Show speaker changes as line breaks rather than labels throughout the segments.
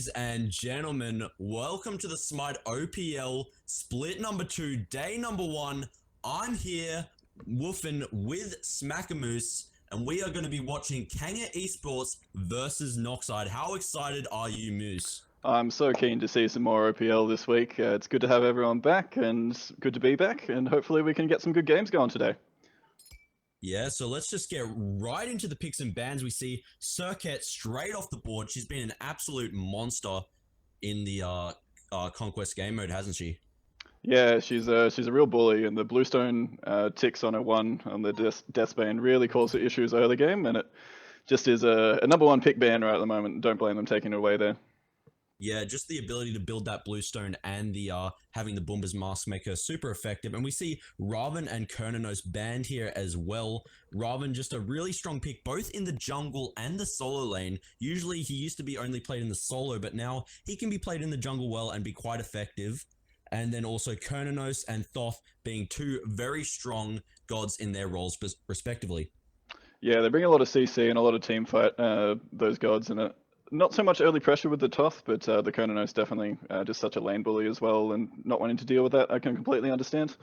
Ladies and gentlemen, welcome to the SMITE OPL split number 2, day number 1. I'm here woofing with Smackamoose, and we are going to be watching Kanga Esports versus Noxide. How excited are you, Moose?
I'm so keen to see some more OPL this week. It's good to have everyone back and good to be back, and hopefully we can get some good games going today.
Yeah, so let's just get right into the picks and bans. We see Circuit straight off the board. She's been an absolute monster in the Conquest game mode, hasn't she?
Yeah, she's a real bully, and the Bluestone ticks on her 1 on the Deathbane really cause her issues early game, and it just is a number 1 pick ban right at the moment. Don't blame them taking it away there.
Yeah, just the ability to build that Bluestone and the having the Boomber's Mask make her super effective. And we see Raven and Kernanos banned here as well. Raven just a really strong pick, both in the jungle and the solo lane. Usually he used to be only played in the solo, but now he can be played in the jungle well and be quite effective. And then also Kernanos and Thoth being 2 very strong gods in their roles respectively.
Yeah, they bring a lot of CC and a lot of team fight, those gods, and not so much early pressure with the Toth, but the Kernanos definitely just such a lane bully as well, and not wanting to deal with that, I can completely understand.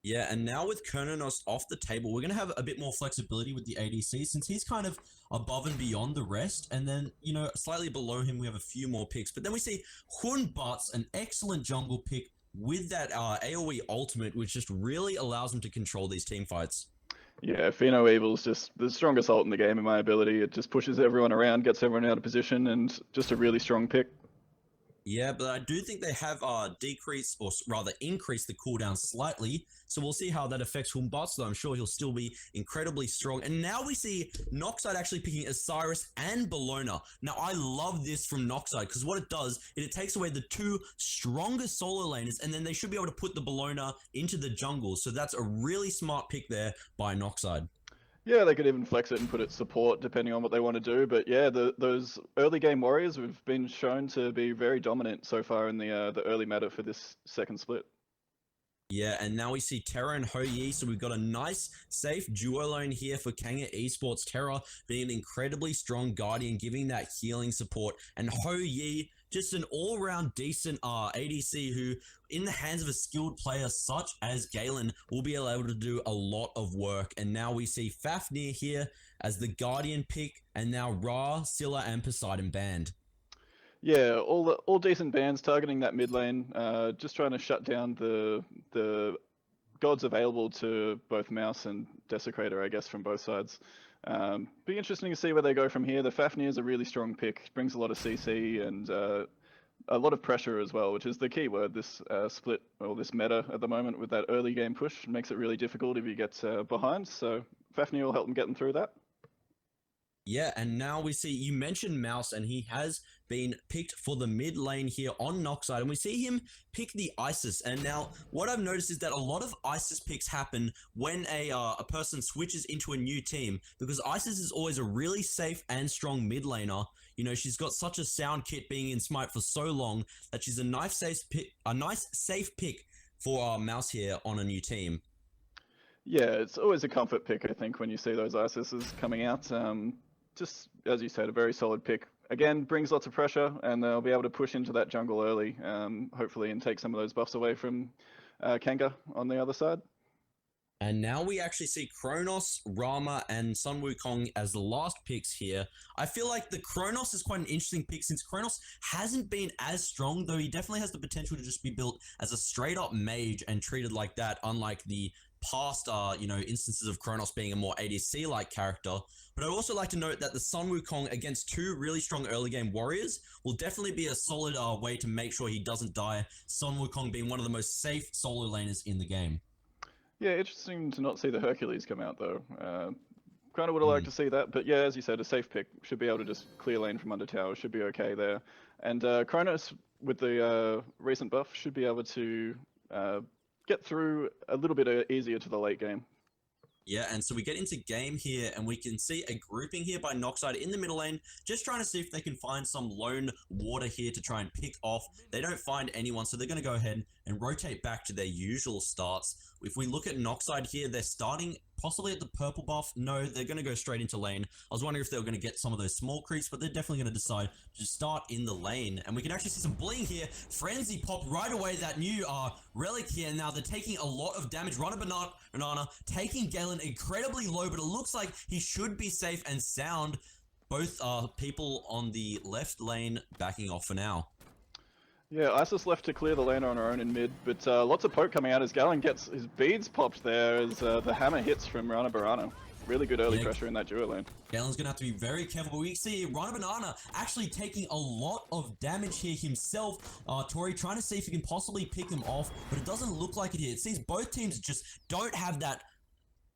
Yeah, and now with Kernanos off the table, we're going to have a bit more flexibility with the ADC, since he's kind of above and beyond the rest, and then, you know, slightly below him, we have a few more picks. But then we see Hun Butts, an excellent jungle pick with that AoE ultimate, which just really allows him to control these team fights.
Yeah, Pheno Evil's just the strongest ult in the game in my ability. It just pushes everyone around, gets everyone out of position, and just a really strong pick.
Yeah, but I do think they have decreased, or rather increased the cooldown slightly. So we'll see how that affects Humbats, though I'm sure he'll still be incredibly strong. And now we see Noxide actually picking Osiris and Bellona. Now, I love this from Noxide, because what it does is it takes away the 2 strongest solo laners, and then they should be able to put the Bellona into the jungle. So that's a really smart pick there by Noxide.
Yeah, they could even flex it and put it support depending on what they want to do. But yeah, those early game warriors have been shown to be very dominant so far in the early meta for this second split.
Yeah, and now we see Terra and Ho Yi, so we've got a nice, safe duo lane here for Kanga Esports. Terra being an incredibly strong Guardian, giving that healing support, and Ho Yi, just an all-round decent ADC who, in the hands of a skilled player such as Galen, will be able to do a lot of work. And now we see Fafnir here as the Guardian pick, and now Ra, Scylla, and Poseidon banned.
Yeah, all decent bans targeting that mid lane, just trying to shut down the gods available to both Mouse and Desecrator, I guess, from both sides. Be interesting to see where they go from here. The Fafnir is a really strong pick, brings a lot of CC and a lot of pressure as well, which is the key word. This split, or this meta at the moment with that early game push makes it really difficult if you get behind. So Fafnir will help them get them through that.
Yeah, and now we see, you mentioned Mouse, and he has been picked for the mid lane here on Noxide, and we see him pick the Isis. And now, what I've noticed is that a lot of Isis picks happen when a person switches into a new team, because Isis is always a really safe and strong mid laner. You know, she's got such a sound kit being in Smite for so long that she's a nice safe pick for Mouse here on a new team.
Yeah, it's always a comfort pick, I think, when you see those Isises coming out. Just, as you said, a very solid pick. Again, brings lots of pressure, and they'll be able to push into that jungle early, hopefully, and take some of those buffs away from Kanga on the other side.
And now we actually see Kronos, Rama, and Sun Wukong as the last picks here. I feel like the Kronos is quite an interesting pick, since Kronos hasn't been as strong, though he definitely has the potential to just be built as a straight-up mage and treated like that, unlike the past, instances of Kronos being a more ADC-like character. But I'd also like to note that the Sun Wukong against 2 really strong early game warriors will definitely be a solid way to make sure he doesn't die. Sun Wukong being one of the most safe solo laners in the game.
Yeah, interesting to not see the Hercules come out, though. Kind of would have liked to see that, but yeah, as you said, a safe pick. Should be able to just clear lane from under tower, should be okay there. And Kronos, with the recent buff, should be able to get through a little bit easier to the late game.
Yeah, and so we get into game here, and we can see a grouping here by Noxide in the middle lane, just trying to see if they can find some lone water here to try and pick off. They don't find anyone, so they're going to go ahead and rotate back to their usual starts. If we look at Noxide here, their starting possibly at the purple buff. No, they're going to go straight into lane. I was wondering if they were going to get some of those small creeps, but they're definitely going to decide to start in the lane. And we can actually see some bling here. Frenzy popped right away, that new relic here. Now they're taking a lot of damage. Runner Banana taking Galen incredibly low, but it looks like he should be safe and sound. Both people on the left lane backing off for now.
Yeah, Isis left to clear the lane on her own in mid, but lots of poke coming out as Galen gets his beads popped there as the hammer hits from Rana Barana. Really good early pressure in that duo lane.
Galen's going to have to be very careful, but we see Rana Banana actually taking a lot of damage here himself. Tori trying to see if he can possibly pick him off, but it doesn't look like it here. It seems both teams just don't have that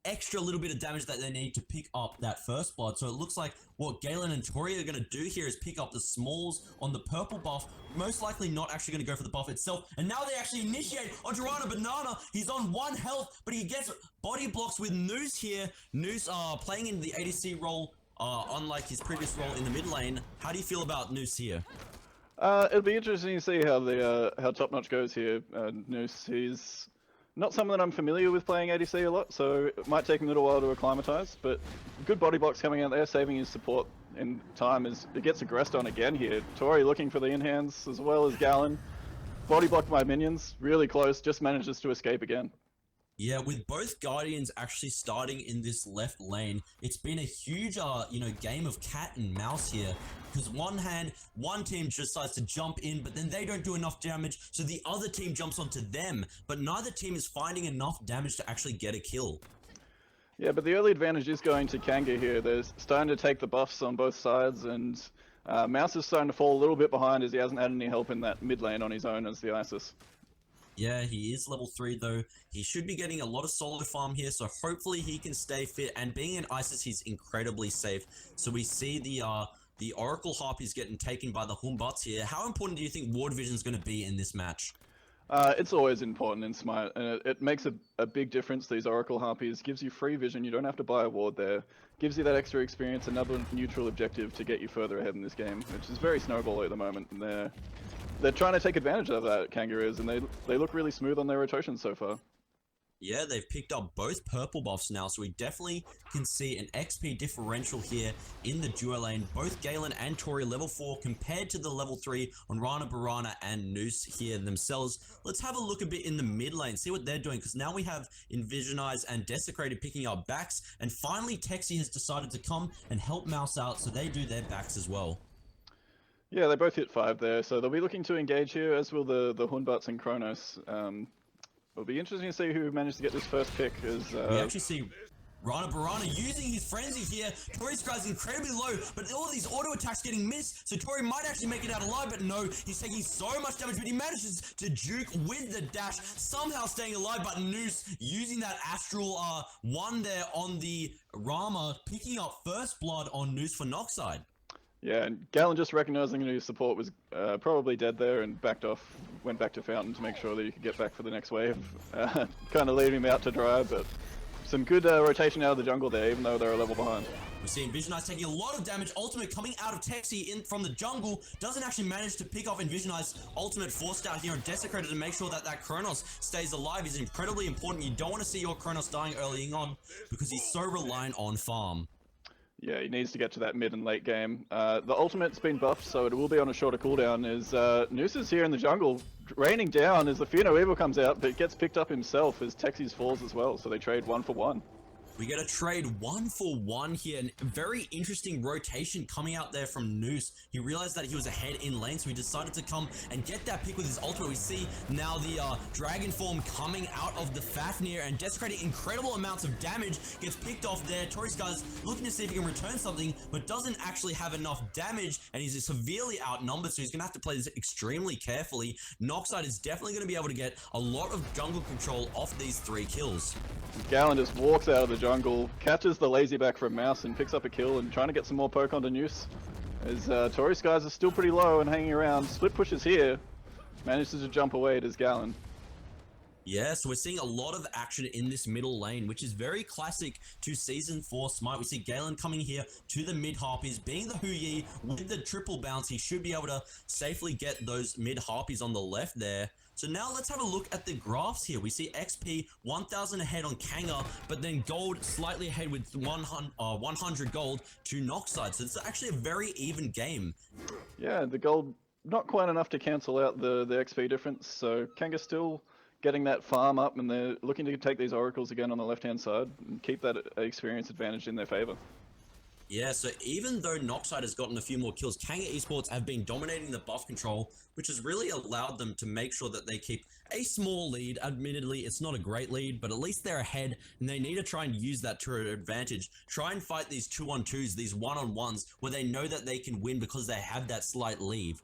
extra little bit of damage that they need to pick up that first blood. So it looks like what Galen and Tori are going to do here is pick up the smalls on the purple buff, most likely not actually going to go for the buff itself. And now they actually initiate onto Rana Banana. He's on 1 health, but he gets body blocks with Noose here. Noose playing in the ADC role, unlike his previous role in the mid lane. How do you feel about Noose here?
It'll be interesting to see how the how Top Notch goes here. Noose, he's not someone that I'm familiar with playing ADC a lot, so it might take him a little while to acclimatize, but good body blocks coming out there, saving his support in time as it gets aggressed on again here. Tori looking for the in-hands as well as Galen. Body blocked by minions, really close, just manages to escape again.
Yeah, with both Guardians actually starting in this left lane, it's been a huge, game of cat and mouse here. Because one team just decides to jump in, but then they don't do enough damage, so the other team jumps onto them. But neither team is finding enough damage to actually get a kill.
Yeah, but the early advantage is going to Kanga here. They're starting to take the buffs on both sides, and Mouse is starting to fall a little bit behind as he hasn't had any help in that mid lane on his own as the Isis.
Yeah, he is level 3 though. He should be getting a lot of solo farm here, so hopefully he can stay fit. And being an Isis, he's incredibly safe. So we see the Oracle Harpies getting taken by the Humbats here. How important do you think ward vision is going to be in this match?
It's always important in Smite, and it makes a big difference. These Oracle Harpies gives you free vision. You don't have to buy a ward there. Gives you that extra experience, another neutral objective to get you further ahead in this game, which is very snowball at the moment. And they're trying to take advantage of that, Kangaroos, and they look really smooth on their rotations so far.
Yeah, they've picked up both purple buffs now, so we definitely can see an XP differential here in the duo lane. Both Galen and Tori level 4 compared to the level 3 on Rana Barana and Noose here themselves. Let's have a look a bit in the mid lane, see what they're doing, because now we have Invisionize and Desecrated picking up backs, and finally Texi has decided to come and help Mouse out, so they do their backs as well.
Yeah, they both hit 5 there, so they'll be looking to engage here, as will the Hunbats and Kronos. It'll be interesting to see who managed to get this first pick. As
we actually see Rana Barana using his frenzy here. Tori's guy's incredibly low, but all these auto attacks getting missed, so Tori might actually make it out alive, but no, he's taking so much damage, but he manages to juke with the dash, somehow staying alive, but Noose using that astral one there on the Rama, picking up first blood on Noose for Noxide.
Yeah, and Galen just recognizing his support was probably dead there and backed off, went back to Fountain to make sure that he could get back for the next wave. Kind of leaving him out to dry, but some good rotation out of the jungle there, even though they're a level behind.
We're seeing Invisionize taking a lot of damage. Ultimate coming out of Texi in from the jungle. Doesn't actually manage to pick off Invisionize. Ultimate forced out here and Desecrated to make sure that Kronos stays alive. He's incredibly important. You don't want to see your Kronos dying early on because he's so reliant on farm.
Yeah, he needs to get to that mid and late game. The ultimate's been buffed, so it will be on a shorter cooldown. As Noose is here in the jungle, raining down as the Fear No Evil comes out, but gets picked up himself as Texi's falls as well, so they trade 1 for 1.
We get a trade 1 for 1 here, and very interesting rotation coming out there from Noose. He realized that he was ahead in lane, so he decided to come and get that pick with his ultimate. We see now the Dragon Form coming out of the Fafnir and Desecrating incredible amounts of damage, gets picked off there. Tori's guys looking to see if he can return something, but doesn't actually have enough damage, and he's severely outnumbered, so he's going to have to play this extremely carefully. Noxide is definitely going to be able to get a lot of jungle control off these 3 kills.
Galen just walks out of the jungle, catches the lazy back from Mouse and picks up a kill and trying to get some more poke onto Noose. As Tori's guys are still pretty low and hanging around. Split pushes here, manages to jump away to Galen.
Yeah, so we're seeing a lot of action in this middle lane, which is very classic to Season 4 Smite. We see Galen coming here to the mid Harpies, being the Huyi with the triple bounce. He should be able to safely get those mid Harpies on the left there. So now let's have a look at the graphs here. We see XP 1,000 ahead on Kanga, but then gold slightly ahead with 100 gold to Noxide. So it's actually a very even game.
Yeah, the gold not quite enough to cancel out the XP difference. So Kanga's still getting that farm up, and they're looking to take these oracles again on the left-hand side and keep that experience advantage in their favor.
Yeah, so even though Noxide has gotten a few more kills, Kanga Esports have been dominating the buff control, which has really allowed them to make sure that they keep a small lead. Admittedly, it's not a great lead, but at least they're ahead, and they need to try and use that to their advantage. Try and fight these 2-on-2s, these 1-on-1s, where they know that they can win because they have that slight lead.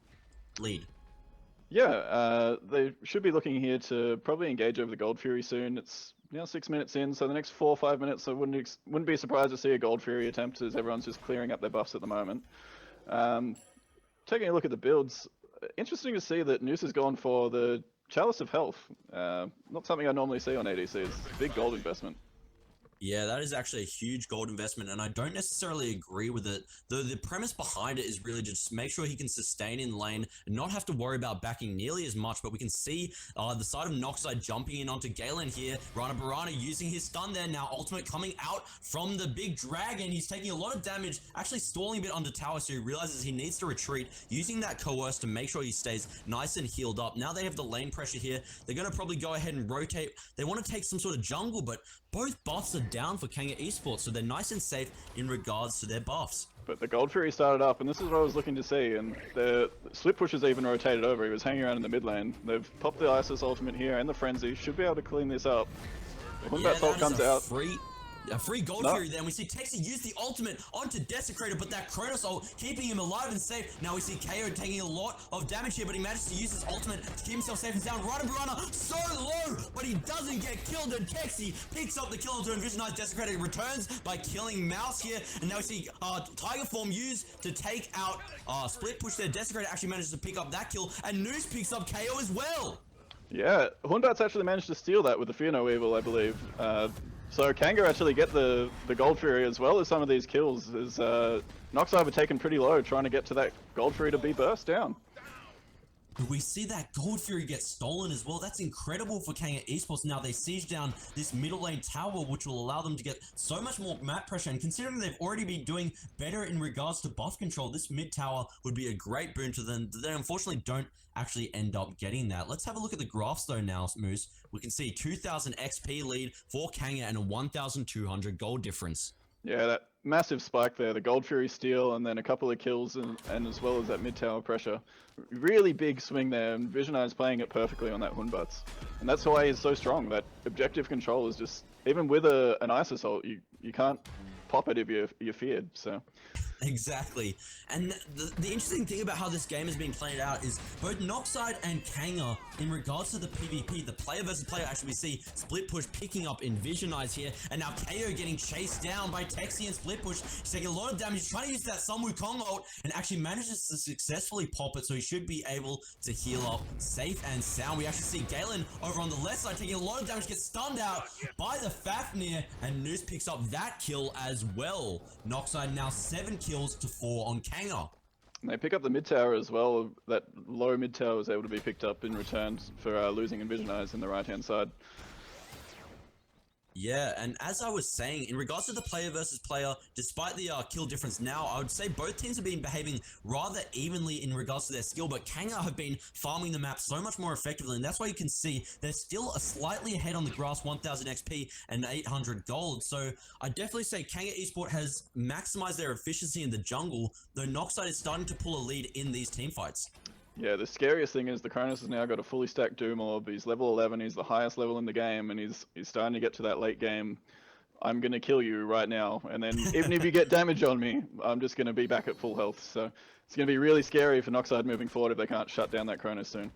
Yeah, they should be looking here to probably engage over the Gold Fury soon. It's now 6 minutes in, so the next 4 or 5 minutes, I wouldn't be surprised to see a Gold Fury attempt, as everyone's just clearing up their buffs at the moment. Taking a look at the builds, interesting to see that Noose has gone for the Chalice of Health. Not something I normally see on ADCs. It's a big gold investment.
Yeah, that is actually a huge gold investment, and I don't necessarily agree with it, though the premise behind it is really just make sure he can sustain in lane and not have to worry about backing nearly as much. But we can see the side of Noxide jumping in onto Galen here. Rana Barana using his stun there. Now ultimate coming out from the big dragon. He's taking a lot of damage, actually stalling a bit under tower, so he realizes he needs to retreat, using that coerce to make sure he stays nice and healed up. Now they have the lane pressure here. They're going to probably go ahead and rotate. They want to take some sort of jungle, but both buffs are down for Kanga Esports, so they're nice and safe in regards to their buffs.
But the Gold Fury started up, and this is what I was looking to see, and the Split Push has even rotated over. He was hanging around in the mid lane. They've popped the Isis ultimate here, and the Frenzy should be able to clean this up. The Hunbat's ult comes out.
A free Gold Fury there, and we see Texi use the ultimate onto Desecrator, but that Kronos ult keeping him alive and safe. Now we see KO taking a lot of damage here, but he manages to use his ultimate to keep himself safe and sound. Rana so low, but he doesn't get killed, and Texi picks up the kill to Envisionize. Desecrator returns by killing Mouse here, and now we see Tiger Form used to take out Split Push there. Desecrator actually manages to pick up that kill, and Noose picks up KO as well.
Yeah, Hunbat's actually managed to steal that with the Fear No Evil, I believe. So Kanga actually get the Gold Fury as well as some of these kills, as Noxide were taken pretty low trying to get to that Gold Fury to be burst down.
We see that Gold Fury get stolen as well. That's incredible for Kanga Esports. Now they siege down this middle lane tower, which will allow them to get so much more map pressure. And considering they've already been doing better in regards to buff control, this mid tower would be a great boon to them. They unfortunately don't actually end up getting that. Let's have a look at the graphs though now, Moose. We can see 2,000 XP lead for Kanga and a 1,200 gold difference.
Yeah, that massive spike there, the Gold Fury steal, and then a couple of kills, and as well as that mid-tower pressure. Really big swing there, and Visionize playing it perfectly on that Hunbat's. And that's why he's so strong. That objective control is just, even with an Isis ult, you can't pop it if you're feared, so...
Exactly. And the interesting thing about how this game has been played out is both Noxide and Kanga, in regards to the PvP, the player versus player, actually we see Split Push picking up Envisionize here, and now KO getting chased down by Texi and Split Push. He's taking a lot of damage. He's trying to use that Sun Wukong ult and actually manages to successfully pop it, so he should be able to heal up safe and sound. We actually see Galen over on the left side taking a lot of damage, gets stunned out by the Fafnir, and Noose picks up that kill as well. Noxide now 7 kills to 4 on Kanga.
And they pick up the mid tower as well. That low mid tower was able to be picked up in return for losing Envisionize in the right hand side.
Yeah, and as I was saying, in regards to the player versus player, despite the kill difference now, I would say both teams have been behaving rather evenly in regards to their skill, but Kanga have been farming the map so much more effectively, and that's why you can see they're still slightly ahead on the grass, 1,000 XP and 800 gold. So I definitely say Kanga Esport has maximized their efficiency in the jungle, though Noxide is starting to pull a lead in these team fights.
Yeah, the scariest thing is the Kronos has now got a fully stacked Doom Orb. He's level 11, he's the highest level in the game, and he's starting to get to that late game. I'm going to kill you right now, and then even if you get damage on me, I'm just going to be back at full health. So it's going to be really scary for Noxide moving forward if they can't shut down that Kronos soon.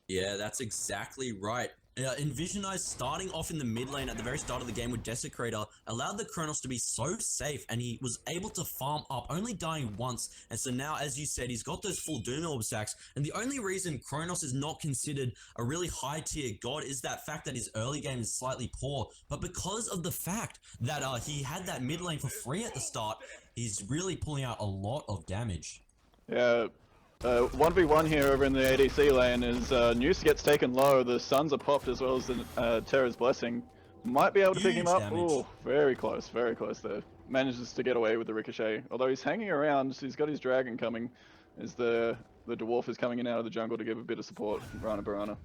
Yeah, that's exactly right. Envisionize starting off in the mid lane at the very start of the game with Desecrator allowed the Kronos to be so safe, and he was able to farm up, only dying once. And so now, as you said, he's got those full Doom Orb stacks, and the only reason Kronos is not considered a really high tier god is that fact that his early game is slightly poor, but because of the fact that he had that mid lane for free at the start, he's really pulling out a lot of damage.
Yeah, 1v1 here over in the ADC lane is Noose gets taken low, the Suns are popped as well as the Terra's Blessing. Might be able to pick him
Huge
up.
damage.
Oh, very close there. Manages to get away with the ricochet. Although he's hanging around, he's got his dragon coming as the dwarf is coming in out of the jungle to give a bit of support. Rana Barana.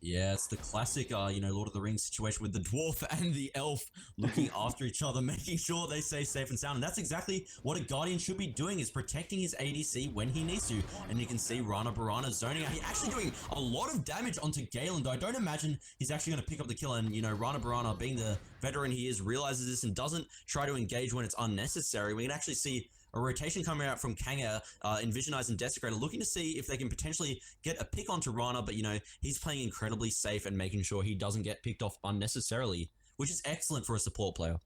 Yeah, it's the classic, Lord of the Rings situation with the dwarf and the elf looking after each other, making sure they stay safe and sound. And that's exactly what a Guardian should be doing, is protecting his ADC when he needs to. And you can see Rana Barana zoning out. He's actually doing a lot of damage onto Galen, though I don't imagine he's actually going to pick up the kill. And, Rana Barana, being the veteran he is, realizes this and doesn't try to engage when it's unnecessary. We can actually see a rotation coming out from Kanga, Envision Eyes and Desecrator, looking to see if they can potentially get a pick onto Rana, but he's playing incredibly safe and making sure he doesn't get picked off unnecessarily, which is excellent for a support player.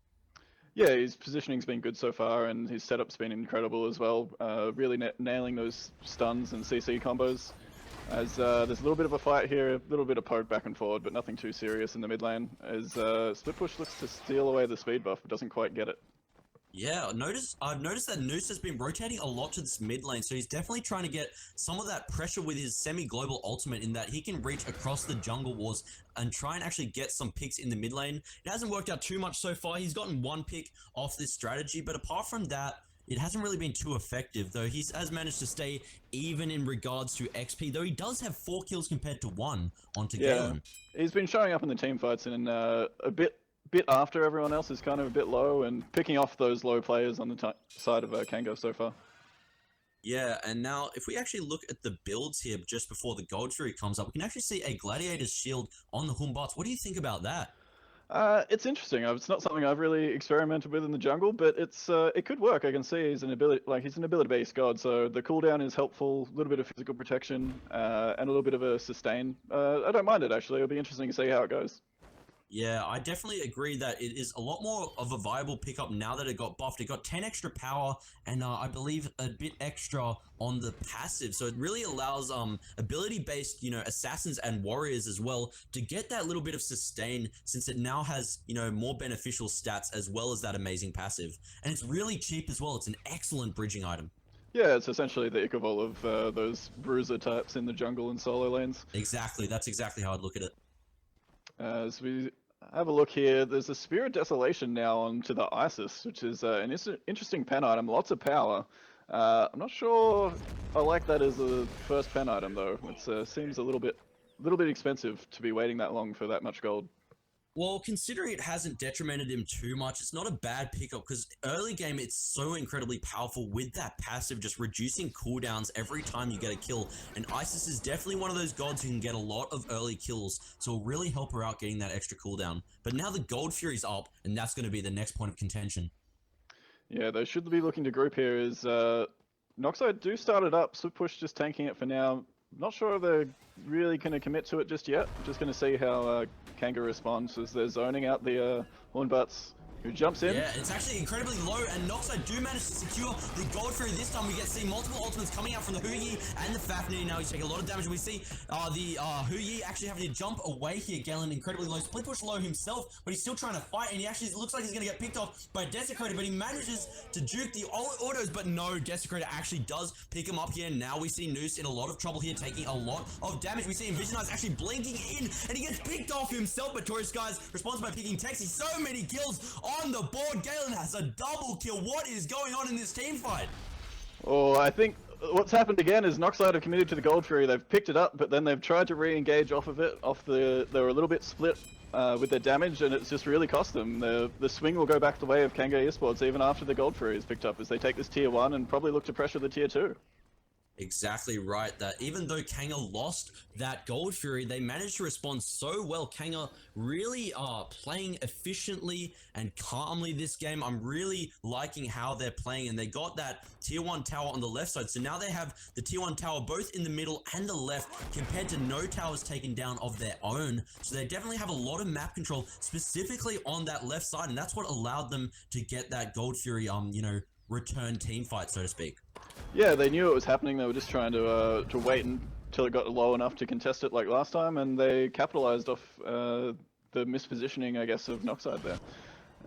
Yeah, his positioning's been good so far, and his setup's been incredible as well. Really nailing those stuns and CC combos. As there's a little bit of a fight here, a little bit of poke back and forward, but nothing too serious in the mid lane. As Split Push looks to steal away the speed buff, but doesn't quite get it.
Yeah, I've noticed that Noose has been rotating a lot to this mid lane, so he's definitely trying to get some of that pressure with his semi-global ultimate, in that he can reach across the jungle wars and try and actually get some picks in the mid lane. It hasn't worked out too much so far. He's gotten one pick off this strategy, but apart from that, it hasn't really been too effective, though he has managed to stay even in regards to XP, though he does have 4 kills compared to 1 onto Galen.
He's been showing up in the team fights and a bit after everyone else is kind of a bit low, and picking off those low players on the side of Kango so far.
Yeah, and now if we actually look at the builds here just before the Gold Fury comes up, we can actually see a Gladiator's Shield on the Humbats. What do you think about that?
It's interesting. It's not something I've really experimented with in the jungle, but it could work. I can see he's an ability-based god, so the cooldown is helpful, a little bit of physical protection, and a little bit of a sustain. I don't mind it, actually. It'll be interesting to see how it goes.
Yeah, I definitely agree that it is a lot more of a viable pickup now that it got buffed. It got 10 extra power and I believe a bit extra on the passive. So it really allows ability-based, assassins and warriors as well to get that little bit of sustain, since it now has, more beneficial stats as well as that amazing passive. And it's really cheap as well. It's an excellent bridging item.
Yeah, it's essentially the Ichavolt of those bruiser types in the jungle and solo lanes.
Exactly. That's exactly how I'd look at it.
As we have a look here, there's a Spear of Desolation now onto the Isis, which is an interesting pen item, lots of power. I'm not sure I like that as a first pen item though. It seems a little bit expensive to be waiting that long for that much gold.
Well, considering it hasn't detrimented him too much, it's not a bad pickup, because early game it's so incredibly powerful with that passive just reducing cooldowns every time you get a kill. And Isis is definitely one of those gods who can get a lot of early kills, so it'll really help her out getting that extra cooldown. But now the Gold Fury's up, and that's going to be the next point of contention.
Yeah, they should be looking to group here. Is Noxide do start it up, Split Push just tanking it for now. Not sure if they're really going to commit to it just yet. Just going to see how Kanga responds as they're zoning out the Hornbutts, who jumps in.
Yeah, it's actually incredibly low, and Noxide do manage to secure the Gold Fury. This time we get to see multiple ultimates coming out from the Huyi and the Fafnir. Now he's taking a lot of damage, and we see the Huyi actually having to jump away here. Galen incredibly low. Split Push low himself, but he's still trying to fight, and he actually looks like he's going to get picked off by Desecrator, but he manages to juke the autos, but no, Desecrator actually does pick him up here. Now we see Noose in a lot of trouble here, taking a lot of damage. We see Envision Eyes actually blinking in, and he gets picked off himself, but Tori Skies responds by picking Texi. So many kills on the board. Galen has a double kill. What is going on in this team fight?
Oh, I think what's happened again is Noxide have committed to the Gold Fury. They've picked it up, but then they've tried to re-engage off of it. They were a little bit split with their damage, and it's just really cost them. The swing will go back the way of Kanga Esports even after the Gold Fury is picked up, as they take this tier 1 and probably look to pressure the tier 2.
Exactly right, that even though Kanga lost that Gold Fury, they managed to respond so well. Kanga really are playing efficiently and calmly this game. I'm really liking how they're playing, and they got that tier 1 tower on the left side. So now they have the tier 1 tower both in the middle and the left, compared to no towers taken down of their own. So they definitely have a lot of map control specifically on that left side, and that's what allowed them to get that Gold Fury, return team fight, so to speak.
Yeah, they knew it was happening. They were just trying to wait until it got low enough to contest it like last time, and they capitalized off the mispositioning, I guess, of Noxide there,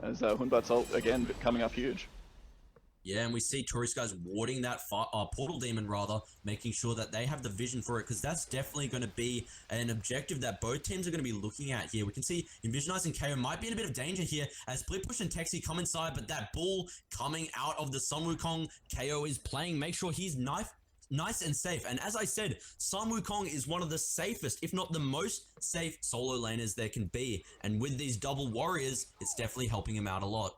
as Hunbat's ult again coming up huge.
Yeah, and we see tourist guys warding that portal demon, rather, making sure that they have the vision for it, because that's definitely going to be an objective that both teams are going to be looking at here. We can see Invisionize and KO might be in a bit of danger here as Split Push and Texi come inside, but that bull coming out of the Sun Wukong, KO is playing, make sure he's nice and safe. And as I said, Sun Wukong is one of the safest, if not the most safe solo laners there can be. And with these double warriors, it's definitely helping him out a lot.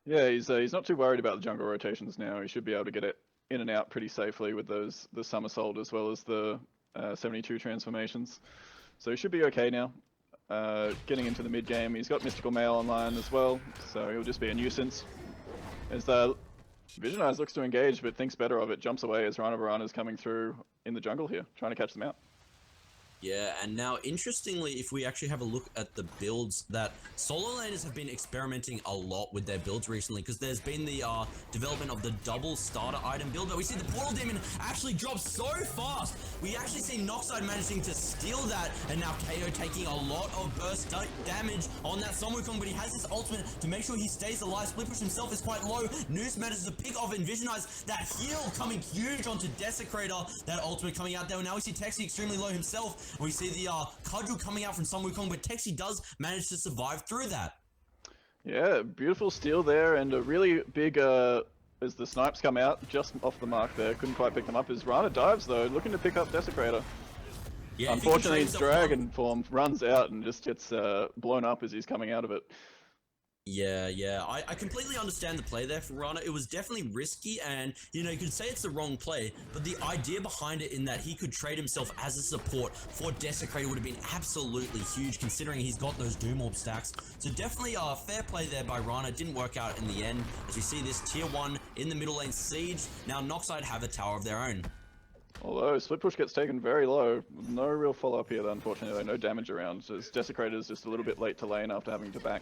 Yeah, he's not too worried about the jungle rotations now. He should be able to get it in and out pretty safely with the somersault as well as the 72 transformations. So he should be okay now. Getting into the mid game, he's got Mystical Mail online as well, so he'll just be a nuisance. As Vision Eyes looks to engage, but thinks better of it, jumps away as Rana is coming through in the jungle here, trying to catch them out.
Yeah, and now, interestingly, if we actually have a look at the builds that solo laners have been experimenting a lot with their builds recently, because there's been the development of the double starter item build, but we see the Portal Demon actually drop so fast. We actually see Noxide managing to steal that, and now KO taking a lot of burst damage on that Sun Wukong, but he has his ultimate to make sure he stays alive. Split Push himself is quite low. Noose manages to pick off Invisionize. That heal coming huge onto Desecrator. That ultimate coming out there. Now we see Texi extremely low himself. We see the Cudgel coming out from Sun Wukong, but Texi does manage to survive through that.
Yeah, beautiful steal there, and a really big, as the snipes come out, just off the mark there, couldn't quite pick them up, as Rana dives though, looking to pick up Desecrator. Yeah, unfortunately his dragon form runs out and just gets blown up as he's coming out of it.
Yeah, I completely understand the play there for Rana. It was definitely risky, and, you could say it's the wrong play, but the idea behind it in that he could trade himself as a support for Desecrator would have been absolutely huge, considering he's got those Doom Orb stacks. So definitely a fair play there by Rana. Didn't work out in the end, as we see this tier 1 in the middle lane siege. Now Noxide have a tower of their own.
Although Split Push gets taken very low, no real follow-up here, unfortunately, no damage around, as Desecrator's just a little bit late to lane after having to back.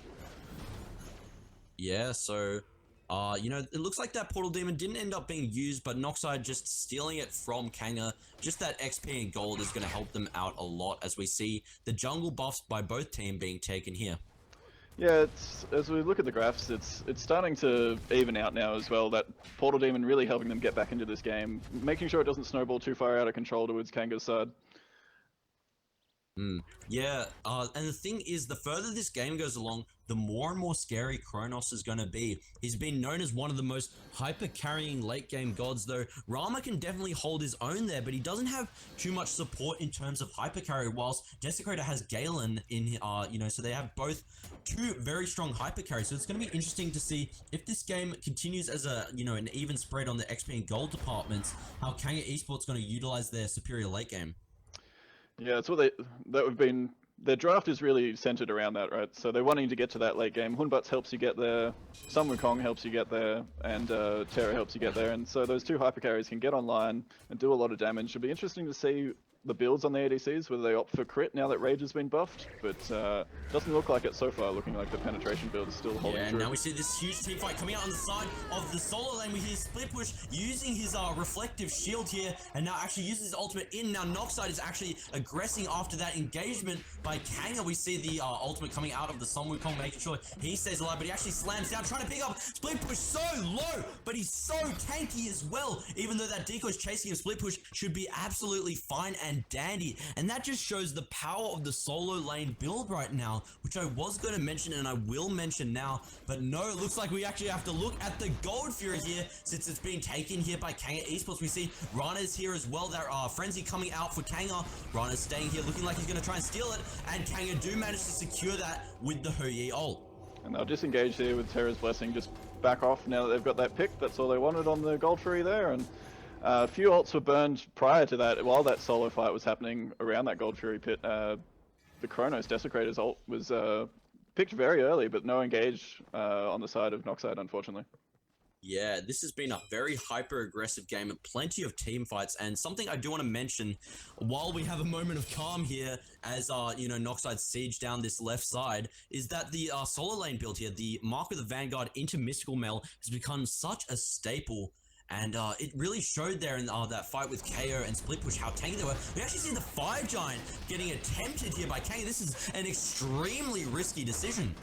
Yeah, so, it looks like that Portal Demon didn't end up being used, but Noxide just stealing it from Kanga. Just that XP and gold is going to help them out a lot, as we see the jungle buffs by both teams being taken here.
Yeah, as we look at the graphs, it's starting to even out now as well. That Portal Demon really helping them get back into this game, making sure it doesn't snowball too far out of control towards Kanga's side.
Yeah, and the thing is, the further this game goes along, the more and more scary Kronos is going to be. He's been known as one of the most hyper-carrying late-game gods, though Rama can definitely hold his own there, but he doesn't have too much support in terms of hyper-carry, whilst Desecrator has Galen in, so they have both two very strong hyper-carries. So it's going to be interesting to see if this game continues as a, an even spread on the XP and gold departments, how Kanga Esports going to utilize their superior late game.
Yeah, it's what their draft is really centered around that, right? So they're wanting to get to that late game. Hunbutz helps you get there, Sun Wukong helps you get there, and Terra helps you get there. And so those two hypercarries can get online and do a lot of damage. It'll be interesting to see the builds on the ADCs, whether they opt for crit now that Rage has been buffed, but doesn't look like it so far, looking like the penetration build is still holding true.
Yeah, now we see this huge team fight coming out on the side of the solo lane. We hear Split Push using his reflective shield here, and now actually uses his ultimate in. Now Noxide is actually aggressing after that engagement by Kanga. We see the ultimate coming out of the Sun Wukong, making sure he stays alive, but he actually slams down, trying to pick up Split Push so low, but he's so tanky as well. Even though that decoy is chasing him, Split Push should be absolutely fine and dandy, and that just shows the power of the solo lane build right now, which I was going to mention and I will mention now, but no, it looks like we actually have to look at the Gold Fury here, since it's being taken here by Kanga Esports. We see Rana's here as well. There are Frenzy coming out for Kanga. Rana's staying here, looking like he's going to try and steal it, and Kanga do manage to secure that with the Hou-Yi ult.
And they'll disengage here with Terra's Blessing, just back off now that they've got that pick. That's all they wanted on the Gold Fury there, and a few ults were burned prior to that, while that solo fight was happening around that Gold Fury pit. The Kronos Desecrator's ult was picked very early, but no engage on the side of Noxide, unfortunately.
Yeah, this has been a very hyper-aggressive game, plenty of team fights, and something I do want to mention, while we have a moment of calm here, as, Noxide siege down this left side, is that the solo lane build here, the Mark of the Vanguard into Mystical Mail, has become such a staple. And it really showed there in that fight with KO and Split Push how tanky they were. We actually see the Fire Giant getting attempted here by Kanga. This is an extremely risky decision.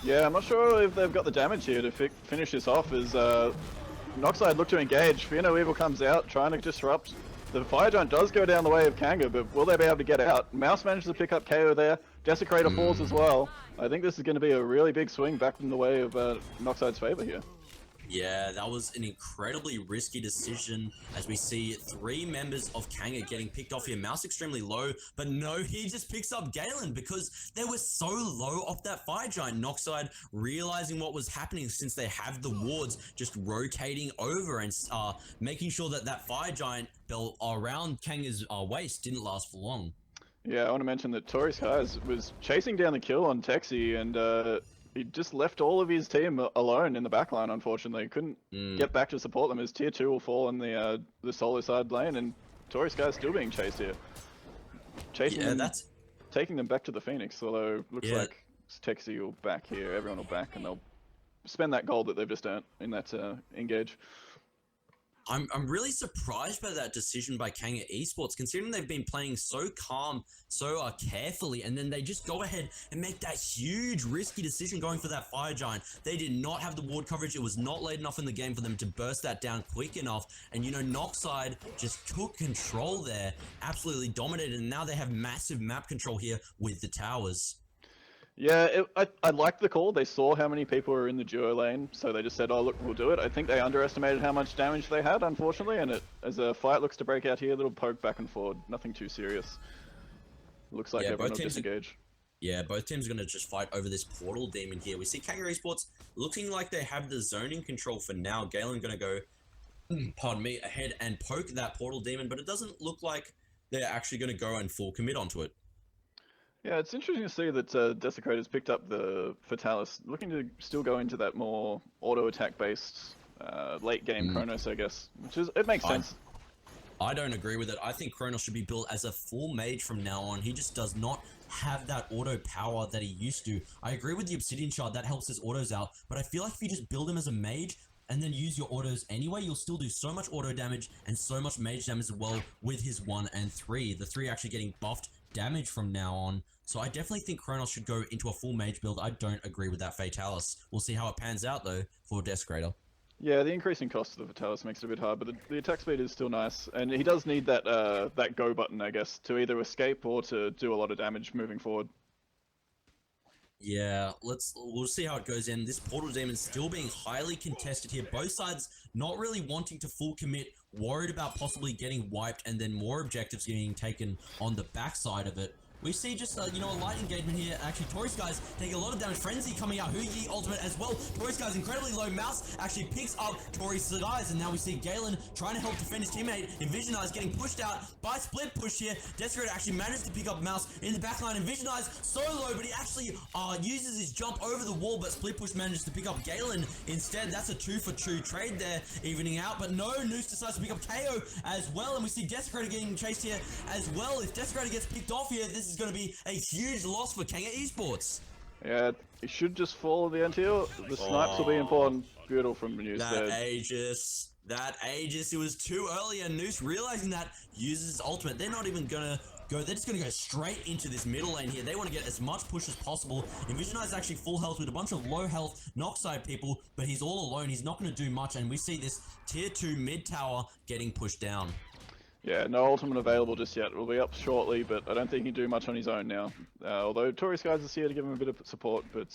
Yeah, I'm not sure if they've got the damage here to finish this off, as Noxide look to engage. Fear No Evil comes out, trying to disrupt. The Fire Giant does go down the way of Kanga, but will they be able to get out? Mouse manages to pick up KO there. Desecrator falls as well. I think this is going to be a really big swing back in the way of Noxide's favor here.
Yeah, that was an incredibly risky decision as we see 3 members of Kanga getting picked off here. Mouse extremely low, but no, he just picks up Galen because they were so low off that Fire Giant. Noxide realizing what was happening since they have the wards just rotating over and making sure that that Fire Giant belt around Kanga's waist didn't last for long.
Yeah, I want to mention that Tori Skies was chasing down the kill on Texi and he just left all of his team alone in the backline, unfortunately. Couldn't get back to support them as Tier 2 will fall on the solo side lane, and Tori Sky's still being chased here. Chasing them, taking them back to the Phoenix, although looks like Texi will back here, everyone will back, and they'll spend that gold that they've just earned in that engage.
I'm really surprised by that decision by Kanga Esports, considering they've been playing so calm, so carefully, and then they just go ahead and make that huge risky decision going for that Fire Giant. They did not have the ward coverage. It was not late enough in the game for them to burst that down quick enough. And you know, Noxide just took control there, absolutely dominated, and now they have massive map control here with the towers.
Yeah, I liked the call. They saw how many people were in the duo lane, so they just said, oh look, we'll do it. I think they underestimated how much damage they had, unfortunately, and as a fight looks to break out here, a little poke back and forward, nothing too serious. Looks like everyone will disengage.
Yeah, both teams are going to just fight over this portal demon here. We see Kanga Esports looking like they have the zoning control for now. Galen going to go, pardon me, ahead and poke that portal demon, but it doesn't look like they're actually going to go and full commit onto it.
Yeah, it's interesting to see that Desecrator's picked up the Fatalis, looking to still go into that more auto-attack based late game Chronos, I guess, which is, it makes sense.
I don't agree with it. I think Chronos should be built as a full mage from now on. He just does not have that auto power that he used to. I agree with the Obsidian Shard, that helps his autos out, but I feel like if you just build him as a mage and then use your autos anyway, you'll still do so much auto damage and so much mage damage as well with his 1 and 3. The 3 actually getting buffed damage from now on. So I definitely think Chronos should go into a full mage build. I don't agree with that Fatalis. We'll see how it pans out though for Desecrator.
Yeah, the increasing cost of the Fatalis makes it a bit hard, but the attack speed is still nice, and he does need that that go button, I guess, to either escape or to do a lot of damage moving forward.
Yeah, we'll see how it goes in. This portal demon still being highly contested here. Both sides not really wanting to full commit, worried about possibly getting wiped and then more objectives getting taken on the backside of it. We see just, you know, a light engagement here. Actually, Tori Skies taking a lot of damage. Frenzy coming out. Hugi ultimate as well. Tori Skies incredibly low. Mouse actually picks up Tori Skies. And now we see Galen trying to help defend his teammate. Envision Eyes getting pushed out by split push here. Desecrator actually managed to pick up Mouse in the backline. Envision Eyes so low, but he actually uses his jump over the wall. But split push manages to pick up Galen instead. That's a 2-for-2 trade there, evening out. But no, Noose decides to pick up KO as well. And we see Desecrator getting chased here as well. If Desecrator gets picked off here, this is going to be a huge loss for Kanga Esports.
Yeah, he should just follow the NTL. The snipes will be important. Beautiful from the Noose there.
That Aegis, it was too early, and Noose realizing that uses his ultimate. They're not even gonna go, they're just gonna go straight into this middle lane here. They want to get as much push as possible. Envision Eye is actually full health with a bunch of low health Noxide people, but he's all alone. He's not gonna do much, and we see this tier 2 mid tower getting pushed down.
Yeah, no ultimate available just yet. We'll be up shortly, but I don't think he can do much on his own now. Although Tori Skies is here to give him a bit of support, but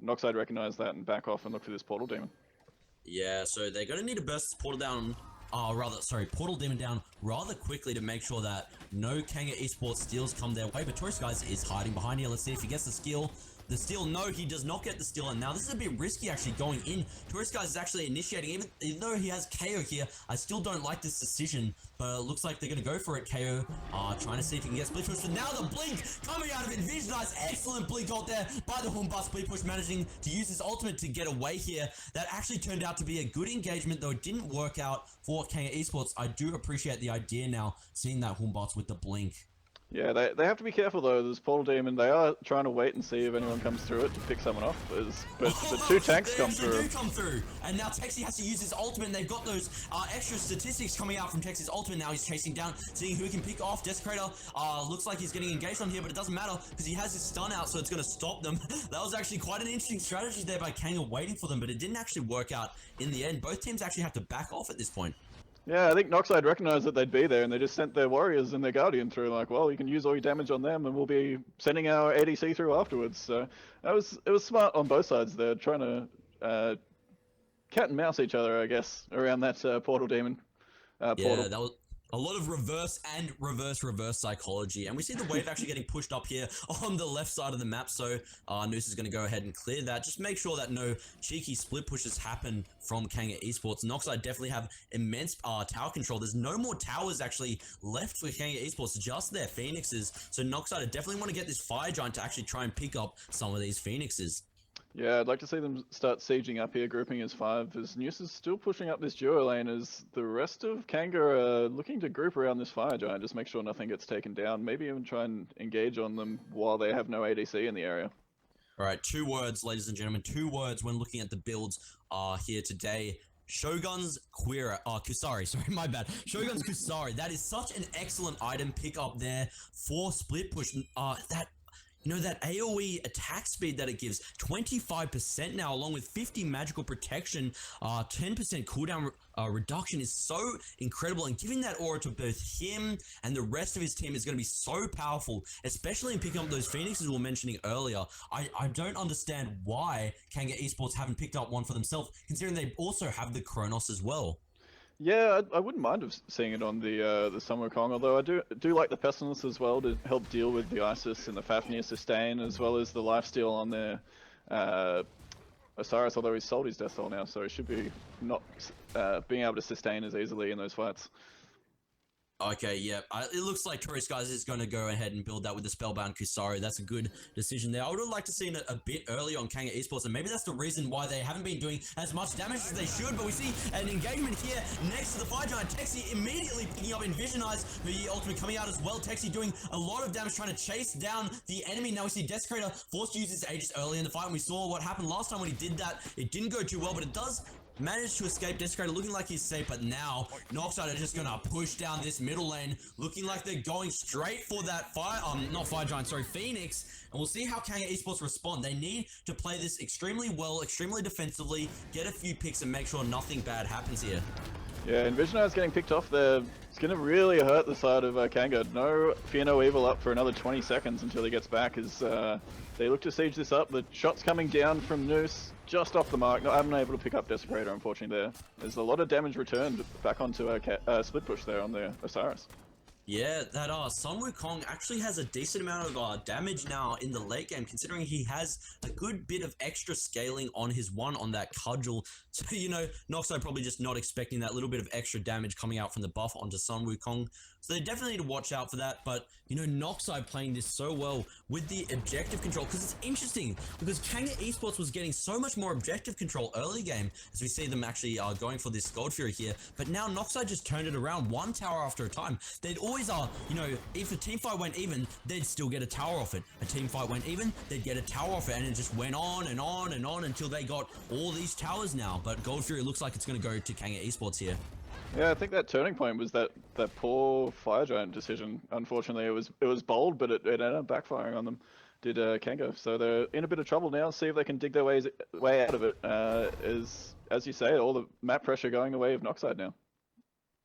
Noxide recognized that and back off and look for this portal demon.
Yeah, so they're going to need to burst this portal down, portal demon down rather quickly to make sure that no Kanga Esports steals come their way. But Tori Skies is hiding behind here. Let's see if he gets the steal. The steal, no, he does not get the steal, and now this is a bit risky actually going in. Tori Skies is actually initiating, even though he has KO here. I still don't like this decision, but it looks like they're going to go for it. KO trying to see if he can get split push, but now the blink coming out of it. Envision Eyes, excellent blink ult there by the Humba. Split push managing to use his ultimate to get away here. That actually turned out to be a good engagement, though it didn't work out for Kanga Esports. I do appreciate the idea now, seeing that Humbots with the blink.
Yeah, they have to be careful though. There's Portal Demon. They are trying to wait and see if anyone comes through it to pick someone off. But the two tanks
They
come
actually
through.
do come through, and now Texi has to use his ultimate, and they've got those extra statistics coming out from Texi's ultimate. Now he's chasing down, seeing who he can pick off. Desecrator looks like he's getting engaged on here, but it doesn't matter because he has his stun out, so it's going to stop them. That was actually quite an interesting strategy there by Kanga waiting for them, but it didn't actually work out in the end. Both teams actually have to back off at this point.
Yeah, I think Noxide recognized that they'd be there, and they just sent their warriors and their guardian through. Like, well, you can use all your damage on them, and we'll be sending our ADC through afterwards. So it was smart on both sides. They're trying to cat and mouse each other, I guess, around that portal demon. Portal.
Yeah, that was a lot of reverse and reverse psychology. And we see the wave actually getting pushed up here on the left side of the map. So Noose is going to go ahead and clear that. Just make sure that no cheeky split pushes happen from Kanga Esports. Noxide definitely have immense tower control. There's no more towers actually left for Kanga Esports, just their Phoenixes. So Noxide definitely want to get this Fire Giant to actually try and pick up some of these Phoenixes.
Yeah, I'd like to see them start sieging up here, grouping as 5, as Noose is still pushing up this duo lane, as the rest of Kanga are looking to group around this Fire Giant, just make sure nothing gets taken down, maybe even try and engage on them while they have no ADC in the area.
All right, 2 words, ladies and gentlemen, 2 words when looking at the builds here today. Shogun's Kusari, sorry, my bad. Shogun's Kusari, that is such an excellent item pick up there for split push. That AoE attack speed that it gives, 25% now, along with 50 magical protection, 10% cooldown reduction is so incredible. And giving that aura to both him and the rest of his team is going to be so powerful, especially in picking up those Phoenixes we were mentioning earlier. I don't understand why Kanga Esports haven't picked up one for themselves, considering they also have the Kronos as well.
Yeah, I wouldn't mind of seeing it on the Sun Wukong, although I do like the Pestilence as well to help deal with the Isis and the Fafnir sustain, as well as the lifesteal on their Osiris, although he's sold his Death Soul now, so he should be not being able to sustain as easily in those fights.
Okay, yeah. It looks like Torres Skies is going to go ahead and build that with the Spellbound Kusari. That's a good decision there. I would have liked to see it a bit early on Kanga Esports, and maybe that's the reason why they haven't been doing as much damage as they should, but we see an engagement here next to the Fire Giant. Texi immediately picking up Invisionize, the ultimate coming out as well. Texi doing a lot of damage, trying to chase down the enemy. Now we see Desecrator forced to use his Aegis early in the fight, and we saw what happened last time when he did that. It didn't go too well, but it does managed to escape. Desecrator looking like he's safe, but now Noxide are just gonna push down this middle lane, looking like they're going straight for that Phoenix, and we'll see how Kanga Esports respond. They need to play this extremely well, extremely defensively, get a few picks and make sure nothing bad happens here.
Yeah, Invisionize getting picked off there. It's going to really hurt the side of Kanga. No Fear No Evil up for another 20 seconds until he gets back as they look to siege this up. The shot's coming down from Noose, just off the mark. Not having able to pick up Desecrator, unfortunately, there. There's a lot of damage returned back onto split push there on the Osiris.
Yeah, that Sun Wukong actually has a decent amount of damage now in the late game, considering he has a good bit of extra scaling on his one on that cudgel. So, Noxide probably just not expecting that little bit of extra damage coming out from the buff onto Sun Wukong. So they definitely need to watch out for that. But, Noxide playing this so well with the objective control, because it's interesting, because Kanga Esports was getting so much more objective control early game, as we see them actually going for this Gold Fury here. But now Noxide just turned it around one tower after a time. They'd always if a team fight went even, they'd still get a tower off it. A team fight went even, they'd get a tower off it, and it just went on and on and on until they got all these towers now. But Gold Fury looks like it's going to go to Kanga Esports here.
Yeah, I think that turning point was that poor Fire Giant decision. Unfortunately, it was bold, but it ended up backfiring on them. Did Kanga. So they're in a bit of trouble now. See if they can dig their way out of it. As you say, all the map pressure going the way of Noxide now.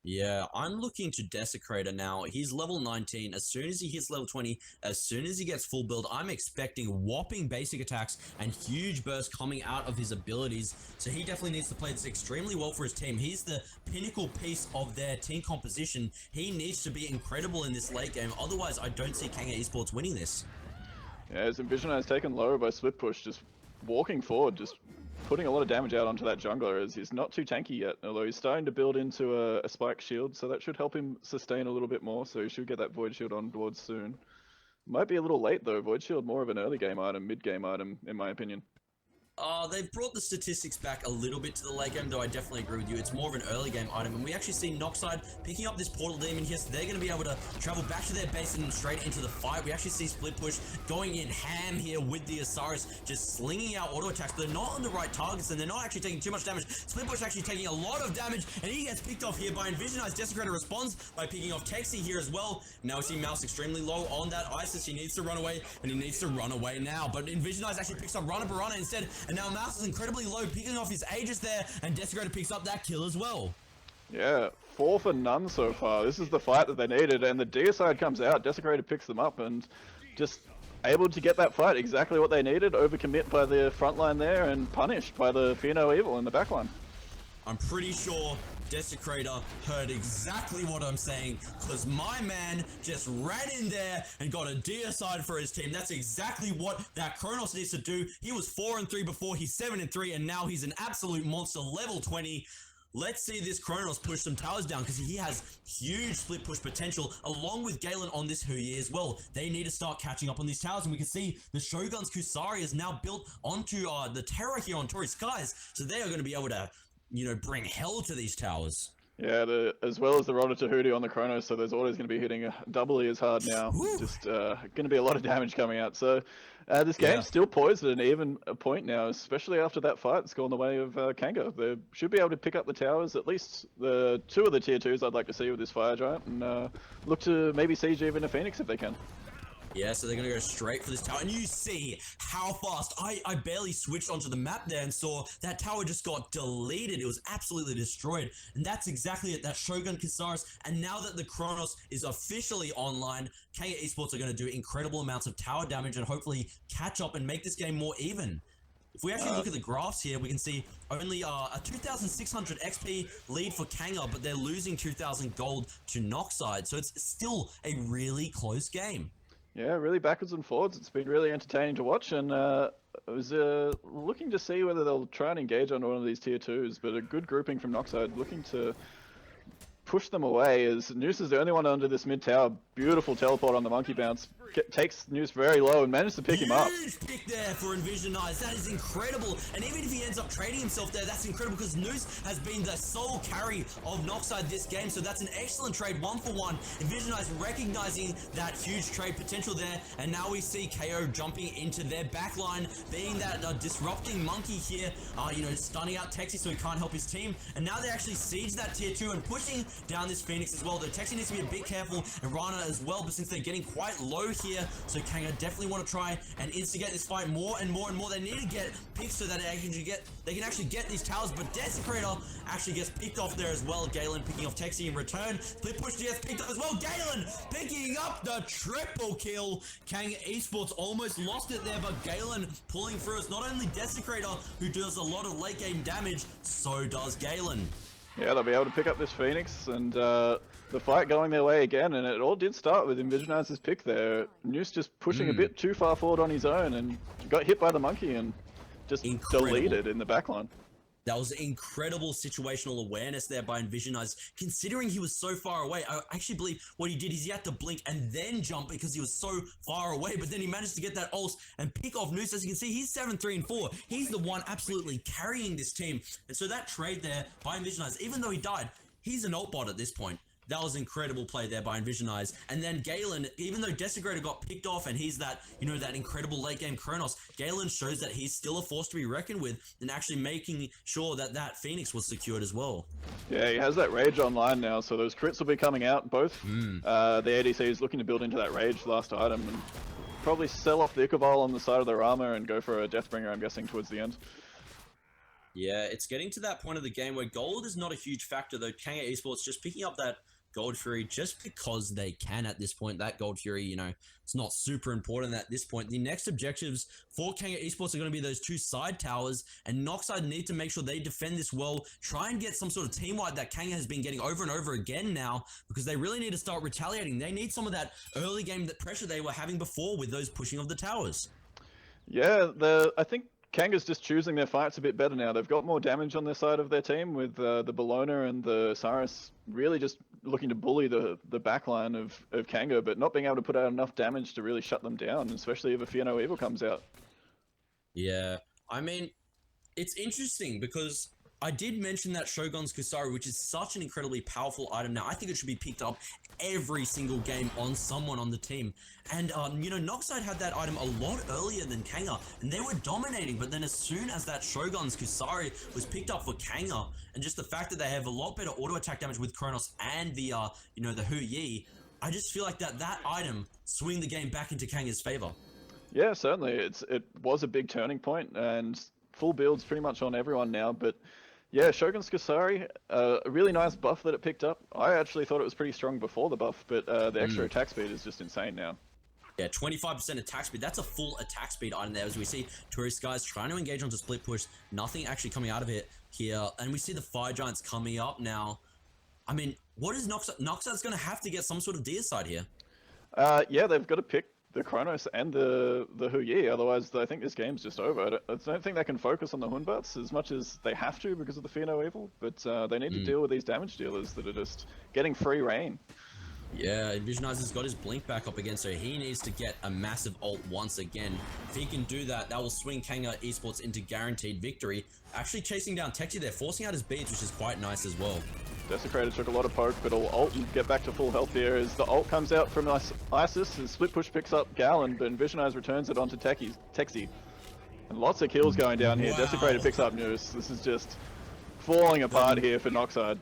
Yeah, I'm looking to Desecrator now. He's level 19. As soon as he hits level 20, as soon as he gets full build, I'm expecting whopping basic attacks and huge bursts coming out of his abilities. So he definitely needs to play this extremely well for his team. He's the pinnacle piece of their team composition. He needs to be incredible in this late game. Otherwise, I don't see Kanga Esports winning this.
Yeah, as Invisionize taken low by split push, just walking forward, just putting a lot of damage out onto that jungler, as he's not too tanky yet, although he's starting to build into a spike shield, so that should help him sustain a little bit more, so he should get that Void Shield on board soon. Might be a little late though. Void Shield more of an early game item, mid game item, in my opinion.
they've brought the statistics back a little bit to the late game, though I definitely agree with you. It's more of an early game item, and we actually see Noxide picking up this Portal Demon here, so they're going to be able to travel back to their base and straight into the fight. We actually see Split Push going in ham here with the Osiris, just slinging out auto attacks. They're not on the right targets, and they're not actually taking too much damage. Split Push actually taking a lot of damage, and he gets picked off here by Envisionize. Desecrator responds by picking off Texi here as well. Now we see Mouse extremely low on that Isis. He needs to run away, and he needs to run away now, but Envisionize actually picks up Rana Barana instead, and now Mouse is incredibly low, picking off his Aegis there, and Desecrator picks up that kill as well.
Yeah, 4 for none so far. This is the fight that they needed, and the Deicide comes out, Desecrator picks them up, and just able to get that fight exactly what they needed, overcommit by the front line there, and punished by the Fear No Evil in the back line.
I'm pretty sure Desecrator heard exactly what I'm saying, because my man just ran in there and got a Deicide for his team. That's exactly what that Kronos needs to do. He was 4-3 before, he's 7-3, and now he's an absolute monster, level 20. Let's see this Kronos push some towers down, because he has huge split push potential, along with Galen on this Huyi as well. They need to start catching up on these towers, and we can see the Shogun's Kusari is now built onto the Terror here on Tory Skies, so they are going to be able to, you know, bring hell to these towers.
Yeah, as well as the Rotor Tahuti on the Chronos, so there's always going to be hitting doubly as hard now.
Woo.
Just going to be a lot of damage coming out. So this game's still poised at an even point now, especially after that fight. It's gone the way of Kanga. They should be able to pick up the towers, at least the 2 of the tier 2s I'd like to see with this Fire Giant, and look to maybe siege even a Phoenix if they can.
Yeah, so they're going to go straight for this tower. And you see how fast. I barely switched onto the map there and saw that tower just got deleted. It was absolutely destroyed. And that's exactly it. That Shogun Casares. And now that the Kronos is officially online, Kanga Esports are going to do incredible amounts of tower damage and hopefully catch up and make this game more even. If we actually look at the graphs here, we can see only a 2,600 XP lead for Kanga, but they're losing 2,000 gold to Noxide. So it's still a really close game.
Yeah, really backwards and forwards. It's been really entertaining to watch, and I was looking to see whether they'll try and engage on one of these tier 2s, but a good grouping from Noxide, looking to push them away, as Noose is the only one under this mid tower. Beautiful teleport on the monkey bounce. Takes Noose very low and manages to pick him up.
Huge pick there for Envisionize. That is incredible. And even if he ends up trading himself there, that's incredible, because Noose has been the sole carry of Noxide this game. So that's an excellent trade, 1-for-1. Envisionize recognizing that huge trade potential there. And now we see KO jumping into their backline, being that disrupting monkey here, you know, stunning out Texi so he can't help his team. And now they actually siege that tier 2 and pushing down this Phoenix as well. Though Texi needs to be a bit careful, and Rana as well, but since they're getting quite low here, so Kanga definitely want to try and instigate this fight more and more and more. They need to get picks so that they can actually get these towers, but Desecrator actually gets picked off there as well. Galen picking off Texi in return. Split Push gets picked up as well. Galen picking up the triple kill. Kanga Esports almost lost it there, but Galen pulling through. It's not only Desecrator who does a lot of late game damage, so does Galen.
Yeah, they'll be able to pick up this Phoenix, and the fight going their way again, and it all did start with Envisionize's pick there. Noose just pushing a bit too far forward on his own, and got hit by the monkey and just deleted in the backline.
That was incredible situational awareness there by Envisionize, considering he was so far away. I actually believe what he did is he had to blink and then jump because he was so far away, but then he managed to get that ult and pick off Noose. As you can see, he's 7-3-4. He's the one absolutely carrying this team. And so that trade there by Envisionize, even though he died, he's an ult bot at this point. That was incredible play there by Envisionize. And then Galen, even though Desecrator got picked off and he's that, you know, that incredible late game Kronos, Galen shows that he's still a force to be reckoned with and actually making sure that that Phoenix was secured as well.
Yeah, he has that Rage online now, so those crits will be coming out. Both the ADC is looking to build into that Rage last item and probably sell off the Ichabod on the side of their armor and go for a Deathbringer, I'm guessing, towards the end.
Yeah, it's getting to that point of the game where gold is not a huge factor, though. Kanga Esports just picking up that Gold Fury just because they can at this point. That Gold Fury, you know, it's not super important at this point. The next objectives for Kanga Esports are going to be those 2 side towers, and Noxide need to make sure they defend this well, try and get some sort of team wipe that Kanga has been getting over and over again now, because they really need to start retaliating. They need some of that early game pressure they were having before with those pushing of the towers.
Yeah, I think Kanga's just choosing their fights a bit better now. They've got more damage on their side of their team, with the Bologna and the Cyrus really just looking to bully the backline of Kanga, but not being able to put out enough damage to really shut them down, especially if a Fear No Evil comes out.
Yeah, I mean, It's interesting because I did mention that Shogun's Kusari, which is such an incredibly powerful item now. I think it should be picked up every single game on someone on the team. And, you know, Noxide had that item a lot earlier than Kanga, and they were dominating. But then as soon as that Shogun's Kusari was picked up for Kanga, and just the fact that they have a lot better auto attack damage with Kronos and the, you know, the Hu Yi, I just feel like that item swing the game back into Kanga's favor.
Yeah, certainly. It was a big turning point, and full build's pretty much on everyone now. But yeah, Shogun's Kusari, a really nice buff that it picked up. I actually thought it was pretty strong before the buff, but the extra attack speed is just insane now.
Yeah, 25% attack speed. That's a full attack speed item there. As we see, Tourist guys trying to engage onto split push. Nothing actually coming out of it here. And we see the Fire Giants coming up now. I mean, what is Noxide? Noxide's going to have to get some sort of deicide here.
Yeah, they've got to pick the Kronos and the Hu Yi, otherwise I think this game's just over. I don't think they can focus on the Hunbats as much as they have to because of the Fear No Evil, but they need to deal with these damage dealers that are just getting free reign.
Yeah, Envisionizer's got his blink back up again, so he needs to get a massive ult once again. If he can do that, that will swing Kanga Esports into guaranteed victory. Actually chasing down Texi there, forcing out his beads, which is quite nice as well.
Desecrator took a lot of poke, but will ult and get back to full health here as the ult comes out from Isis, and Split Push picks up Galen, but Envisionize returns it onto Texi. And lots of kills going down here. Wow. Desecrator picks up Noose. This is just falling apart here for Noxide.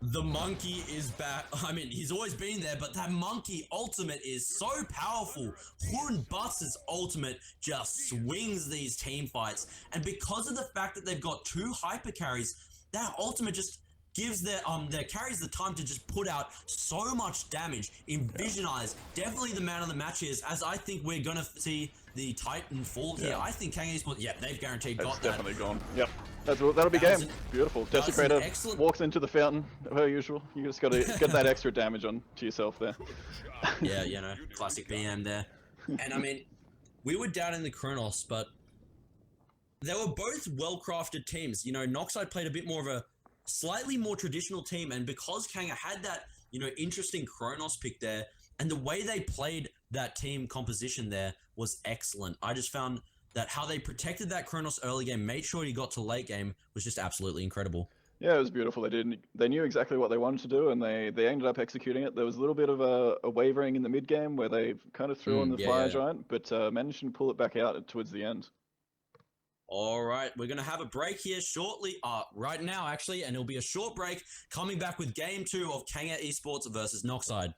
The monkey is back. I mean, he's always been there, but that monkey ultimate is so powerful. Hun Butts' ultimate just swings these team fights. And because of the fact that they've got 2 hyper carries, that ultimate just gives their carries the time to just put out so much damage. Envisionize, definitely the man of the match is, as I think we're gonna see the Titan fall here. I think Kang Esports, yeah, they've guaranteed got that.
Definitely gone. Yep. That'll be game. Beautiful. Desecrator walks into the fountain, per usual. You just got to get that extra damage on to yourself there.
Yeah, you know, classic BM there. And I mean, we were down in the Kronos, but they were both well-crafted teams. You know, Noxide played a bit more of a slightly more traditional team, and because Kanga had that, you know, interesting Kronos pick there, and the way they played that team composition there was excellent. I just found that how they protected that Kronos early game, made sure he got to late game, was just absolutely incredible.
Yeah, it was beautiful. They knew exactly what they wanted to do, and they ended up executing it. There was a little bit of a wavering in the mid game where they kind of threw on the Fire Giant, but managed to pull it back out towards the end.
All right, we're going to have a break here shortly, right now actually, and it'll be a short break, coming back with Game 2 of Kanga Esports versus Noxide.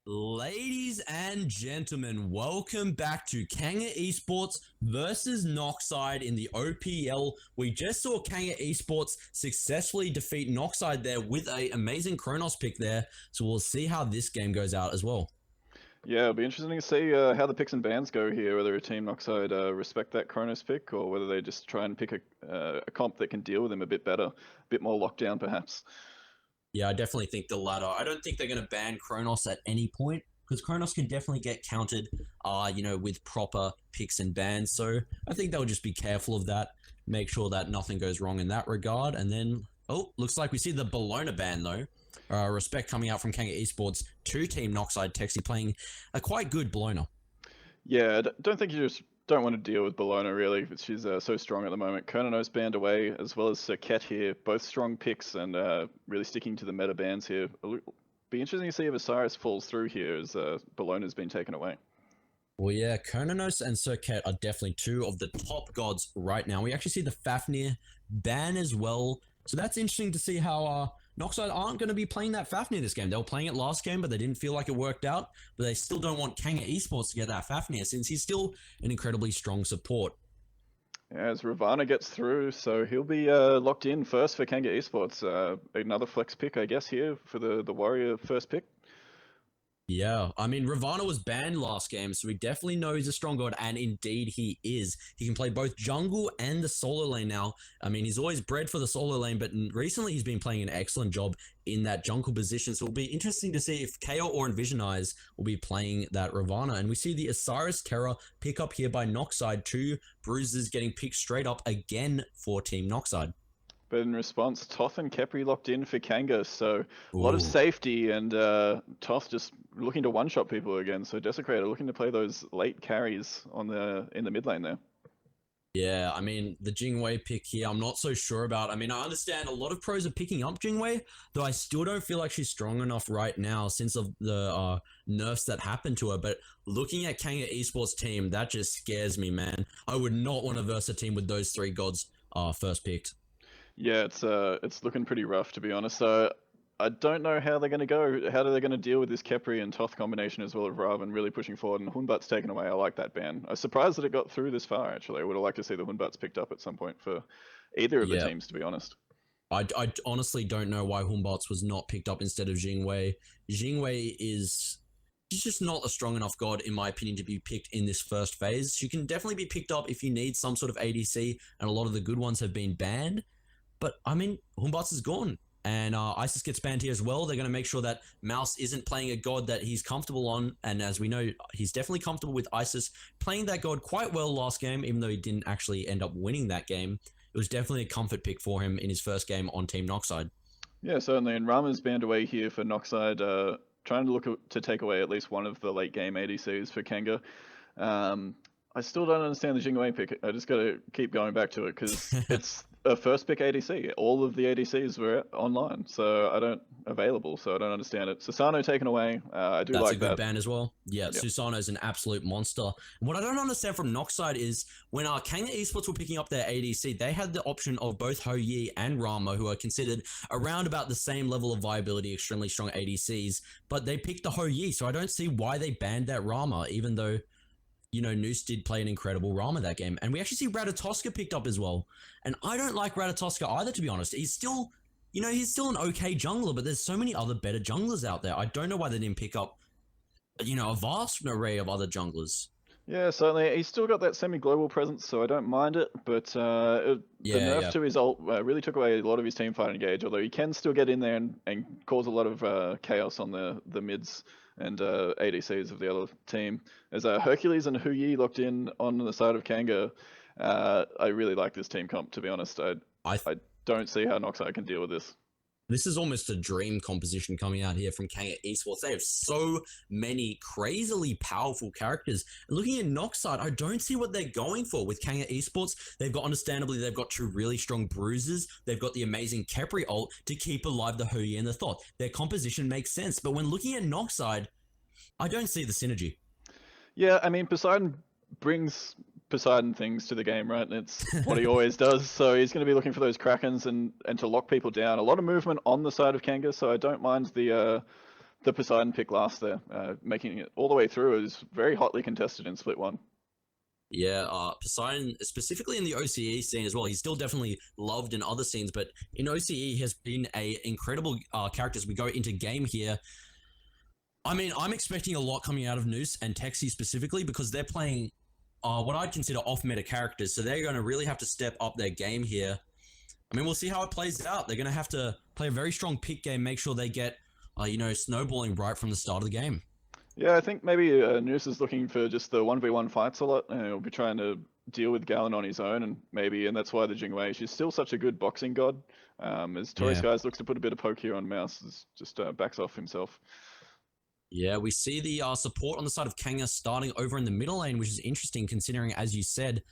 Ladies and gentlemen, welcome back to Kanga Esports versus Noxide in the OPL. We just saw Kanga Esports successfully defeat Noxide there with an amazing Kronos pick there. So we'll see how this game goes out as well.
Yeah, it'll be interesting to see how the picks and bans go here, whether Team Noxide respect that Kronos pick or whether they just try and pick a comp that can deal with him a bit better, a bit more lockdown perhaps.
Yeah, I definitely think the latter. I don't think they're going to ban Kronos at any point because Kronos can definitely get countered, with proper picks and bans. So I think they'll just be careful of that, make sure that nothing goes wrong in that regard. And then, looks like we see the Bologna ban though. Respect coming out from Kanga Esports to Team Noxide Texi playing a quite good Bologna.
Yeah, don't think you just don't want to deal with Bologna really. She's so strong at the moment. Kernanos banned away, as well as Serket here, both strong picks and really sticking to the meta bans here. Be interesting to see if Osiris falls through here as Bologna's been taken away.
Well, yeah, Kernanos and Serket are definitely two of the top gods right now. We actually see the Fafnir ban as well. So that's interesting to see how Noxide aren't going to be playing that Fafnir this game. They were playing it last game, but they didn't feel like it worked out. But they still don't want Kanga Esports to get that Fafnir since he's still an incredibly strong support.
Yeah, as Ravana gets through, so he'll be locked in first for Kanga Esports. Another flex pick, I guess, here for the Warrior first pick.
Yeah, I mean, Ravana was banned last game, so we definitely know he's a strong god, and indeed he is. He can play both jungle and the solo lane now. I mean, he's always bred for the solo lane, but recently he's been playing an excellent job in that jungle position, so it'll be interesting to see if KO or Envision Eyes will be playing that Ravana. And we see the Osiris Terror pick up here by Noxide, two bruises getting picked straight up again for Team Noxide.
But in response, Toth and Kepri locked in for Kanga, so a lot of
Ooh.
safety, and Toth just looking to one-shot people again. So Desecrator looking to play those late carries in the mid lane there.
Yeah, I mean, the Jingwei pick here, I'm not so sure about. I mean, I understand a lot of pros are picking up Jingwei, though I still don't feel like she's strong enough right now since of the nerfs that happened to her. But looking at Kanga Esports team, that just scares me, man. I would not want to verse a team with those three gods first picked.
Yeah, it's looking pretty rough, to be honest. So I don't know how they're going to go. How are they going to deal with this Kepri and Toth combination as well as Raven really pushing forward? And Hunbut's taken away. I like that ban. I was surprised that it got through this far, actually. I would have liked to see the Hunbut's picked up at some point for either of the teams, to be honest.
I honestly don't know why Humboldt's was not picked up instead of Jingwei. Jingwei is... she's just not a strong enough god, in my opinion, to be picked in this first phase. She can definitely be picked up if you need some sort of ADC, and a lot of the good ones have been banned. But, I mean, Humboldt's is gone. And Isis gets banned here as well. They're going to make sure that Mouse isn't playing a god that he's comfortable on. And as we know, he's definitely comfortable with Isis playing that god quite well last game, even though he didn't actually end up winning that game. It was definitely a comfort pick for him in his first game on Team Noxide.
Yeah, certainly. And Rama's banned away here for Noxide, trying to look to take away at least one of the late game ADCs for Kanga. I still don't understand the Jingwei pick. I just got to keep going back to it because it's a first pick ADC. All of the ADCs were online, so I don't understand it. Susano taken away. I do like that.
That's a good ban as well. Yeah, yep. Susano's an absolute monster. And what I don't understand from Noxide is when Kanga Esports were picking up their ADC, they had the option of both Ho Yi and Rama, who are considered around about the same level of viability, extremely strong ADCs, but they picked the Ho Yi, so I don't see why they banned that Rama, even though Noose did play an incredible Rama that game. And we actually see Ratatoska picked up as well. And I don't like Ratatoska either, to be honest. He's still, he's still an okay jungler, but there's so many other better junglers out there. I don't know why they didn't pick up, a vast array of other junglers.
Yeah, certainly. He's still got that semi-global presence, so I don't mind it. But the nerf to his ult really took away a lot of his team fight engage, although he can still get in there and cause a lot of chaos on the mids and ADCs of the other team. As Hercules and Hu Yi locked in on the side of Kanga, I really like this team comp, to be honest. I don't see how Noxide can deal with this.
This is almost a dream composition coming out here from Kanga Esports. They have so many crazily powerful characters. Looking at Noxide, I don't see what they're going for with Kanga Esports. Understandably, they've got two really strong bruises. They've got the amazing Kepri ult to keep alive the Huyi and the Thoth. Their composition makes sense. But when looking at Noxide, I don't see the synergy.
Yeah, I mean, Poseidon brings Poseidon things to the game, right? And it's what he always does. So he's going to be looking for those Krakens and to lock people down. A lot of movement on the side of Kanga, so I don't mind the the Poseidon pick last there, making it all the way through. It was very hotly contested in Split 1.
Yeah, Poseidon, specifically in the OCE scene as well, he's still definitely loved in other scenes, but in OCE he has been a incredible character as we go into game here. I mean, I'm expecting a lot coming out of Noose and Texi specifically because they're playing what I'd consider off-meta characters, so they're going to really have to step up their game here. I mean, we'll see how it plays out. They're going to have to play a very strong pick game, make sure they get, snowballing right from the start of the game.
Yeah, I think maybe Noose is looking for just the 1v1 fights a lot, and he'll be trying to deal with Galen on his own, and that's why the Jingwei, she's still such a good boxing god. As Tori Skies looks to put a bit of poke here on Mouse, just backs off himself.
Yeah, we see the support on the side of Kanga starting over in the middle lane, which is interesting considering, as you said,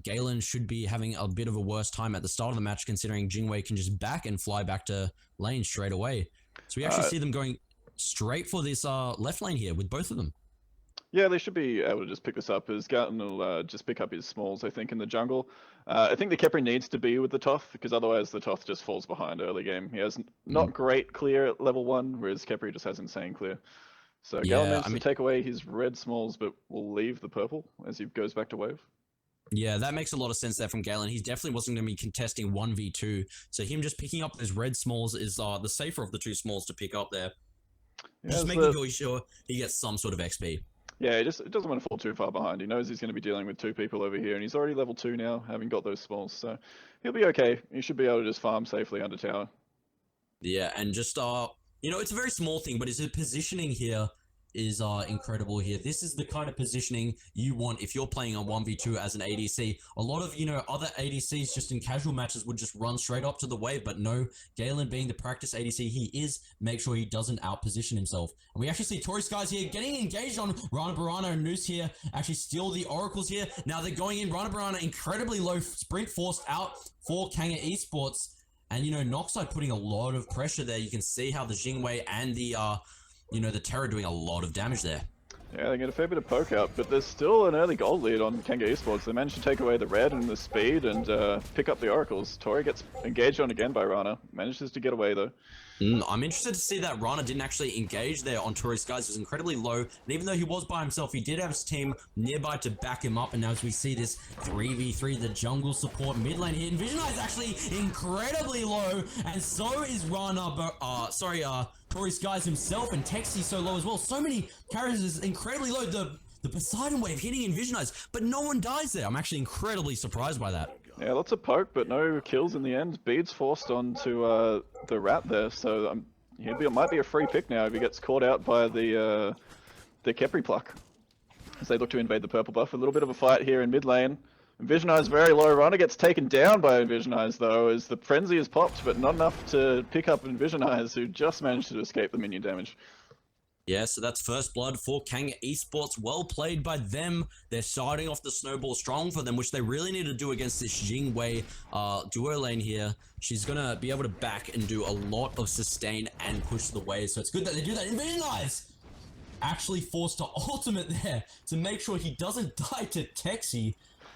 Galen should be having a bit of a worse time at the start of the match considering Jingwei can just back and fly back to lane straight away. So we actually see them going straight for this left lane here with both of them.
Yeah, they should be able to just pick this up as Garten will just pick up his smalls, I think, in the jungle. I think the Khepri needs to be with the Toth because otherwise the Toth just falls behind early game. He has not great clear at level 1, whereas Khepri just has insane clear. So Galen needs to take away his red smalls, but will leave the purple as he goes back to wave.
Yeah, that makes a lot of sense there from Galen. He definitely wasn't going to be contesting 1v2, so him just picking up those red smalls is the safer of the two smalls to pick up there. Yeah, just making sure he gets some sort of XP.
Yeah, he doesn't want to fall too far behind. He knows he's going to be dealing with 2 people over here, and he's already level 2 now, having got those smalls, so he'll be okay. He should be able to just farm safely under tower.
Yeah, and just, it's a very small thing, but his positioning here is incredible here. This is the kind of positioning you want if you're playing a 1v2 as an ADC. A lot of, other ADCs just in casual matches would just run straight up to the wave, but no, Galen being the practice ADC, make sure he doesn't out-position himself. And we actually see Tori Skies here getting engaged on Rana Barana and Noose here, actually steal the Oracles here. Now they're going in, Rana Barana incredibly low, sprint forced out for Kanga Esports. And, Noxide putting a lot of pressure there. You can see how the Jingwei and the Terror doing a lot of damage there.
Yeah, they get a fair bit of poke out, but there's still an early gold lead on Kanga Esports. They managed to take away the red and the speed and pick up the Oracles. Tori gets engaged on again by Rana. Manages to get away though.
I'm interested to see that Rana didn't actually engage there on Tori Skies. It was incredibly low, and even though he was by himself, he did have his team nearby to back him up, and now as we see this 3v3, the jungle support mid lane here, and Vision Eye is actually incredibly low, and so is Rana, Tori Skies himself, and Texi so low as well. So many characters is incredibly low. The Poseidon wave hitting in Vision Eyes, but no one dies there. I'm actually incredibly surprised by that.
Yeah, lots of poke, but no kills in the end. Beads forced onto the rat there, so he might be a free pick now if he gets caught out by the Khepri pluck. As they look to invade the purple buff. A little bit of a fight here in mid lane. Vision Eyes very low. Runner gets taken down by Vision Eyes though, as the frenzy is popped, but not enough to pick up Vision Eyes, who just managed to escape the minion damage.
Yeah, so that's first blood for Kanga Esports. Well played by them. They're starting off the snowball strong for them, which they really need to do against this Jingwei duo lane here. She's going to be able to back and do a lot of sustain and push the wave. So it's good that they do that. And Vision Eyes actually forced to ultimate there to make sure he doesn't die to Texi.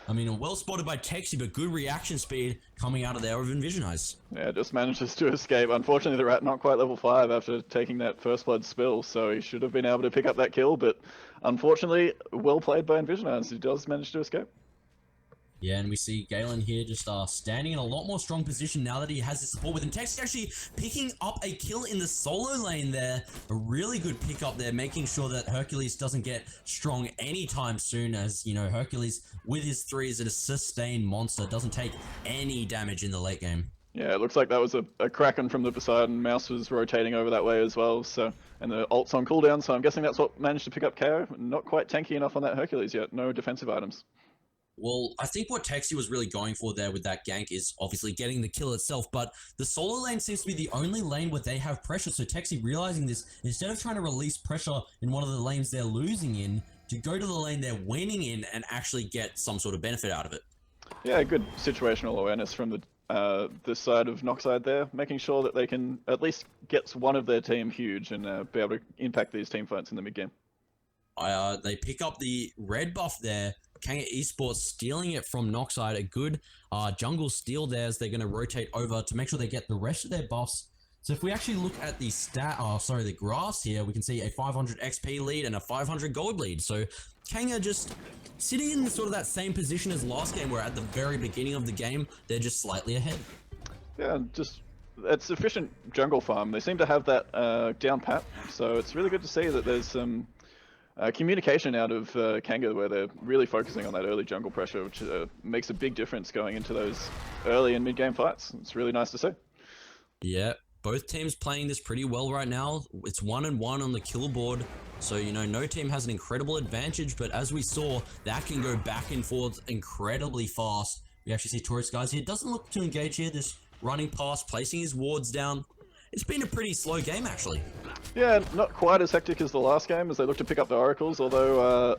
I mean, well spotted by Texi, but good reaction speed coming out of there of Vision Eyes.
Yeah, just manages to escape. Unfortunately, the rat not quite level 5 after taking that first blood spill, so he should have been able to pick up that kill, but unfortunately, well played by Vision Eyes. He does manage to escape.
Yeah, and we see Galen here just standing in a lot more strong position now that he has his support with him. Texi actually picking up a kill in the solo lane there. A really good pick up there, making sure that Hercules doesn't get strong anytime soon, as, Hercules with his 3 is a sustained monster, doesn't take any damage in the late game. Yeah,
it looks like that was a Kraken from the Poseidon. Mouse was rotating over that way as well, so, and the ult's on cooldown, so I'm guessing that's what managed to pick up KO. Not quite tanky enough on that Hercules yet, no defensive items.
Well, I think what Texi was really going for there with that gank is obviously getting the kill itself, but the solo lane seems to be the only lane where they have pressure, so Texi realizing this, instead of trying to release pressure in one of the lanes they're losing in, to go to the lane they're winning in and actually get some sort of benefit out of it.
Yeah, good situational awareness from the side of Noxide there, making sure that they can at least get one of their team huge and be able to impact these team fights in the mid game.
They pick up the red buff there. Kanga Esports stealing it from Noxide. A good jungle steal there as they're going to rotate over to make sure they get the rest of their buffs So if we actually look at the the graphs here, we can see a 500 XP lead and a 500 gold lead. So Kanga just sitting in sort of that same position as last game, where at the very beginning of the game, they're just slightly ahead.
Yeah, just it's efficient jungle farm. They seem to have that down pat, so it's really good to see that there's some communication out of Kanga where they're really focusing on that early jungle pressure, which makes a big difference going into those early and mid-game fights. It's really nice to see.
Yeah, both teams playing this pretty well right now. It's 1-1 on the kill board. So, you know, no team has an incredible advantage, but as we saw, that can go back and forth incredibly fast. We actually see Tori Skies here. Doesn't look to engage here. This running past, placing his wards down. It's been a pretty slow game, actually.
Yeah, not quite as hectic as the last game as they look to pick up the oracles, although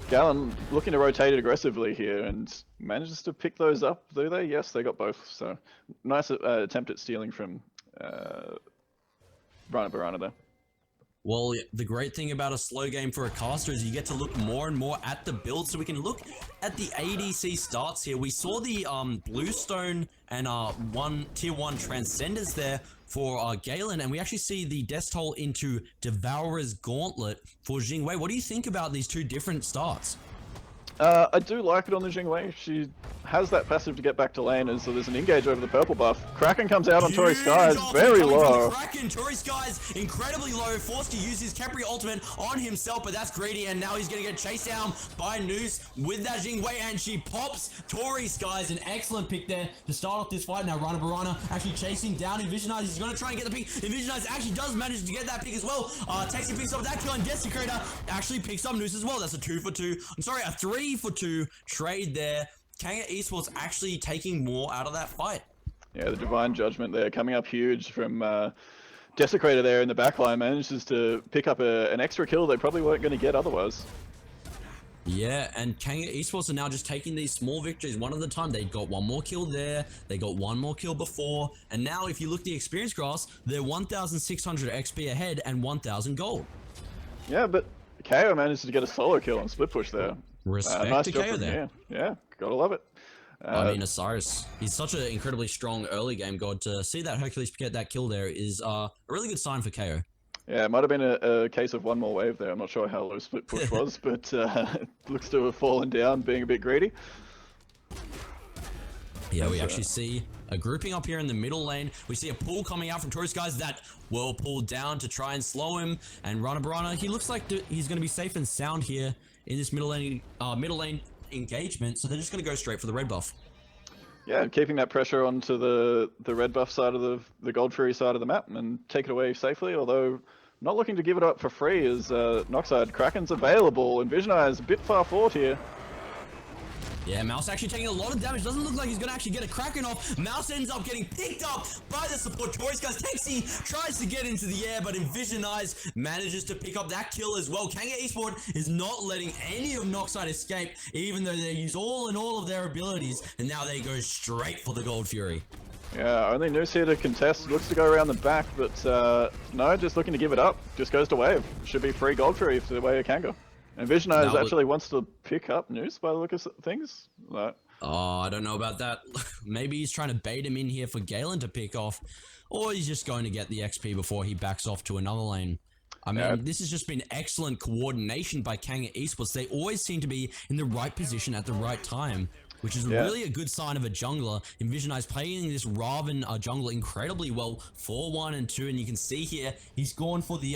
Gallon looking to rotate it aggressively here and manages to pick those up, do they? Yes, they got both. So nice attempt at stealing from Rana Barana there.
Well, the great thing about a slow game for a caster is you get to look more and more at the build. So we can look at the ADC starts here. We saw the Bluestone and tier 1 Transcenders there for Galen, and we actually see the Death Toll into Devourer's Gauntlet for Jingwei. What do you think about these two different starts?
I do like it on the Jingwei. She has that passive to get back to lane, and so there's an engage over the purple buff. Kraken comes out on Tori Skies, very low.
Kraken, Tori Skies incredibly low, forced to use his Capri ultimate on himself, but that's greedy, and now he's going to get chased down by Noose with that Jingwei, and she pops Tori Skies. An excellent pick there to start off this fight. Now Rana Barana actually chasing down Envisionize. He's going to try and get the pick. Envisionize actually does manage to get that pick as well. Texi picks up that kill, and Desecrator actually picks up Noose as well. That's a 2-for-2. I'm sorry, a 3-for-2 trade there. Kanga Esports actually taking more out of that fight.
Yeah, the Divine Judgment there coming up huge from Desecrator there in the backline, manages to pick up an extra kill they probably weren't going to get otherwise.
Yeah, and Kanga Esports are now just taking these small victories one at a time. They got one more kill there, they got one more kill before, and now if you look at the experience graphs, they're 1,600 XP ahead and 1,000 gold.
Yeah, but KO managed to get a solo kill on split push there.
Respect
nice
to
job
KO
from
there.
here. Yeah, gotta love it.
I mean, Osiris, he's such an incredibly strong early game god. To see that Hercules get that kill there is a really good sign for KO.
Yeah, it might have been a case of one more wave there. I'm not sure how low split push was, but it looks to have fallen down, being a bit greedy.
Yeah, we actually see a grouping up here in the middle lane. We see a pull coming out from Tori Skies that will pull down to try and slow him. And Rana Barana, he looks like he's going to be safe and sound here in this middle lane engagement. So they're just going to go straight for the red buff.
Yeah, keeping that pressure onto the red buff side of the Gold Fury side of the map and take it away safely, although not looking to give it up for free as Noxide. Kraken's available, and Vision Eye is a bit far forward here.
Yeah, Mouse actually taking a lot of damage. Doesn't look like he's going to actually get a Kraken off. Mouse ends up getting picked up by the support. Tori Skies Texi tries to get into the air, but Envisionize manages to pick up that kill as well. Kanga Esports is not letting any of Noxide escape, even though they use all of their abilities, and now they go straight for the Gold Fury.
Yeah, only Noose here to contest. Looks to go around the back, but no, just looking to give it up. Just goes to wave. Should be free Gold Fury for the way of Kanga. And Vision Eyes actually wants to pick up Noose by the look of things. No.
Oh, I don't know about that. Maybe he's trying to bait him in here for Galen to pick off, or he's just going to get the XP before he backs off to another lane. I mean, this has just been excellent coordination by Kanga Esports. They always seem to be in the right position at the right time, which is really a good sign of a jungler. Envisionize playing this Raven jungler incredibly well, 4-1 and 2, and you can see here, he's gone for the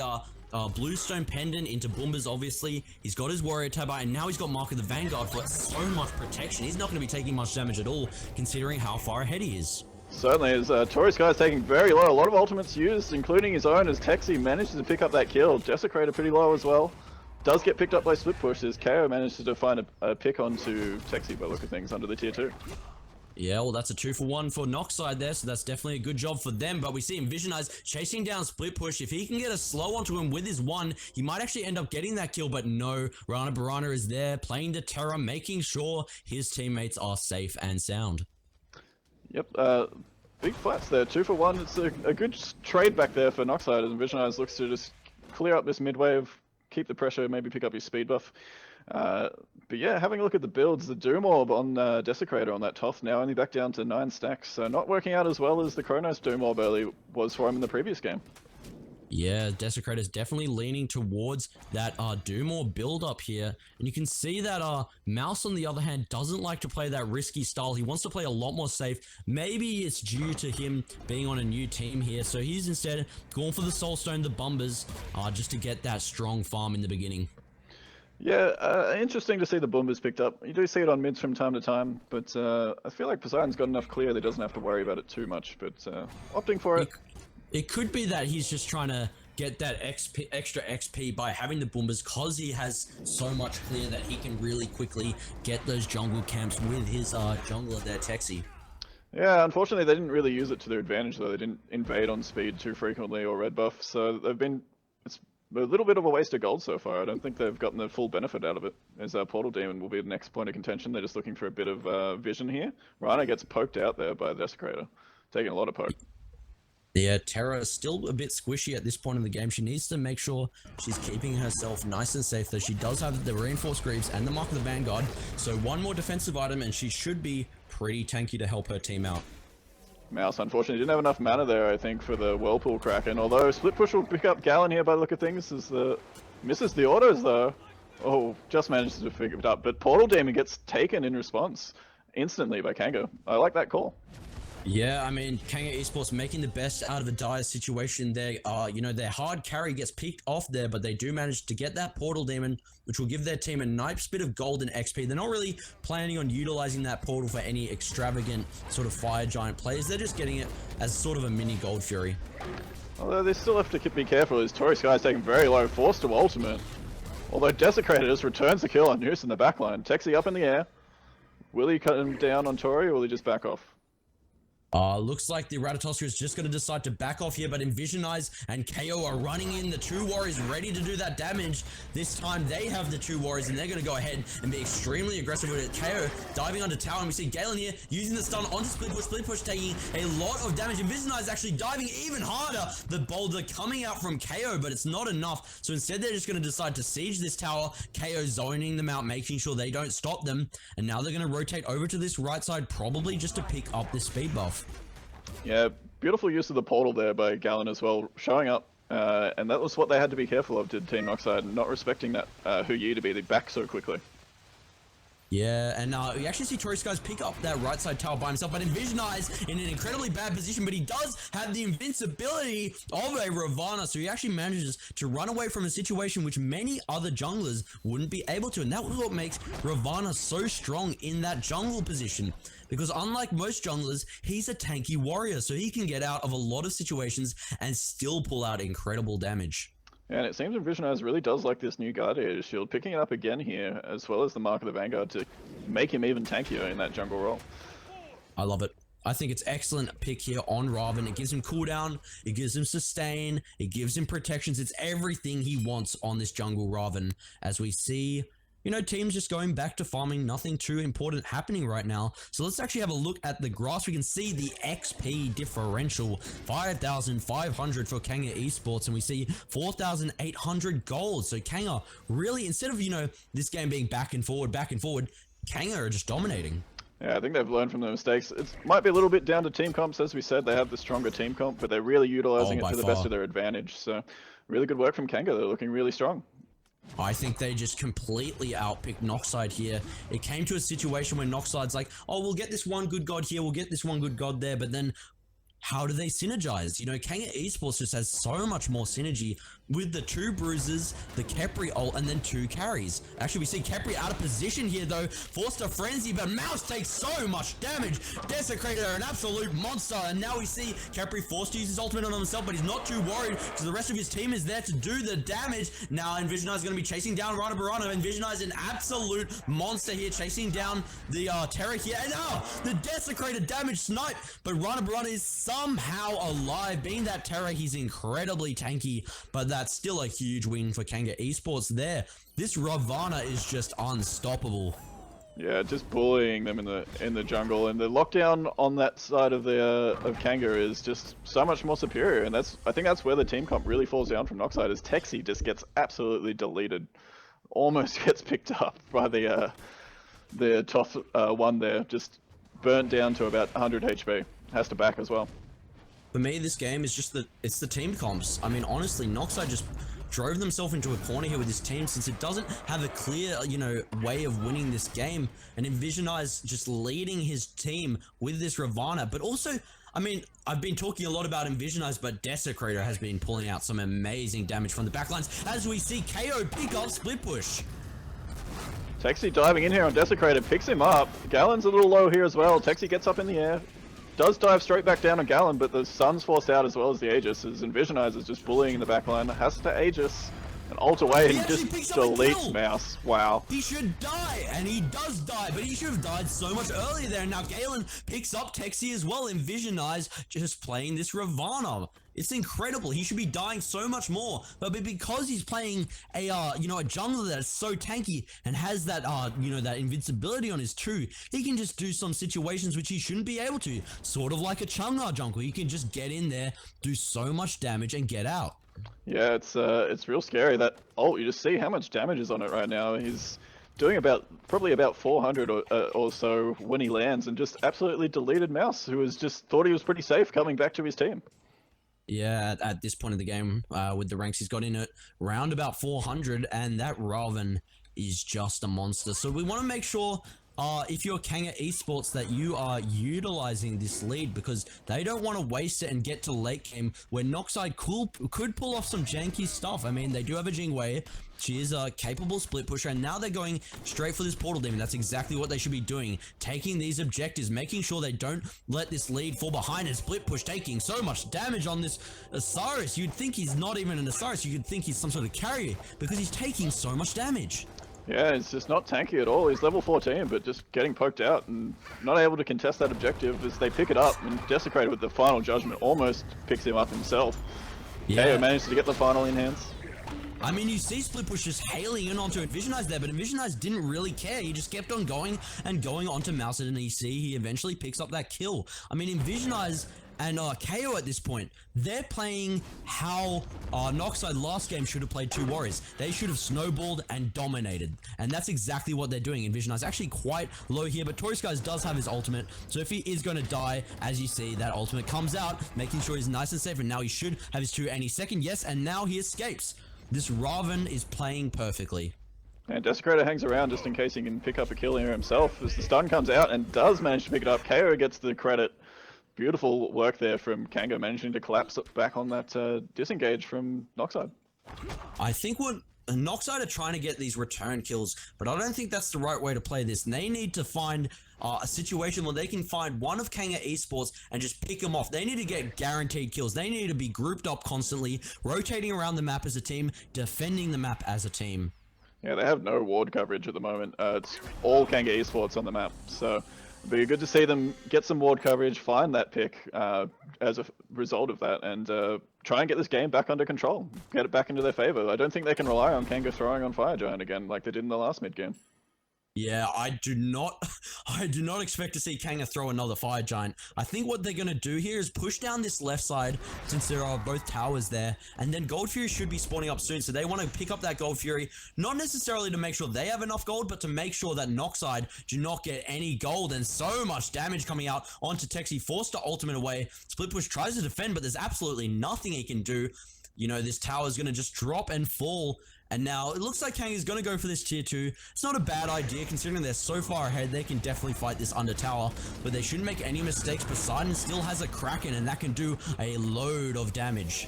Bluestone Pendant into Boombas, obviously. He's got his Warrior Tab, and now he's got Mark of the Vanguard for so much protection. He's not going to be taking much damage at all, considering how far ahead he is.
Certainly is. Tori Skies taking very low. A lot of ultimates used, including his own, as Texi manages to pick up that kill. Desecrator pretty low as well. Does get picked up by split push as KO manages to find a pick onto Texi by the look of things under the tier 2.
Yeah, well, that's a 2-for-1 for Noxide there, so that's definitely a good job for them. But we see Envisionize chasing down split push. If he can get a slow onto him with his 1, he might actually end up getting that kill, but no. Rana Barana is there playing the Terror, making sure his teammates are safe and sound.
Yep, big flats there, 2-for-1. It's a good trade back there for Noxide as Envisionize looks to just clear up this mid wave keep the pressure, maybe pick up your speed buff. But yeah, having a look at the builds, the Doom Orb on Desecrator on that Toth now only back down to 9 stacks, so not working out as well as the Chronos Doom Orb early was for him in the previous game.
Yeah, Desecrator's definitely leaning towards that Doom or build up here. And you can see that Mouse, on the other hand, doesn't like to play that risky style. He wants to play a lot more safe. Maybe it's due to him being on a new team here. So he's instead going for the Soulstone, the Bombers, just to get that strong farm in the beginning.
Yeah, interesting to see the Bombers picked up. You do see it on mids from time to time, but I feel like Poseidon's got enough clear that he doesn't have to worry about it too much. But opting for it.
It could be that he's just trying to get that extra XP by having the Bombers, because he has so much clear that he can really quickly get those jungle camps with his jungler there, Texi.
Yeah, unfortunately they didn't really use it to their advantage though. They didn't invade on speed too frequently or red buff, so it's a little bit of a waste of gold so far. I don't think they've gotten the full benefit out of it, as Portal Demon will be the next point of contention. They're just looking for a bit of vision here. Rhino gets poked out there by the Desecrator, taking a lot of poke.
Yeah, Terra is still a bit squishy at this point in the game. She needs to make sure she's keeping herself nice and safe, though she does have the Reinforced Greaves and the Mark of the Vanguard. So one more defensive item and she should be pretty tanky to help her team out.
Mouse, unfortunately, didn't have enough mana there, I think, for the Whirlpool Kraken. Although Split Push will pick up Gallon here by the look of things, as misses the autos, though. Oh, just manages to figure it up. But Portal Demon gets taken in response instantly by Kanga. I like that call.
Yeah, I mean, Kanga Esports making the best out of a dire situation there. You know, their hard carry gets peaked off there, but they do manage to get that Portal Demon, which will give their team a nice bit of gold and XP. They're not really planning on utilizing that portal for any extravagant sort of Fire Giant plays. They're just getting it as sort of a mini Gold Fury.
Although they still have to be careful, as Tori Sky's taking very low, forced to ultimate. Although Desecrator just returns the kill on Noose in the backline. Texi up in the air. Will he cut him down on Tori, or will he just back off?
Looks like the Ratatoskr is just going to decide to back off here, but Envisionize and KO are running in. The two warriors ready to do that damage. This time they have the two warriors and they're going to go ahead and be extremely aggressive with it. KO diving under tower, and we see Galen here using the stun onto Split Push taking a lot of damage. Envisionize actually diving even harder. The boulder coming out from KO, but it's not enough. So instead they're just going to decide to siege this tower. KO zoning them out, making sure they don't stop them. And now they're going to rotate over to this right side, probably just to pick up this speed buff.
Yeah, beautiful use of the portal there by Gallon as well, showing up, and that was what they had to be careful of, did Team Noxide, not respecting that Hu Yi to be back so quickly.
Yeah, and we actually see Tori Skies pick up that right side tower by himself, but Envisionize in an incredibly bad position, but he does have the invincibility of a Ravana, so he actually manages to run away from a situation which many other junglers wouldn't be able to, and that was what makes Ravana so strong in that jungle position. Because unlike most junglers, he's a tanky warrior, so he can get out of a lot of situations and still pull out incredible damage.
And it seems Envisionize really does like this new Guardiator shield, picking it up again here, as well as the Mark of the Vanguard to make him even tankier in that jungle role.
I love it. I think it's excellent pick here on Raven. It gives him cooldown, it gives him sustain, it gives him protections. It's everything he wants on this jungle Raven, as we see, you know, teams just going back to farming, nothing too important happening right now. So let's actually have a look at the grass. We can see the XP differential, 5,500 for Kanga Esports, and we see 4,800 gold. So Kanga really, instead of, you know, this game being back and forward, Kanga are just dominating.
Yeah, I think they've learned from their mistakes. It might be a little bit down to team comps, as we said. They have the stronger team comp, but they're really utilizing it to the best of their advantage. So really good work from Kanga. They're looking really strong.
I think they just completely outpicked Noxide here. It came to a situation where Noxide's like, oh, we'll get this one good god here, we'll get this one good god there, but then how do they synergize? You know, Kanga Esports just has so much more synergy with the two bruises, the Khepri ult, and then two carries. Actually, we see Khepri out of position here, though, forced to frenzy, but Mouse takes so much damage. Desecrator, an absolute monster, and now we see Khepri forced to use his ultimate on himself, but he's not too worried, because the rest of his team is there to do the damage. Now, Envisionize is going to be chasing down Rana Barana. Envisionize is an absolute monster here, chasing down the Terra here, and the Desecrator damage snipe, but Rana Barana is somehow alive. Being that Terra, he's incredibly tanky, but that's still a huge win for Kanga Esports there. This Ravana is just unstoppable.
Yeah, just bullying them in the jungle, and the lockdown on that side of the of Kanga is just so much more superior, and I think that's where the team comp really falls down from Noxide. Is Texi just gets absolutely deleted, almost gets picked up by the top one there, just burnt down to about 100 HP. Has to back as well.
For me, this game is just it's the team comps. I mean, honestly, Noxide just drove themselves into a corner here with his team since it doesn't have a clear, way of winning this game. And Envisionize just leading his team with this Ravana. But also, I mean, I've been talking a lot about Envisionize, but Desecrator has been pulling out some amazing damage from the backlines as we see KO pick up split push.
Texi diving in here on Desecrator, picks him up. Gallon's a little low here as well. Texi gets up in the air. Does dive straight back down on Gallon, but the Sun's forced out as well as the Aegis, as Envisionize is just bullying in the backline. Has to Aegis and ult away and just deletes Mouse. Wow.
He should die, and he does die, but he should have died so much earlier there. Now Galen picks up Texi as well. Envisionize just playing this Ravana. It's incredible. He should be dying so much more, but because he's playing a jungler that's so tanky and has that that invincibility on his 2, he can just do some situations which he shouldn't be able to. Sort of like a Chang'e jungler. You can just get in there, do so much damage, and get out.
Yeah, it's real scary. That ult, you just see how much damage is on it right now. He's doing probably about 400 or so when he lands, and just absolutely deleted Mouse, who was just thought he was pretty safe coming back to his team.
Yeah, at this point of the game, with the ranks he's got in it, round about 400, and that Raven is just a monster. So we want to make sure, if you're Kanga Esports, that you are utilizing this lead, because they don't want to waste it and get to late game where Noxide could pull off some janky stuff. I mean, they do have a Jingwei. She is a capable split pusher, and now they're going straight for this portal demon. That's exactly what they should be doing. Taking these objectives, making sure they don't let this lead fall behind, and split push taking so much damage on this Osiris. You'd think he's not even an Osiris. You could think he's some sort of carrier because he's taking so much damage.
Yeah, it's just not tanky at all. He's level 14, but just getting poked out and not able to contest that objective as they pick it up, and Desecrator with the final judgment almost picks him up himself.
Yeah.
KO managed to get the final in hands.
I mean, you see Split Push just hailing in onto Envisionize there, but Envisionize didn't really care. He just kept on going and going onto Mouse, and you see he eventually picks up that kill. I mean, Envisionize and KO at this point, they're playing how Noxide last game should have played 2 warriors. They should have snowballed and dominated, and that's exactly what they're doing. Envisionize actually quite low here, but Toriskies does have his ultimate, so if he is going to die, as you see, that ultimate comes out, making sure he's nice and safe, and now he should have his 2 any second. Yes, and now he escapes. This Raven is playing perfectly.
And Desecrator hangs around just in case he can pick up a kill here himself as the stun comes out and does manage to pick it up. KO gets the credit. Beautiful work there from Kanga, managing to collapse back on that disengage from Noxide.
I think what Noxide are trying to get these return kills, but I don't think that's the right way to play this. They need to find a situation where they can find one of Kanga Esports and just pick them off. They need to get guaranteed kills. They need to be grouped up constantly, rotating around the map as a team, defending the map as a team.
Yeah, they have no ward coverage at the moment. It's all Kanga Esports on the map, so it'd be good to see them get some ward coverage, find that pick as a result of that, and try and get this game back under control, get it back into their favor. I don't think they can rely on Kanga throwing on Fire Giant again like they did in the last mid game.
Yeah, I do not expect to see Kanga throw another Fire Giant. I think what they're going to do here is push down this left side, since there are both towers there, and then Gold Fury should be spawning up soon, so they want to pick up that Gold Fury, not necessarily to make sure they have enough gold, but to make sure that Noxide do not get any gold, and so much damage coming out onto Texi, forced to ultimate away. Split Push tries to defend, but there's absolutely nothing he can do. You know, this tower is going to just drop and fall. And now it looks like Kang is going to go for this tier 2. It's not a bad idea considering they're so far ahead. They can definitely fight this under tower, but they shouldn't make any mistakes. Poseidon still has a Kraken, and that can do a load of damage.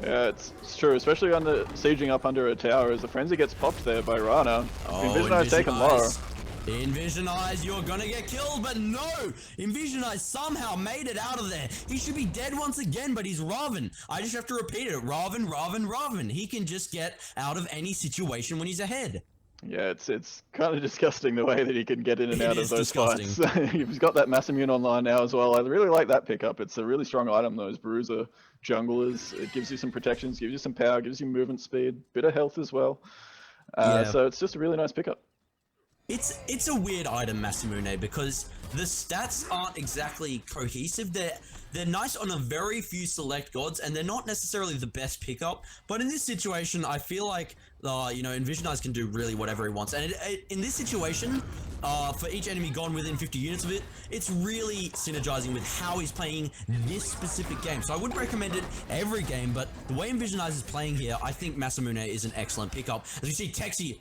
Yeah, it's true, especially under sieging up under a tower as the Frenzy gets popped there by Rana. Envisionize taken low.
Envisionize, you're gonna get killed, but no! Envisionize somehow made it out of there. He should be dead once again, but he's Raven. I just have to repeat it. Raven, Raven, Raven. He can just get out of any situation when he's ahead.
Yeah, it's kind of disgusting the way that he can get in and out of those fights. He's got that Mass Immune online now as well. I really like that pickup. It's a really strong item, those Bruiser junglers. It gives you some protections, gives you some power, gives you movement speed, bit of health as well. So it's just a really nice pickup.
It's a weird item, Masamune, because the stats aren't exactly cohesive. They're nice on a very few select gods, and they're not necessarily the best pickup. But in this situation, I feel like you know, Envision Eyes can do really whatever he wants. And in this situation, for each enemy gone within 50 units of it, it's really synergizing with how he's playing this specific game. So I wouldn't recommend it every game, but the way Envision Eyes is playing here, I think Masamune is an excellent pickup. As you see, Texi,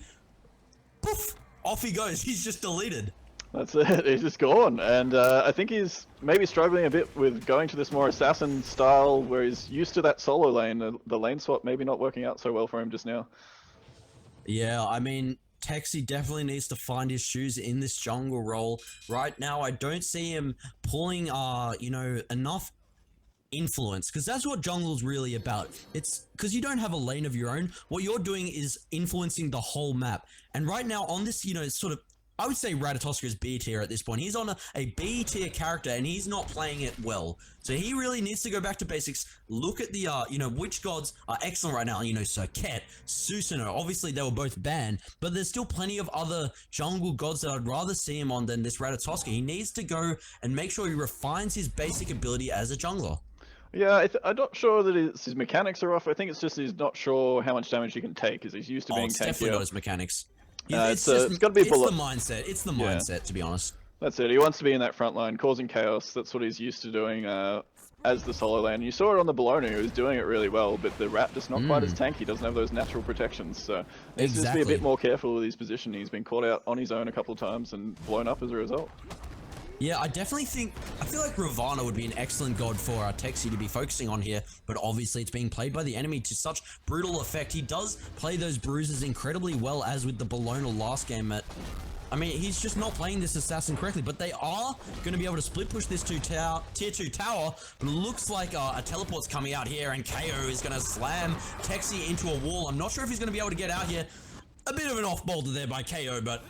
poof, off he goes. He's just deleted.
That's it, he's just gone, and I think he's maybe struggling a bit with going to this more assassin style where he's used to that solo lane. The lane swap maybe not working out so well for him just now.
Yeah, I mean, Texi definitely needs to find his shoes in this jungle role. Right now, I don't see him pulling, you know, enough influence, because that's what jungle's really about. It's because you don't have a lane of your own. What you're doing is influencing the whole map. And right now on this, you know, sort of, I would say Ratatoska is B tier at this point. He's on a B tier character and he's not playing it well. So he really needs to go back to basics. Look at the, you know, which gods are excellent right now. You know, Serket, Susanoo, obviously they were both banned, but there's still plenty of other jungle gods that I'd rather see him on than this Ratatoska. He needs to go and make sure he refines his basic ability as a jungler.
Yeah, I'm not sure that his mechanics are off. I think it's just he's not sure how much damage he can take because he's used to being
It's definitely
tankier.
not his mechanics.
It's got to be
it's the mindset. It's the mindset, to be honest.
That's it. He wants to be in that front line, causing chaos. That's what he's used to doing as the solo lane. You saw it on the Bologna, who was doing it really well, but the Rat just not quite as tanky. Doesn't have those natural protections. So needs to just be a bit more careful with his position. He's been caught out on his own a couple of times and blown up as a result.
Yeah, I definitely think, I feel like Ravana would be an excellent god for Texi to be focusing on here, but obviously it's being played by the enemy to such brutal effect. He does play those bruises incredibly well, as with the Bologna last game. I mean, he's just not playing this assassin correctly, but they are going to be able to split push this tier 2 tower, but it looks like a teleport's coming out here, and KO is going to slam Texi into a wall. I'm not sure if he's going to be able to get out here. A bit of an off boulder there by KO, but,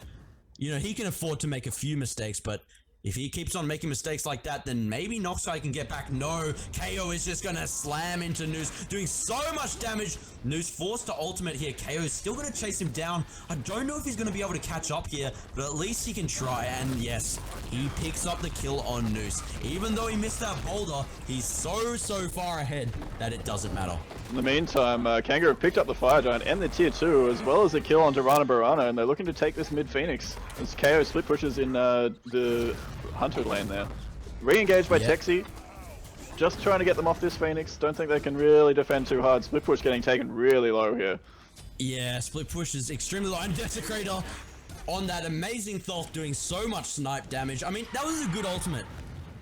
you know, he can afford to make a few mistakes, but if he keeps on making mistakes like that, then maybe Noxai can get back. No, KO is just going to slam into Noose, doing so much damage. Noose forced to ultimate here. KO is still going to chase him down. I don't know if he's going to be able to catch up here, but at least he can try. And yes, he picks up the kill on Noose. Even though he missed that boulder, he's so far ahead that it doesn't matter.
In the meantime, Kangaroo have picked up the Fire Giant and the tier 2, as well as a kill onto Rana Barana, and they're looking to take this mid Phoenix as KO split pushes in the Hunter lane there. Re-engaged by Texi. Just trying to get them off this Phoenix. Don't think they can really defend too hard. Split push getting taken really low here.
Yeah, split push is extremely low. And Desecrator on that amazing Thoth doing so much snipe damage. I mean, that was a good ultimate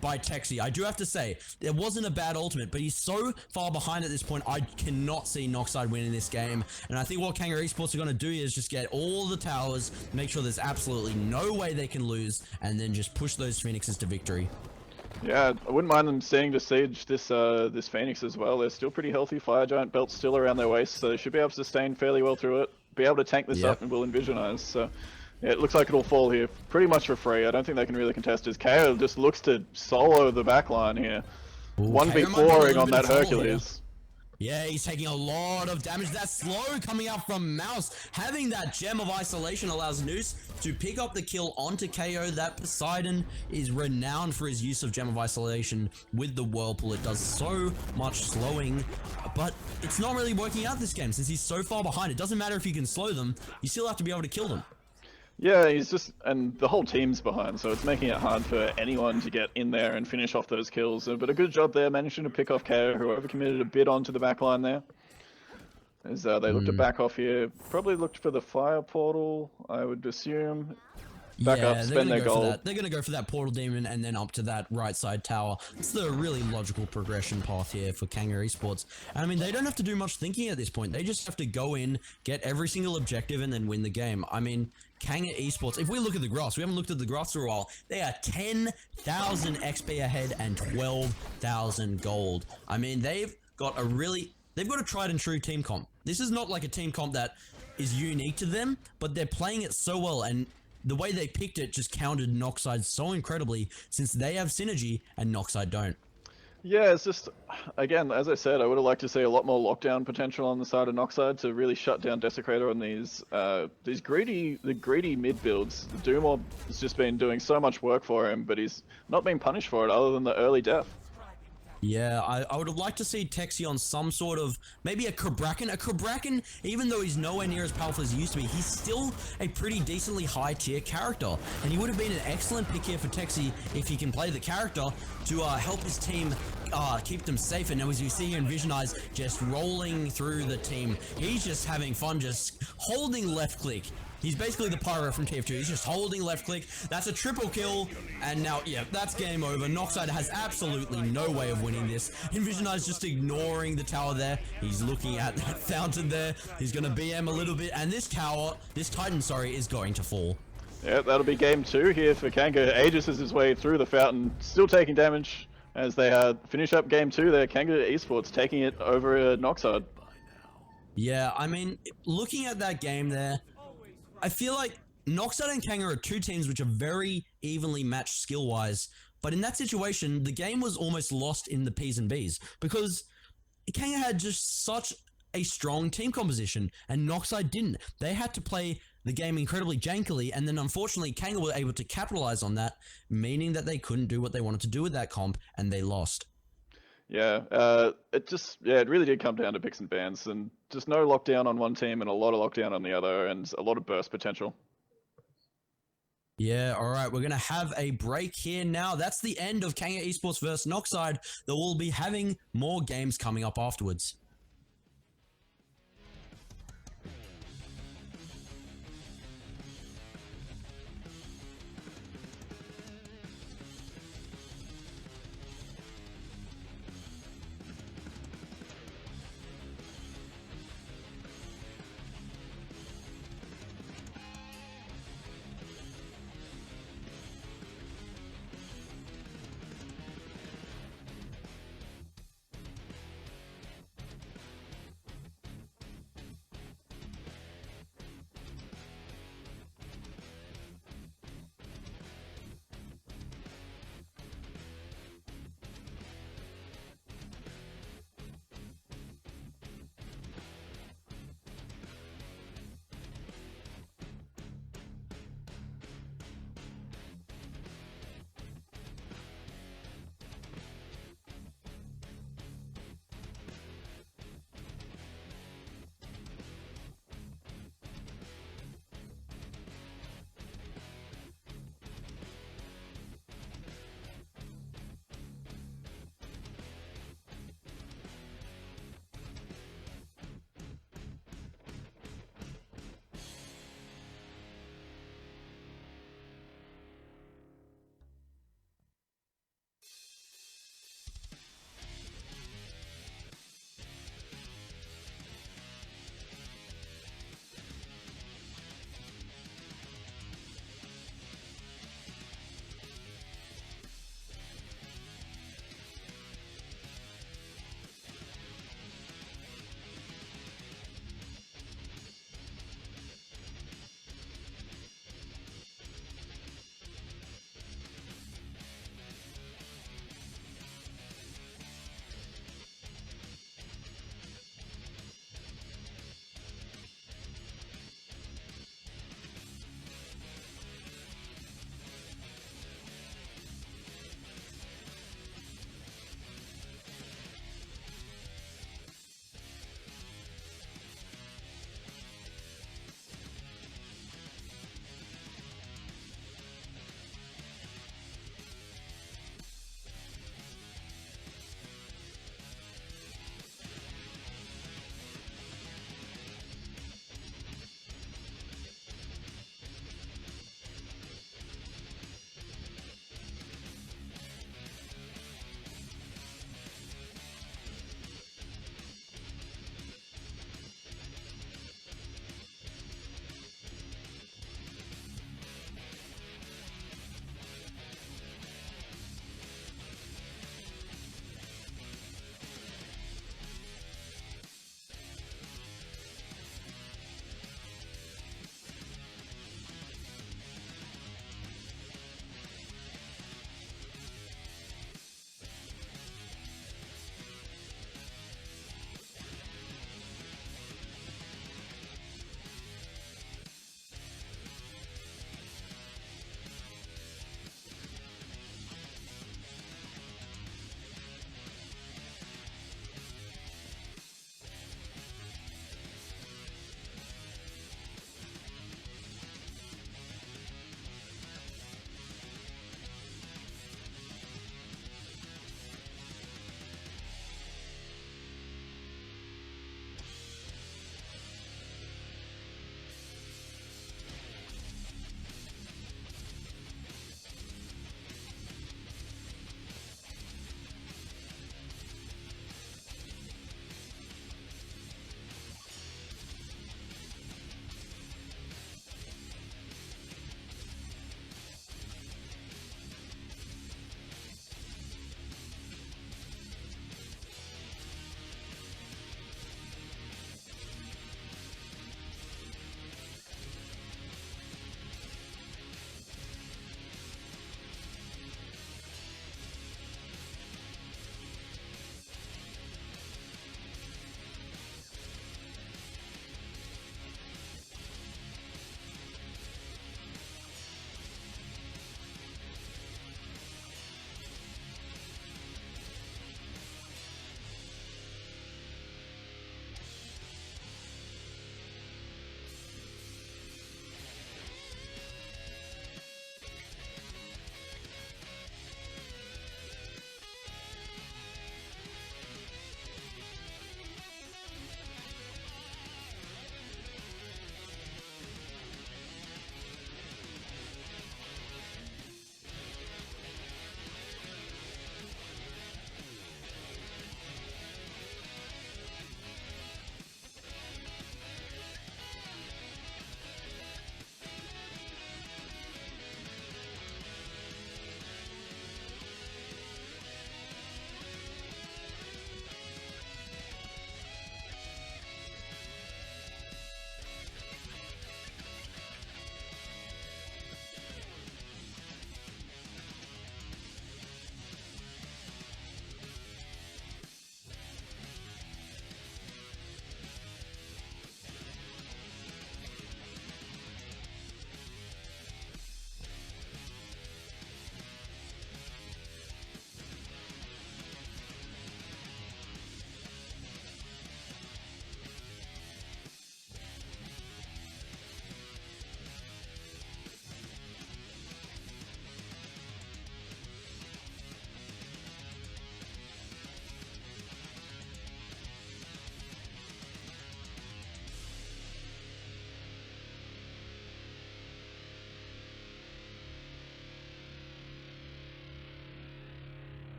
by Texi. I do have to say, it wasn't a bad ultimate, but he's so far behind at this point, I cannot see Noxide winning this game. And I think what Kangaroo Esports are going to do is just get all the towers, make sure there's absolutely no way they can lose, and then just push those Phoenixes to victory.
Yeah, I wouldn't mind them staying to siege this this Phoenix as well. They're still pretty healthy. Fire Giant belt's still around their waist, so they should be able to sustain fairly well through it. Be able to tank this up and will Envision Eyes. So yeah, it looks like it'll fall here pretty much for free. I don't think they can really contest as KO just looks to solo the backline here. 1v4ing on that Hercules.
Yeah, he's taking a lot of damage. That slow coming out from Mouse. Having that Gem of Isolation allows Noose to pick up the kill onto KO. That Poseidon is renowned for his use of Gem of Isolation with the Whirlpool. It does so much slowing, but it's not really working out this game since he's so far behind. It doesn't matter if you can slow them, you still have to be able to kill them.
Yeah, he's just, and the whole team's behind, so it's making it hard for anyone to get in there and finish off those kills. But a good job there, managing to pick off KO, who overcommitted a bit onto the backline there. As they looked to back off here, probably looked for the fire portal, I would assume. Back up, spend their gold.
They're going to go for that portal demon and then up to that right side tower. It's the really logical progression path here for Kangaroo Esports. I mean, they don't have to do much thinking at this point. They just have to go in, get every single objective, and then win the game. I mean, Kangaroo Esports, if we look at the graphs, we haven't looked at the graphs for a while, they are 10,000 XP ahead and 12,000 gold. I mean, they've got a tried and true team comp. This is not like a team comp that is unique to them, but they're playing it so well, and the way they picked it just countered Noxide so incredibly since they have synergy and Noxide don't.
Yeah, it's just, again, as I said, I would have liked to see a lot more lockdown potential on the side of Noxide to really shut down Desecrator on these greedy mid builds. Doomor has just been doing so much work for him, but he's not been punished for it other than the early death.
Yeah, I would have liked to see Texi on some sort of, maybe a Krabrakan. A Krabrakan, even though he's nowhere near as powerful as he used to be, he's still a pretty decently high tier character. And he would have been an excellent pick here for Texi if he can play the character to help his team keep them safe. And as you see here in Vision Eyes, just rolling through the team, he's just having fun, just holding left click. He's basically the pyro from TF2. He's just holding left click. That's a triple kill. And now, yeah, that's game over. Noxide has absolutely no way of winning this. Envisionized just ignoring the tower there. He's looking at that fountain there. He's going to BM a little bit. And this tower, this Titan, sorry, is going to fall.
Yeah, that'll be game 2 here for Kanga. Aegis is his way through the fountain, still taking damage as they finish up game 2 there. Kanga Esports taking it over Noxide.
Yeah, I mean, looking at that game there, I feel like Noxide and Kanga are two teams which are very evenly matched skill-wise, but in that situation, the game was almost lost in the P's and B's, because Kanga had just such a strong team composition, and Noxide didn't. They had to play the game incredibly jankily, and then unfortunately, Kanga were able to capitalize on that, meaning that they couldn't do what they wanted to do with that comp, and they lost.
Yeah, it really did come down to picks and bans, and just no lockdown on one team and a lot of lockdown on the other, and a lot of burst potential.
Yeah, all right, we're going to have a break here now. That's the end of Kanga Esports versus Noxide. That we'll be having more games coming up afterwards.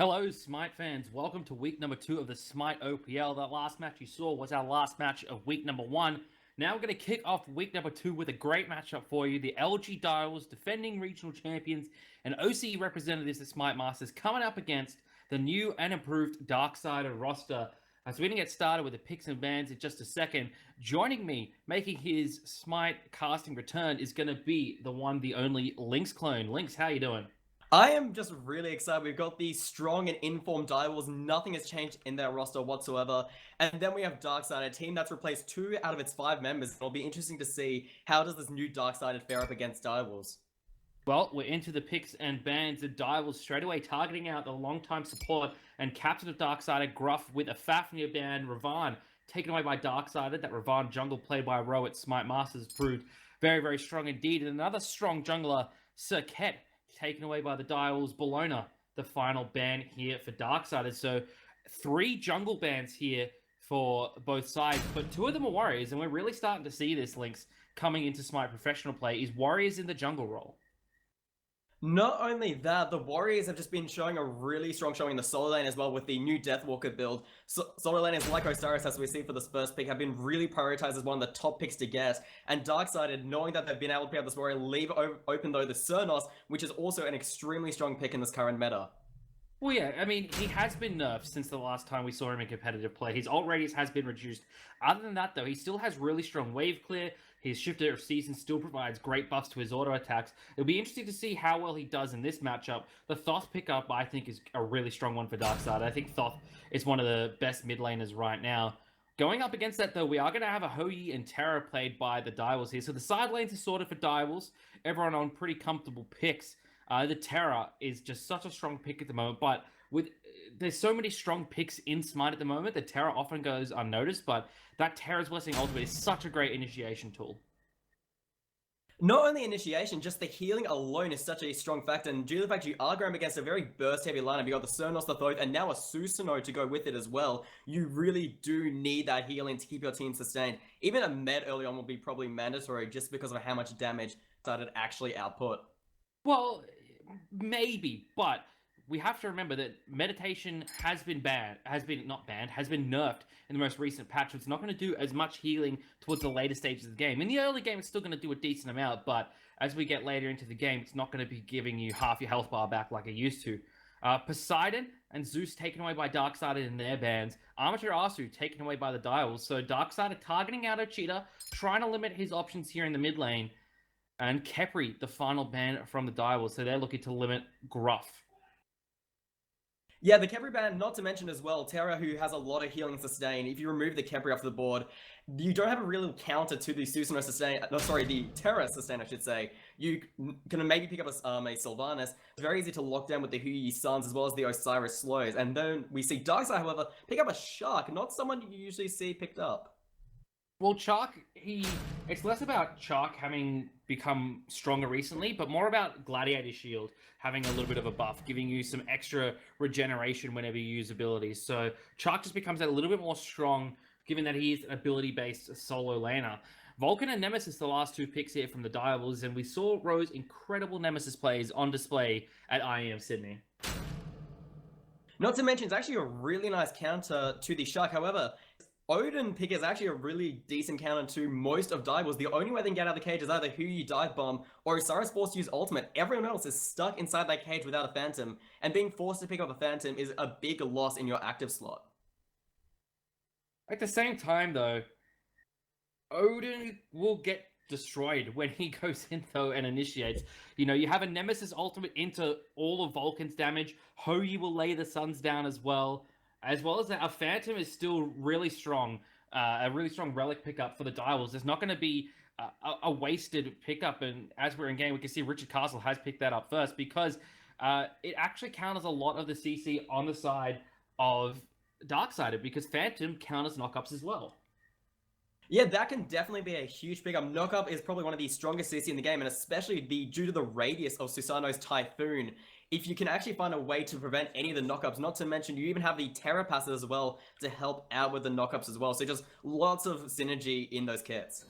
Hello, SMITE fans. Welcome to week number 2 of the SMITE OPL. The last match you saw was our last match of week number 1. Now we're going to kick off week number 2 with a great matchup for you. The LG Dials, defending regional champions and OCE representatives at SMITE Masters, coming up against the new and improved Darksided roster. As we're going to get started with the picks and bans in just a second, joining me, making his SMITE casting return, is going to be the one, the only Lynx clone. Lynx, how you doing?
I am just really excited. We've got these strong and informed Direwolves. Nothing has changed in their roster whatsoever. And then we have Darkside, a team that's replaced 2 out of its 5 members. It'll be interesting to see how does this new Darksided fare up against Direwolves.
Well, we're into the picks and bans. The Direwolves straight away targeting out the longtime support and captain of Darksided, Gruff, with a Fafnir ban. Ravan taken away by Darksided. That Ravan jungle played by Ro at SMITE Masters proved very, very strong indeed. And another strong jungler, Cirquet, taken away by the Direwolves. Bologna, the final ban here for Darksided. So 3 jungle bans here for both sides, but 2 of them are warriors, and we're really starting to see this, Lynx, coming into SMITE professional play, is warriors in the jungle role.
Not only that, the Warriors have just been showing a really strong showing in the solo lane as well with the new Deathwalker build. Solo laners like Osiris, as we see for this first pick, have been really prioritized as one of the top picks to get. And Darksided, knowing that they've been able to pick up this Warrior, leave open though the Cernos, which is also an extremely strong pick in this current meta.
Well, yeah, I mean, he has been nerfed since the last time we saw him in competitive play. His ult radius has been reduced. Other than that, though, he still has really strong wave clear. His Shifter of Season still provides great buffs to his auto attacks. It'll be interesting to see how well he does in this matchup. The Thoth pickup, I think, is a really strong one for Darkseid. I think Thoth is one of the best mid laners right now. Going up against that, though, we are going to have a Hoyi and Terra played by the Direwolves here. So the side lanes are sorted for Direwolves. Everyone on pretty comfortable picks. The Terra is just such a strong pick at the moment, but there's so many strong picks in SMITE at the moment that Terra often goes unnoticed, but that Terra's Blessing Ultimate is such a great initiation tool.
Not only initiation, just the healing alone is such a strong factor, and due to the fact you are going up against a very burst-heavy lineup, you got the Cernos, the Thoth, and now a Susanoo to go with it as well, you really do need that healing to keep your team sustained. Even a med early on will be probably mandatory just because of how much damage started actually output.
Well, maybe, but we have to remember that meditation has been nerfed in the most recent patch. It's not going to do as much healing towards the later stages of the game. In the early game, it's still going to do a decent amount, but as we get later into the game, it's not going to be giving you half your health bar back like it used to. Poseidon and Zeus taken away by Darksided in their bans. Amaterasu taken away by the Direwolves. So Darksided targeting out Ochita, trying to limit his options here in the mid lane. And Khepri, the final ban from the Direwolves. So they're looking to limit Gruff.
Yeah, the Khepri ban, not to mention as well, Terra, who has a lot of healing and sustain. If you remove the Khepri off the board, you don't have a real counter to the Susanoo sustain. No, sorry, the Terra sustain, I should say. You can maybe pick up a Sylvanas. It's very easy to lock down with the Huyi Suns as well as the Osiris slows. And then we see Darkseid, however, pick up a Shark, not someone you usually see picked up.
Well, Chark, it's less about Chark having become stronger recently, but more about Gladiator Shield having a little bit of a buff, giving you some extra regeneration whenever you use abilities. So Chark just becomes a little bit more strong, given that he is an ability-based solo laner. Vulcan and Nemesis, the last 2 picks here from the Direwolves, and we saw Ro's incredible Nemesis plays on display at IEM Sydney.
Not to mention, it's actually a really nice counter to the Shark. However, Odin pick is actually a really decent counter to most of Direwolves. The only way they can get out of the cage is either Huyi Dive Bomb or Osiris forced to use Ultimate. Everyone else is stuck inside that cage without a Phantom, and being forced to pick up a Phantom is a big loss in your active slot.
At the same time, though, Odin will get destroyed when he goes in, though, and initiates. You know, you have a Nemesis Ultimate into all of Vulcan's damage. Hoyi will lay the Suns down as well as that. A Phantom is still really strong, a really strong relic pickup for the Direwolves. There's not going to be a wasted pickup, and as we're in game, we can see Richard Castle has picked that up first because it actually counters a lot of the CC on the side of Darksided because Phantom counters knockups as well.
Yeah, that can definitely be a huge pickup. Knockup is probably one of the strongest CC in the game, and especially due to the radius of Susanoo's Typhoon. If you can actually find a way to prevent any of the knockups, not to mention you even have the Terra passes as well to help out with the knockups as well. So just lots of synergy in those kits.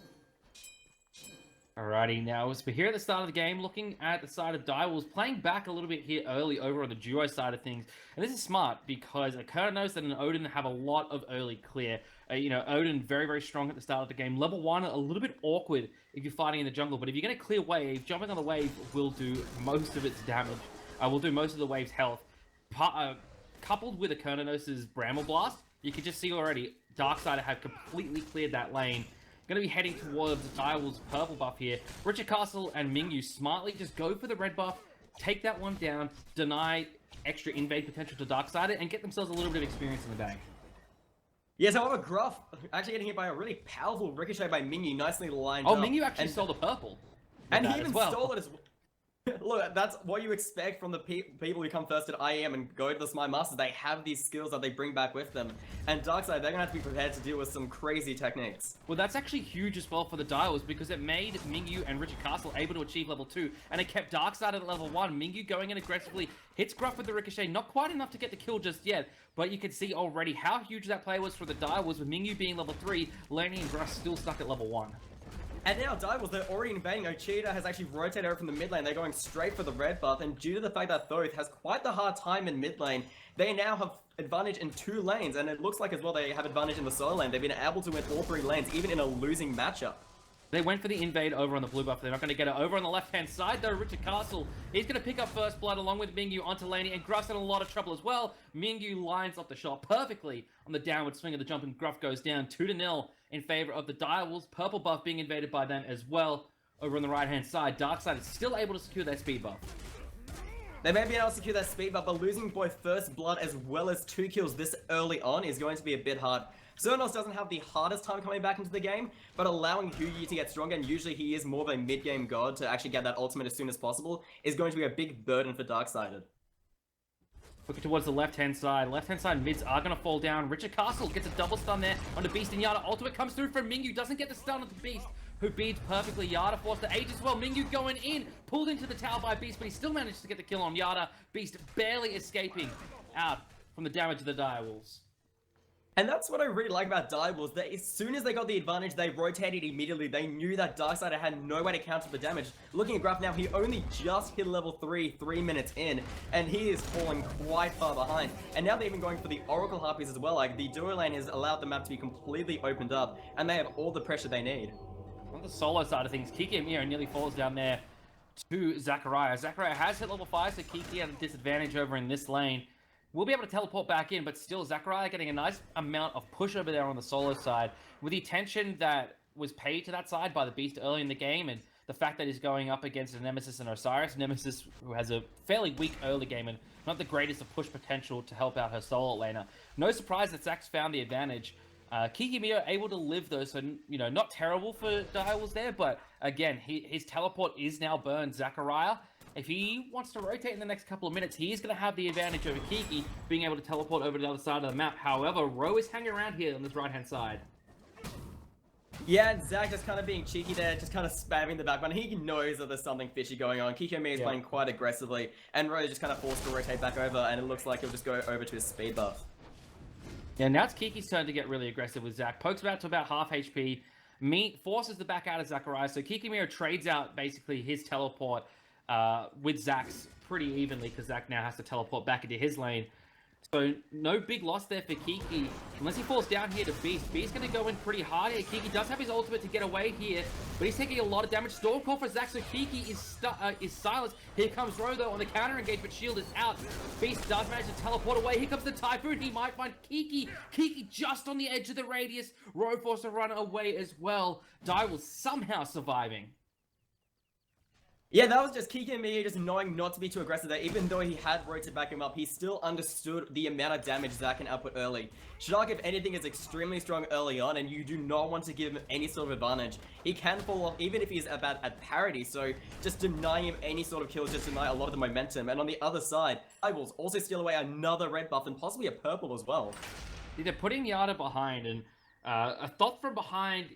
Alrighty, now as we're here at the start of the game, looking at the side of Direwolves, playing back a little bit here early over on the duo side of things. And this is smart because Kurnos and Odin have a lot of early clear. Odin very, very strong at the start of the game. Level 1, a little bit awkward if you're fighting in the jungle, but if you're going to clear wave, jumping on the wave will do most of its damage. Will do most of the wave's health. Coupled with a Kurnos' Bramble Blast, you can just see already Darksider have completely cleared that lane. Going to be heading towards Direwolves' purple buff here. Richard Castle and Mingyu smartly just go for the red buff, take that one down, deny extra invade potential to Darksider, and get themselves a little bit of experience in the bag.
Yes, however, Gruff actually getting hit by a really powerful ricochet by Mingyu, nicely lined up.
Oh, Mingyu actually stole the purple.
And he even stole it as well. Look, that's what you expect from the people who come first at IEM and go to the SMITE Masters. They have these skills that they bring back with them. And Darkseid, they're going to have to be prepared to deal with some crazy techniques.
Well, that's actually huge as well for the Direwolves because it made Mingyu and Richard Castle able to achieve level 2. And it kept Darkseid at level 1. Mingyu going in aggressively, hits Gruff with the ricochet. Not quite enough to get the kill just yet. But you can see already how huge that play was for the Direwolves with Mingyu being level 3, Laney and Gruff still stuck at level 1.
And now Direwolves, they're already invading. Ochida has actually rotated over from the mid lane. They're going straight for the red buff. And due to the fact that Thoth has quite the hard time in mid lane, they now have advantage in 2 lanes. And it looks like as well they have advantage in the solo lane. They've been able to win all 3 lanes, even in a losing matchup.
They went for the invade over on the blue buff. They're not going to get it over on the left-hand side, though. Richard Castle, he's going to pick up first blood along with Mingyu onto Laney, and Gruff's in a lot of trouble as well. Mingyu lines up the shot perfectly on the downward swing of the jump, and Gruff goes down 2-0 in favor of the Direwolves. Purple buff being invaded by them as well. Over on the right-hand side, Darkseid is still able to secure their speed buff.
They may be able to secure that speed buff, but losing both first blood as well as 2 kills this early on is going to be a bit hard. Xernos doesn't have the hardest time coming back into the game, but allowing Huyi to get stronger, and usually he is more of a mid-game god to actually get that ultimate as soon as possible, is going to be a big burden for Darksided.
Looking towards the left-hand side. Left-hand side mids are going to fall down. Richard Castle gets a double stun there on the Beast, and Yada ultimate comes through from Mingyu. Doesn't get the stun on the Beast, who beats perfectly. Yada forced to age as well. Mingyu going in, pulled into the tower by Beast, but he still managed to get the kill on Yada. Beast barely escaping out from the damage of the Direwolves.
And that's what I really like about Direwolves, that as soon as they got the advantage, they rotated immediately. They knew that Darksider had no way to counter the damage. Looking at Graph now, he only just hit level 3, 3 minutes in, and he is falling quite far behind. And now they're even going for the Oracle Harpies as well. Like, the duo lane has allowed the map to be completely opened up, and they have all the pressure they need.
On the solo side of things, Kiki Amiro nearly falls down there to Zachariah. Zachariah has hit level 5, so Kiki at a disadvantage over in this lane. We'll be able to teleport back in, but still Zachariah getting a nice amount of push over there on the solo side. With the attention that was paid to that side by the Beast early in the game, and the fact that he's going up against a Nemesis and Osiris. Nemesis, who has a fairly weak early game and not the greatest of push potential to help out her solo laner. No surprise that Zach's found the advantage. Kikimiya able to live though, so, not terrible for Direwolves there, but again, his teleport is now burned. Zachariah, if he wants to rotate in the next couple of minutes, he is going to have the advantage over Kiki, being able to teleport over to the other side of the map. However, Ro is hanging around here on this right-hand side.
Yeah, and Zach just kind of being cheeky there, just kind of spamming the back button. He knows that there's something fishy going on. Kikyomi is playing quite aggressively, and Ro is just kind of forced to rotate back over, and it looks like he'll just go over to his speed buff.
Yeah, now it's Kiki's turn to get really aggressive with Zach. Pokes about to about half HP. Forces the back out of Zachariah, so Kikimiro trades out basically his teleport with Zach's pretty evenly, because Zach now has to teleport back into his lane. So no big loss there for Kiki, unless he falls down here to Beast. Beast's going to go in pretty hard here. Kiki does have his ultimate to get away here, but he's taking a lot of damage. Stormcall for Zach, so Kiki is silenced. Here comes Ro though on the counter engagement. Shield is out. Beast does manage to teleport away. Here comes the Typhoon. He might find Kiki. Kiki just on the edge of the radius. Ro forced to run away as well. Direwolves somehow surviving.
Yeah, that was just Kiki and Mia just knowing not to be too aggressive there. Even though he had Ro to back him up, he still understood the amount of damage Zach can output early. Shark, if anything, is extremely strong early on, and you do not want to give him any sort of advantage. He can fall off even if he's about at parity, so just denying him any sort of kills, just deny a lot of the momentum. And on the other side, Eyeballs also steal away another red buff and possibly a purple as well.
They're putting Yada behind, and a thought from behind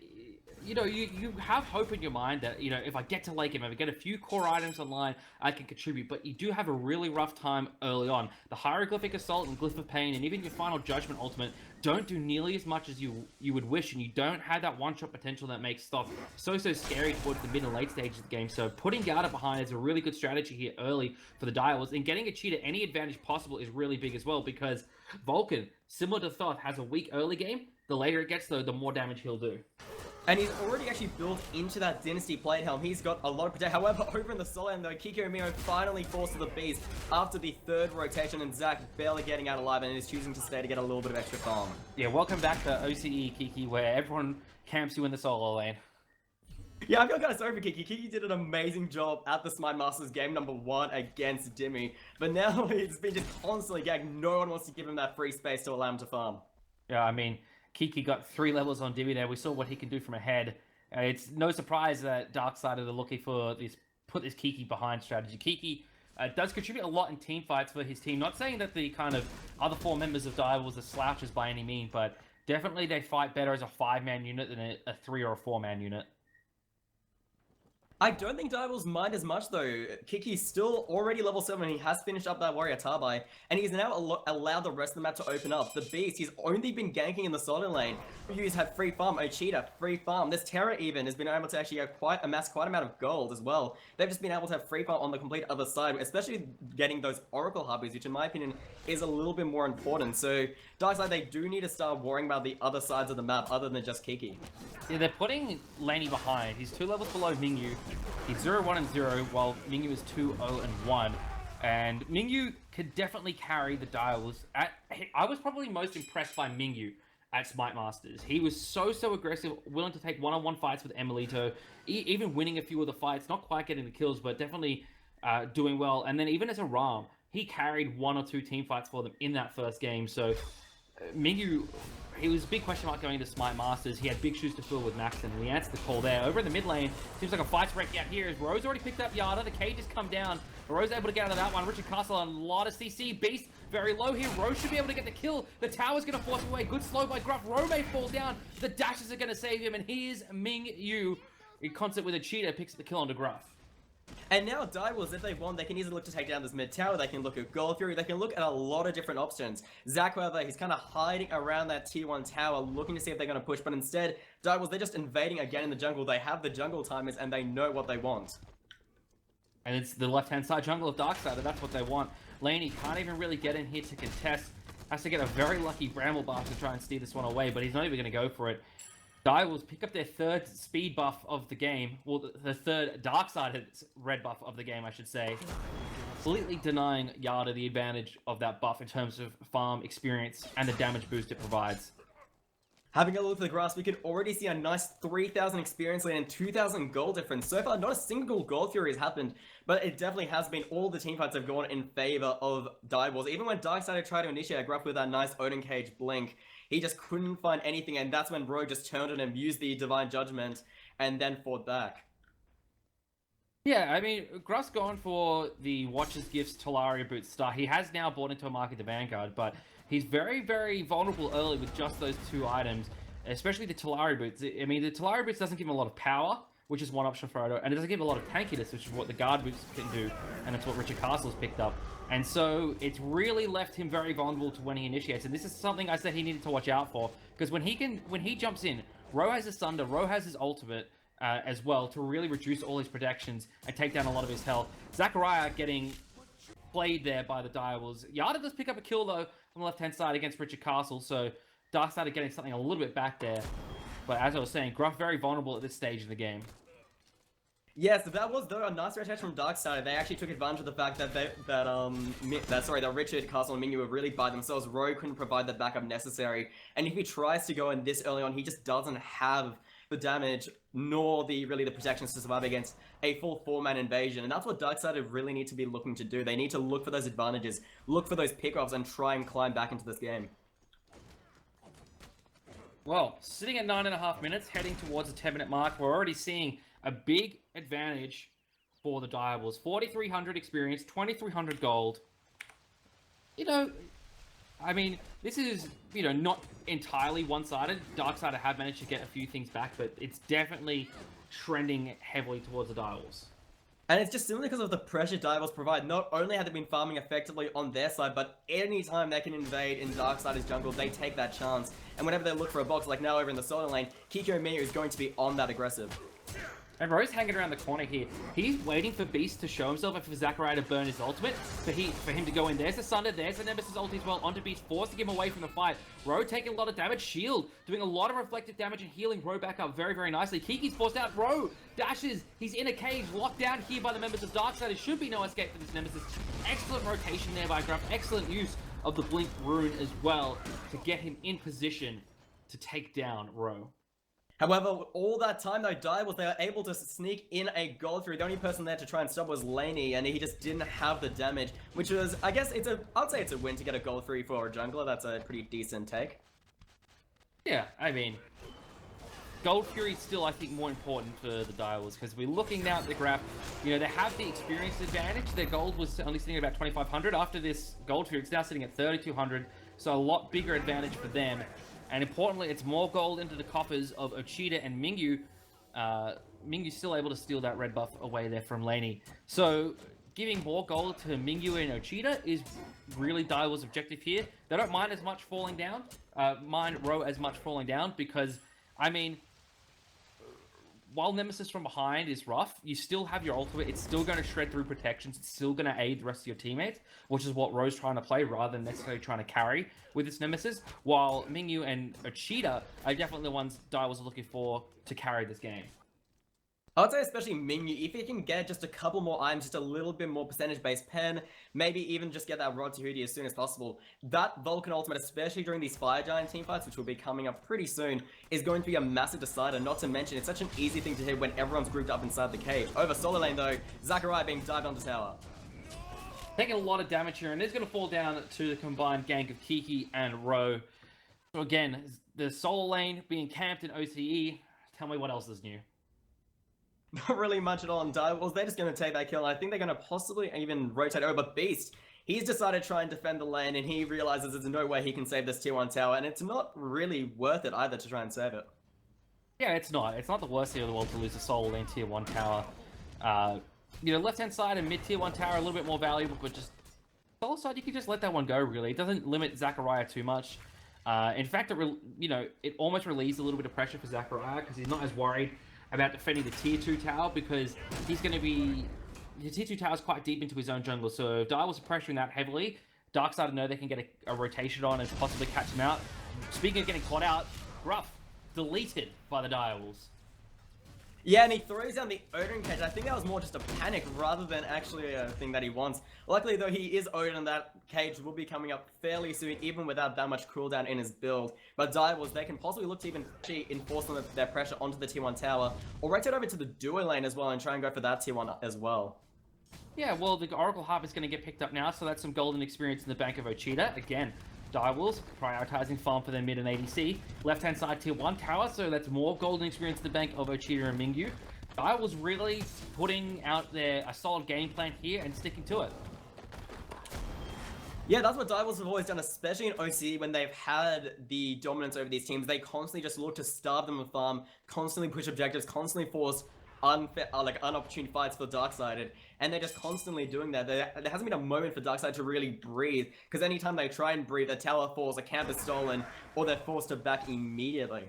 you know, you have hope in your mind that, you know, if I get to late game, if I get a few core items online, I can contribute. But you do have a really rough time early on. The Hieroglyphic Assault and Glyph of Pain and even your Final Judgment ultimate don't do nearly as much as you would wish, and you don't have that one-shot potential that makes stuff so scary towards the mid and late stages of the game. So putting Yada behind is a really good strategy here early for the Direwolves, and getting a cheat at any advantage possible is really big as well, because Vulcan, similar to Thoth, has a weak early game. The later it gets, though, the more damage he'll do.
And he's already actually built into that Dynasty plate helm. He's got a lot of protection. However, over in the solo lane, though, Kiki Omiro finally falls to the beast after the third rotation, and Zach barely getting out alive and is choosing to stay to get a little bit of extra farm.
Yeah, welcome back to OCE, Kiki, where everyone camps you in the solo lane.
Yeah, I feel kind of sorry for Kiki. Kiki did an amazing job at the Smite Masters game number 1 against Dimmy, but now he's been just constantly gagged. No one wants to give him that free space to allow him to farm.
Yeah, I mean, Kiki got 3 levels on Dimmy there. We saw what he can do from ahead. It's no surprise that Darksiders are looking for this, put this Kiki behind strategy. Kiki does contribute a lot in team fights for his team. Not saying that the kind of other 4 members of Direwolves are slouches by any mean, but definitely they fight better as a 5-man unit than a 3 or a 4-man unit.
I don't think Direwolves mind as much though. Kiki's still already level 7 and he has finished up that Warrior Tabai, and he's now allowed the rest of the map to open up. The Beast, he's only been ganking in the solo lane. Ryu's had free farm, Ochita, free farm. This Terra even has been able to actually amass quite amount of gold as well. They've just been able to have free farm on the complete other side, especially getting those Oracle Harpies, which in my opinion is a little bit more important. So Darkseid, they do need to start worrying about the other sides of the map other than just Kiki.
Yeah, they're putting Laney behind. He's 2 levels below Mingyu. He's 0, 1, and 0, while Mingyu is 2, 0, and 1. And Mingyu could definitely carry the Direwolves. I was probably most impressed by Mingyu at Smite Masters. He was so aggressive, willing to take one-on-one fights with Emilito, even winning a few of the fights, not quite getting the kills, but definitely doing well. And then even as a Ram, he carried 1 or 2 team fights for them in that first game. So Mingyu, he was a big question mark going into Smite Masters. He had big shoes to fill with Maxon, and he answered the call there. Over in the mid lane, seems like a fight's breaking out here as Rose already picked up Yada. The cage has come down. Rose able to get out of that one. Richard Castle on a lot of CC. Beast very low here. Rose should be able to get the kill. The tower's going to force him away. Good slow by Gruff. Rome falls down. The dashes are going to save him, and here's Mingyu in concert with a cheater, picks up the kill onto Gruff.
And now Direwolves, if they want, they can easily look to take down this mid tower. They can look at Gold Fury. They can look at a lot of different options. Zach, however, he's kind of hiding around that tier 1 tower, looking to see if they're going to push. But instead, Direwolves, they're just invading again in the jungle. They have the jungle timers, and they know what they want.
And it's the left-hand side jungle of Darksider. That's what they want. Laney can't even really get in here to contest. Has to get a very lucky Bramble buff to try and steer this one away, but he's not even going to go for it. Direwolves pick up their 3rd speed buff of the game. Well, the 3rd Darksided red buff of the game, I should say. Completely denying Yada the advantage of that buff in terms of farm experience and the damage boost it provides.
Having a look at the grass, we can already see a nice 3,000 experience lane and 2,000 gold difference. So far, not a single Gold Fury has happened, but it definitely has been. All the teamfights have gone in favor of Direwolves. Even when Darksided tried to initiate a Gruff with that nice Odin Cage blink, he just couldn't find anything, and that's when Rogue just turned on him, used the Divine Judgment, and then fought back.
Yeah, I mean, Gruff's gone for the Watcher's Gifts Talaria Boots start. He has now bought into a market the Vanguard, but he's very vulnerable early with just those 2 items, especially the Talaria Boots. I mean, the Talaria Boots doesn't give him a lot of power, which is one option for Odo, and it doesn't give him a lot of tankiness, which is what the Guard Boots can do, and it's what Richard Castle's picked up. And so it's really left him very vulnerable to when he initiates, and this is something I said he needed to watch out for, because when he jumps in, Ro has his Thunder, Ro has his ultimate as well to really reduce all his protections and take down a lot of his health. Zachariah getting played there by the Direwolves. Yada does pick up a kill though on the left-hand side against Richard Castle, so Darkseid getting something a little bit back there. But as I was saying, Gruff very vulnerable at this stage of the game.
Yes, that was though a nice rotation from Darkseid. They actually took advantage of the fact that that Richard, Castle, and Mingyu were really by themselves. Rogue couldn't provide the backup necessary, and if he tries to go in this early on, he just doesn't have the damage nor the protections to survive against a full 4-man invasion. And that's what Darkseid really need to be looking to do. They need to look for those advantages, look for those pickoffs, and try and climb back into this game.
Well, sitting at 9.5 minutes, heading towards the 10-minute mark, we're already seeing a big advantage for the Direwolves. 4,300 experience, 2,300 gold. You know, I mean, this is, you know, not entirely one-sided. Darksider have managed to get a few things back, but it's definitely trending heavily towards the Direwolves.
And it's just simply because of the pressure Direwolves provide. Not only have they been farming effectively on their side, but anytime they can invade in Darksider's jungle, they take that chance. And whenever they look for a box, like now over in the solo lane, Kiko Miyu is going to be on that aggressive.
And Ro's hanging around the corner here. He's waiting for Beast to show himself and for Zachariah to burn his ultimate. For him to go in. There's the Sunder, there's the Nemesis ulti as well onto Beast, forcing him away from the fight. Ro taking a lot of damage. Shield doing a lot of reflective damage and healing Ro back up very, very nicely. Kiki's forced out. Ro dashes. He's in a cage, locked down here by the members of Darksider. There should be no escape for this Nemesis. Excellent rotation there by Gruff. Excellent use of the Blink Rune as well to get him in position to take down Ro.
However, all that time though, Direwolves, they were able to sneak in a gold through. The only person there to try and stop was Laney, and he just didn't have the damage, which was, I guess, I'd say it's a win to get a gold free for a jungler. That's a pretty decent take.
Yeah, I mean, Gold Fury is still, I think, more important for the Direwolves, because we're looking now at the graph. You know, they have the experience advantage. Their gold was only sitting at about 2,500. After this Gold Fury, it's now sitting at 3,200, so a lot bigger advantage for them. And importantly, it's more gold into the coffers of Ochida and Mingyu. Mingyu's still able to steal that red buff away there from Laney. So, giving more gold to Mingyu and Ochida is really Direwolves' objective here. They don't mind as much falling down, mind Ro as much falling down, because, I mean, while Nemesis from behind is rough, you still have your ultimate. It's still going to shred through protections. It's still going to aid the rest of your teammates, which is what Ro's trying to play rather than necessarily trying to carry with this Nemesis. While Mingyu and Ochida are definitely the ones Direwolves are looking for to carry this game.
I would say especially Mingyu, if he can get just a couple more items, just a little bit more percentage-based pen, maybe even just get that Rod to Hootie as soon as possible, that Vulcan ultimate, especially during these Fire Giant teamfights, which will be coming up pretty soon, is going to be a massive decider, not to mention it's such an easy thing to hit when everyone's grouped up inside the cave. Over solo lane though, Zachariah being dived onto tower.
Taking a lot of damage here, and it's going to fall down to the combined gank of Kiki and Ro. So again, the solo lane being camped in OCE, tell me what else is new.
Not really much at all on Direwolves. They're just going to take that kill, and I think they're going to possibly even rotate over. Beast, he's decided to try and defend the lane, and he realizes there's no way he can save this tier 1 tower, and it's not really worth it either to try and save it.
Yeah, it's not. It's not the worst thing in the world to lose a solo lane tier 1 tower. You know, left-hand side and mid-tier 1 tower are a little bit more valuable, but just solo side, you can just let that one go, really. It doesn't limit Zachariah too much. In fact, it almost relieves a little bit of pressure for Zachariah, because he's not as worried about defending the tier 2 tower, because he's going to be... The tier 2 tower is quite deep into his own jungle, so if Direwolves are pressuring that heavily, Darksider know they can get a rotation on and possibly catch him out. Speaking of getting caught out, Gruff deleted by the Direwolves.
Yeah, and he throws down the Odin cage. I think that was more just a panic rather than actually a thing that he wants. Luckily, though, he is Odin. That cage will be coming up fairly soon, even without that much cooldown in his build. But Direwolves, they can possibly look to even enforce their pressure onto the tier 1 tower, or rotate over to the duo lane as well and try and go for that tier 1 as well.
Yeah, well, the Oracle Harp is going to get picked up now, so that's some golden experience in the bank of Ochida. Again, Direwolves prioritizing farm for their mid and ADC. Left-hand side tier 1 tower, so that's more golden experience in the bank of Ochida and Mingyu. Direwolves really putting out a solid game plan here and sticking to it.
Yeah, that's what Direwolves have always done, especially in OC when they've had the dominance over these teams. They constantly just look to starve them with farm, constantly push objectives, constantly force unopportune fights for Darksided, and they're just constantly doing that. There hasn't been a moment for Darkseid to really breathe, because anytime they try and breathe, a tower falls, a camp is stolen, or they're forced to back immediately.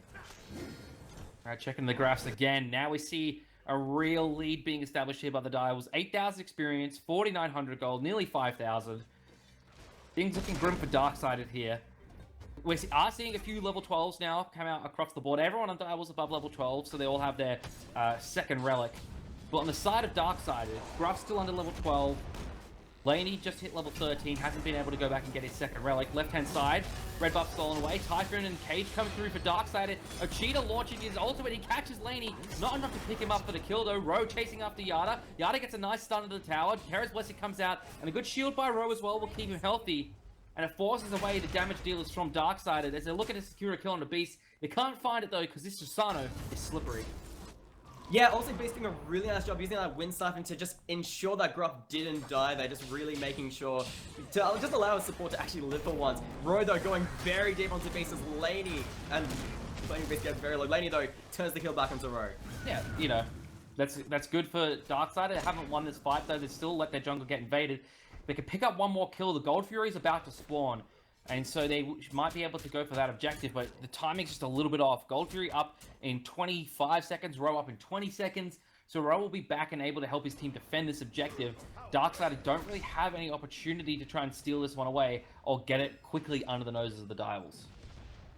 Alright, checking the graphs again. Now we see a real lead being established here by the Direwolves. 8,000 experience, 4,900 gold, nearly 5,000. Things looking grim for Darksided here. We are seeing a few level 12s now come out across the board. Everyone on Direwolves above level 12, so they all have their second relic. But on the side of Darksided, Gruff's still under level 12. Laney just hit level 13, hasn't been able to go back and get his second relic. Left-hand side, red buff stolen away. Typhoon and Cage coming through for Darksided. Ochida launching his ultimate, he catches Laney. Not enough to pick him up for the kill though. Ro chasing after Yada. Yada gets a nice stun to the tower. Kara's Blessing comes out, and a good shield by Ro as well will keep him healthy. And it forces away the damage dealers from Darksided as they're looking to secure a kill on the Beast. They can't find it though, because this Susano is slippery.
Yeah, also Beast doing a really nice job using that wind siphon to just ensure that Gruff didn't die. They're just really making sure to just allow his support to actually live for once. Ro though going very deep onto Beast as Laney and Laney Beast gets very low. Laney though turns the kill back onto Ro.
Yeah, you know, that's good for Darkseid. They haven't won this fight though. They still let their jungle get invaded. They could pick up one more kill. The Gold Fury's about to spawn. And so they might be able to go for that objective, but the timing's just a little bit off. Gold Fury up in 25 seconds, Ro up in 20 seconds. So Ro will be back and able to help his team defend this objective. Darkseid don't really have any opportunity to try and steal this one away or get it quickly under the noses of the Direwolves.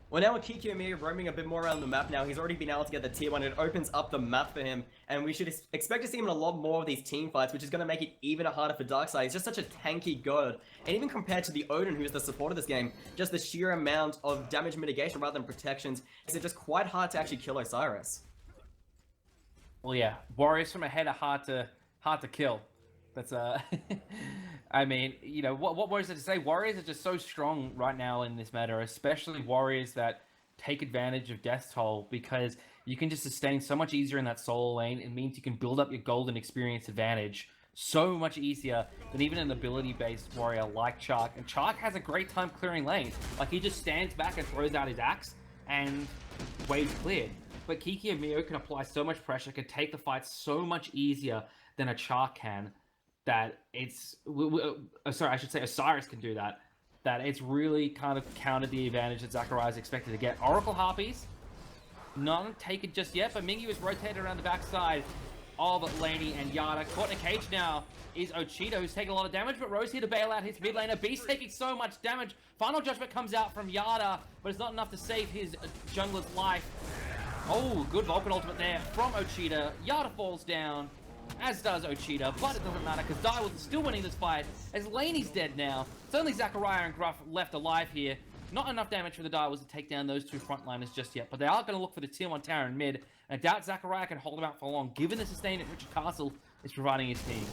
Well, now with Kikiyomi roaming a bit more around the map now, he's already been able to get the tier 1. It opens up the map for him, and we should expect to see him in a lot more of these team fights, which is going to make it even harder for Darkseid. He's just such a tanky god, and even compared to the Odin, who's the support of this game, just the sheer amount of damage mitigation rather than protections, makes it just quite hard to actually kill Osiris.
Well, yeah, warriors from ahead are hard to kill. That's I mean, you know, what more is there to say? Warriors are just so strong right now in this meta, especially warriors that take advantage of Death Toll, because you can just sustain so much easier in that solo lane. It means you can build up your golden experience advantage so much easier than even an ability-based warrior like Chark. And Chark has a great time clearing lanes. Like, he just stands back and throws out his axe, and wave's cleared. But Kiki and Mio can apply so much pressure, can take the fight so much easier than a Chark can, that it's... sorry, I should say Osiris can do that. That it's really kind of countered the advantage that Zachariah is expected to get. Oracle Harpies, not taken just yet, but Mingyu is rotated around the backside of Laney and Yada. Caught in a cage now is Ochita, who's taking a lot of damage, but Rose here to bail out his mid laner. Beast taking so much damage. Final Judgment comes out from Yada, but it's not enough to save his jungler's life. Oh, good Vulcan ultimate there from Ochita. Yada falls down, as does Ochita, but it doesn't matter because Direwolves is still winning this fight as Laney's dead now. It's only Zachariah and Gruff left alive here. Not enough damage for the Direwolves to take down those two frontliners just yet, but they are going to look for the tier 1 tower in mid. I doubt Zachariah can hold them out for long, given the sustain that Richard Castle is providing his team.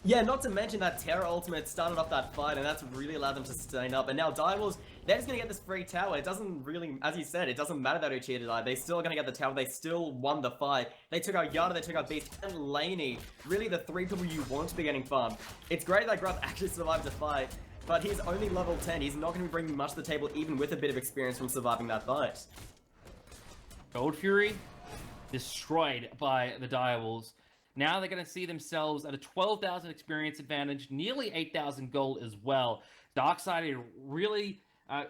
Yeah, not to mention that Terra ultimate started off that fight, and that's really allowed them to sustain up. And now Direwolves, they're just going to get this free tower. It doesn't really, as you said, it doesn't matter that Uchida died. They still going to get the tower. They still won the fight. They took out Yada, they took out Beast, and Laney. Really the 3 people you want to be getting farmed. It's great that Gruff actually survived the fight, but he's only level 10. He's not going to be bringing much to the table, even with a bit of experience from surviving that fight.
Gold Fury destroyed by the Direwolves. Now they're going to see themselves at a 12,000 experience advantage, nearly 8,000 gold as well. Darkseid are really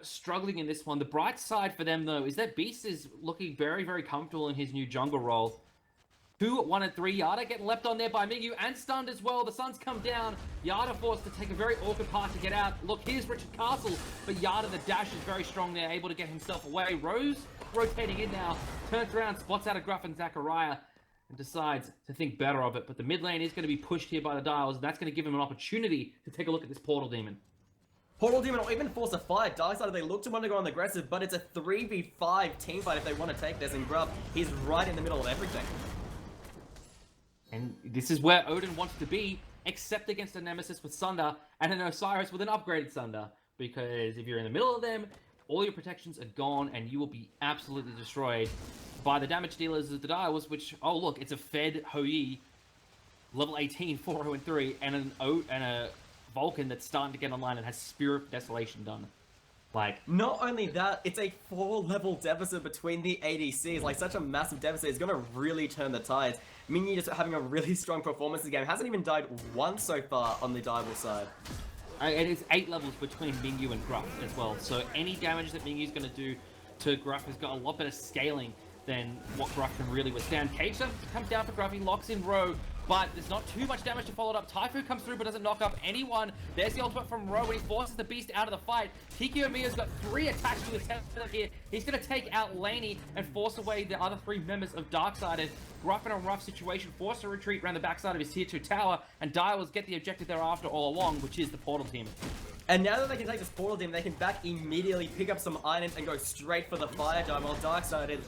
struggling in this one. The bright side for them, though, is that Beast is looking very, very comfortable in his new jungle role. 2, 1, and 3. Yada getting leapt on there by Mingyu and stunned as well. The sun's come down. Yada forced to take a very awkward path to get out. Look, here's Richard Castle, but Yada, the dash is very strong there, able to get himself away. Rose rotating in now, turns around, spots out a Gruff and Zachariah, and decides to think better of it. But the mid lane is going to be pushed here by the Dials, and that's going to give him an opportunity to take a look at this Portal Demon.
Portal Demon or even force a fight. Darkseid, they look to want to go on the aggressive, but it's a 3v5 team fight if they want to take this, and Gruff, he's right in the middle of everything.
And this is where Odin wants to be, except against a Nemesis with Sunder and an Osiris with an upgraded Sunder. Because if you're in the middle of them, all your protections are gone and you will be absolutely destroyed by the damage dealers of the Direwolves, which, oh look, it's a Fed Hoi, level 18, 4, 0, and 3, and a Vulcan that's starting to get online and has Spirit of Desolation done. Like,
not only that, it's a 4-level deficit between the ADCs. Like, such a massive deficit is going to really turn the tides. Mingyu just having a really strong performance this game. Hasn't even died once so far on the Direwolf side.
And it's 8 levels between Mingyu and Gruff as well. So any damage that Mingyu's going to do to Gruff has got a lot better scaling than what Gruff can really withstand. Cage comes down for Gruff, he locks in Ro, but there's not too much damage to follow it up. Typhoon comes through but doesn't knock up anyone. There's the ultimate from Ro when he forces the Beast out of the fight. Kiki Omiya's got 3 attached to his head here. He's going to take out Laney and force away the other 3 members of Darkseid. And Gruff in a rough situation, forced a retreat around the backside of his tier 2 tower, and Direwolves get the objective thereafter all along, which is the Portal Team.
And now that they can take this Portal Team, they can back immediately, pick up some items, and go straight for the Fire Giant, while Darkseid,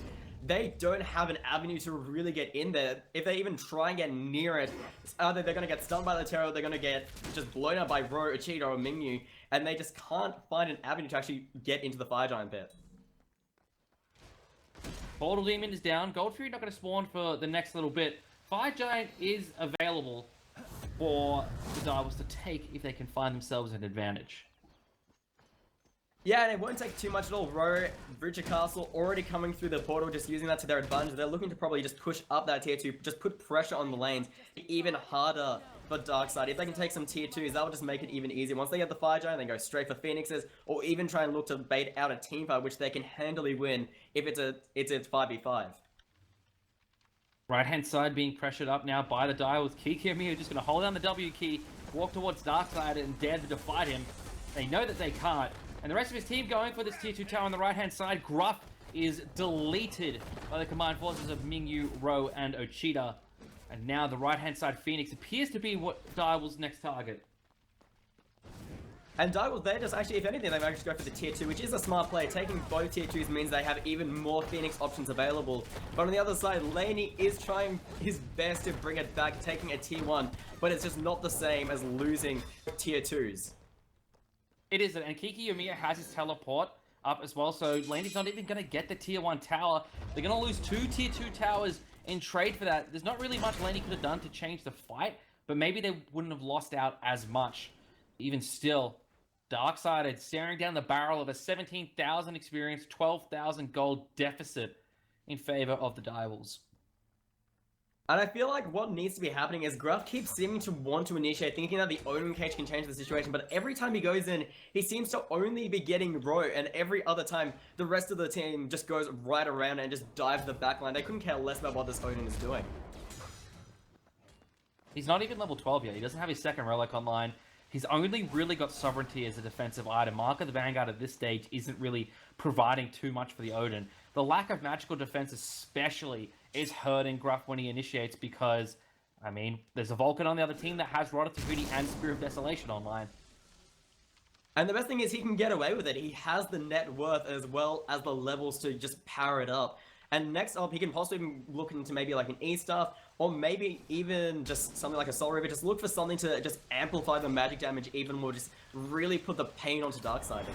they don't have an avenue to really get in there. If they even try and get near it, either they're going to get stunned by the Terror, or they're going to get just blown up by Ro, Uchida, or Mingyu, and they just can't find an avenue to actually get into the Fire Giant pit.
Portal Demon is down. Gold Fury not going to spawn for the next little bit. Fire Giant is available for the Direwolves to take if they can find themselves an advantage.
Yeah, and it won't take too much at all. Row, Breacher Castle already coming through the portal, just using that to their advantage. They're looking to probably just push up that tier 2, just put pressure on the lanes. Even harder for Darkseid. If they can take some tier 2s, that will just make it even easier. Once they get the Fire Giant, they go straight for Phoenixes, or even try and look to bait out a team fight, which they can handily win if it's a 5v5.
Right-hand side being pressured up now by the Direwolves. Kiki and Miu just going to hold down the W key, walk towards Darkseid and dare to defy him. They know that they can't. And the rest of his team going for this tier 2 tower on the right-hand side. Gruff is deleted by the combined forces of Mingyu, Ro, and Ochita. And now the right-hand side Phoenix appears to be what Direwolves' next target.
And Direwolves, they're just actually, if anything, they might just go for the tier 2, which is a smart play. Taking both tier 2s means they have even more Phoenix options available. But on the other side, Laney is trying his best to bring it back, taking a tier 1, but it's just not the same as losing tier 2s.
It isn't, and Kiki Yomiya has his teleport up as well, so Laney's not even going to get the tier 1 tower. They're going to lose 2 tier 2 towers in trade for that. There's not really much Laney could have done to change the fight, but maybe they wouldn't have lost out as much. Even still, Darkseid is staring down the barrel of a 17,000 experience, 12,000 gold deficit in favor of the Direwolves.
And I feel like what needs to be happening is Gruff keeps seeming to want to initiate, thinking that the Omen Cage can change the situation, but every time he goes in, he seems to only be getting Ro, and every other time, the rest of the team just goes right around and just dives the backline. They couldn't care less about what this Omen is doing.
He's not even level 12 yet. He doesn't have his second relic online. He's only really got Sovereignty as a defensive item. Mark of the Vanguard at this stage isn't really providing too much for the Odin. The lack of magical defense especially is hurting Gruff when he initiates because, I mean, there's a Vulcan on the other team that has Rod of Tahuti and Spear of Desolation online.
And the best thing is he can get away with it. He has the net worth as well as the levels to just power it up. And next up, he can possibly look into maybe like an E-Staff, or maybe even just something like a Soul Reaver. Just look for something to just amplify the magic damage even more, just really put the pain onto Darkseid.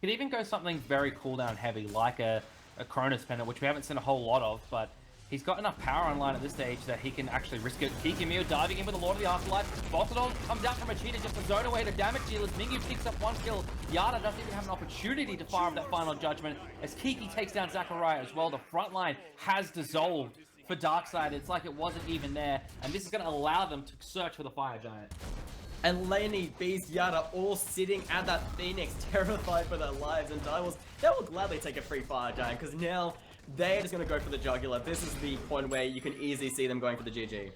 Could even go something very cooldown heavy, like a Cronus Pendant, which we haven't seen a whole lot of, but he's got enough power online at this stage that he can actually risk it. Kiki Miu diving in with the Lord of the Afterlife. Boltadon comes out from a cheetah just to zone away the damage dealers. Mingyu picks up 1 kill. Yada doesn't even have an opportunity to fire up that final judgment as Kiki takes down Zachariah as well. The front line has dissolved for Darkseid. It's like it wasn't even there, and this is going to allow them to search for the Fire Giant.
And Laney, Beast, Yada all sitting at that Phoenix, terrified for their lives, and Direwolves, they will gladly take a free Fire Giant, because now they're just going to go for the jugular. This is the point where you can easily see them going for the GG.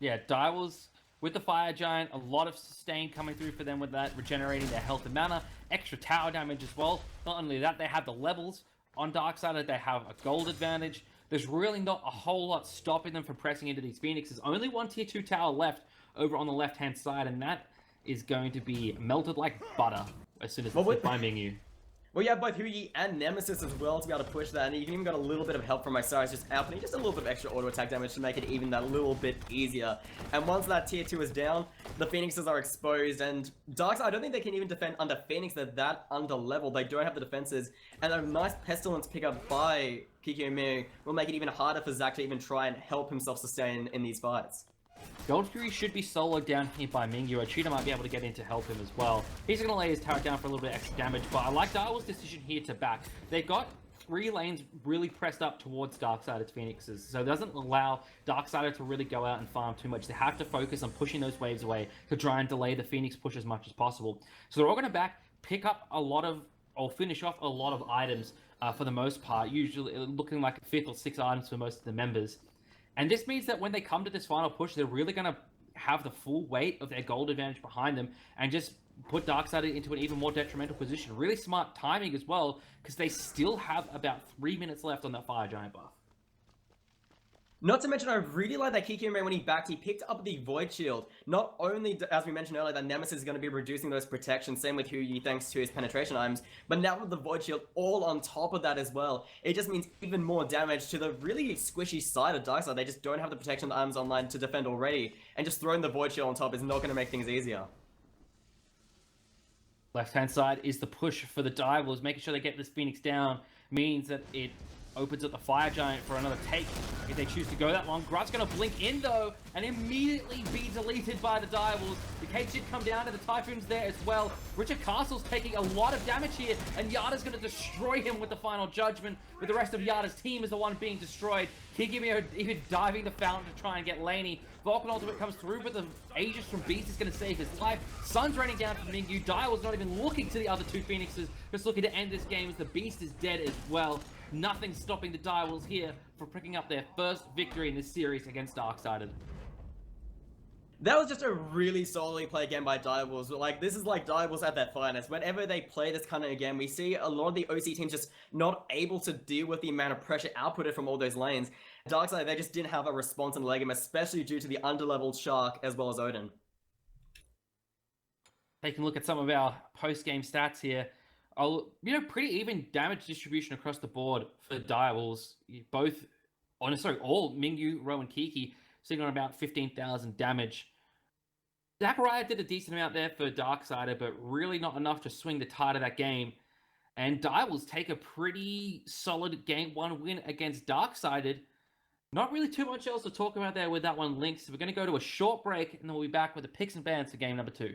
Yeah, Direwolves with the Fire Giant, a lot of sustain coming through for them with that, regenerating their health and mana, extra tower damage as well. Not only that, they have the levels on Darkseid, they have a gold advantage. There's really not a whole lot stopping them from pressing into these Phoenixes. Only 1 tier 2 tower left over on the left-hand side, and that is going to be melted like butter as soon as it's hit by Mingyu.
Well, you have both Huyi and Nemesis as well to be able to push that, and you can even got a little bit of help from Osiris just outputting just a little bit of extra auto attack damage to make it even that little bit easier. And once that tier 2 is down, the Phoenixes are exposed, and Darkseid, I don't think they can even defend under Phoenix. They're that under level. They don't have the defenses, and a nice Pestilence pickup by Kikyomi will make it even harder for Zac to even try and help himself sustain in these fights.
Gold Fury should be soloed down here by Mingyu. Ochita might be able to get in to help him as well. He's going to lay his turret down for a little bit of extra damage, but I like Direwolves' decision here to back. They've got 3 lanes really pressed up towards Darkseid's Phoenixes, so it doesn't allow Darkseid to really go out and farm too much. They have to focus on pushing those waves away to try and delay the Phoenix push as much as possible. So they're all going to back, pick up a lot of, or finish off a lot of items for the most part, usually looking like 5th or 6th items for most of the members. And this means that when they come to this final push, they're really going to have the full weight of their gold advantage behind them and just put Darkseid into an even more detrimental position. Really smart timing as well, because they still have about 3 minutes left on that Fire Giant buff.
Not to mention, I really like that Kikyomi, when he backed, he picked up the Void Shield. Not only, as we mentioned earlier, that Nemesis is going to be reducing those protections, same with Huyi thanks to his penetration items, but now with the Void Shield all on top of that as well, it just means even more damage to the really squishy side of Darkseid. They just don't have the protection items online to defend already, and just throwing the Void Shield on top is not going to make things easier.
Left-hand side is the push for the Direwolves, making sure they get this Phoenix down means that it Opens up the Fire Giant for another take if they choose to go that long. Grunt's going to blink in though and immediately be deleted by the Direwolves. The Cage should come down and the Typhoon's there as well. Richard Castle's taking a lot of damage here and Yada's going to destroy him with the final judgment, with the rest of Yada's team is the one being destroyed. Kigimi even diving the fountain to try and get Laney. Vulcan Ultimate comes through, but the Aegis from Beast is going to save his life. Sun's raining down from Mingyu. Direwolves not even looking to the other two Phoenixes, just looking to end this game as the Beast is dead as well. Nothing stopping the Direwolves here from picking up their first victory in this series against Darksided.
That was just a really solidly played game by Direwolves. Like, this is like Direwolves at their finest. Whenever they play this kind of game, we see a lot of the OC teams just not able to deal with the amount of pressure outputted from all those lanes. Darksided, they just didn't have a response in the late game, especially due to the underleveled Shark as well as Odin.
Taking a look at some of our post-game stats here. Pretty even damage distribution across the board for Direwolves. All Mingyu, Ro, and Kiki sitting on about 15,000 damage. Zachariah did a decent amount there for Darksided, but really not enough to swing the tide of that game. And Direwolves take a pretty solid game 1 win against Darksided. Not really too much else to talk about there with that one, Lynx. So we're going to go to a short break, and then we'll be back with the picks and bans for game number 2.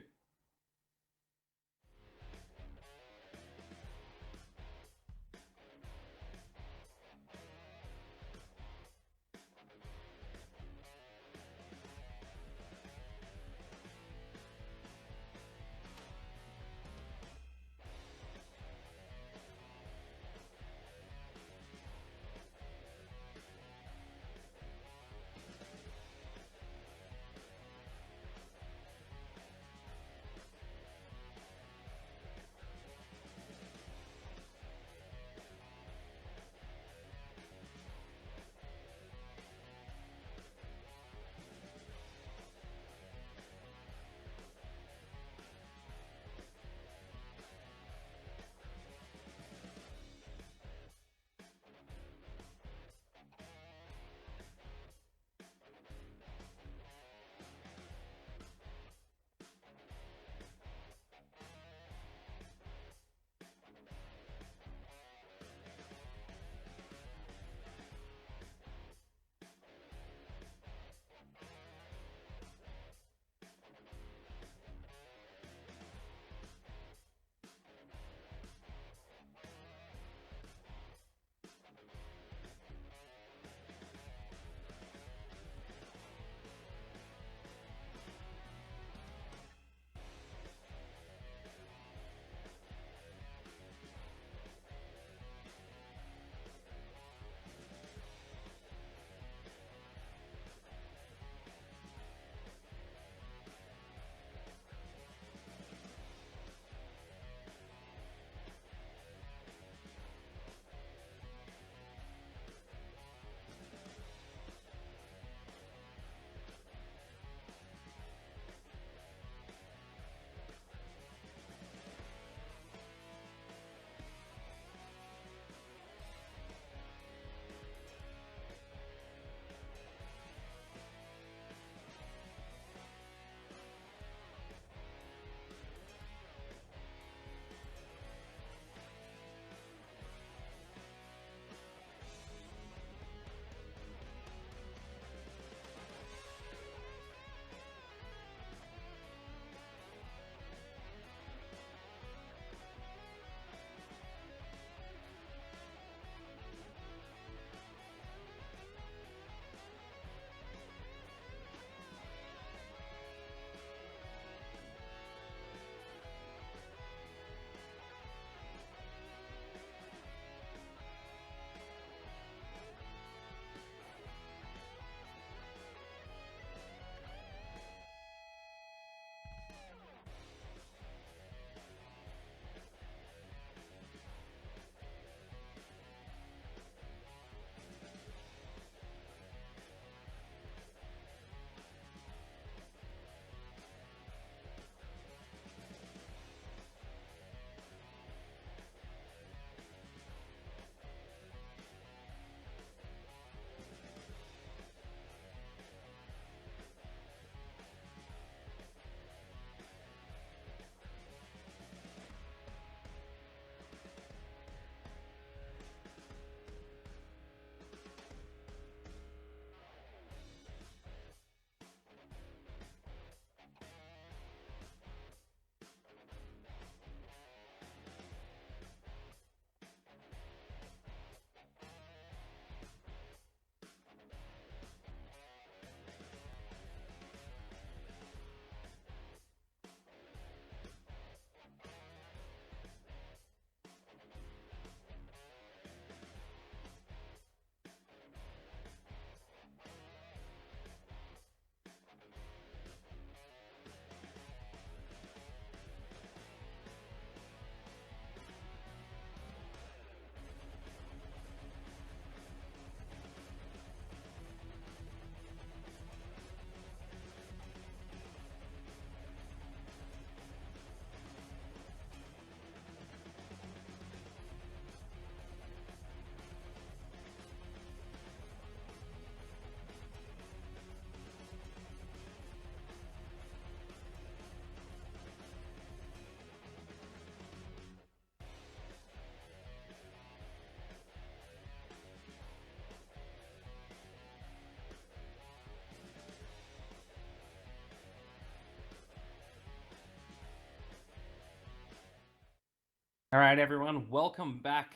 All right, everyone, welcome back.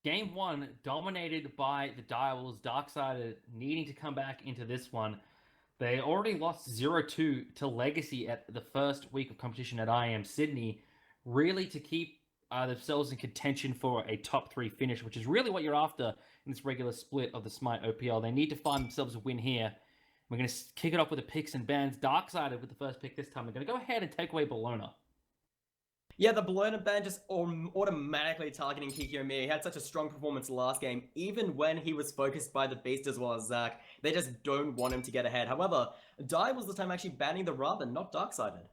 Game 1 dominated by the Direwolves. Darksided needing to come back into this one. They already lost 0-2 to Legacy at the first week of competition at IM Sydney, really to keep themselves in contention for a top 3 finish, which is really what you're after in this regular split of the SMITE OPL. They need to find themselves a win here. We're going to kick it off with the picks and bans. Darksided with the first pick this time. We're going to go ahead and take away Bologna.
Yeah, the Bologna ban just automatically targeting Kikiyomiya. He had such a strong performance last game, even when he was focused by the Beast as well as Zach. They just don't want him to get ahead. However, Dai was the time actually banning the Raven, not Darksided.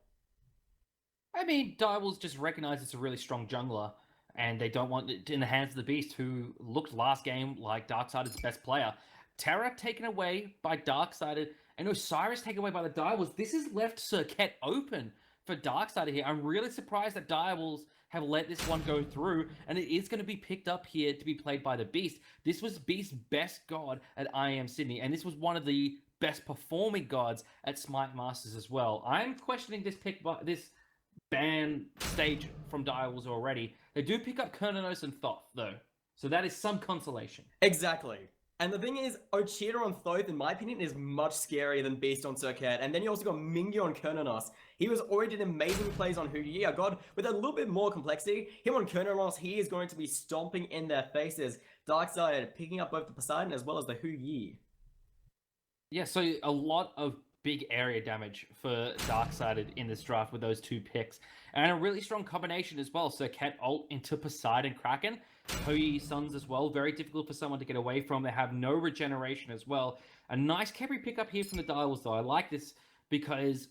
I mean, Direwolves just recognize it's a really strong jungler, and they don't want it in the hands of the Beast, who looked last game like Darksided's best player. Terra taken away by Darksided, and Osiris taken away by the Direwolves. This has left Circuit open for Darksided here. I'm really surprised that Direwolves have let this one go through, and it is going to be picked up here to be played by the Beast. This was Beast's best god at IM Sydney, and this was one of the best performing gods at Smite Masters as well. I'm questioning this pick, this ban stage from Direwolves already. They do pick up Kernanos and Thoth, though, so that is some consolation.
Exactly. And the thing is, Ochita on Thoth, in my opinion, is much scarier than Beast on Circuit. And then you also got Mingyu on Kernanos. He was already doing amazing plays on Huyi. A god with a little bit more complexity. Him on Kernanos, he is going to be stomping in their faces. Darkseid picking up both the Poseidon as well as the Huyi.
Yeah, so a lot of big area damage for Darksided in this draft with those 2 picks. And a really strong combination as well. So Cat ult into Poseidon Kraken. Huyi Suns as well. Very difficult for someone to get away from. They have no regeneration as well. A nice Khepri pickup here from the Direwolves though. I like this because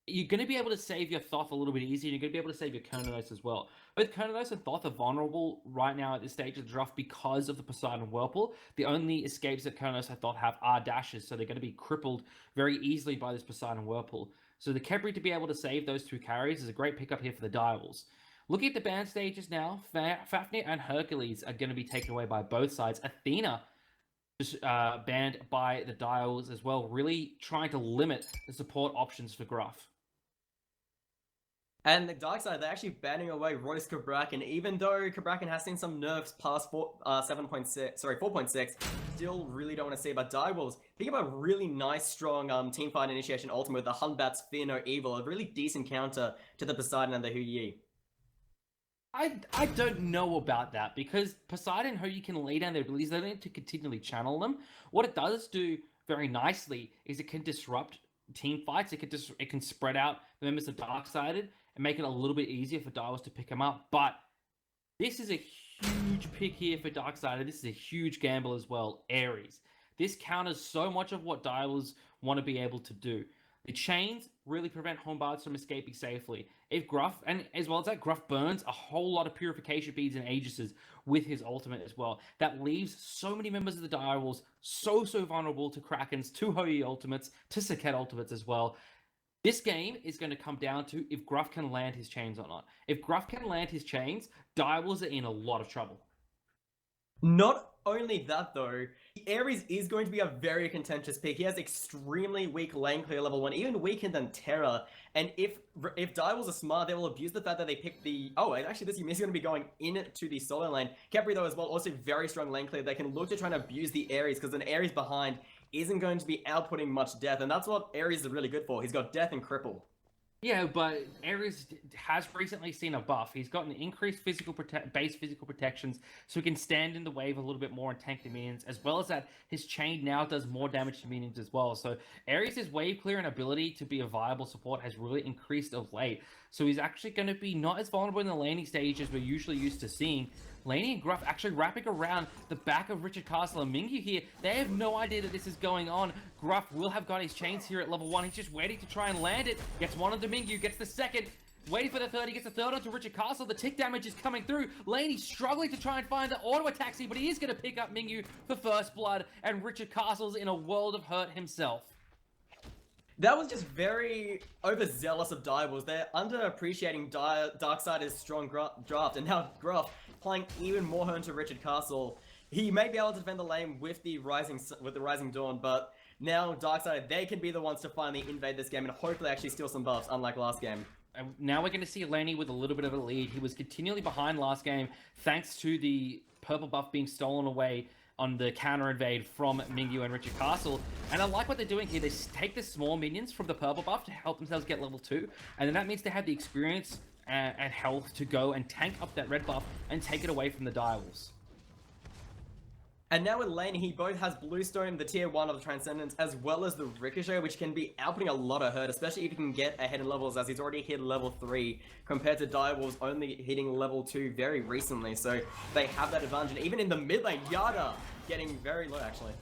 you're going to be able to save your Thoth a little bit easier. You're going to be able to save your Kernanos as well. Both Kernanos and Thoth are vulnerable right now at this stage of the draft because of the Poseidon Whirlpool. The only escapes that Kernanos and Thoth have are dashes, so they're going to be crippled very easily by this Poseidon Whirlpool. So the Khepri to be able to save those 2 carries is a great pickup here for the Direwolves. Looking at the ban stages now, Fafnir and Hercules are going to be taken away by both sides. Athena just banned by the Direwolves as well, really trying to limit the support options for Gruff.
And the Darkseid, they're actually banning away Royce Cabrakan, even though Cabrakan has seen some nerfs past 4.6, still really don't want to see about Direwolves. Think about a really nice, strong teamfight initiation ultimate with the Hunbat's Fear No Evil, a really decent counter to the Poseidon and the Huyi.
I don't know about that, because Poseidon and Huyi can lay down their abilities. They don't need to continually channel them. What it does do very nicely is it can disrupt team fights. It can spread out the members of Darksided and make it a little bit easier for Direwolves to pick them up. But this is a huge pick here for Darksided. This is a huge gamble as well. Ares. This counters so much of what Direwolves want to be able to do. The chains really prevent Hombards from escaping safely. If Gruff, and as well as that, Gruff burns a whole lot of purification beads and Aegises with his ultimate as well. That leaves so many members of the Direwolves so vulnerable to Krakens, to Huyi ultimates, to Saket ultimates as well. This game is going to come down to if Gruff can land his chains or not. If Gruff can land his chains, Direwolves are in a lot of trouble.
Not only that though, Ares is going to be a very contentious pick. He has extremely weak lane clear level 1, even weaker than Terra. And if Direwolves are smart, they will abuse the fact that they pick the... Oh, actually this is going to be going into the solo lane. Khepri though as well, also very strong lane clear. They can look to try and abuse the Ares, because an Ares behind isn't going to be outputting much death. And that's what Ares is really good for. He's got death and cripple.
Yeah, but Ares has recently seen a buff. He's gotten increased base physical protections, so he can stand in the wave a little bit more and tank the minions, as well as that his chain now does more damage to minions as well. So Ares' wave clear and ability to be a viable support has really increased of late. So he's actually going to be not as vulnerable in the laning stage as we're usually used to seeing. Laney and Gruff actually wrapping around the back of Richard Castle and Mingyu here. They have no idea that this is going on. Gruff will have got his chains here at level 1. He's just waiting to try and land it. Gets one onto Mingyu, gets the second. Waiting for the third, he gets the third onto Richard Castle. The tick damage is coming through. Laney struggling to try and find the auto attack, but he is going to pick up Mingyu for first blood, and Richard Castle's in a world of hurt himself.
That was just very overzealous of Direwolves. They're underappreciating Darksided's strong draft, and now Gruff applying even more hurt to Richard Castle. He may be able to defend the lane with the Rising Dawn, but now Darkseid, they can be the ones to finally invade this game and hopefully actually steal some buffs, unlike last game.
And now we're going to see Laney with a little bit of a lead. He was continually behind last game thanks to the purple buff being stolen away on the counter invade from Mingyu and Richard Castle. And I like what they're doing here. They take the small minions from the purple buff to help themselves get level 2. And then that means they have the experience and health to go and tank up that red buff and take it away from the Direwolves.
And now with Lane, he both has Bluestone, the tier 1 of the Transcendence, as well as the Ricochet, which can be outputting a lot of hurt, especially if he can get ahead in levels, as he's already hit level 3, compared to Direwolves only hitting level 2 very recently. So they have that advantage. And even in the mid lane, Yada getting very low, actually.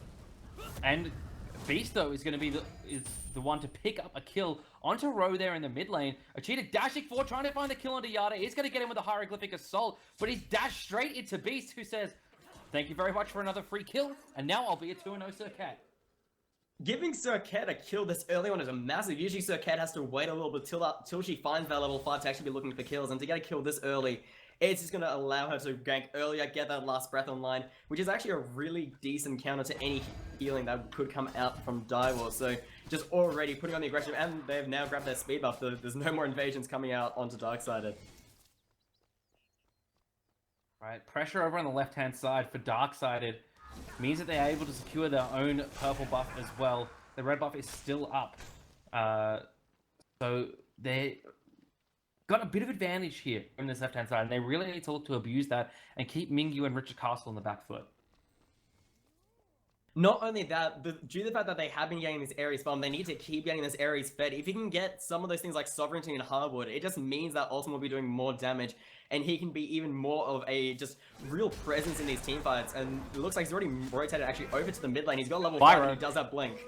And Beast, though, is going to be the one to pick up a kill onto Ro there in the mid lane. Achita dashing forward, trying to find the kill onto Yada. He's going to get him with a Hieroglyphic Assault, but he's dashed straight into Beast, who says, "Thank you very much for another free kill, and now I'll be a 2-0 Sir Cat."
Giving Sir Cat a kill this early on is a massive. Usually Sir Cat has to wait a little bit till she finds that level 5 to actually be looking for kills, and to get a kill this early, it's just going to allow her to gank earlier, get that last breath online, which is actually a really decent counter to any healing that could come out from Direwolf. So just already putting on the aggression, and they've now grabbed their speed buff. There's no more invasions coming out onto Darksided.
Right, pressure over on the left-hand side for Darksided means that they're able to secure their own purple buff as well. The red buff is still up. So they got a bit of advantage here from this left-hand side, and they really need to look to abuse that and keep Mingyu and Richard Castle on the back foot.
Not only that, due to the fact that they have been getting this Ares farm, they need to keep getting this Ares fed. If you can get some of those things like Sovereignty and Hardwood, it just means that Ultimate will be doing more damage, and he can be even more of a just real presence in these team fights. And it looks like he's already rotated actually over to the mid lane. He's got level 5 and he does that blink.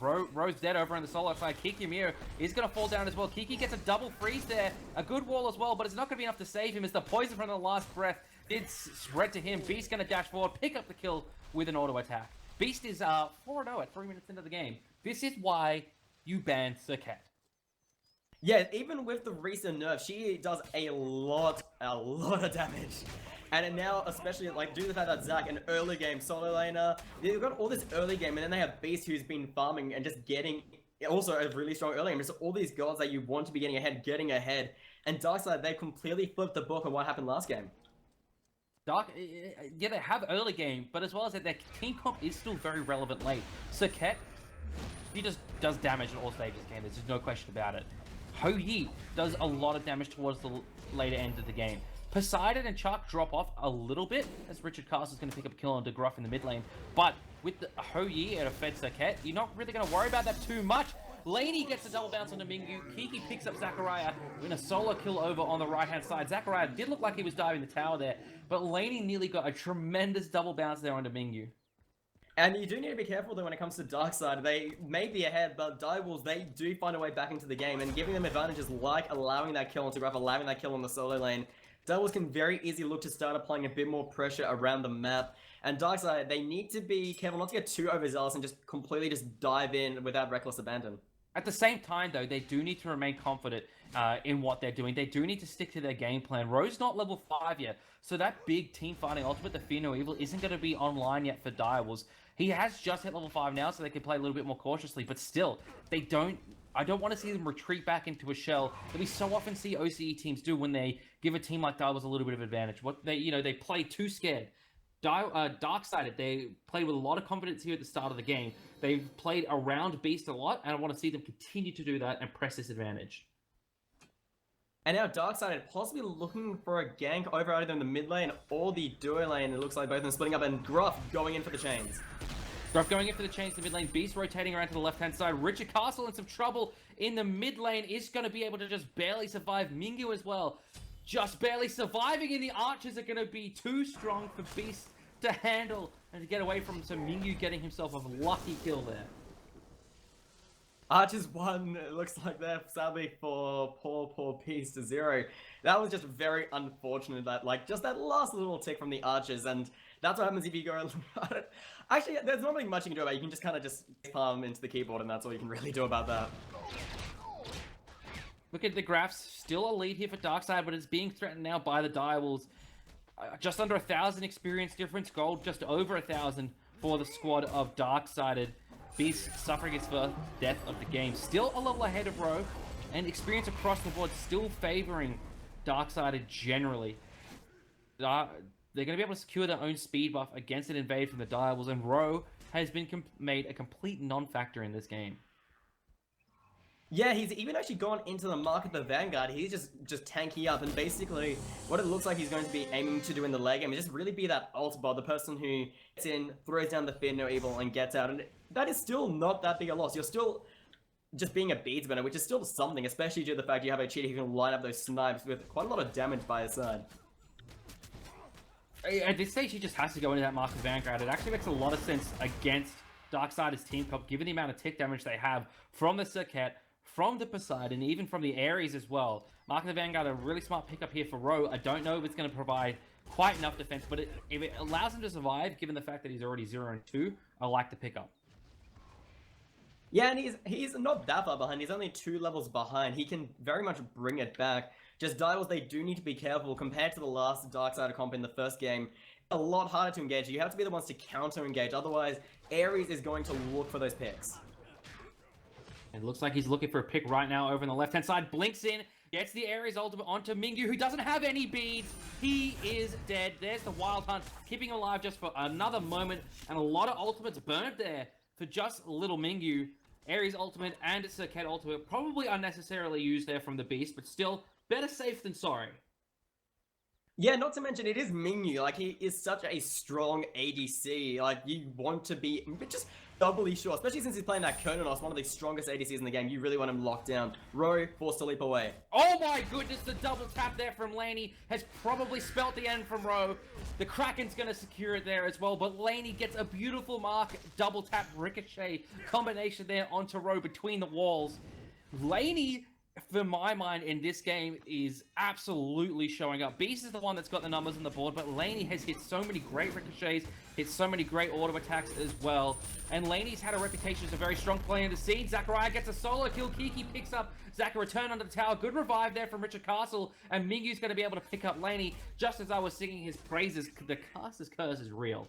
Ro's dead over on the solo side. Kiki Mir is going to fall down as well. Kiki gets a double freeze there. A good wall as well, but it's not going to be enough to save him as the poison from the last breath did spread to him. Beast going to dash forward, pick up the kill with an auto attack. Beast is 4-0 at 3 minutes into the game. This is why you banned Sir Cat.
Yeah, even with the recent nerf, she does a lot of damage. And now, especially like due to the fact that Zac, an early game solo laner, they've got all this early game, and then they have Beast, who's been farming and just getting also a really strong early game. Just all these gods that you want to be getting ahead. And Darkseid, they completely flipped the book on what happened last game.
Yeah, they have early game, but as well as that, their team comp is still very relevant late. Sir Cat, he just does damage in all stages of the game. There's just no question about it. Ho Yi does a lot of damage towards the later end of the game. Poseidon and Chuck drop off a little bit, as Richard Castle is going to pick up a kill on DeGruff in the mid lane. But with the Ho Yi and a fed Sir Cat, you're not really going to worry about that too much. Laney gets a double bounce onto Mingyu. Kiki picks up Zachariah in a solo kill over on the right-hand side. Zachariah did look like he was diving the tower there, but Laney nearly got a tremendous double bounce there onto Mingyu.
And you do need to be careful though when it comes to Darkseid. They may be ahead, but Direwolves, they do find a way back into the game, and giving them advantages like allowing that kill onto Graph, allowing that kill on the solo lane. Direwolves can very easily look to start applying a bit more pressure around the map. And Darkseid, they need to be careful not to get too overzealous and just completely just dive in without reckless abandon.
At the same time, though, they do need to remain confident in what they're doing. They do need to stick to their game plan. Ro's not level 5 yet, so that big team fighting ultimate, the Fear No Evil, isn't going to be online yet for Direwolves. He has just hit level 5 now, so they can play a little bit more cautiously, but still, they don't... I don't want to see them retreat back into a shell that we so often see OCE teams do when they give a team like Direwolves a little bit of advantage. What they play too scared. Darksided, they played with a lot of confidence here at the start of the game. They've played around Beast a lot, and I want to see them continue to do that and press this advantage.
And now Darksided possibly looking for a gank over either in the mid lane or the duo lane. It looks like both of them splitting up, and Gruff going in for the chains.
Gruff going in for the chains to the mid lane. Beast rotating around to the left-hand side. Richard Castle in some trouble in the mid lane is going to be able to just barely survive. Mingyu as well. Just barely surviving, and the archers are going to be too strong for Beast to handle and to get away from. So Mingyu getting himself a lucky kill there.
Archers won, it looks like they're sadly for poor Beast to 0. That was just very unfortunate, that just that last little tick from the archers, and that's what happens if you go... Actually, there's not really much you can do about it. You can just kind of just palm into the keyboard, and that's all you can really do about that.
Look at the graphs, still a lead here for Darkseid, but it's being threatened now by the Direwolves. Just under 1,000 experience difference, gold just over 1,000 for the squad of Darksided. Beast suffering his first death of the game. Still a level ahead of Ro, and experience across the board still favoring Darksided generally. They're going to be able to secure their own speed buff against an invade from the Direwolves, and Ro has been made a complete non-factor in this game.
Yeah, he's even actually gone into the market the Vanguard. He's just tanking up, and basically what it looks like he's going to be aiming to do in the late game is just really be that ult bot, the person who gets in, throws down the Fear No Evil, and gets out. And that is still not that big a loss. You're still just being a beads burner, which is still something, especially due to the fact you have a cheater who can line up those snipes with quite a lot of damage by his side.
At this stage, he just has to go into that Mark of Vanguard. It actually makes a lot of sense against Darksiders' team comp, given the amount of tick damage they have from the Circuit, from the Poseidon, even from the Ares as well. Mark of the Vanguard, a really smart pickup here for Ro. I don't know if it's going to provide quite enough defense, but if it allows him to survive, given the fact that he's already 0-2, I like the pickup.
Yeah, and he's not that far behind. He's only 2 levels behind. He can very much bring it back. Just Direwolves, they do need to be careful compared to the last Darksider comp in the first game. A lot harder to engage. You have to be the ones to counter-engage. Otherwise, Ares is going to look for those picks.
It looks like he's looking for a pick right now over on the left-hand side. Blinks in, gets the Ares ultimate onto Mingyu, who doesn't have any beads. He is dead. There's the Wild Hunt, keeping him alive just for another moment. And a lot of ultimates burned there for just little Mingyu. Ares ultimate and Circuit ultimate probably unnecessarily used there from the Beast, but still, better safe than sorry.
Yeah, not to mention it is Mingyu. Like, he is such a strong ADC. Like, you want to be just doubly sure, especially since he's playing that Kononos, one of the strongest ADCs in the game. You really want him locked down. Ro forced to leap away.
Oh my goodness, the double tap there from Laney has probably spelt the end from Ro. The Kraken's going to secure it there as well, but Laney gets a beautiful mark, double tap ricochet combination there onto Ro between the walls. Laney, for my mind, in this game is absolutely showing up. Beast is the one that's got the numbers on the board, but Laney has hit so many great ricochets, hit so many great auto attacks as well. And Laney's had a reputation as a very strong player in the scene. Zachariah gets a solo kill. Kiki picks up Zach, a return under the tower. Good revive there from Richard Castle. And Mingyu's going to be able to pick up Laney. Just as I was singing his praises, the Caster's Curse is real.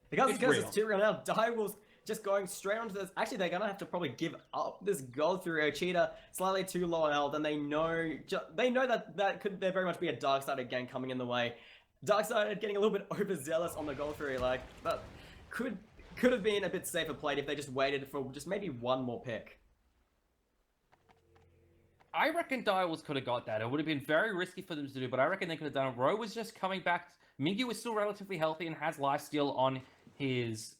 The Caster's Curse is too real now. Direwolves just going straight onto this. Actually, they're gonna have to probably give up this gold through Cheetah, slightly too low health, and they know that could there very much be a Darksided gang coming in the way. Darksided getting a little bit overzealous on the gold through, like that could have been a bit safer played if they just waited for just maybe one more pick.
I reckon Direwolves could have got that. It would have been very risky for them to do, but I reckon they could have done it. Ro was just coming back. Mingyu was still relatively healthy and has lifesteal on his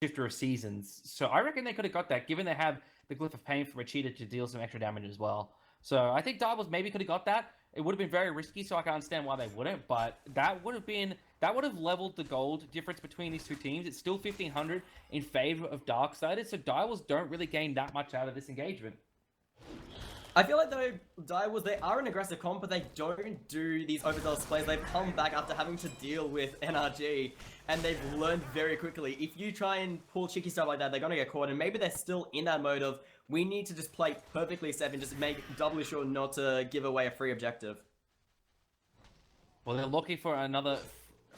Shifter of Seasons. So I reckon they could have got that, given they have the Glyph of Pain for a cheater to deal some extra damage as well. So I think Direwolves maybe could have got that. It would have been very risky, so I can understand why they wouldn't, but that would have leveled the gold difference between these two teams. It's still 1,500 in favor of Darksided, so Direwolves don't really gain that much out of this engagement.
I feel like though Direwolves, they are an aggressive comp, but they don't do these overzealous plays. They've come back after having to deal with NRG, and they've learned very quickly. If you try and pull cheeky stuff like that, they're gonna get caught, and maybe they're still in that mode of we need to just play perfectly safe and just make doubly sure not to give away a free objective.
Well, they're looking for another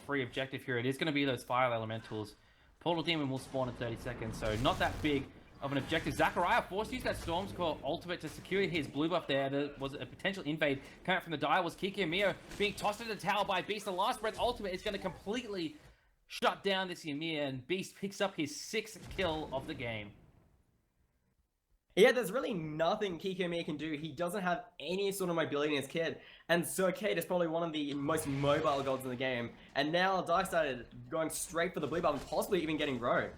free objective here. It is going to be those fire elementals. Portal Demon will spawn in 30 seconds, so not that big of an objective. Zachariah forced to use that Storm's Core ultimate to secure his blue buff there. There was a potential invade coming out from the Direwolves. Kiki and Mio being tossed into the tower by Beast. The Last Breath ultimate is going to completely shut down this Ymir, and Beast picks up his 6th kill of the game.
Yeah, there's really nothing Kikyomi can do. He doesn't have any sort of mobility in his kit. And Circuit is probably one of the most mobile gods in the game. And now Darksided going straight for the blue buff and possibly even getting Ro.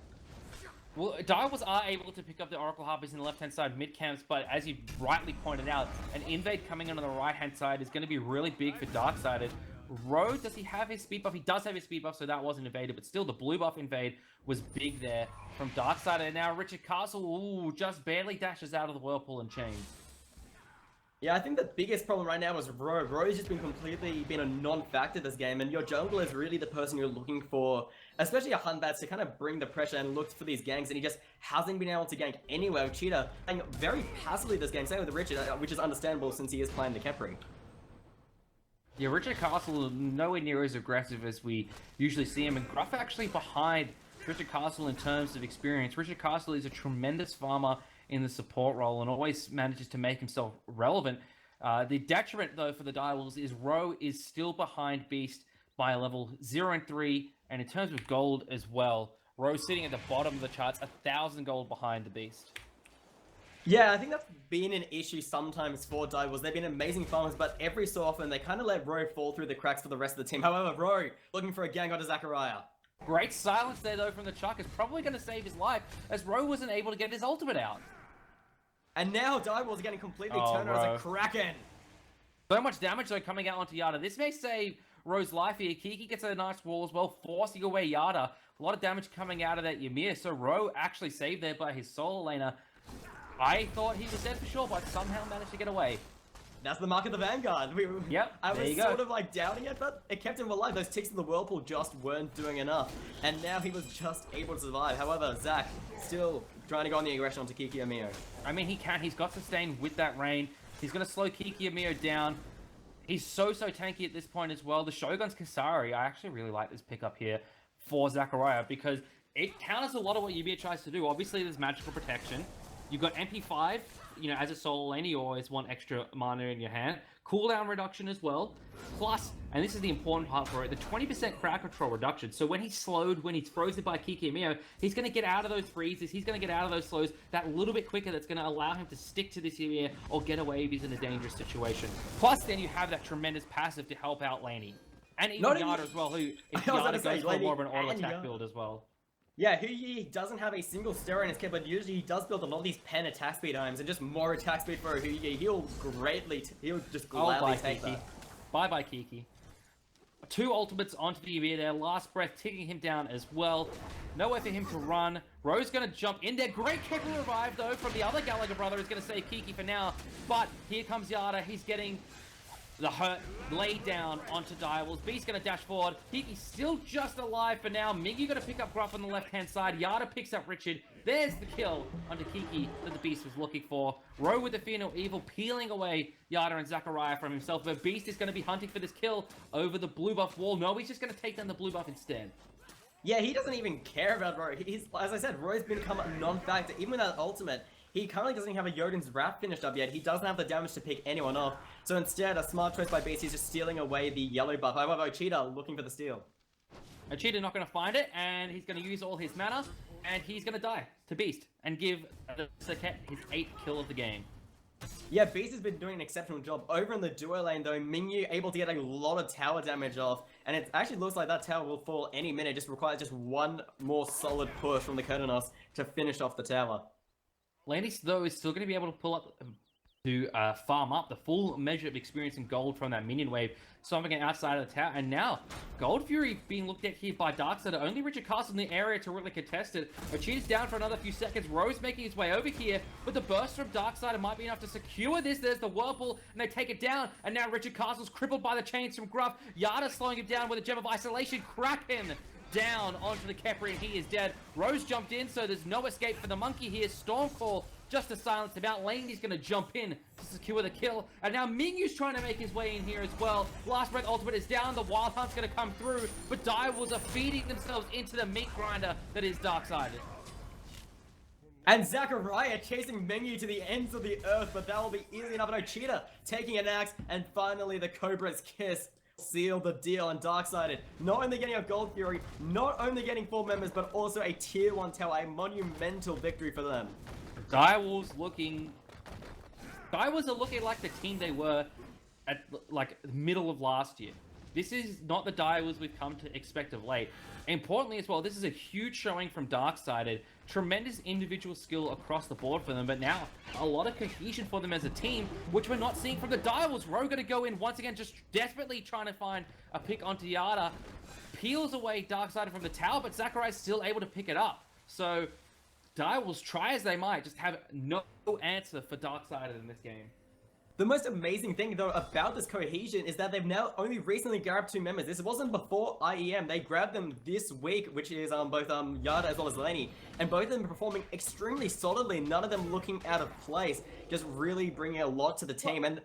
Well, Direwolves are able to pick up the Oracle Harpies in the left-hand side mid-camps, but as you rightly pointed out, an invade coming in on the right-hand side is going to be really big for Darksided. Ro, does he have his speed buff? He does have his speed buff, so that wasn't invaded, but still the blue buff invade was big there from Darksided. And now Richard Castle, ooh, just barely dashes out of the whirlpool and chains.
Yeah, I think the biggest problem right now is Ro. Ro's just been a non-factor this game, and your jungle is really the person you're looking for, especially a Hunbats, to kind of bring the pressure and look for these ganks, and he just hasn't been able to gank anywhere with Cheetah, playing very passively this game, same with Richard, which is understandable since he is playing the Kepri.
Yeah, Richard Castle nowhere near as aggressive as we usually see him, and Gruff actually behind Richard Castle in terms of experience. Richard Castle is a tremendous farmer in the support role and always manages to make himself relevant. The detriment, though, for the Direwolves is Roe is still behind Beast by a level 0 and 3, and in terms of gold as well, Roe sitting at the bottom of the charts, 1,000 gold behind the Beast.
Yeah, I think that's been an issue sometimes for Direwolves. They've been amazing farmers, but every so often they kind of let Roe fall through the cracks for the rest of the team. However, Roe looking for a gang onto Zachariah.
Great silence there, though, from the Chuck is probably going to save his life, as Roe wasn't able to get his ultimate out.
And now Direwolves are getting completely turned
Roe.
around as a Kraken.
So much damage, though, coming out onto Yada. This may save Roe's life here. Kiki gets a nice wall as well, forcing away Yada. A lot of damage coming out of that Ymir, so Roe actually saved there by his solo laner. I thought he was dead for sure, but somehow managed to get away.
That's the mark of the Vanguard.
Yep,
I
there
was
you go.
sort of like doubting it, but it kept him alive. Those ticks in the Whirlpool just weren't doing enough. And now he was just able to survive. However, Zach still trying to go on the aggression onto Kiki Amio.
I mean, he can. He's got sustain with that rain. He's going to slow Kiki Amio down. He's so tanky at this point as well. The Shogun's Kasari, I actually really like this pickup here for Zachariah because it counters a lot of what Ymir tries to do. Obviously, there's magical protection. You've got MP5, you know, as a solo lane, you always want extra mana in your hand. Cooldown reduction as well. Plus, and this is the important part for it, the 20% crowd control reduction. So when he's slowed, when he's frozen by Kiki Amio, he's going to get out of those freezes, he's going to get out of those slows that little bit quicker. That's going to allow him to stick to this Ymir or get away if he's in a dangerous situation. Plus, then you have that tremendous passive to help out Laney. And even Yada as well, who, if Yada goes for more of an auto-attack build as well.
Yeah, he doesn't have a single steroid in his kit, but usually he does build a lot of these pen attack speed items and just more attack speed for Huyi. He'll just gladly take
Kiki.
that.
Bye-bye, Kiki. 2 ultimates onto the Ymir there. Last breath ticking him down as well. Nowhere for him to run. Roe's going to jump in there. Great Kepler revive, though, from the other Gallagher brother. Is going to save Kiki for now. But here comes Yada. He's getting the hurt laid down onto Direwolves. Beast going to dash forward. Kiki's still just alive for now. Miggy going to pick up Gruff on the left-hand side. Yada picks up Richard. There's the kill onto Kiki that the Beast was looking for. Roe with the Fear No Evil peeling away Yada and Zachariah from himself. But Beast is going to be hunting for this kill over the blue buff wall. No, he's just going to take down the blue buff instead.
Yeah, he doesn't even care about Roe. As I said, Roe's become a non-factor. Even with that ultimate, he currently doesn't have a Jotun's Wrath finished up yet. He doesn't have the damage to pick anyone off. So instead, a smart choice by Beast is just stealing away the yellow buff. However, Ochita looking for the steal.
Ochita not going to find it, and he's going to use all his mana, and he's going to die to Beast and give Saket his 8th kill of the game.
Yeah, Beast has been doing an exceptional job. Over in the duo lane, though, Mingyu able to get a lot of tower damage off, and it actually looks like that tower will fall any minute. Just requires just one more solid push from the Kurtanos to finish off the tower.
Landis, though, is still going to be able to pull up to farm up the full measure of experience and gold from that minion wave, something outside of the tower. And now, Gold Fury being looked at here by Darksider. Only Richard Castle in the area to really contest it. Ochita's down for another few seconds. Rose making his way over here, but the burst from Darksider might be enough to secure this. There's the Whirlpool, and they take it down. And now Richard Castle's crippled by the chains from Gruff. Yada slowing him down with a Gem of Isolation. Kraken down onto the Kepri, and he is dead. Rose jumped in, so there's no escape for the monkey here. Stormcall just to silence him out. Laney's going to jump in to secure the kill. And now Mingyu's trying to make his way in here as well. Last breath ultimate is down. The Wild Hunt's going to come through. But Direwolves are feeding themselves into the meat grinder that is Darksided.
And Zachariah chasing Mingyu to the ends of the earth, but that will be easy enough. And Ochita taking an axe, and finally the Cobra's Kiss seal the deal. And Darksided not only getting a Gold Fury, not only getting 4 members, but also a tier 1 tower, a monumental victory for them.
Direwolves are looking like the team they were at like the middle of last year. This is not the Direwolves we've come to expect of late. Importantly as well, this is a huge showing from Darksided. Tremendous individual skill across the board for them, but now a lot of cohesion for them as a team, which we're not seeing from the Direwolves. Roe going to go in once again, just desperately trying to find a pick onto Yada. Peels away Darksided from the tower, but Zachariah's still able to pick it up. So Direwolves, try as they might, just have no answer for Darksided in this game.
The most amazing thing, though, about this cohesion is that they've now only recently grabbed 2 members. This wasn't before IEM. They grabbed them this week, which is both Yada as well as Lenny. And both of them performing extremely solidly, none of them looking out of place, just really bringing a lot to the team. And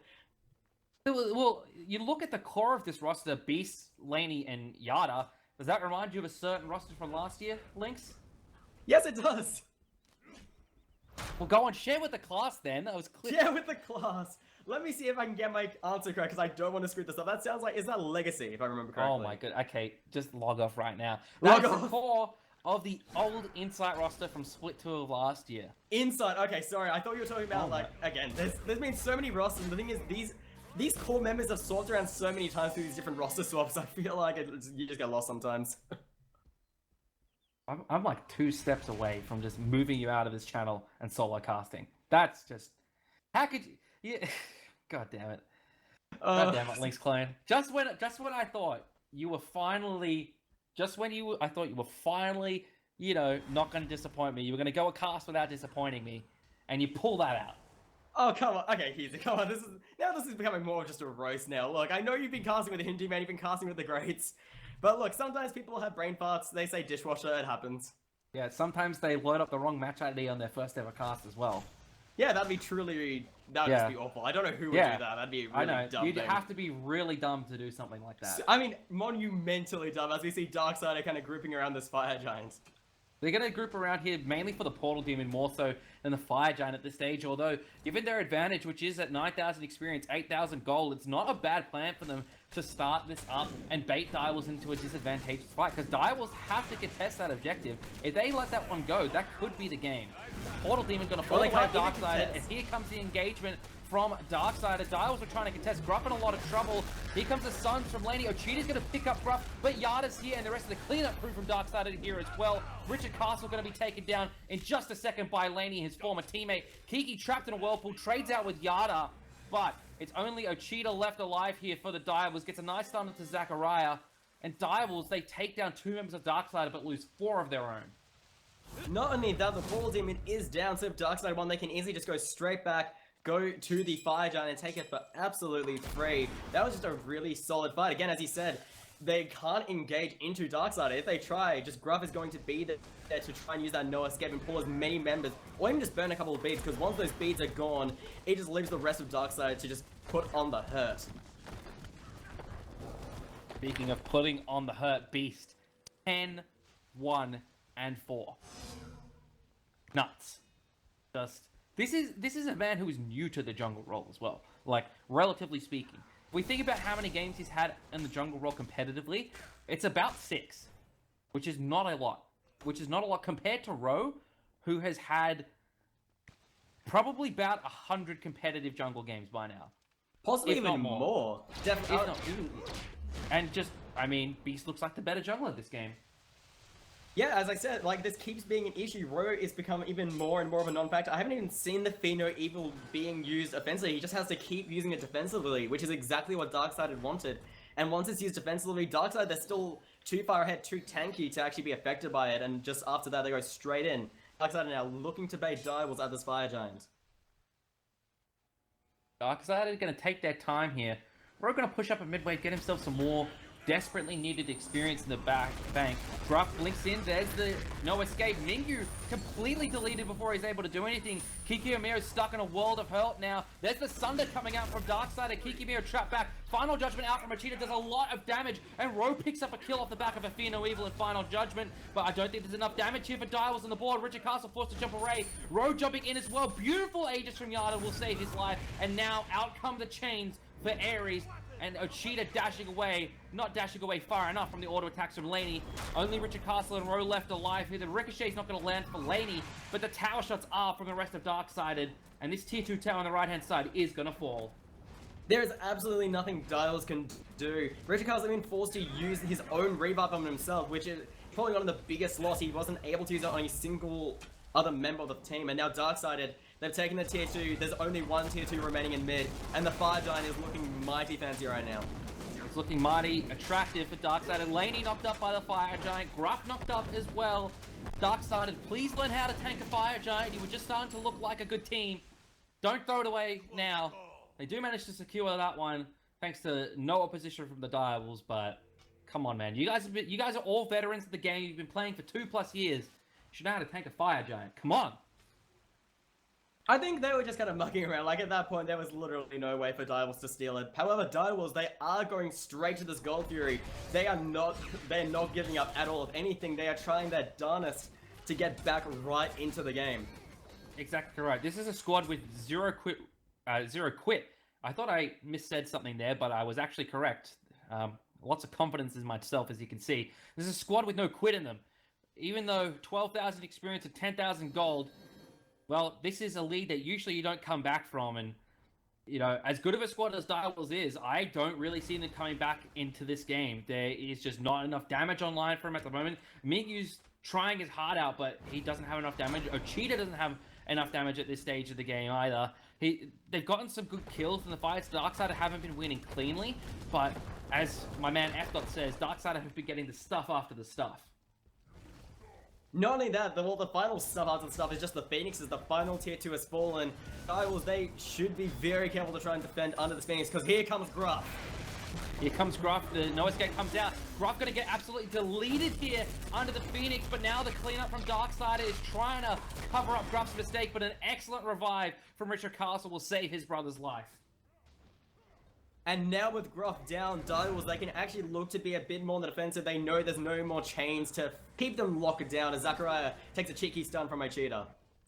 well, you look at the core of this roster, Beast, Laney, and Yada. Does that remind you of a certain roster from last year, Lynx?
yes, it does.
Well, go on, share with the class then. That was clear.
Yeah, with the class. Let me see if I can get my answer correct, because I don't want to screw this up. That sounds like, is that Legacy, if I remember correctly?
Oh my god. Okay, just log off right now.
Log
That's the
off.
core of the old Insight roster from Split 2 of last year.
Inside. Okay, sorry. I thought you were talking about,
Oh
like, again, there's been so many rosters, and the thing is, these core members have swapped around so many times through these different roster swaps, I feel like you just get lost sometimes.
I'm like 2 steps away from just moving you out of this channel and solo casting. That's just... How could you... Yeah. God damn it. God damn it, Link's clone. Just when I thought you were finally... I thought you were finally, you know, not going to disappoint me. You were going to go a cast without disappointing me. And you pull that out.
Oh, come on. Okay, Heezy, come on. This is becoming more of just a roast now. Look, I know you've been casting with the Hindi man, you've been casting with the greats. But look, sometimes people have brain farts. They say dishwasher, it happens.
Yeah, sometimes they load up the wrong match ID on their first ever cast as well.
Yeah, that'd be truly... That would just be awful. I don't know who would do that. That'd be a really
I know.
dumb
You'd
thing.
have to be really dumb to do something like that.
I mean, monumentally dumb, as we see Darksider kind of grouping around this Fire Giant.
They're going to group around here mainly for the Portal Demon more so than the Fire Giant at this stage, although given their advantage, which is at 9,000 experience, 8,000 gold, it's not a bad plan for them to start this up and bait Direwolves into a disadvantageous fight, because Direwolves have to contest that objective. If they let that one go, that could be the game. Portal Demon going to fall away Darksider, and here comes the engagement from Darksider. Direwolves are trying to contest. Gruff in a lot of trouble. Here comes the Suns from Laney. Ochida's going to pick up Gruff, but Yada's here, and the rest of the cleanup crew from Darksider here as well. Richard Castle going to be taken down in just a second by Laney, his former teammate. Kiki trapped in a whirlpool, trades out with Yada, but it's only Ochida left alive here for the Direwolves. Gets a nice stun into Zachariah, and Direwolves, they take down 2 members of Darksider, but lose 4 of their own.
Not only that, the Portal Demon is down, so if Darksider won, they can easily just go straight back, go to the Fire Giant and take it for absolutely free. That was just a really solid fight. Again, as he said, they can't engage into Darksider. If they try, just Gruff is going to be there to try and use that no escape and pull as many members, or even just burn a couple of beads, because once those beads are gone, it just leaves the rest of Darksider to just put on the hurt.
Speaking of putting on the hurt, Beast, 10, 1, and 4. Nuts. Just... This is a man who is new to the jungle role as well, like, relatively speaking. If we think about how many games he's had in the jungle role competitively, it's about 6, which is not a lot. Which is not a lot compared to Ro, who has had probably about 100 competitive jungle games by now.
Possibly
If
even
not more.
more. Definitely.
If not, even... And just, I mean, Beast looks like the better jungler this game.
Yeah, as I said, like, this keeps being an issue. Ro is becoming even more and more of a non-factor. I haven't even seen the Pheno Evil being used offensively. He just has to keep using it defensively, which is exactly what Darksider wanted. And once it's used defensively, Darksider, they're still too far ahead, too tanky to actually be affected by it. And just after that, they go straight in. Darksider now looking to bait Direwolves at this Fire Giant.
Darksider going to take their time here. Ro going to push up a midway, get himself some more desperately needed experience in the bank. Gruff blinks in, there's the no escape. Mingyu completely deleted before he's able to do anything. Kikimiro stuck in a world of hurt now. There's the Sunder coming out from Darksider. Kikimiro trapped back. Final Judgment out from Ochida does a lot of damage, and Ro picks up a kill off the back of a Pheno Evil in Final Judgment, but I don't think there's enough damage here for Direwolves on the board. Richard Castle forced to jump away. Ro jumping in as well. Beautiful Aegis from Yada will save his life, and now out come the chains for Ares. And Ochida dashing away, not dashing away far enough from the auto attacks from Laney. Only Richard Castle and Ro left alive here. The Ricochet's not going to land for Laney, but the tower shots are from the rest of Darksider. And this tier 2 tower on the right-hand side is going to fall.
There is absolutely nothing Direwolves can do. Richard Castle has been forced to use his own revive on himself, which is probably one of the biggest loss. He wasn't able to use it on a single other member of the team. And now Darksider, they've taken the tier 2. There's only one tier 2 remaining in mid, and the Fire Giant is looking mighty fancy right now.
It's looking mighty attractive for Darksider. Laney knocked up by the Fire Giant. Gruff knocked up as well. Darksider, please learn how to tank a Fire Giant. You were just starting to look like a good team. Don't throw it away now. They do manage to secure that one, thanks to no opposition from the Direwolves, but come on, man. You guys are all veterans of the game. You've been playing for 2+ years. You should know how to tank a Fire Giant. Come on.
I think they were just kind of mucking around. Like, at that point, there was literally no way for Direwolves to steal it. However, Direwolves, they are going straight to this Gold Fury. They're not giving up at all. If anything, they are trying their darnest to get back right into the game.
exactly right. This is a squad with zero quit. I thought I missaid something there, but I was actually correct. Lots of confidence in myself, as you can see. This is a squad with no quit in them. Even though 12,000 experience and 10,000 gold, well, this is a lead that usually you don't come back from. And, you know, as good of a squad as Direwolves is, I don't really see them coming back into this game. There is just not enough damage online for him at the moment. Mingyu's trying his heart out, but he doesn't have enough damage. Ochita doesn't have enough damage at this stage of the game either. They've gotten some good kills in the fights. Darksider haven't been winning cleanly, but as my man F. says, Darksider have been getting the stuff after the stuff.
Not only that, the final stuff after the stuff is just the Phoenixes. The final tier 2 has fallen. Direwolves, they should be very careful to try and defend under the Phoenix, because here comes Gruff.
Here comes Gruff, the no escape comes out. Gruff gonna get absolutely deleted here under the Phoenix, but now the cleanup from Darksider is trying to cover up Gruff's mistake, but an excellent revive from Richard Castle will save his brother's life.
And now with Gruff down, Direwolves, they can actually look to be a bit more on the defensive. They know there's no more chains to keep them locked down as Zachariah takes a cheeky stun from Ochita.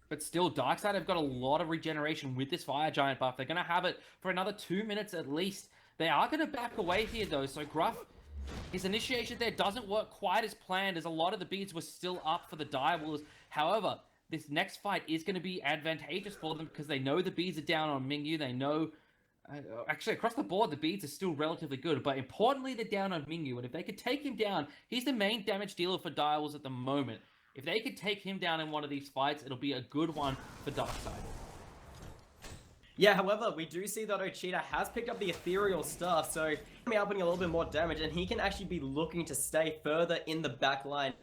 But still, Darksider have got a lot of regeneration with this Fire Giant buff. They're gonna have it for another 2 minutes at least. They are going to back away here, though, so Gruff, his initiation there doesn't work quite as planned, as a lot of the beads were still up for the Direwolves. However, this next fight is going to be advantageous for them, because they know the beads are down on Mingyu. They know, actually, across the board, the beads are still relatively good, but importantly, they're down on Mingyu, and if they could take him down, he's the main damage dealer for Direwolves at the moment. If they could take him down in one of these fights, it'll be a good one for Darksider.
Yeah, however, we do see that Ochita has picked up the ethereal stuff, so he's going to be outputting a little bit more damage, and he can actually be looking to stay further in the back line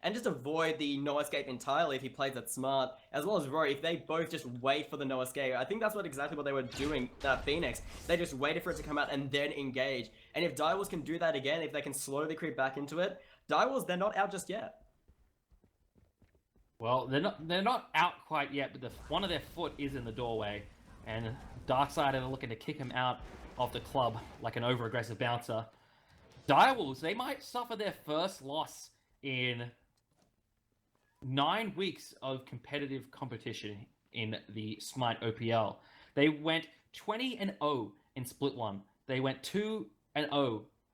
and just avoid the no escape entirely if he plays it smart, as well as Rory, if they both just wait for the no escape. I think that's exactly what they were doing, Phoenix. They just waited for it to come out and then engage. And if Direwolves can do that again, if they can slowly creep back into it, Direwolves, they're not out just yet.
Well, they're not out quite yet, but one of their foot is in the doorway. And Darksider are looking to kick him out of the club like an over-aggressive bouncer. Direwolves, they might suffer their first loss in 9 weeks of competitive competition in the SMITE OPL. They went 20-0 in Split 1. They went 2-0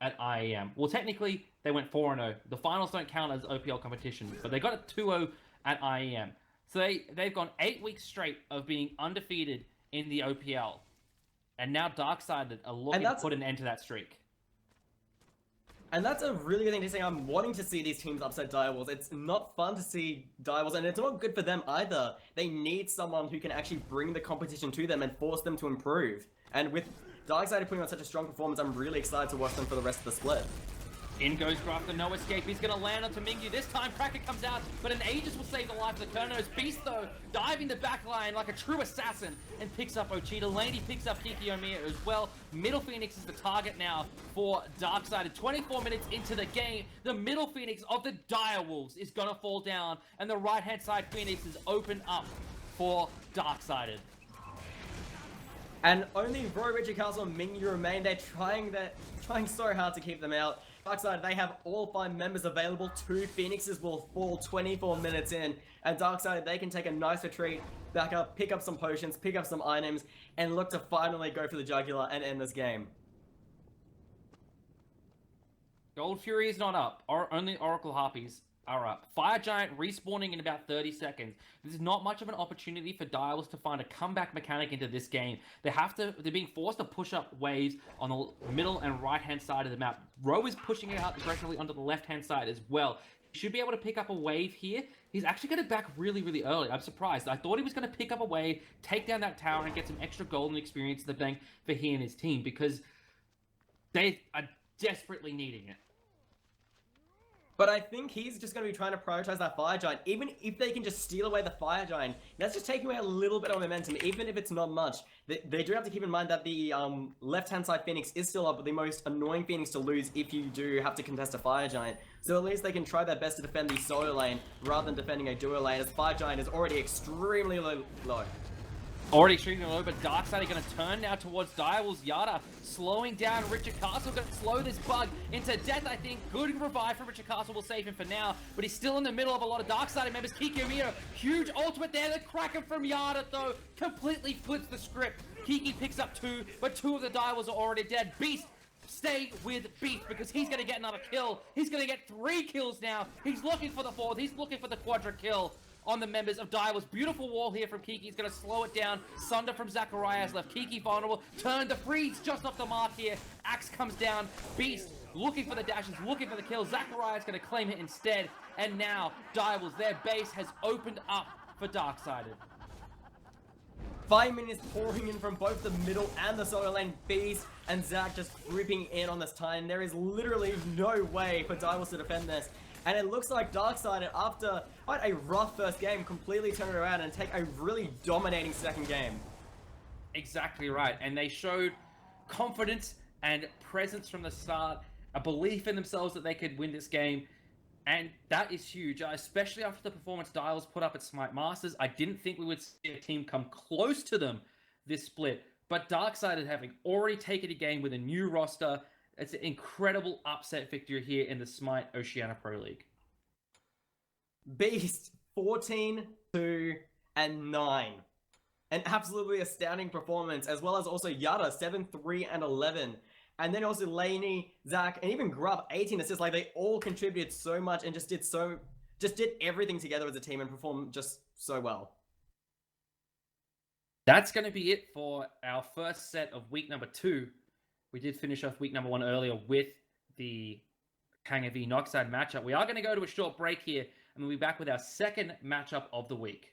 at IAM. Well, technically, they went 4-0. The finals don't count as OPL competition, but they got a 2-0 at IAM. So they've gone 8 weeks straight of being undefeated in the OPL, and now Darksider are looking to put an end to that streak.
And that's a really good thing to say. I'm wanting to see these teams upset Direwolves. It's not fun to see Direwolves, and it's not good for them either. They need someone who can actually bring the competition to them and force them to improve. And with Darksider putting on such a strong performance, I'm really excited to watch them for the rest of the split.
In goes Gruff, the no escape. He's going to land onto Mingyu. This time, Cracker comes out, but an Aegis will save the life of the Kernos. Beast, though, diving the back line like a true assassin and picks up Ochita. Laney picks up Kiki Omiya as well. Middle Phoenix is the target now for Darksider. 24 minutes into the game, the Middle Phoenix of the Direwolves is going to fall down, and the right-hand side Phoenix is open up for Darksider.
And only Roy, Richard Castle, and Mingyu remain. They're trying so hard to keep them out. Darksider, they have all 5 members available. 2 Phoenixes will fall 24 minutes in. And Darksider, they can take a nice retreat, back up, pick up some potions, pick up some items, and look to finally go for the jugular and end this game.
Gold Fury is not up. Only Oracle Harpies are up. Fire Giant respawning in about 30 seconds. This is not much of an opportunity for Direwolves to find a comeback mechanic into this game. They're being forced to push up waves on the middle and right-hand side of the map. Roe is pushing it out aggressively onto the left-hand side as well. He should be able to pick up a wave here. He's actually going to back really, really early. I'm surprised. I thought he was going to pick up a wave, take down that tower, and get some extra golden experience to the bank for he and his team, because they are desperately needing it.
But I think he's just going to be trying to prioritize that Fire Giant. Even if they can just steal away the Fire Giant, that's just taking away a little bit of momentum, even if it's not much. They do have to keep in mind that the left-hand side Phoenix is still up, but the most annoying Phoenix to lose if you do have to contest a Fire Giant. So at least they can try their best to defend the solo lane rather than defending a duo lane, as Fire Giant is already extremely low.
Already shooting low, but Darksider going to turn now towards Direwolf's Yada, slowing down Richard Castle, going to slow this bug into death, I think. Good revive from Richard Castle will save him for now, but he's still in the middle of a lot of Darksider members. Kiki Omiro, huge ultimate there. The Kraken from Yada, though, completely flips the script. Kiki picks up 2, but 2 of the Direwolves are already dead. Beast, stay with Beast because he's going to get another kill. He's going to get 3 kills now. He's looking for the 4th. He's looking for the quadra kill on the members of Direwolves. Beautiful wall here from Kiki. He's going to slow it down. Sunder from Zachariah has left Kiki vulnerable. Turn the freeze just off the mark here. Axe comes down. Beast looking for the dashes, looking for the kill. Zachariah is going to claim it instead. And now Direwolves, their base has opened up for Darksided.
5 minutes pouring in from both the middle and the solo lane. Beast and Zach just ripping in on this time. There is literally no way for Direwolves to defend this. And it looks like Darksided, after quite a rough first game, completely turn it around and take a really dominating second game.
Exactly right. And they showed confidence and presence from the start, a belief in themselves that they could win this game. And that is huge, especially after the performance Dials put up at SMITE Masters. I didn't think we would see a team come close to them this split. But Darksided, having already taken a game with a new roster, it's an incredible upset victory here in the SMITE Oceania Pro League.
Beast, 14-2-9. An absolutely astounding performance, as well as also Yada, 7-3-11. And then also Laney, Zach, and even Grub, 18 assists. Like, they all contributed so much and just did everything together as a team and performed just so well.
That's going to be it for our first set of week number 2. We did finish off week number 1 earlier with the Kanga v Noxide matchup. We are going to go to a short break here, and we'll be back with our second matchup of the week.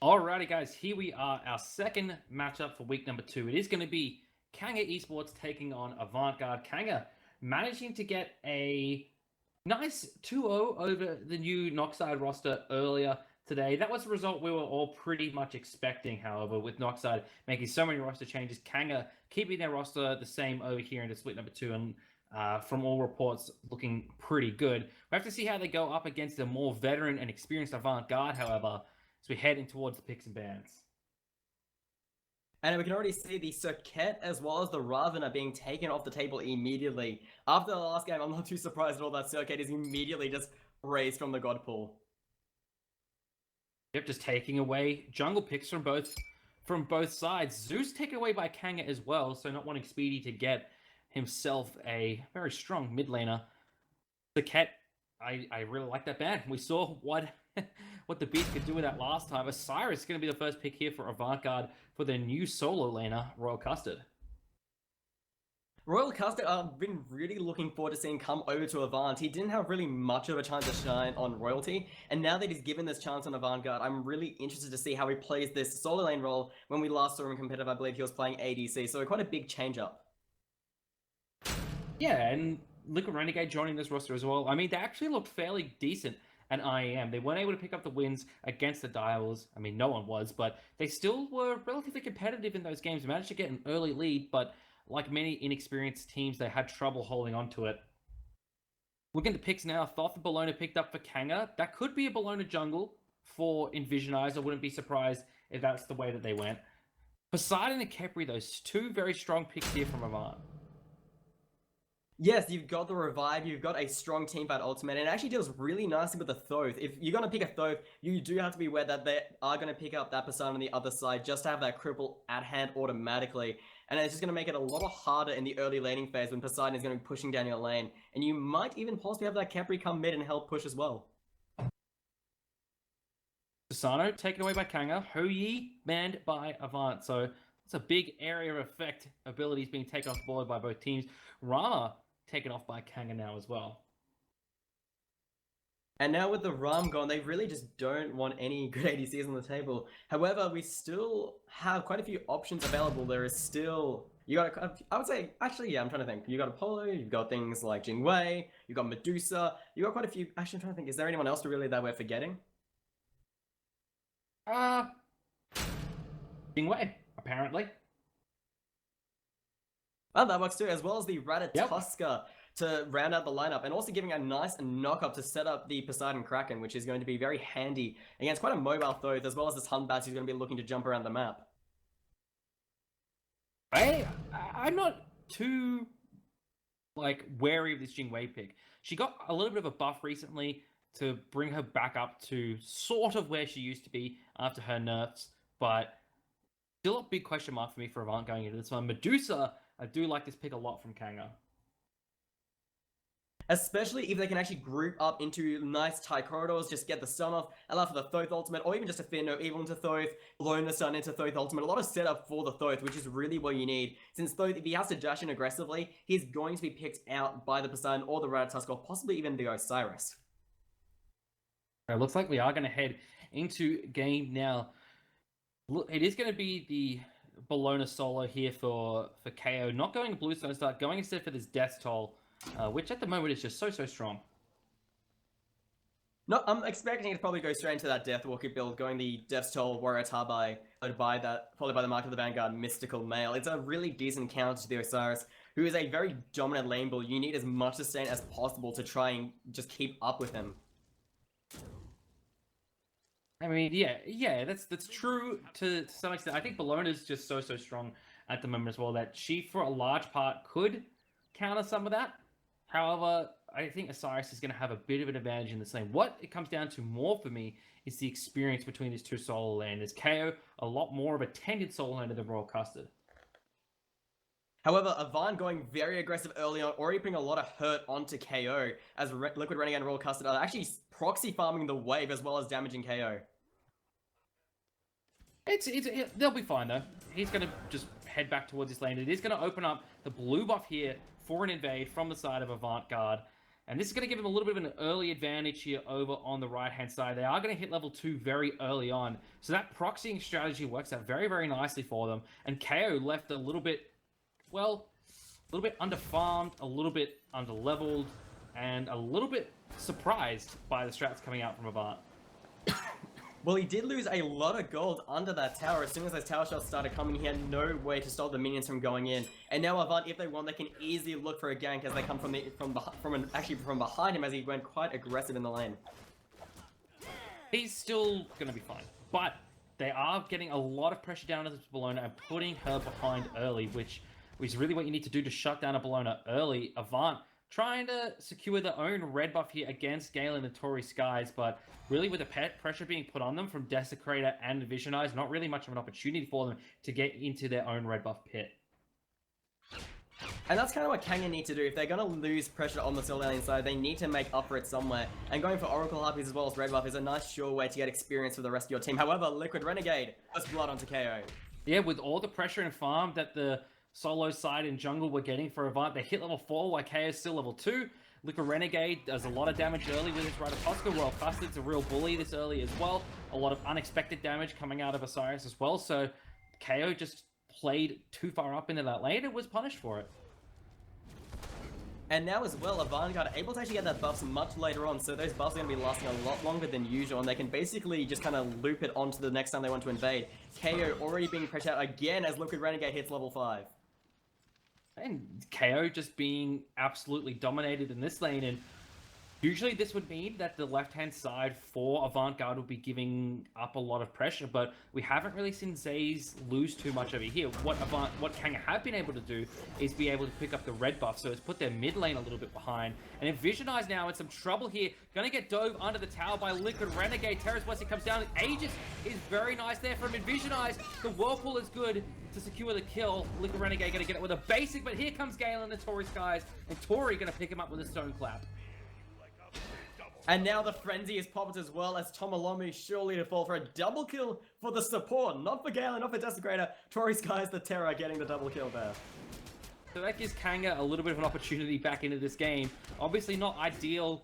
Alrighty, guys, here we are, our second matchup for week number 2. It is going to be Kanga Esports taking on Avantgarde. Kanga managing to get a nice 2-0 over the new Noxide roster earlier today. That was the result we were all pretty much expecting, however, with Noxide making so many roster changes. Kanga keeping their roster the same over here into split number 2, and from all reports, looking pretty good. We have to see how they go up against a more veteran and experienced Avantgarde, however, as we head in towards the picks and bans.
And we can already see the Circuit as well as the Raven are being taken off the table immediately. After the last game, I'm not too surprised at all that Circuit is immediately just raised from the God Pool.
Yep, just taking away jungle picks from both sides. Zeus taken away by Kanga as well, so not wanting Speedy to get himself a very strong mid laner. Circuit, I really like that ban. We saw what the Beast could do with that last time. Osiris is going to be the first pick here for Avantgarde for their new solo laner, Royal Custard.
Royal Custard, I've been really looking forward to seeing come over to Avant. He didn't have really much of a chance to shine on Royalty, and now that he's given this chance on Avantgarde, I'm really interested to see how he plays this solo lane role. When we last saw him competitive, I believe he was playing ADC, so quite a big change up.
Yeah, and Liquid Renegade joining this roster as well. I mean, they actually looked fairly decent at IEM. They weren't able to pick up the wins against the Dials. I mean, no one was, but they still were relatively competitive in those games. They managed to get an early lead, but like many inexperienced teams, they had trouble holding on to it. Looking at the picks now, Thoth and Bellona picked up for Kanga. That could be a Bellona jungle for Envision Eyes. I wouldn't be surprised if that's the way that they went. Poseidon and Khepri, those two very strong picks here from Avant.
Yes, you've got the Revive, you've got a strong teamfight ultimate, and it actually deals really nicely with the Thoth. If you're going to pick a Thoth, you do have to be aware that they are going to pick up that Poseidon on the other side just to have that cripple at hand automatically. And it's just going to make it a lot harder in the early laning phase when Poseidon is going to be pushing down your lane. And you might even possibly have that Khepri come mid and help push as well.
Susano taken away by Kanga. Hou-Yi banned by Avant. So it's a big area of effect abilities being taken off the board by both teams. Rama taken off by Kanga now as well.
And now with the Ram gone, they really just don't want any good ADCs on the table. However, we still have quite a few options available. There is still... I would say, actually, yeah, I'm trying to think. You got Apollo, you've got things like Jingwei, you've got Medusa, you got quite a few... Actually, I'm trying to think, is there anyone else really that we're forgetting?
Jingwei, apparently.
Well, that works too, as well as the Ratatoska to round out the lineup, and also giving a nice knock-up to set up the Poseidon Kraken, which is going to be very handy against quite a mobile Thoth, as well as this Hunbat who's going to be looking to jump around the map.
I'm not too wary of this Jingwei pick. She got a little bit of a buff recently to bring her back up to sort of where she used to be after her nerfs, but still a big question mark for me for Avant going into this one. Medusa, I do like this pick a lot from Kanga.
Especially if they can actually group up into nice tight corridors, just get the stun off, allow for the Thoth ultimate, or even just a Fear No Evil into Thoth, loan the stun into Thoth ultimate. A lot of setup for the Thoth, which is really what you need. Since Thoth, if he has to dash in aggressively, he's going to be picked out by the Poseidon or the Ratatusk, or possibly even the Osiris.
It looks like we are going to head into game now. Look, it is going to be the Bellona solo here for KO. Not going Bluestone start, going instead for this Death Toll, which at the moment is just so strong.
No, I'm expecting it to probably go straight into that Death Walker build, going the Death Toll, Warrior Tabai, followed by the Mark of the Vanguard, Mystical Mail. It's a really decent counter to the Osiris, who is a very dominant lane build. You need as much sustain as possible to try and just keep up with him.
I mean, yeah, that's true to some extent. I think Bellona's just so strong at the moment as well that she, for a large part, could counter some of that. However, I think Osiris is going to have a bit of an advantage in this lane. What it comes down to more for me is the experience between these two solo laners. KO, a lot more of a tenured solo laner than Royal Custard.
However, Avant going very aggressive early on, already putting a lot of hurt onto KO, as Liquid Renegade and Royal Custard are actually proxy farming the wave as well as damaging KO.
They'll be fine though. He's going to just head back towards this lane. It is going to open up the blue buff here for an invade from the side of Avantgarde, And this is going to give them a little bit of an early advantage here over on the right-hand side. They are going to hit level 2 very early on. So that proxying strategy works out very, very nicely for them. And KO left a little bit, well, a little bit under-farmed, a little bit under-leveled, and a little bit surprised by the strats coming out from Avant.
Well, he did lose a lot of gold under that tower. As soon as those tower shots started coming, he had no way to stop the minions from going in. And now Avant, if they want, they can easily look for a gank as they come from behind him, as he went quite aggressive in the lane.
He's still going to be fine. But they are getting a lot of pressure down into Bologna and putting her behind early, which is really what you need to do to shut down a Bologna early. Avant trying to secure their own red buff here against Galen and Tory Skies, but really with the pressure being put on them from Desecrator and Visionize, not really much of an opportunity for them to get into their own red buff pit.
And that's kind of what Kanga need to do. If they're going to lose pressure on the Soul Alien side, they need to make up for it somewhere. And going for Oracle Harpies as well as red buff is a nice sure way to get experience for the rest of your team. However, Liquid Renegade puts blood onto KO.
Yeah, with all the pressure and farm that the solo side and jungle were getting for Avant, they hit level 4 while KO is still level 2. Liquid Renegade does a lot of damage early with his Ratatoska. Royal Custard's a real bully this early as well. A lot of unexpected damage coming out of Osiris as well. So KO just played too far up into that lane and was punished for it.
And now as well, Avant are able to actually get their buffs much later on, so those buffs are going to be lasting a lot longer than usual, and they can basically just kind of loop it onto the next time they want to invade. KO already being pressured out again as Liquid Renegade hits level 5.
And KO just being absolutely dominated in this lane, and usually this would mean that the left-hand side for Avant-Garde would be giving up a lot of pressure, but we haven't really seen Zaze lose too much over here. What Kanga have been able to do is be able to pick up the red buff, so it's put their mid lane a little bit behind. And if Visionize now in some trouble here, gonna get dove under the tower by Liquid Renegade. Terrace Blessing comes down, Aegis is very nice there from him. Visionize, the Whirlpool is good to secure the kill. Liquid Renegade gonna get it with a basic, but here comes Galen and Tory Skies, and Tory gonna pick him up with a stone clap.
And now the frenzy is popped as well as Tomolomu surely to fall for a double kill for the support. Not for Galen, not for Desecrator. Tory Skies the Terror getting the double kill there.
So that gives Kanga a little bit of an opportunity back into this game. Obviously not ideal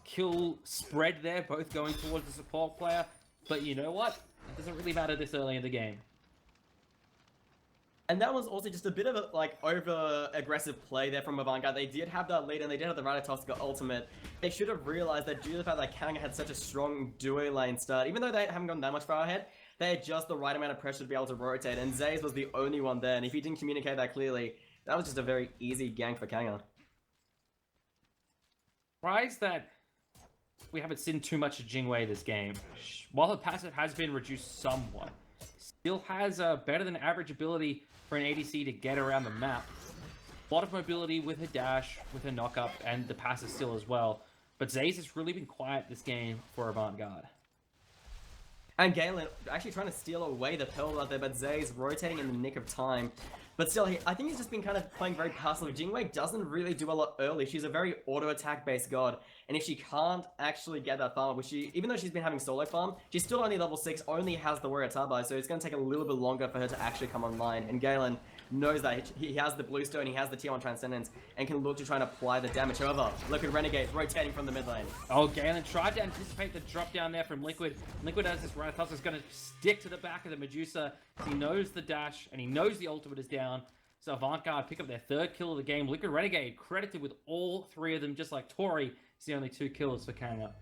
kill spread there, both going towards the support player. But you know what? It doesn't really matter this early in the game.
And that was also just a bit of a, like, over-aggressive play there from Avant-Garde. They did have that lead, and they did have the Ratatoska ultimate. They should have realized that due to the fact that Kanga had such a strong duo lane start, even though they haven't gone that much far ahead, they had just the right amount of pressure to be able to rotate, and Zaze was the only one there, and if he didn't communicate that clearly, that was just a very easy gank for Kanga.
Surprised that we haven't seen too much of Jingwei this game. While her passive has been reduced somewhat, still has a better than average ability for an ADC to get around the map. A lot of mobility with her dash, with her knock-up, and the passive still as well. But Zaze has really been quiet this game for Avant-Garde.
And Galen actually trying to steal away the Pearl out there, but Zaze rotating in the nick of time. But still, I think he's just been kind of playing very passively. Jingwei doesn't really do a lot early. She's a very auto-attack based god. And if she can't actually get that farm, which even though she's been having solo farm, she's still only level 6, only has the Warrior Tabai, so it's going to take a little bit longer for her to actually come online. And Galen knows that. He has the Bluestone, he has the Tier 1 Transcendence, and can look to try and apply the damage. However, Liquid Renegade rotating from the mid lane.
Oh, Galen tried to anticipate the drop down there from Liquid. Liquid as this Ratatoska is going to stick to the back of the Medusa. He knows the dash, and he knows the ultimate is down. So Avant-Garde pick up their 3rd kill of the game. Liquid Renegade credited with all 3 of them, just like Tory. It's the only 2 kills for Kanga.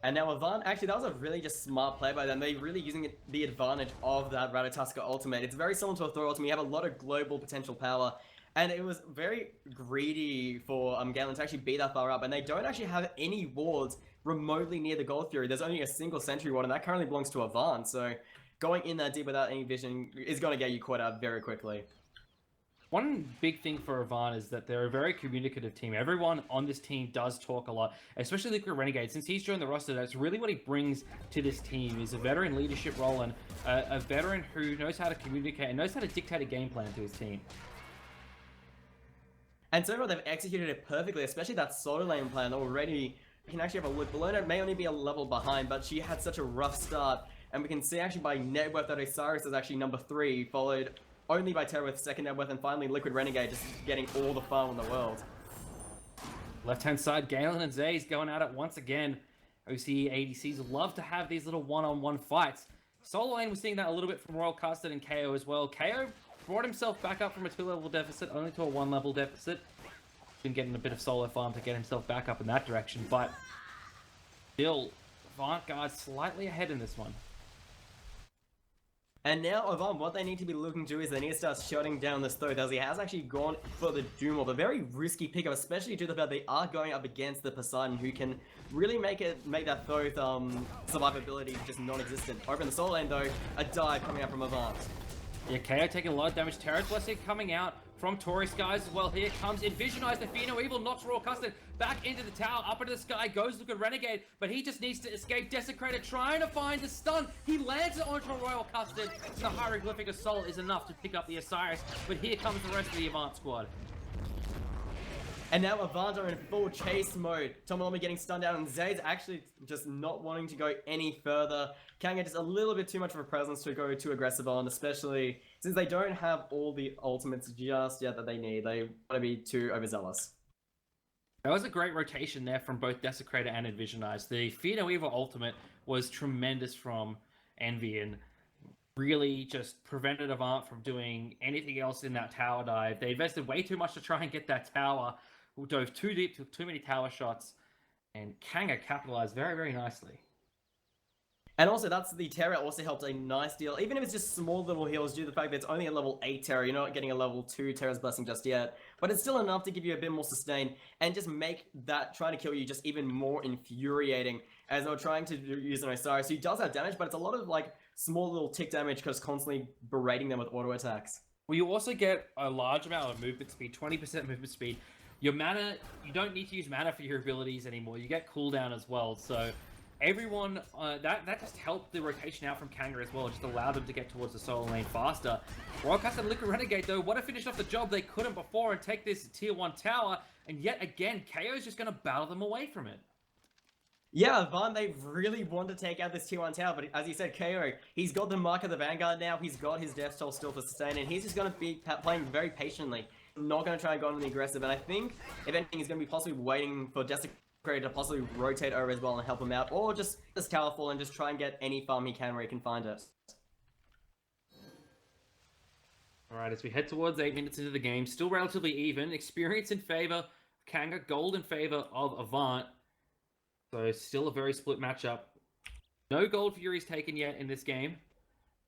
And now Avant, actually that was a really just smart play by them. They're really using the advantage of that Ratatoska ultimate. It's very similar to a Thor ultimate. You have a lot of global potential power. And it was very greedy for Galen to actually beat that far up. And they don't actually have any wards remotely near the Gold Fury. There's only a single sentry ward, and that currently belongs to Avant. So going in that deep without any vision is going to get you caught out very quickly.
One big thing for Avant is that they're a very communicative team. Everyone on this team does talk a lot, especially Liquid Renegade. Since he's joined the roster, that's really what he brings to this team, is a veteran leadership role and a veteran who knows how to communicate and knows how to dictate a game plan to his team.
And so far they've executed it perfectly, especially that solo lane plan already. You can actually have a look. Bologna may only be a level behind, but she had such a rough start. And we can see actually by net worth that Osiris is actually number 3, followed only by Terror with 2nd net worth, and finally Liquid Renegade just getting all the farm in the world.
Left-hand side, Galen and Zay's going at it once again. OC ADCs love to have these little one-on-one fights. Solo lane, we're seeing that a little bit from Royal Custard and KO as well. KO brought himself back up from a 2-level deficit, only to a 1-level deficit. Been getting a bit of solo farm to get himself back up in that direction, but still, Vanguard slightly ahead in this one.
And now, Avant, what they need to be looking to is they need to start shutting down this Thoth, as he has actually gone for the Doom Orb, a very risky pickup, especially due to the fact they are going up against the Poseidon, who can really make that Thoth survivability just non-existent. Over in the solo lane, though, a dive coming out from Avant.
Yeah, KO taking a lot of damage. Terra's Blessing coming out from Tory Skies as well. Here comes Envisionize, the Fear No Evil, knocks Raw Custard back into the tower, up into the sky, goes look at Renegade, but he just needs to escape. Desecrator trying to find the stun. He lands it onto Royal Custard. The Hieroglyphic Assault is enough to pick up the Osiris, but here comes the rest of the Avant squad.
And now Avant are in full chase mode. Tomolomi getting stunned down, and Zayd's actually just not wanting to go any further. Kanga just a little bit too much of a presence to go too aggressive on, especially since they don't have all the ultimates just yet that they need. They want to be too overzealous.
That was a great rotation there from both Desecrator and Envisionize. The Fear No Evil ultimate was tremendous from Envy and really just prevented Avant from doing anything else in that tower dive. They invested way too much to try and get that tower, who dove too deep, took too many tower shots, and Kanga capitalized very, very nicely.
And also, that's the Terra also helped a nice deal, even if it's just small little heals due to the fact that it's only a level 8 Terra. You're not getting a level 2 Terra's Blessing just yet, but it's still enough to give you a bit more sustain and just make that trying to kill you just even more infuriating, as they're trying to use an Osiris. He does have damage, but it's a lot of like small little tick damage because constantly berating them with auto attacks.
Well, you also get a large amount of movement speed, 20% movement speed. Your mana, you don't need to use mana for your abilities anymore. You get cooldown as well, so everyone, that just helped the rotation out from Kanga as well. It just allowed them to get towards the solo lane faster. Royal Custard and Liquid Renegade, though, want to finish off the job they couldn't before and take this tier 1 tower, and yet again, KO is just going to battle them away from it.
Yeah, Van, they really want to take out this tier 1 tower, but as you said, KO, he's got the Mark of the Vanguard now, he's got his Death Toll still for sustain, and he's just going to be playing very patiently, not going to try and go on the aggressive, and I think, if anything, he's going to be possibly waiting for Desecrator to possibly rotate over as well and help him out, or just this tower fall and just try and get any farm he can where he can find it.
Alright, as we head towards 8 minutes into the game, still relatively even, experience in favor of Kanga, gold in favor of Avant. So still a very split matchup. No Gold Furies taken yet in this game.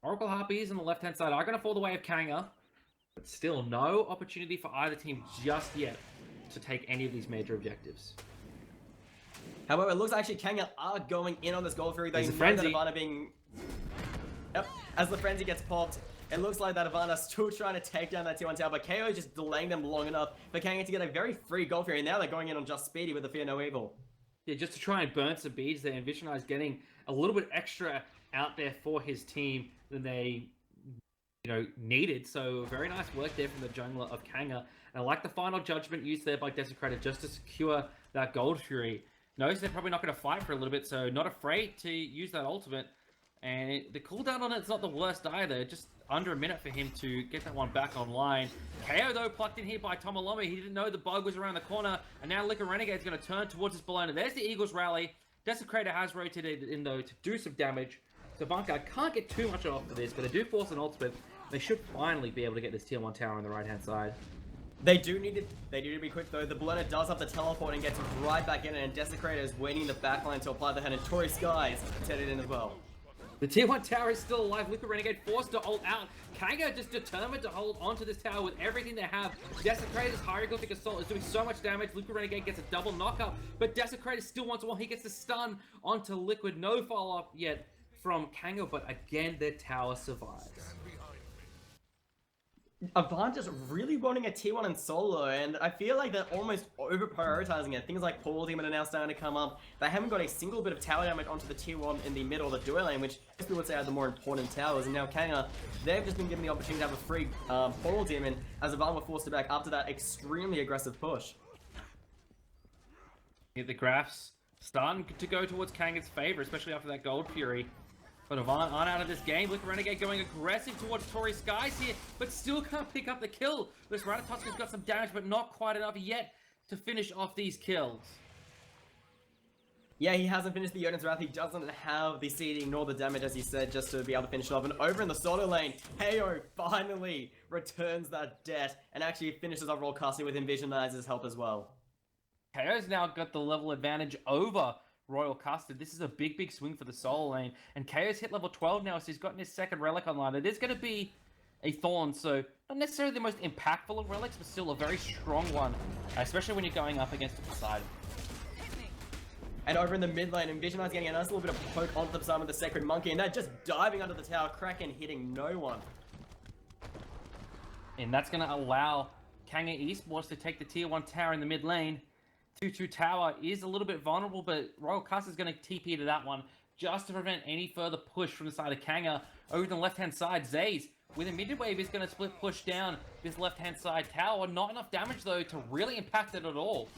Oracle Harpies on the left-hand side are going to fall the way of Kanga. But still no opportunity for either team just yet to take any of these major objectives.
However, it looks actually Kanga are going in on this Gold Fury. They
There's a
know
frenzy.
that Ivana being... Yep, as the frenzy gets popped, it looks like that Ivana's still trying to take down that tier 1 tower, but KO is just delaying them long enough for Kanga to get a very free Gold Fury, and now they're going in on just Speedy with the Fear No Evil.
Yeah, just to try and burn some beads there, and Vishonize getting a little bit extra out there for his team than they, needed. So very nice work there from the jungler of Kanga. And I like the final judgment used there by Desecrator just to secure that Gold Fury. Knows they're probably not going to fight for a little bit, so not afraid to use that ultimate. And the cooldown on it's not the worst either. Just under a minute for him to get that one back online. KO, though, plucked in here by Tomolomi. He didn't know the bug was around the corner. And now Liquor Renegade's going to turn towards his Bologna. There's the Eagles rally. Desecrator has rotated in, though, to do some damage. So Vanguard can't get too much off for this, but they do force an ultimate. They should finally be able to get this tier 1 tower on the right-hand side.
They do need to be quick, though. The Bologna does have to teleport and gets right back in, and Desecrator is waiting in the backline to apply the hand, and Tory Skies set it in as well.
The tier 1 tower is still alive. Liquid Renegade forced to ult out. Kanga just determined to hold onto this tower with everything they have. Desecrator's Hieroglyphic Assault is doing so much damage. Liquid Renegade gets a double knockup, but Desecrator still wants one. He gets the stun onto Liquid. No follow-up yet from Kanga, but again, their tower survives.
Avant just really wanting a tier 1 in solo, and I feel like they're almost over-prioritizing it. Things like Paul Demon are now starting to come up. They haven't got a single bit of tower damage onto the tier 1 in the middle of the dual lane, which people would say are the more important towers. And now Kanga, they've just been given the opportunity to have a free Paul Demon, as Avant were forced to back after that extremely aggressive push.
The graphs starting to go towards Kanga's favor, especially after that Gold Fury. But Avant on out of this game. Liquid Renegade going aggressive towards Tory Skies here, but still can't pick up the kill. This Ratatosk's got some damage, but not quite enough yet to finish off these kills.
Yeah, he hasn't finished the Odin's Wrath. He doesn't have the CD nor the damage, as you said, just to be able to finish it off. And over in the solo lane, Heyo finally returns that debt and actually finishes off Royal Castle with Envisionizer's help as well.
KO's now got the level advantage over Royal Custard. This is a big swing for the solo lane. And KO's hit level 12 now, so he's gotten his second relic online. It is going to be a Thorn, so not necessarily the most impactful of relics, but still a very strong one, especially when you're going up against a Poseidon.
And over in the mid lane, Envisionizer's getting a nice little bit of poke onto the Poseidon with the Sacred Monkey, and they're just diving under the tower, Kraken hitting no one.
And that's going to allow Kanga Esports to take the tier 1 tower in the mid lane. 2-2 tower is a little bit vulnerable, but Royal Custard is going to TP to that one just to prevent any further push from the side of Kanga. Over to the left-hand side, Zaze with a mid-wave is going to split push down this left-hand side tower. Not enough damage, though, to really impact it at all.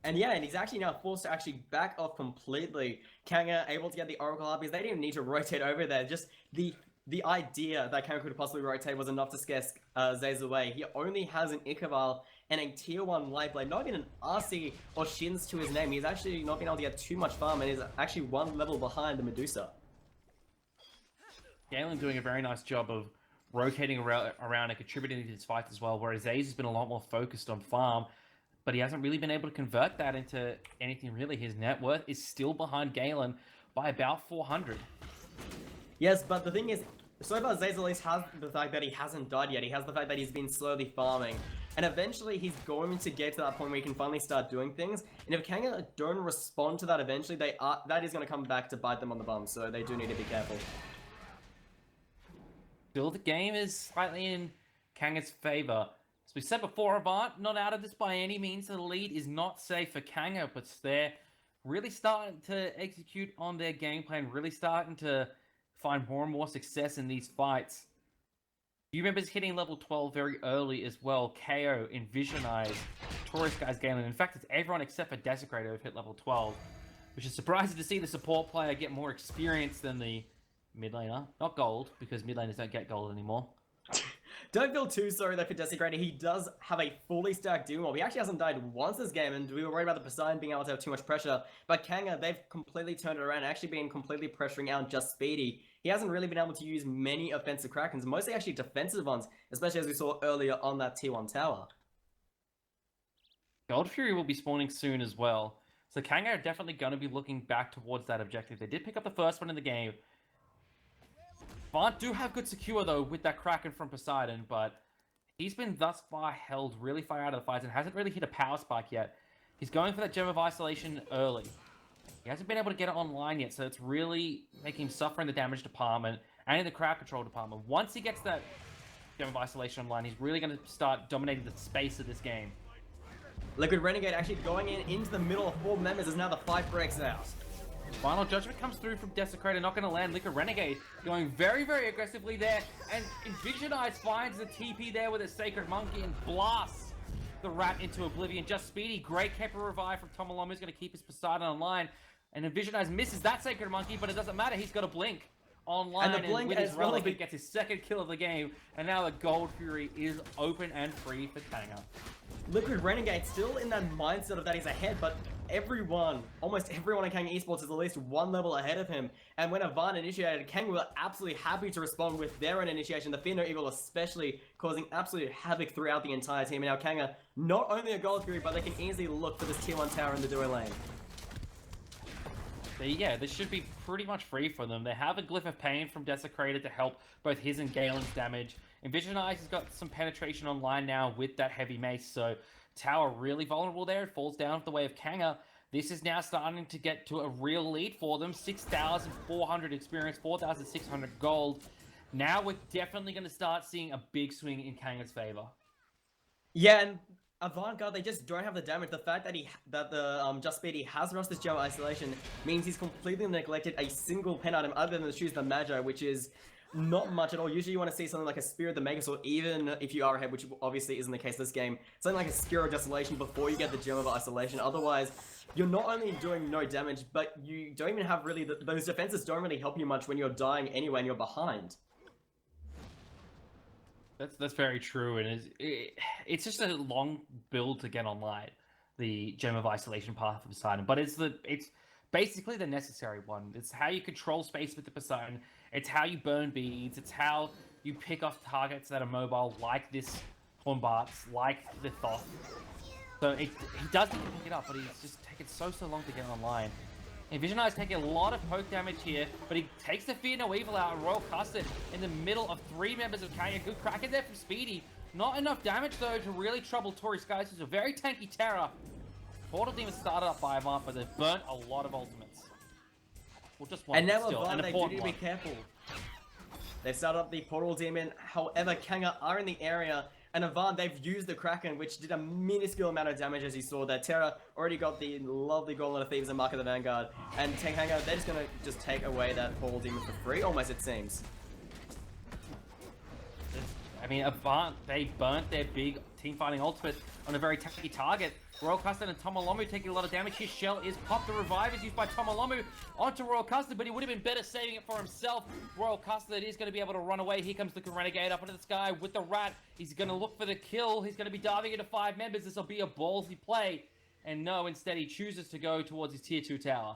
And yeah, and he's actually now forced to actually back off completely. Kanga able to get the Oracle Harpies. They didn't even need to rotate over there. Just the idea that Kanga could possibly rotate was enough to scare Zaze away. He only has an Ichabal and a tier 1 light blade, not even an RC or Shins to his name. He's actually not been able to get too much farm and is actually one level behind the Medusa.
Galen doing a very nice job of rotating around and contributing to his fights as well, whereas Zaze has been a lot more focused on farm, but he hasn't really been able to convert that into anything really. His net worth is still behind Galen by about 400.
Yes, but the thing is, so far Zaze at least has the fact that he hasn't died yet. He has the fact that he's been slowly farming. And eventually he's going to get to that point where he can finally start doing things. And if Kanga don't respond to that eventually, that is going to come back to bite them on the bum. So they do need to be careful.
Still, the game is slightly in Kanga's favor. As we said before, Avant not out of this by any means. The lead is not safe for Kanga, but they're really starting to execute on their game plan, really starting to find more and more success in these fights. You remember hitting level 12 very early as well. KO, Envisionize, Taurus Guys, Galen. In fact, it's everyone except for Desecrator who've hit level 12, which is surprising to see the support player get more experience than the mid laner. Not gold, because mid laners don't get gold anymore.
Don't feel too sorry though for Desecrator. He does have a fully stacked Doom Orb. He actually hasn't died once this game, and we were worried about the Poseidon being able to have too much pressure. But Kanga, they've completely turned it around, actually been completely pressuring out just Speedy. He hasn't really been able to use many offensive Krakens, mostly actually defensive ones, especially as we saw earlier on that tier 1 tower.
Gold Fury will be spawning soon as well. So Kanga are definitely going to be looking back towards that objective. They did pick up the first one in the game. Vant do have good secure, though, with that Kraken from Poseidon, but he's been thus far held really far out of the fights and hasn't really hit a power spike yet. He's going for that Gem of Isolation early. He hasn't been able to get it online yet, so it's really making him suffer in the damage department and in the crowd control department. Once he gets that Gem of Isolation online, he's really going to start dominating the space of this game.
Liquid Renegade actually going into the middle of 4 members as now the fight breaks out.
Final Judgment comes through from Desecrator, not going to land. Liquid Renegade going very aggressively there, and Envisionize finds the TP there with a Sacred Monkey and blasts the rat into oblivion. Just Speedy, great Kepler revive from Tomalomo is going to keep his Poseidon online, and Envisionize misses that Sacred Monkey, but it doesn't matter, he's got a Blink online,
and the Blink
with his
as well
relic, he gets his second kill of the game, and now the Gold Fury is open and free for Kanga.
Liquid Renegade still in that mindset of that he's ahead, but almost everyone in Kanga Esports is at least 1 level ahead of him. And when Avant initiated, Kanga were absolutely happy to respond with their own initiation, the Fear No Evil especially causing absolute havoc throughout the entire team. And now Kanga, not only a Gold Fury, but they can easily look for this tier 1 tower in the duo lane.
Yeah, this should be pretty much free for them. They have a Glyph of Pain from Desecrator to help both his and Galen's damage. Envisionize has got some penetration online now with that heavy mace, so tower really vulnerable there. It falls down the way of Kanga. This is now starting to get to a real lead for them. 6,400 experience, 4,600 gold. Now we're definitely going to start seeing a big swing in Kanga's favor.
Yeah, and Avant-Garde, they just don't have the damage. The fact that the Just Speedy has rushed this Gem of Isolation means he's completely neglected a single pen item other than the Choose the Magi, which is not much at all. Usually you want to see something like a Spear of the Magus, or even if you are ahead, which obviously isn't the case this game, something like a Spear of Desolation before you get the Gem of Isolation. Otherwise, you're not only doing no damage, but you don't even have really, those defenses don't really help you much when you're dying anyway and you're behind.
That's very true, and it's just a long build to get online, the Gem of Isolation path of Poseidon. But it's basically the necessary one. It's how you control space with the Poseidon. It's how you burn beads. It's how you pick off targets that are mobile, like this Hornbarts, like the Thoth. So he does need to pick it up, but he's just taking so long to get online. And Vision Eye's taking a lot of poke damage here, but he takes the Fear No Evil out, and Royal Custard in the middle of 3 members of Kanga. Good crack in there from Speedy. Not enough damage, though, to really trouble Tori Skies, who's a very tanky Terra. Portal Demon started up by Avant, but they've burnt a lot of ultimates. Well, just one,
And now
still,
Avant,
an
they do
important
need to be
one.
careful. They've started up the Portal Demon, however, Kanga are in the area, and Avant, they've used the Kraken, which did a minuscule amount of damage, as you saw there. Terra already got the lovely Gauntlet of Thieves and Mark of the Vanguard, and Kanga, they're just gonna take away that Portal Demon for free, almost, it seems.
I mean, Avant, they burnt their big team fighting ultimate on a very tanky target. Royal Custard and Tomolomu taking a lot of damage. His shell is popped. The revive is used by Tomolomu onto Royal Custard, but he would have been better saving it for himself. Royal Custard is going to be able to run away. Here comes the Renegade up into the sky with the rat. He's going to look for the kill. He's going to be diving into 5 members. This will be a ballsy play. And no, instead he chooses to go towards his tier 2 tower.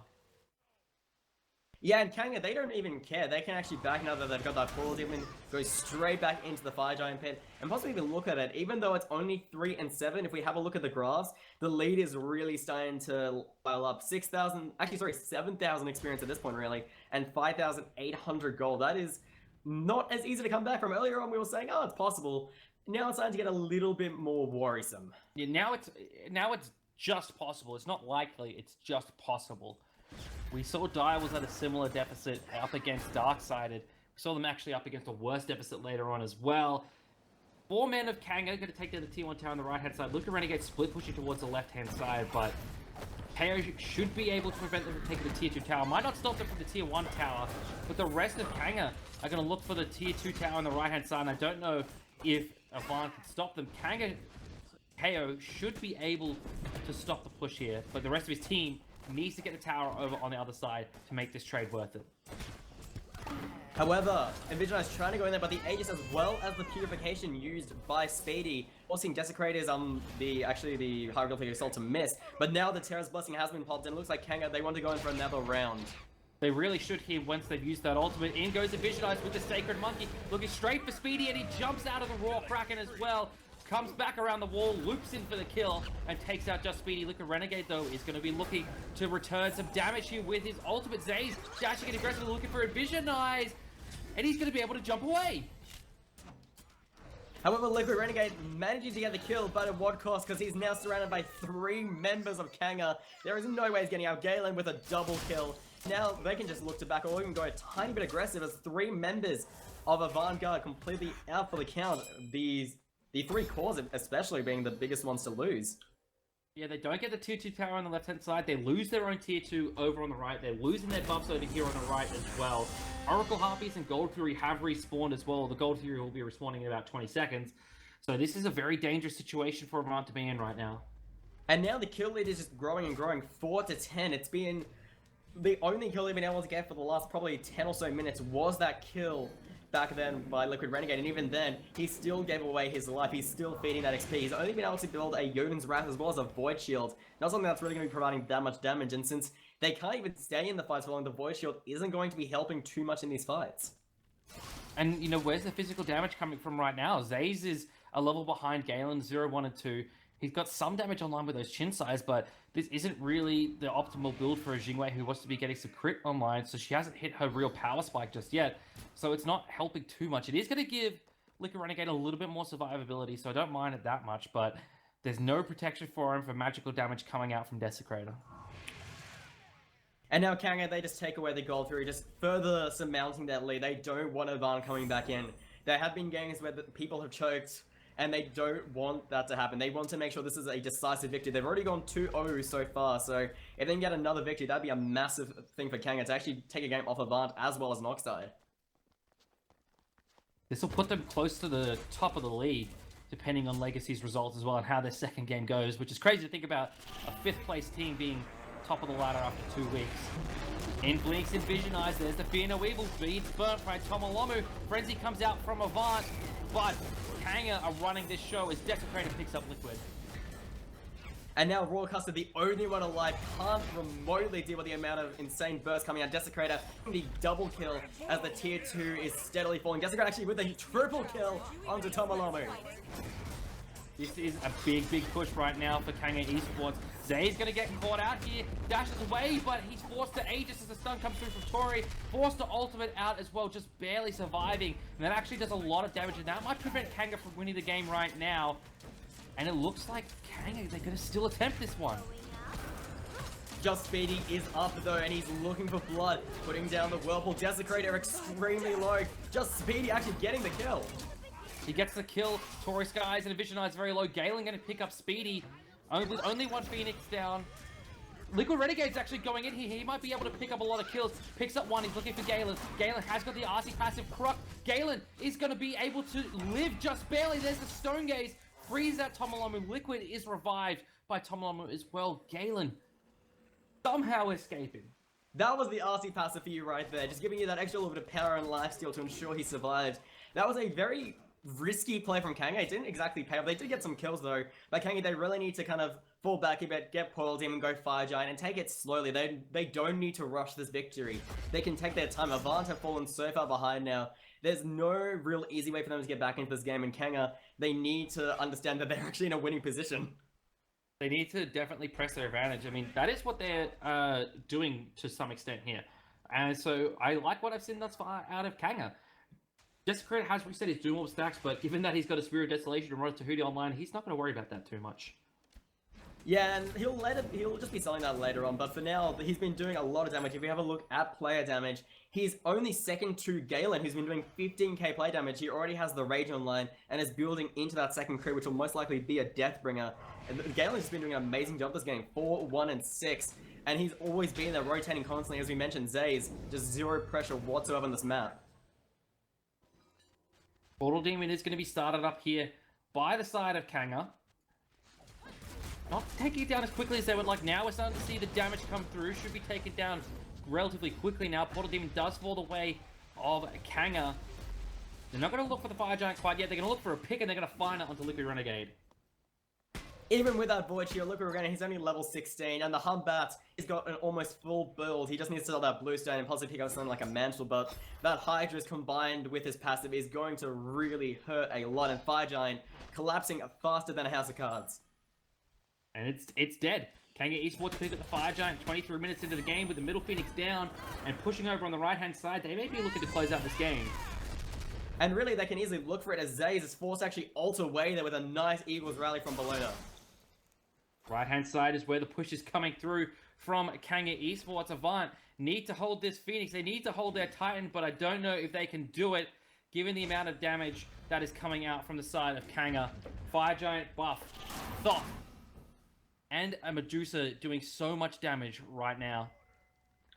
Yeah, and Kanga, they don't even care. They can actually back now that they've got that Portal Demon, go straight back into the Fire Giant pit, and possibly even look at it. Even though it's only 3 and 7, if we have a look at the graphs, the lead is really starting to pile up. 7,000 experience at this point, really, and 5,800 gold. That is not as easy to come back from. Earlier on, we were saying, oh, it's possible. Now it's starting to get a little bit more worrisome.
Yeah, now it's just possible. It's not likely, it's just possible. We saw Dire was at a similar deficit up against Darksided. We saw them actually up against a worse deficit later on as well. 4 men of Kanga going to take down the tier 1 tower on the right-hand side. Look at Renegade split pushing towards the left-hand side, but KO should be able to prevent them from taking the tier 2 tower. Might not stop them from the tier 1 tower, but the rest of Kanga are going to look for the tier 2 tower on the right-hand side, and I don't know if Avant can stop them. KO should be able to stop the push here, but the rest of his team needs to get the tower over on the other side to make this trade worth it.
However, Envision is trying to go in there, but the Aegis as well as the Purification used by Speedy, forcing Desecrators the Hieroglyphic Assault to miss. But now the Terra's Blessing has been popped, and it looks like Kanga, they want to go in for another round.
They really should here once they've used that ultimate. In goes Envision with the Sacred Monkey, looking straight for Speedy, and he jumps out of the Raw Kraken as well. Comes back around the wall, loops in for the kill, and takes out just Speedy. Look at Renegade, though, is going to be looking to return some damage here with his ultimate. Zaze dashing and aggressively looking for Envision Eyes, and he's going to be able to jump away.
However, Liquid Renegade managing to get the kill, but at what cost? Because he's now surrounded by 3 members of Kanga. There is no way he's getting out. Galen with a double kill. Now they can just look to back or even go a tiny bit aggressive as 3 members of a Vanguard completely out for the count. The 3 cores especially being the biggest ones to lose.
Yeah, they don't get the tier 2 tower on the left-hand side. They lose their own tier 2 over on the right. They're losing their buffs over here on the right as well. Oracle Harpies and Gold Fury have respawned as well. The Gold Fury will be respawning in about 20 seconds. So this is a very dangerous situation for Avant to be in right now.
And now the kill lead is just growing and growing, 4 to 10. It's been the only kill they've been able to get for the last probably 10 or so minutes was that kill back then by Liquid Renegade, and even then, he still gave away his life. He's still feeding that XP. He's only been able to build a Jotun's Wrath as well as a Void Shield. Not something that's really going to be providing that much damage, and since they can't even stay in the fights for long, the Void Shield isn't going to be helping too much in these fights.
And, you know, where's the physical damage coming from right now? Zaze is a level behind Galen, 0, 1, and 2. He's got some damage online with those chin size, but this isn't really the optimal build for a Jingwei who wants to be getting some crit online, so she hasn't hit her real power spike just yet. So it's not helping too much. It is going to give Liquid Renegade a little bit more survivability, so I don't mind it that much, but there's no protection for him for magical damage coming out from Desecrator.
And now Kanga, they just take away the Gold Fury, just further surmounting that lead. They don't want Ivan coming back in. There have been games where people have choked, and they don't want that to happen. They want to make sure this is a decisive victory. They've already gone 2-0 so far, so if they can get another victory, that'd be a massive thing for Kanga to actually take a game off Avant as well as Noxide.
This will put them close to the top of the league, depending on Legacy's results as well and how their second game goes, which is crazy to think about a 5th place team being top of the ladder after 2 weeks. In blinks and Vision Eyes, there's the Fear No Evil, beads burnt by Tomolomu. Frenzy comes out from Avant. but Kanga are running this show as Desecrator picks up Liquid.
And now Royal Custard, the only one alive, can't remotely deal with the amount of insane bursts coming out. Desecrator, the double kill as the tier 2 is steadily falling. Desecrator actually with a triple kill onto Tomalamu.
This is a big push right now for Kanga Esports. Zay's gonna get caught out here, dashes away, but he's forced to Aegis as the stun comes through from Tori, forced to ultimate out as well, just barely surviving, and that actually does a lot of damage, and that might prevent Kanga from winning the game right now. And it looks like Kanga, they're gonna still attempt this one.
Just Speedy is up though, and he's looking for blood, putting down the Whirlpool. Desecrator extremely low. Just Speedy actually getting the kill.
He gets the kill. Tori Skies and Vision Eyes very low. Galen gonna pick up Speedy. With only one Phoenix down. Liquid Renegade's actually going in here. He might be able to pick up a lot of kills. Picks up one. He's looking for Galen. Galen has got the RC passive. Kruk. Galen is going to be able to live just barely. There's the Stone Gaze. Frees out Tomalamu. Liquid is revived by Tomalamu as well. Galen somehow escaping.
That was the RC passive for you right there. Just giving you that extra little bit of power and lifesteal to ensure he survived. That was a very risky play from Kanga. It didn't exactly pay off. They did get some kills though. But Kanga, they really need to kind of fall back a bit, get Portal Team and go Fire Giant and take it slowly. They don't need to rush this victory. They can take their time. Avant have fallen so far behind now. There's no real easy way for them to get back into this game. And Kanga, they need to understand that they're actually in a winning position.
They need to definitely press their advantage. I mean, that is what they're doing to some extent here. And so I like what I've seen thus far out of Kanga. Desecrator has reset his Doom Orb stacks, but given that he's got a Spirit of Desolation and runs to Hootie online, he's not going to worry about that too much.
Yeah, and he'll just be selling that later on, but for now, he's been doing a lot of damage. If we have a look at player damage, he's only second to Galen, who's been doing 15k play damage. He already has the Rage online, and is building into that second crit, which will most likely be a Deathbringer. And Galen's been doing an amazing job this game, 4, 1, and 6, and he's always been there, rotating constantly. As we mentioned, Zay's just zero pressure whatsoever on this map.
Portal Demon is going to be started up here by the side of Kanga. Not taking it down as quickly as they would like now. We're starting to see the damage come through. Should be taken down relatively quickly now. Portal Demon does fall the way of Kanga. They're not going to look for the Fire Giant quite yet. They're going to look for a pick and they're going to find it onto Liquid Renegade.
Even with that Void Shield, look around, he's only level 16, and the Humbat has got an almost full build. He just needs to sell that Bluestone and possibly pick up something like a Mantle, but that Hydra's combined with his passive is going to really hurt a lot, and Fire Giant collapsing faster than a House of Cards.
And it's dead. Kanga Esports pick up the Fire Giant 23 minutes into the game with the middle Phoenix down and pushing over on the right-hand side. They may be looking to close out this game.
And really, they can easily look for it as Zaze is forced to actually ult away there with a nice Eagles rally from below them.
Right-hand side is where the push is coming through from Kanga Esports. Avant need to hold this Phoenix. They need to hold their Titan, but I don't know if they can do it given the amount of damage that is coming out from the side of Kanga. Fire Giant buff, Thoth, and a Medusa doing so much damage right now.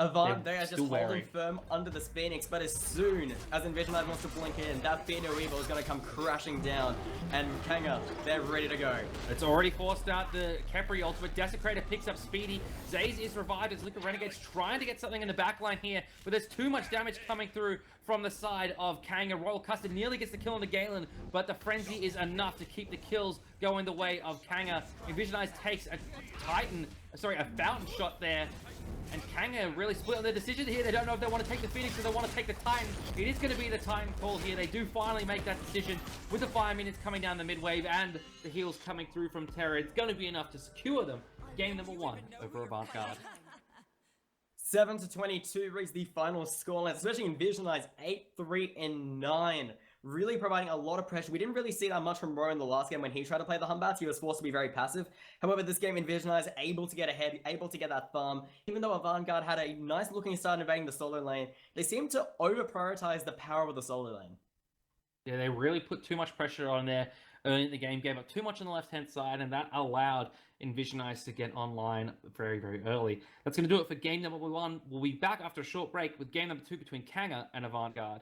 Avant, they are just holding
wary.
firm under this Phoenix, but as soon as Envision Light wants to blink in, that Pheno Evil is going to come crashing down, and Kanga, they're ready to go.
It's already forced out the Khepri ultimate. Desecrator picks up Speedy. Zaze is revived as Liquid Renegade's trying to get something in the backline here, but there's too much damage coming through from the side of Kanga. Royal Custard nearly gets the kill on the Galen, but the Frenzy is enough to keep the kills going the way of Kanga. Envision Eyes takes a Fountain Shot there. And Kanga really split on their decision here. They don't know if they want to take the Phoenix or they want to take the Titan. It is going to be the Titan call here. They do finally make that decision with the 5 minutes coming down the mid-wave and the heals coming through from Terra. It's going to be enough to secure them. Game number 1 over Avant-Garde.
7-22 reads the final scoreline, especially in Vision Eyes 8, 3, and 9. Really providing a lot of pressure. We didn't really see that much from Ro in the last game when he tried to play the Humbats. He was forced to be very passive. However, this game in Vision Eyes able to get ahead, able to get that farm. Even though Avant-Garde had a nice looking start invading the solo lane, they seem to over-prioritize the power of the solo lane.
Yeah, they really put too much pressure on there early in the game, gave up too much on the left-hand side, and that allowed Envision Eyes to get online very, very early. That's going to do it for game number 1. We'll be back after a short break with game number 2 between Kanga and Avant-Garde.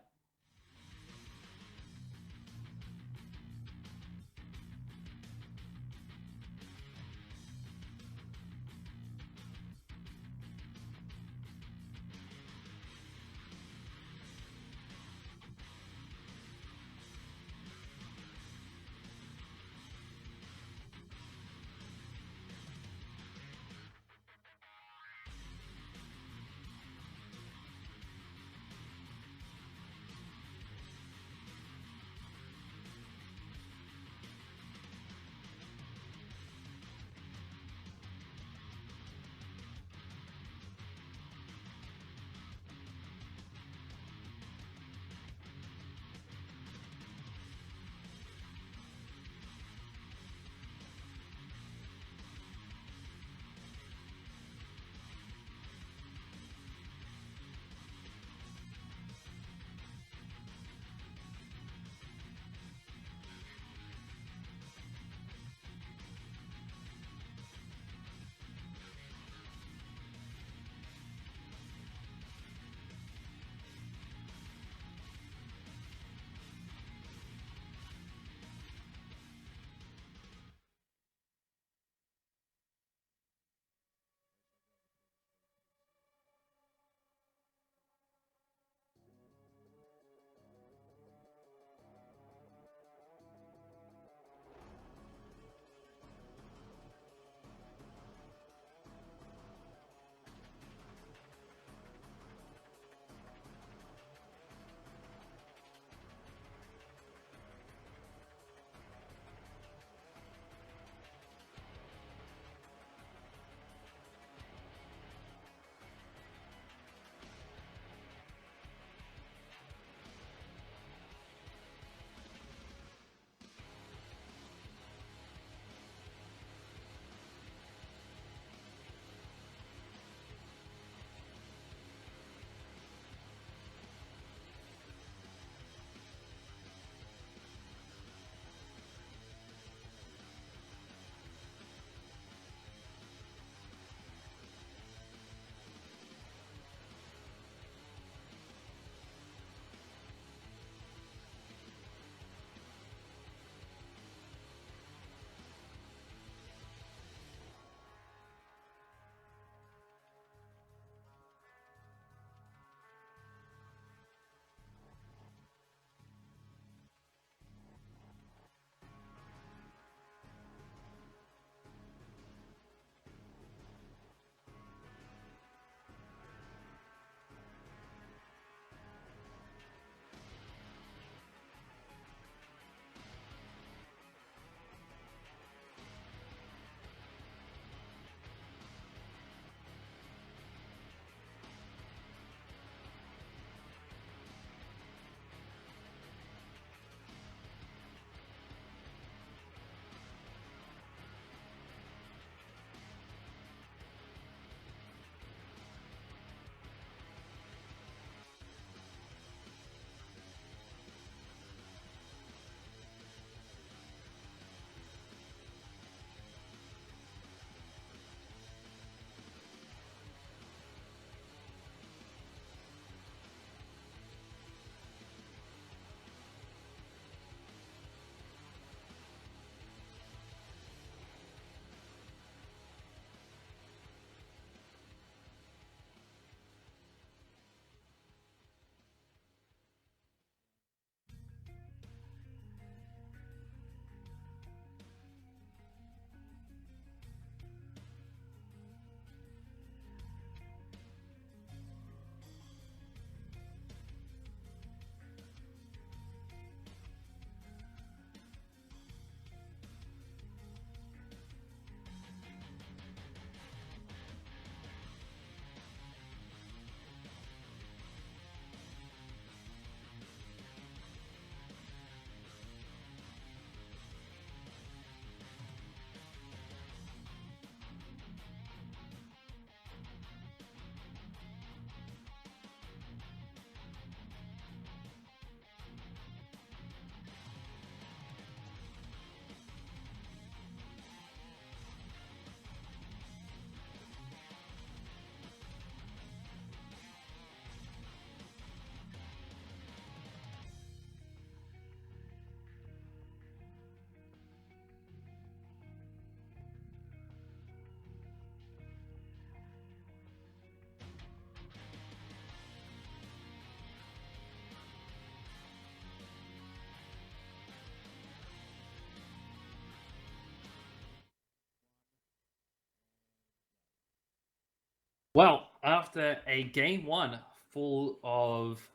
Well, after a game one full of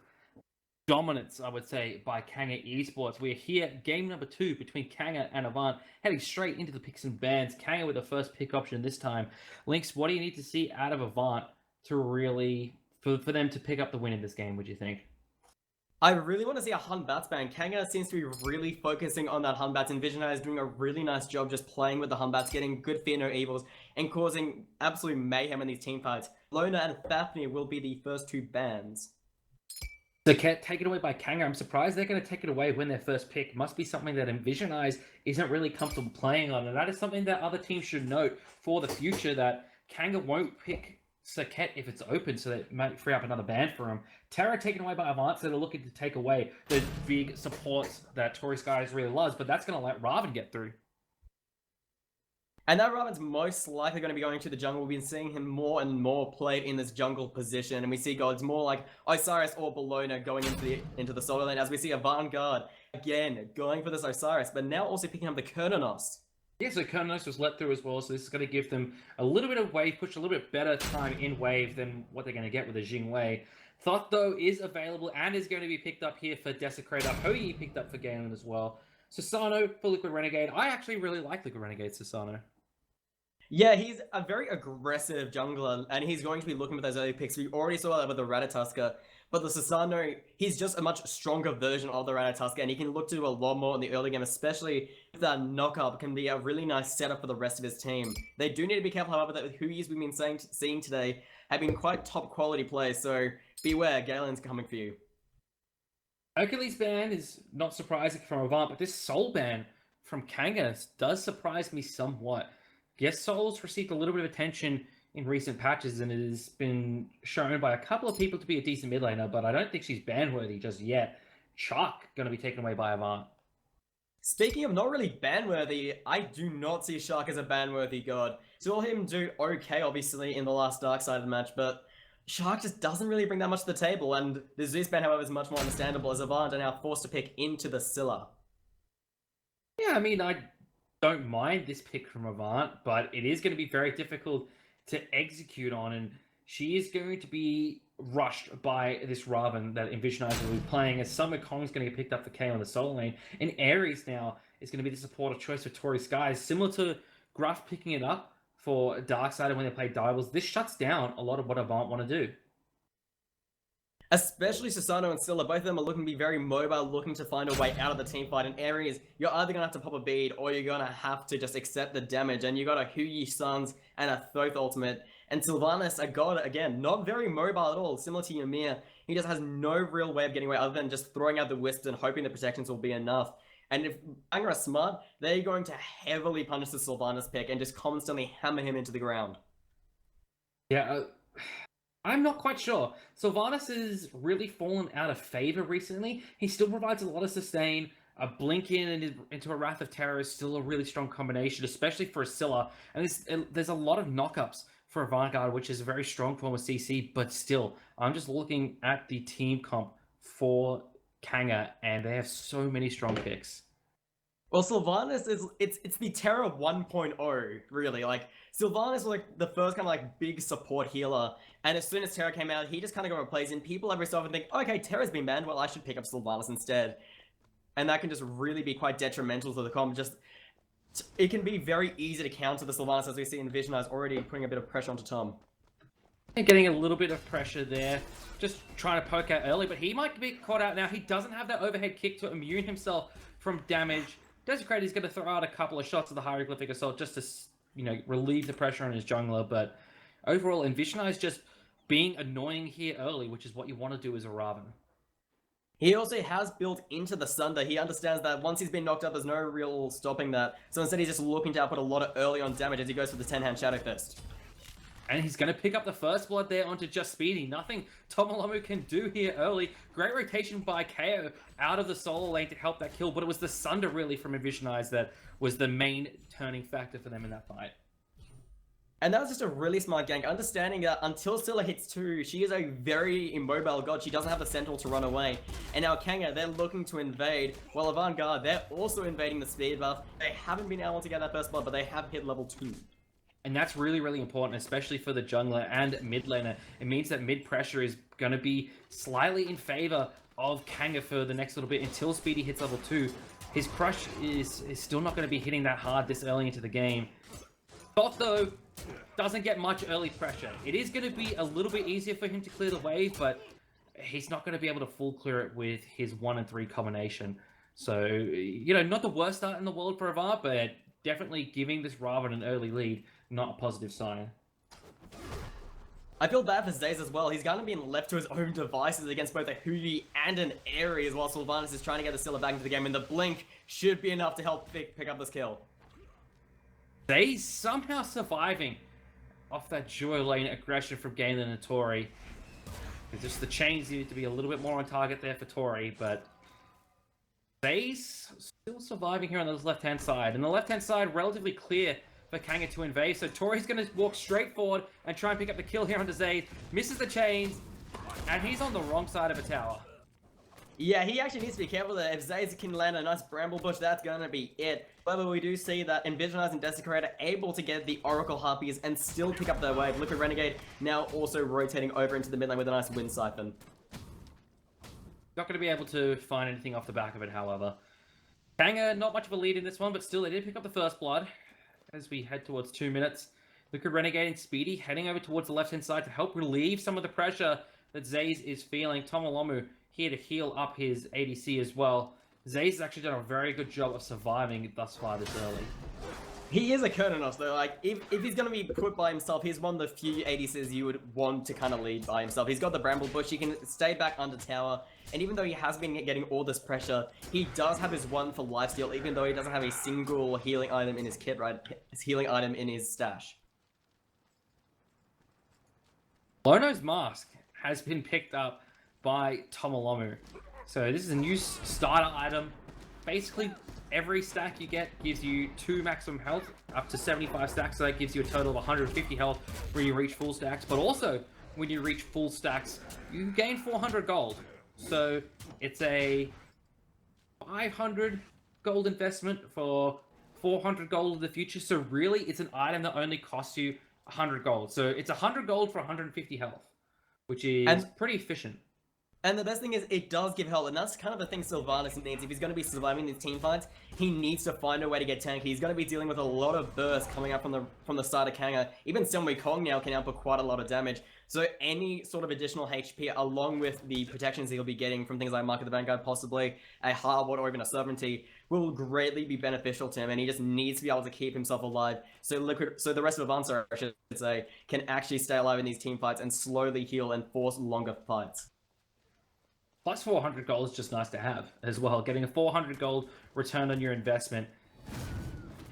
dominance, I would say, by Kanga Esports, we're here, game number 2 between Kanga and Avant, heading straight into the picks and bans. Kanga with the first pick option this time. Lynx, what do you need to see out of Avant to really, for them to pick up the win in this game, would you think?
I really want to see a Hun Bats ban. Kanga seems to be really focusing on that Hun Bats, and Visionaire is doing a really nice job just playing with the Hun Bats, getting good fear no evils, and causing absolute mayhem in these team fights. Lona and Fafnir will be the first 2 bans.
So taken away by Kanga. I'm surprised they're going to take it away when their first pick. Must be something that Envision Eyes isn't really comfortable playing on, and that is something that other teams should note for the future, that Kanga won't pick Saket if it's open, so that might free up another ban for him. Terra taken away by Avant, so they're looking to take away the big supports that Tory Skies really loves, but that's going to let Raven get through.
And that Raven's most likely going to be going to the jungle. We've been seeing him more and more played in this jungle position, and we see gods more like Osiris or Bologna going into the solo lane, as we see a Vanguard again going for this Osiris, but now also picking up the Kernanos.
Yeah, so Kernos was let through as well, so this is going to give them a little bit of wave push, a little bit better time in wave than what they're going to get with a Jing Wei. Thought, though, is available and is going to be picked up here for Desecrator. Hoyi picked up for Galen as well. Susano for Liquid Renegade. I actually really like Liquid Renegade Susano.
Yeah, he's a very aggressive jungler, and he's going to be looking for those early picks. We already saw that with the Ratatoskr, but the Susano, he's just a much stronger version of the Ratatoskr, and he can look to do a lot more in the early game, especially if that knock-up can be a really nice setup for the rest of his team. They do need to be careful, however, that who we've been seeing today have been quite top-quality plays, so beware, Galen's coming for you.
Hercules ban is not surprising from Avant, but this Soul ban from Kanga does surprise me somewhat. Yes, Soul's received a little bit of attention in recent patches, and it has been shown by a couple of people to be a decent mid laner, but I don't think she's ban-worthy just yet. Shark going to be taken away by Avant.
Speaking of not really ban-worthy, I do not see Shark as a ban-worthy god. Saw him do okay, obviously, in the last Dark Side of the match, but Shark just doesn't really bring that much to the table, and the Zeus ban, however, is much more understandable, as Avant are now forced to pick into the Scylla.
Yeah, I mean, I don't mind this pick from Avant, but it is going to be very difficult to execute on, and she is going to be rushed by this Raven that Envision Eyes will be playing, as Summer Kong's going to get picked up for K on the solo lane, and Ares now is going to be the supporter choice for Tory Skies, similar to Gruff picking it up for Darksider when they play Divals. This shuts down a lot of what Avant want to do.
Especially Susano and Scylla, both of them are looking to be very mobile, looking to find a way out of the team fight. And Ares, you're either going to have to pop a bead, or you're going to have to just accept the damage. And you got a Huyi Suns and a Thoth ultimate. And Sylvanas, a god, again, not very mobile at all, similar to Ymir. He just has no real way of getting away other than just throwing out the wisps and hoping the protections will be enough. And if Anger are smart, they're going to heavily punish the Sylvanas pick and just constantly hammer him into the ground.
Yeah, I'm not quite sure. Sylvanas has really fallen out of favor recently. He still provides a lot of sustain. A Blink in into a Wrath of Terror is still a really strong combination, especially for a Scylla. And there's a lot of knockups for a Vanguard, which is a very strong form of CC, but still, I'm just looking at the team comp for Kanga, and they have so many strong picks.
Well, Sylvanas is, it's the Terra 1.0, really. Like, Sylvanas was like the first kind of like big support healer, and as soon as Terra came out, he just kind of got replaced, and people every so often think, okay, Terra's been banned, well, I should pick up Sylvanas instead. And that can just really be quite detrimental to the comp. It can be very easy to counter the Sylvanas, as we see in Vision Eyes already putting a bit of pressure onto Tom.
And getting a little bit of pressure there, just trying to poke out early, but he might be caught out now. He doesn't have that overhead kick to immune himself from damage. Desecrator is going to throw out a couple of shots of the Hieroglyphic Assault just to, you know, relieve the pressure on his jungler, but overall, Envision Eyes just being annoying here early, which is what you want to do as a Raven.
He also has built into the Sunder. He understands that once he's been knocked up, there's no real stopping that. So instead, he's just looking to output a lot of early on damage as he goes for the 10-hand Shadow Fist.
And he's going to pick up the first blood there onto Just Speedy. Nothing Tomolomu can do here early. Great rotation by KO out of the solo lane to help that kill, but it was the Sunder really from Envision Eyes that was the main turning factor for them in that fight.
And that was just a really smart gank, understanding that until Scylla hits 2, she is a very immobile god. She doesn't have the Sentinel to run away. And now Kanga, they're looking to invade, while Avant-Garde, they're also invading the speed buff. They haven't been able to get that first blood, but they have hit level 2.
And that's really, really important, especially for the jungler and mid laner. It means that mid pressure is going to be slightly in favor of Kanga for the next little bit until Speedy hits level 2. His crush is still not going to be hitting that hard this early into the game. Bot, though, doesn't get much early pressure. It is going to be a little bit easier for him to clear the wave, but he's not going to be able to full clear it with his 1 and 3 combination. So, you know, not the worst start in the world for Avant, but definitely giving this Raven an early lead, not a positive sign.
I feel bad for Zaze as well. He's going to be left to his own devices against both a Hootie and an Ares while Sylvanas is trying to get the Scylla back into the game, and the Blink should be enough to help pick up this kill.
Zaze somehow surviving off that Joy Lane aggression from Galen and Tori. It's just the chains need to be a little bit more on target there for Tori, but Zaze still surviving here on the left-hand side. And the left-hand side relatively clear for Kanga to invade, so Tori's going to walk straight forward and try and pick up the kill here onto Zaze. Misses the chains, and he's on the wrong side of a tower.
Yeah, he actually needs to be careful there. If Zaze can land a nice Bramble Bush, that's going to be it. However, we do see that Envisionize and Desecrator able to get the Oracle Harpies and still pick up their wave. Liquid Renegade now also rotating over into the mid lane with a nice Wind Siphon.
Not going to be able to find anything off the back of it, however. Kanga, not much of a lead in this one, but still they did pick up the first blood as we head towards 2 minutes. Liquid Renegade and Speedy heading over towards the left-hand side to help relieve some of the pressure that Zaze is feeling. Tomolomu here to heal up his ADC as well. Zaze has actually done a very good job of surviving thus far this early.
He is a Kurnonos though, like, if he's going to be put by himself, he's one of the few ADCs you would want to kind of lead by himself. He's got the Bramble Bush, he can stay back under tower, and even though he has been getting all this pressure, he does have his 1 for lifesteal, even though he doesn't have a single healing item in his kit, right? His healing item in his stash.
Lono's Mask has been picked up by Tomolomu. So this is a new starter item. Basically, every stack you get gives you 2 maximum health, up to 75 stacks, so that gives you a total of 150 health when you reach full stacks. But also, when you reach full stacks, you gain 400 gold. So it's a 500 gold investment for 400 gold in the future. So really, it's an item that only costs you 100 gold. So it's 100 gold for 150 health, which is pretty efficient.
And the best thing is, it does give health, and that's kind of the thing Sylvanas needs. If he's going to be surviving these team fights, he needs to find a way to get tanky. He's going to be dealing with a lot of bursts coming up from the side of Kanga. Even Sunwoo Kong now can output quite a lot of damage. So any sort of additional HP, along with the protections he'll be getting from things like Mark of the Vanguard, possibly a Harwood or even a Sovereignty, will greatly be beneficial to him, and he just needs to be able to keep himself alive. So the rest of Avance, I should say, can actually stay alive in these team fights and slowly heal and force longer fights.
Plus 400 gold is just nice to have as well. Getting a 400 gold return on your investment.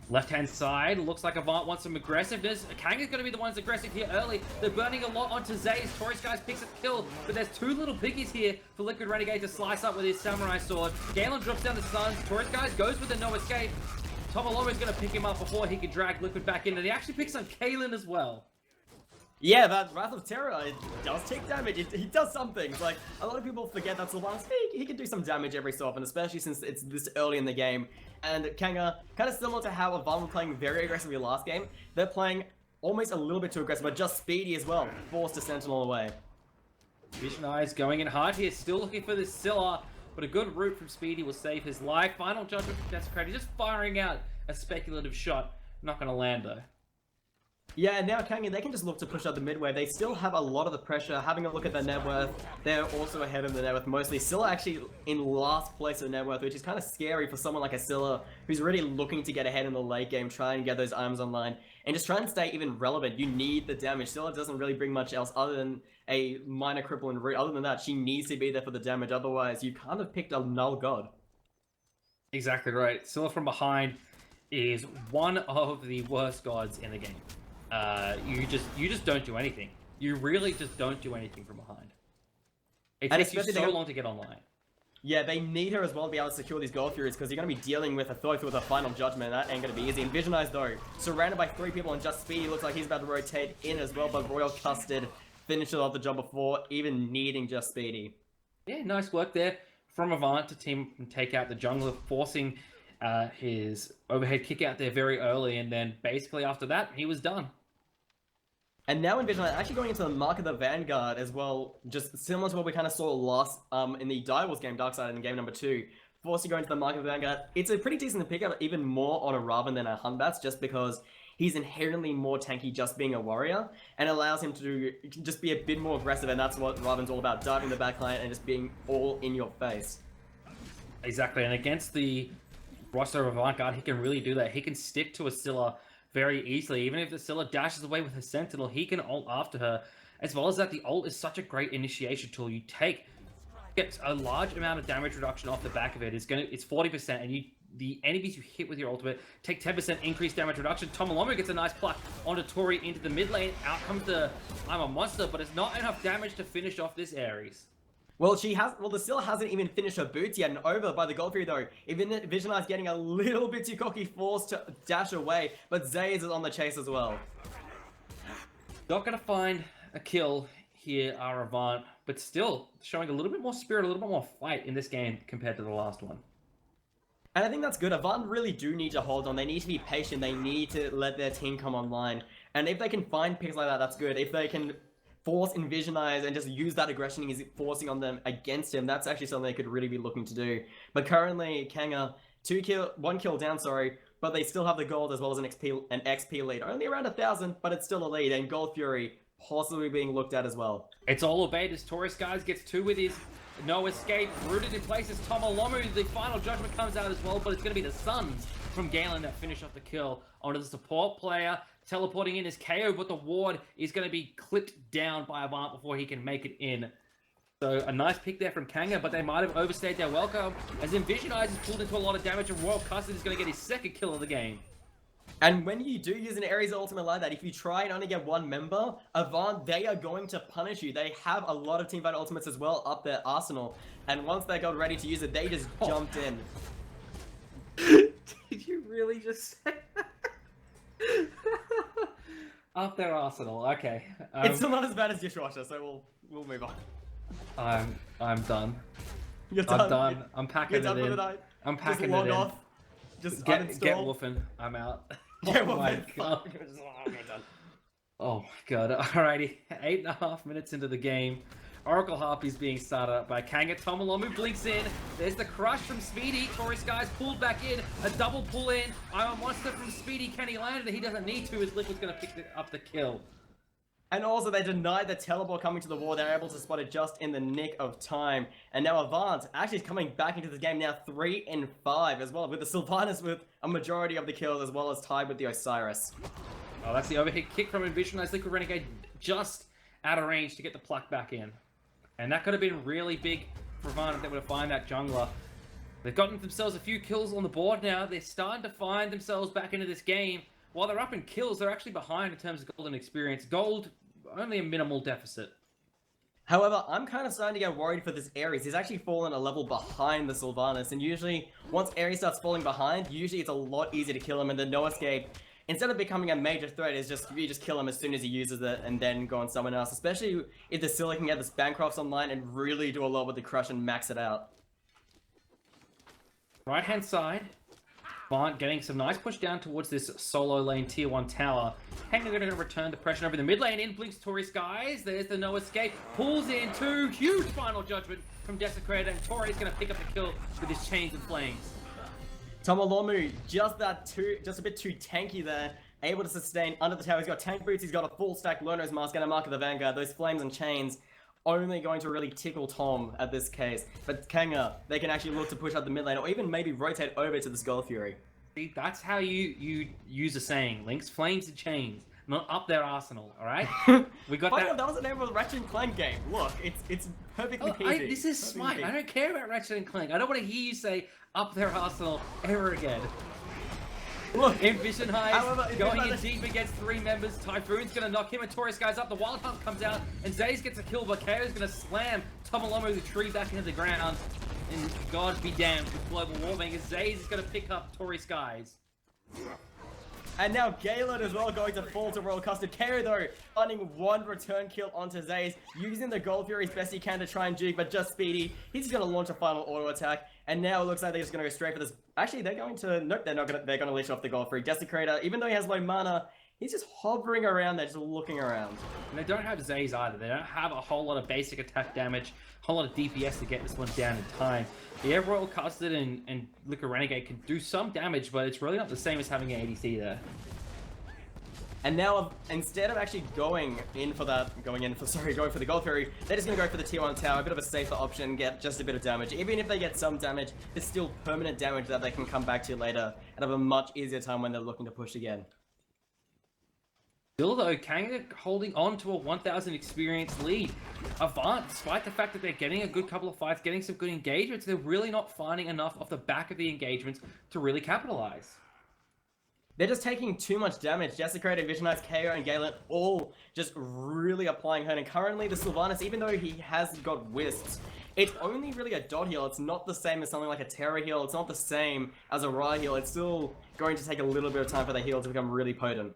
Left-hand side, looks like Avant wants some aggressiveness. Kanga's going to be the ones aggressive here early. They're burning a lot onto Zaze. Tori Skies picks a kill, but there's 2 little piggies here for Liquid Renegade to slice up with his Samurai Sword. Galen drops down the stuns. Tori Skies goes with a no escape. Tomolomu is going to pick him up before he can drag Liquid back in, and he actually picks on Kaelin as well.
Yeah, that Wrath of Terror, it does take damage. He does some things. Like, a lot of people forget that Sylvanas, he can do some damage every so often, especially since it's this early in the game. And Kanga, kind of similar to how Avant were playing very aggressively last game, they're playing almost a little bit too aggressive, but just Speedy as well, forced to Sentinel away.
Vision Eyes going in hard here, still looking for this Scylla, but a good route from Speedy will save his life. Final Judgment from Desecrator, just firing out a speculative shot. Not going to land though.
Yeah, now Kanga, they can just look to push out the mid wave. They still have a lot of the pressure. Having a look at their net worth, they're also ahead of the net worth mostly. Scylla actually in last place of net worth, which is kind of scary for someone like a Scylla who's really looking to get ahead in the late game, try and get those items online, and just try and stay even relevant. You need the damage. Scylla doesn't really bring much else other than a minor cripple and root. Other than that, she needs to be there for the damage. Otherwise, you kind of picked a null god.
Exactly right. Scylla from behind is one of the worst gods in the game. You just don't do anything. You really just don't do anything from behind. It takes you so long to get online.
Yeah, they need her as well to be able to secure these Gold Furies, because you're going to be dealing with a Thoth with a Final Judgment. That ain't going to be easy. And Vision Eyes, though, surrounded by 3 people and just Speedy, looks like he's about to rotate in as well, but Royal Custard finishes off the job before even needing just Speedy.
Yeah, nice work there from Avant to team and take out the jungler, forcing his overhead kick out there very early, and then basically after that, he was done.
And now Envision actually going into the Mark of the Vanguard as well, just similar to what we kind of saw last in the Direwolves game, Darkside in game number 2. Forced to go into the Mark of the Vanguard. It's a pretty decent pickup, even more on a Raven than a Hunbats, just because he's inherently more tanky just being a warrior, and allows him to just be a bit more aggressive, and that's what Raven's all about, diving the backline and just being all in your face.
Exactly, and against the roster of Vanguard, he can really do that. He can stick to a Scylla very easily. Even if the Scylla dashes away with her Sentinel, he can ult after her. As well as that, the ult is such a great initiation tool. You get a large amount of damage reduction off the back of it. It's 40%, and the enemies you hit with your ultimate take 10% increased damage reduction. Tomolomu gets a nice pluck onto Tori into the mid lane. Out comes the I'm a monster, but it's not enough damage to finish off this Ares.
Well, the Scylla hasn't even finished her boots yet, and over by the Gold Fury though. Even Vision Eye's getting a little bit too cocky, forced to dash away, but Zaze is on the chase as well.
Not gonna find a kill here, Avant, but still showing a little bit more spirit, a little bit more fight in this game compared to the last one.
And I think that's good. Avant really do need to hold on. They need to be patient. They need to let their team come online. And if they can find picks like that, that's good. If they can force Envision Eyes and just use that aggression he's forcing on them against him, that's actually something they could really be looking to do. But currently, Kanga, 1 kill down, but they still have the gold as well as an XP lead. Only around 1,000, but it's still a lead. And Gold Fury possibly being looked at as well.
It's all obeyed as Taurus Guys gets 2 with his no escape, rooted in place as Tomolomu. The final judgment comes out as well, but it's going to be the Suns from Galen that finish off the kill onto the support player. Teleporting in is KO, but the ward is going to be clipped down by Avant before he can make it in. So a nice pick there from Kanga, but they might have overstayed their welcome as Envision Eyes is pulled into a lot of damage, and Royal Custard is going to get his 2nd kill of the game.
And when you do use an Ares ultimate like that, if you try and only get 1 member, Avant, they are going to punish you. They have a lot of teamfight ultimates as well up their arsenal. And once they got ready to use it, they just jumped in.
Did you really just say that? Up their arsenal, okay.
It's still not as bad as Dishwasher, so we'll move on.
I'm done.
You're done.
I'm done. I'm packing
You're done
it
for
in.
the night.
I'm packing
Just log
it in.
off. Just
Get
uninstall.
woofing. I'm out.
Get
Oh my
woofing.
god. Oh my god. Alrighty. 8.5 minutes into the game. Oracle Harpy's being started up by Kanga. Tomolomu blinks in. There's the crush from Speedy. Taurus Guys pulled back in. A double pull in. I'm a monster from Speedy. Can he land it? He doesn't need to, as Liquid's going to pick up the kill.
And also, they denied the teleport coming to the wall. They're able to spot it just in the nick of time. And now Avant actually is coming back into this game now 3 and 5 as well, with the Sylvanas with a majority of the kills as well as tied with the Osiris.
Oh, that's the overhead kick from Envision Eyes. Liquid Renegade just out of range to get the pluck back in. And that could have been really big for Avant if they were to find that jungler. They've gotten themselves a few kills on the board now. They're starting to find themselves back into this game. While they're up in kills, they're actually behind in terms of golden experience. Gold, only a minimal deficit.
However, I'm kind of starting to get worried for this Ares. He's actually fallen a level behind the Sylvanas, and usually, once Ares starts falling behind, usually it's a lot easier to kill him, and the no escape, instead of becoming a major threat, is just you just kill him as soon as he uses it, and then go on someone else, especially if the Scylla can get the Bancrofts online and really do a lot with the crush and max it out.
Right-hand side, Bont getting some nice push down towards this solo lane tier 1 tower. Hanging going to return the pressure over the mid lane. In blinks Taurus Guys. There's the no escape. Pulls in 2. Huge final judgment from Desecrator. And Tori's going to pick up the kill with his chains and flames.
Tomolomu, just a bit too tanky there. Able to sustain under the tower. He's got tank boots. He's got a full stack Lono's mask and a Mark of the Vanguard. Those flames and chains only going to really tickle Tom at this case. But Kanga, they can actually look to push out the mid lane or even maybe rotate over to this Gold Fury.
See, that's how you use a saying. Links, flames, and chains. Not up their arsenal, alright? We got that.
That was the name of the Ratchet and Clank game. Look, it's perfectly PG.
This is SMITE. I don't care about Ratchet and Clank. I don't want to hear you say up their arsenal ever again.
Look,
Envision Eyes going in
Envision-
deep against 3 members. Typhoon's going to knock him and Taurus Guys up. The Wild Hunt comes out and Zaze gets a kill, but KO's going to slam Tomolomu the tree back into the ground. And God be damned with global warming as Zaze is going to pick up Taurus Guys.
And now Galen as well going to fall to Royal Custard. KO though, finding 1 return kill onto Zaze, using the Gold Fury as best he can to try and juke, but just Speedy. He's just going to launch a final auto attack. And now it looks like they're just going to go straight for this. Actually, they're going to, nope, they're going to leash off the Gold Fury. Desecrator, even though he has low mana, He's just hovering around there, just looking around.
And they don't have Zays either. They don't have a whole lot of basic attack damage, a whole lot of DPS to get this one down in time. Yeah, Royal Custard and Liquid Renegade can do some damage, but it's really not the same as having an ADC there.
And now, instead of actually going for the Gold Fairy, they're just going to go for the tier 1 tower, a bit of a safer option, get just a bit of damage. Even if they get some damage, it's still permanent damage that they can come back to later and have a much easier time when they're looking to push again.
Still though, Kanga holding on to a 1000 experience lead. Avant, despite the fact that they're getting a good couple of fights, getting some good engagements, they're really not finding enough off the back of the engagements to really capitalize.
They're just taking too much damage. Desecrator, Visionized, KO, and Galen all just really applying hurt. And currently the Sylvanas, even though he has got Wisps, it's only really a dot heal. It's not the same as something like a Terra heal. It's not the same as a Ra heal. It's still going to take a little bit of time for the heal to become really potent.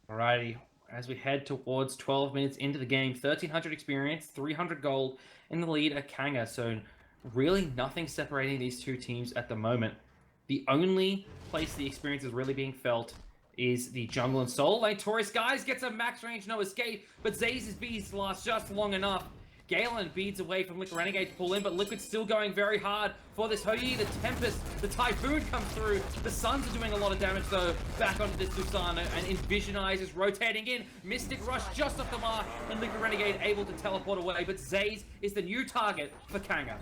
Alrighty, as we head towards 12 minutes into the game, 1300 experience, 300 gold in the lead at Kanga. So really nothing separating these two teams at the moment. The only place the experience is really being felt is the jungle and solo lane. Taurus Skies gets a max range, no escape, but Zaze's beads last just long enough. Galen beads away from Liquid Renegade to pull in, but Liquid's still going very hard for this Hoyi. The Tempest, the Typhoon comes through. The Suns are doing a lot of damage though, back onto this Susano, and Envisionize is rotating in. Mystic Rush just off the mark, and Liquid Renegade able to teleport away, but Zaze is the new target for Kanga.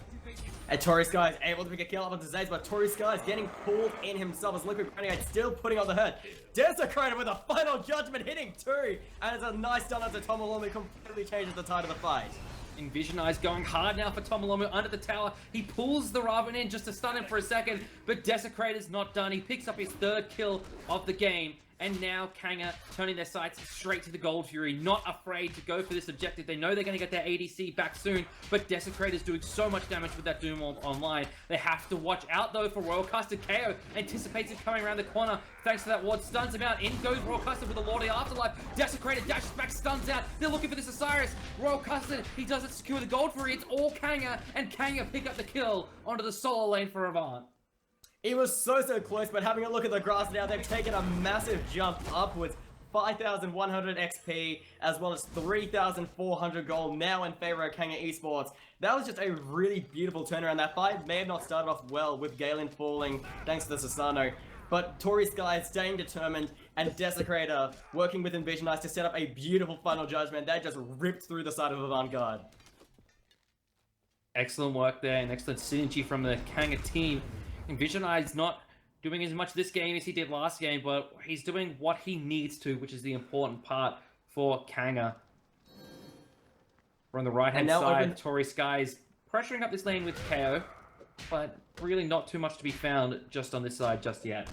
And Taurus Skies able to pick a kill up onto Zaze, but Taurus Skies getting pulled in himself as Liquid Renegade still putting on the hurt. Desecrator with a final judgment hitting 2, and it's a nice stun onto Tomolomu, completely changes the tide of the fight.
Envisionize going hard now for Tomolomu under the tower. He pulls the Raven in just to stun him for a second, but Desecrator's not done. He picks up his 3rd kill of the game. And now Kanga turning their sights straight to the Gold Fury, not afraid to go for this objective. They know they're going to get their ADC back soon, but Desecrator's doing so much damage with that Doom Orb online. They have to watch out though for Royal Custard. KO anticipates it coming around the corner. Thanks to that ward, stuns him out. In goes Royal Custard with the Lord of the Afterlife. Desecrator dashes back, stuns out. They're looking for this Osiris. Royal Custard, he doesn't secure the Gold Fury. It's all Kanga, and Kanga pick up the kill onto the solo lane for Avant.
It was so close, but having a look at the grass now, they've taken a massive jump upwards. 5,100 XP, as well as 3,400 gold now in favor of Kanga Esports. That was just a really beautiful turnaround. That fight may have not started off well with Galen falling thanks to the Susano, but Taurus Skies staying determined and Desecrator working with Envisionize to set up a beautiful final judgment. They just ripped through the side of Avant-Garde.
Excellent work there and excellent synergy from the Kanga team. Envisionize not doing as much this game as he did last game, but he's doing what he needs to, which is the important part for Kanga. From the right-hand side, Taurus Skies pressuring up this lane with KO, but really not too much to be found just on this side just yet.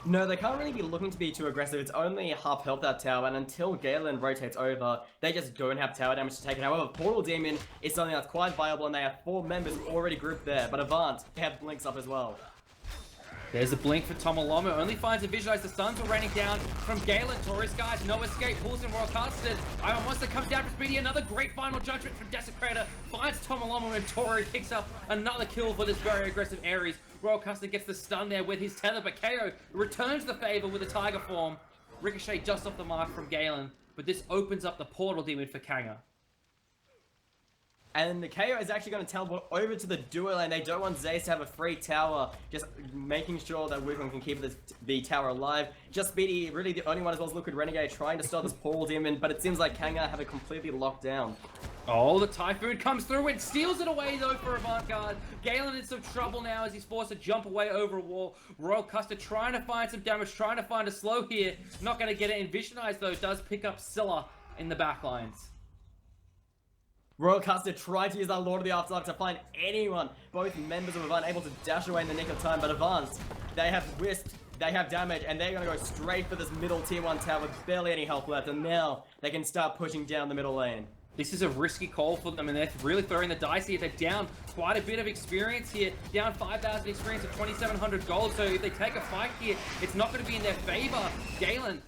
No, they can't really be looking to be too aggressive. It's only half health that tower, and until Galen rotates over, they just don't have tower damage to take it. However, Portal Demon is something that's quite viable, and they have 4 members already grouped there. But Avant, they have blinks up as well.
There's a blink for Tomolomu, only finds a Visualize. The Suns are raining down from Galen. Taurus Skies, no escape, pulls in Royal Custard. Iron Monster comes down for Speedy, another great final judgment from Desecrator. Finds Tomolomu, and Tori picks up another kill for this very aggressive Ares. Royal Custard gets the stun there with his tether, but KO returns the favor with a Tiger form. Ricochet just off the mark from Galen, but this opens up the Portal Demon for Kanga.
And the KO is actually going to teleport over to the duo lane. They don't want Zaze to have a free tower, just making sure that Wukong can keep the tower alive. Just Speedy, really the only one, as well as Liquid Renegade, trying to stop this Portal Demon, but it seems like Kanga have it completely locked down.
Oh, the Typhoon comes through and steals it away though for Avant-Garde. Galen in some trouble now as he's forced to jump away over a wall. Royal Custard trying to find some damage, trying to find a slow here. Not going to get it. Envisionize though does pick up Scylla in the backlines.
Royal Custard tried to use that Lord of the Afterlife to find anyone. Both members of Avant able to dash away in the nick of time, but Avant, they have Wisp, they have damage, and they're going to go straight for this middle tier 1 tower with barely any health left, and now they can start pushing down the middle lane.
This is a risky call for them, and they're really throwing the dice here. They're down quite a bit of experience here. Down 5,000 experience of 2,700 gold, so if they take a fight here, it's not going to be in their favor. Galen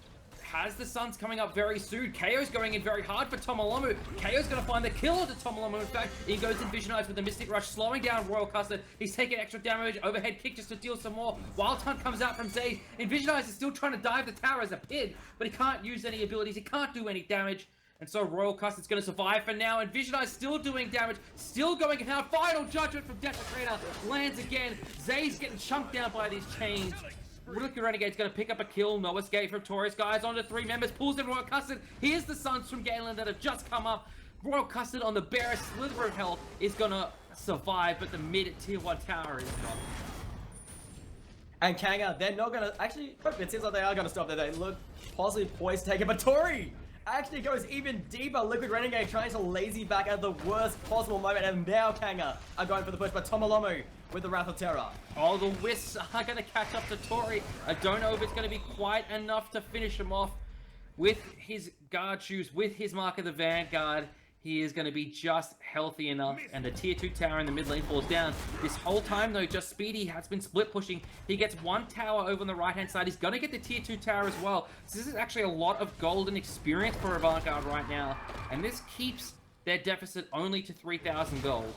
has the Suns coming up very soon. KO's going in very hard for Tomolomu. KO's going to find the kill onto Tomolomu. In fact, he goes in Vision Eyes with the Mystic Rush, slowing down Royal Custard. He's taking extra damage, overhead kick just to deal some more. Wild Hunt comes out from Zay. And Vision Eyes is still trying to dive the tower as a pig, but he can't use any abilities. He can't do any damage. And so Royal Custard's going to survive for now, and Vision Eye still doing damage, still going in now. Final Judgment from Desecrator lands again. Zay's getting chunked down by these chains. Liquid Renegade's going to pick up a kill. No escape from Taurus, guys. Onto 3 members, pulls in Royal Custard. Here's the Suns from Galen that have just come up. Royal Custard on the barest sliver of health is going to survive, but the mid tier 1 tower is not.
And Kanga, they're not going to... Actually, it seems like they are going to stop there. They look possibly poised to take it, but Tori actually goes even deeper. Liquid Renegade trying to lazy back at the worst possible moment, and now Kanga are going for the push, but Tomolomu with the Wrath of Terror.
Oh, the Wisps are going to catch up to Tori. I don't know if it's going to be quite enough to finish him off with his guard shoes, with his Mark of the Vanguard. He is going to be just healthy enough, and the tier 2 tower in the mid lane falls down. This whole time, though, Just Speedy has been split pushing. He gets 1 tower over on the right-hand side. He's going to get the tier 2 tower as well. So this is actually a lot of golden experience for Avantgarde right now, and this keeps their deficit only to 3,000 gold.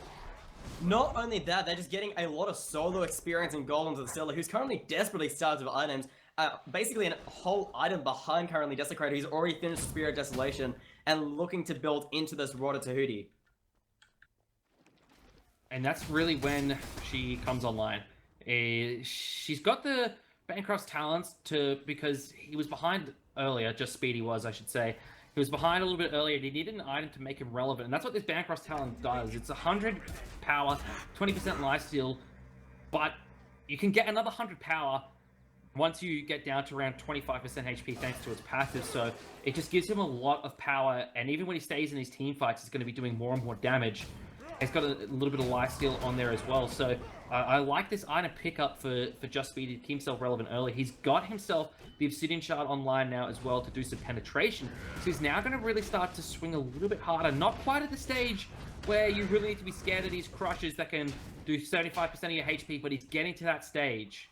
Not only that, they're just getting a lot of solo experience and gold onto the Seller, who's currently desperately starved of items. Basically, a whole item behind currently Desecrator. He's already finished the Spirit of Desolation and looking to build into this Rod of Tahuti.
And that's really when she comes online. She's got the Bancroft's talents because he was behind earlier, Just Speedy was, I should say. He was behind a little bit earlier, and he needed an item to make him relevant, and that's what this Bancroft's talent does. It's 100 power, 20% lifesteal, but you can get another 100 power once you get down to around 25% HP thanks to its passive, so it just gives him a lot of power, and even when he stays in these team fights, he's going to be doing more and more damage. He's got a little bit of lifesteal on there as well, so I like this item pickup for Just Speed to keep himself relevant early. He's got himself the Obsidian Shard online now as well to do some penetration, so he's now going to really start to swing a little bit harder, not quite at the stage where you really need to be scared of these crushes that can do 75% of your HP, but he's getting to that stage.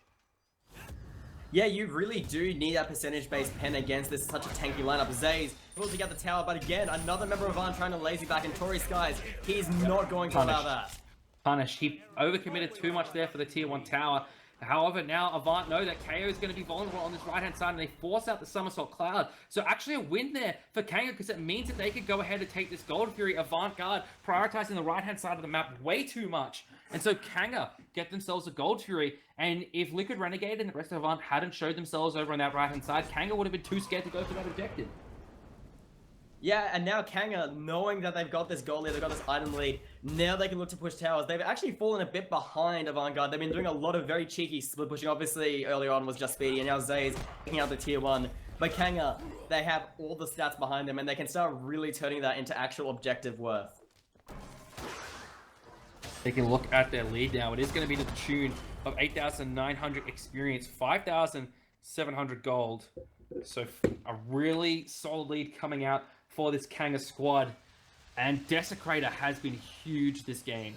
Yeah, you really do need that percentage-based pen against this such a tanky lineup. Zay's able to get the tower, but again, another member of Avant trying to lazy back in Tori Skies. He's not going to allow that.
Punish. He overcommitted too much there for the tier 1 tower. However, now Avant know that KO is going to be vulnerable on this right-hand side, and they force out the Somersault Cloud. So actually a win there for Kanga, because it means that they could go ahead and take this Gold Fury. Avant-Garde prioritizing the right-hand side of the map way too much. And so Kanga get themselves a Gold Fury, and if Liquid Renegade and the rest of Avant hadn't showed themselves over on that right-hand side, Kanga would have been too scared to go for that objective.
Yeah, and now Kanga, knowing that they've got this gold lead, they've got this item lead, now they can look to push towers. They've actually fallen a bit behind Avantgarde. They've been doing a lot of very cheeky split pushing. Obviously, earlier on was Just Speedy, and now Zay's picking out the tier 1. But Kanga, they have all the stats behind them, and they can start really turning that into actual objective worth.
They can look at their lead now. It is going to be to the tune of 8,900 experience, 5,700 gold. So a really solid lead coming out for this Kanga squad. And Desecrator has been huge this game.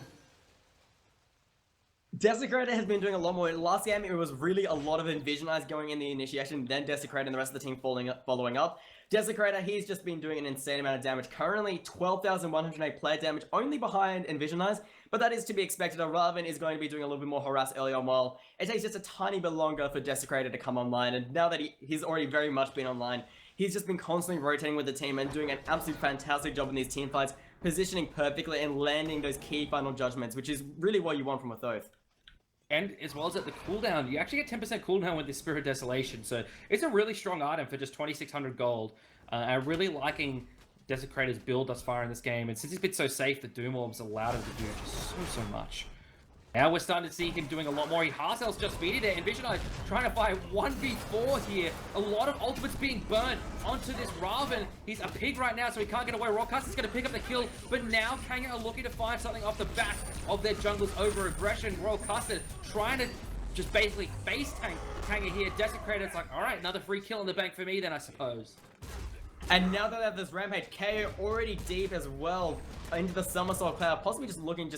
Desecrator has been doing a lot more. Last game, it was really a lot of Envision Eyes going in the initiation, then Desecrator and the rest of the team following up. Desecrator, he's just been doing an insane amount of damage. Currently, 12,108 player damage, only behind Envision Eyes, but that is to be expected. Raven is going to be doing a little bit more harass early on, while it takes just a tiny bit longer for Desecrator to come online, and now that he's already very much been online, he's just been constantly rotating with the team and doing an absolute fantastic job in these team fights, positioning perfectly and landing those key final judgments, which is really what you want from a Thoth.
And as well as at the cooldown, you actually get 10% cooldown with the Spirit of Desolation, so it's a really strong item for just 2,600 gold. I'm really liking Desecrator's build thus far in this game, and since he's been so safe, the Doom Orbs allowed him to do just so much. Now we're starting to see him doing a lot more. He hard-sells Just Speedy there. Envision Eye trying to fight 1v4 here. A lot of ultimates being burnt onto this Raven. He's a pig right now, so he can't get away. Rockcast is going to pick up the kill, but now Kanga are looking to find something off the back of their jungle's over-aggression. Royal Custard trying to just basically face tank Kanga here. Desecrator's like, all right, another free kill in the bank for me then, I suppose.
And now that they have this Rampage, KO already deep as well into the Somersault Cloud, possibly just looking to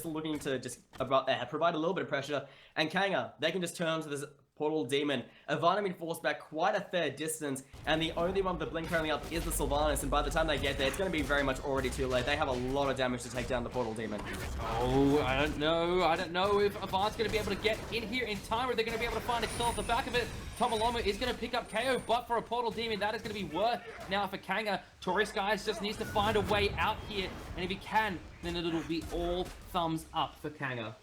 provide a little bit of pressure. And Kanga, they can just turn to this Portal Demon. Ivana been forced back quite a fair distance, and the only one with the blink currently up is the Sylvanas, and by the time they get there, it's going to be very much already too late. They have a lot of damage to take down the Portal Demon.
Oh, I don't know if Avant's going to be able to get in here in time, or they're going to be able to find a kill off the back of it. Tomalomo is going to pick up KO, but for a Portal Demon, that is going to be worth now for Kanga. Taurus, guys, just needs to find a way out here, and if he can, then it'll be all thumbs up for Kanga.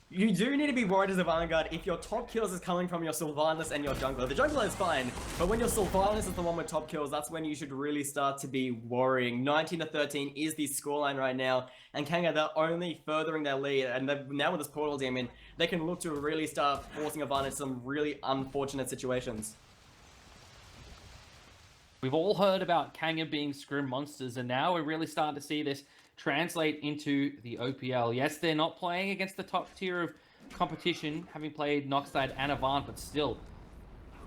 You do need to be worried as a Vanguard if your top kills is coming from your Sylvanas and your jungler. The jungler is fine, but when your Sylvanas is the one with top kills, that's when you should really start to be worrying. 19-13 is the scoreline right now, and Kanga, they're only furthering their lead, and now with this Portal Demon, they can look to really start forcing Ivana into some really unfortunate situations.
We've all heard about Kanga being scrim monsters, and now we're really starting to see this translate into the OPL. Yes, they're not playing against the top tier of competition, having played Noxide and Avant, but still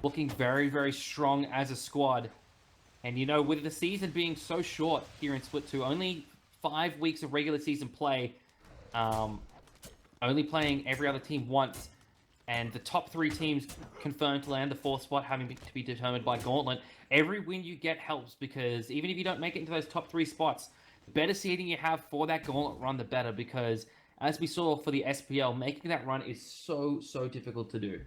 looking very, very strong as a squad. And you know, with the season being so short here in Split 2, only 5 weeks of regular season play, only playing every other team once, and the top 3 teams confirmed to land the 4th spot, having to be determined by Gauntlet. Every win you get helps, because even if you don't make it into those top 3 spots, the better seeding you have for that Gauntlet run, the better, because as we saw for the SPL, making that run is so difficult to do.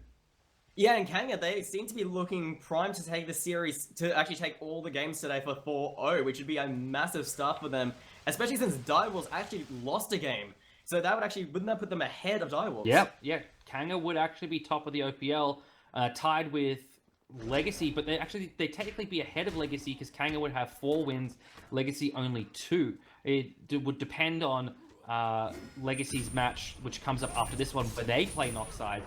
Yeah, and Kanga, they seem to be looking primed to take the series, to actually take all the games today for 4-0, which would be a massive start for them, especially since Direwolves actually lost a game. So that would actually, wouldn't that put them ahead of Direwolves?
Yep, yeah. Kanga would actually be top of the OPL, tied with Legacy, but they technically be ahead of Legacy because Kanga would have 4 wins, Legacy only 2. It would depend on Legacy's match, which comes up after this one, where they play Noxide.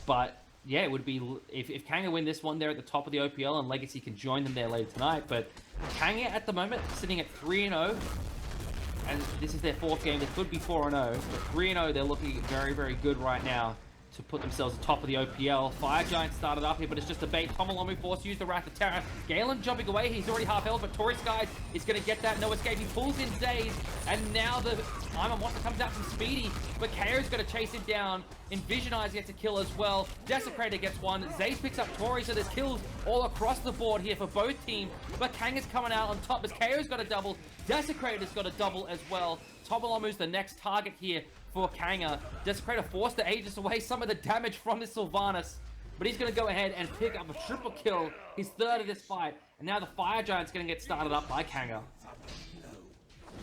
But yeah, it would be if Kanga win this one, they're at the top of the OPL, and Legacy can join them there later tonight. But Kanga at the moment sitting at 3-0, and this is their 4th game. It could be 4-0, but 3-0, they're looking very, very good right now to put themselves atop of the OPL. Fire Giant started up here, but it's just a bait. Tomalomo forced to use the Wrath of Terror. Galen jumping away. He's already half health, but Taurus, guys, is going to get that. No escape. He pulls in Zaze, and now the Armor Monster comes out from Speedy, but KO's going to chase him down. Envisionize gets a kill as well. Desecrator gets one. Zaze picks up Tori, so there's kills all across the board here for both teams. But Kanga's coming out on top as KO's got a double. Desecrator's got a double as well. Tomalomo's the next target here for Kanga. Desecrator forced to Aegis away some of the damage from this Sylvanas, but he's going to go ahead and pick up a triple kill, his 3rd of this fight, and now the Fire Giant's going to get started up by Kanga.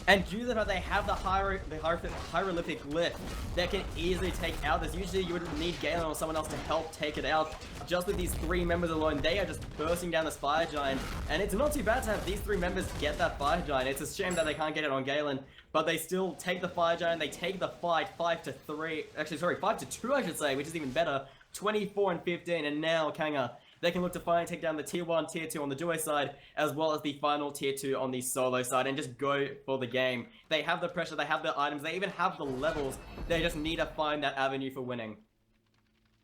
And due to the fact they have the hieroglyphic lift that can easily take out this, usually you would need Galen or someone else to help take it out. Just with these 3 members alone, they are just bursting down this Fire Giant, and it's not too bad to have these 3 members get that Fire Giant. It's a shame that they can't get it on Galen, but they still take the Fire Giant. They take the fight 5-3, actually sorry, 5-2 I should say, which is even better. 24-15, and now Kanga, they can look to finally take down the tier 1, tier 2 on the duo side, as well as the final tier 2 on the solo side, and just go for the game. They have the pressure, they have the items, they even have the levels. They just need to find that avenue for winning.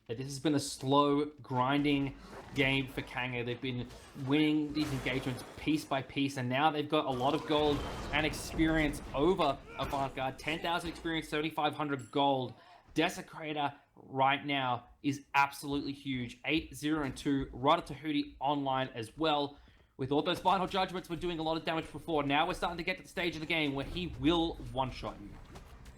This has been a slow, grinding game for Kanga. They've been winning these engagements piece by piece, and now they've got a lot of gold and experience over Avant-Garde. 10,000 experience, 7,500 gold. Desecrator right now is absolutely huge. 8-0-2. Ratatouille online as well. With all those final judgments, we're doing a lot of damage before. Now we're starting to get to the stage of the game where he will one-shot you.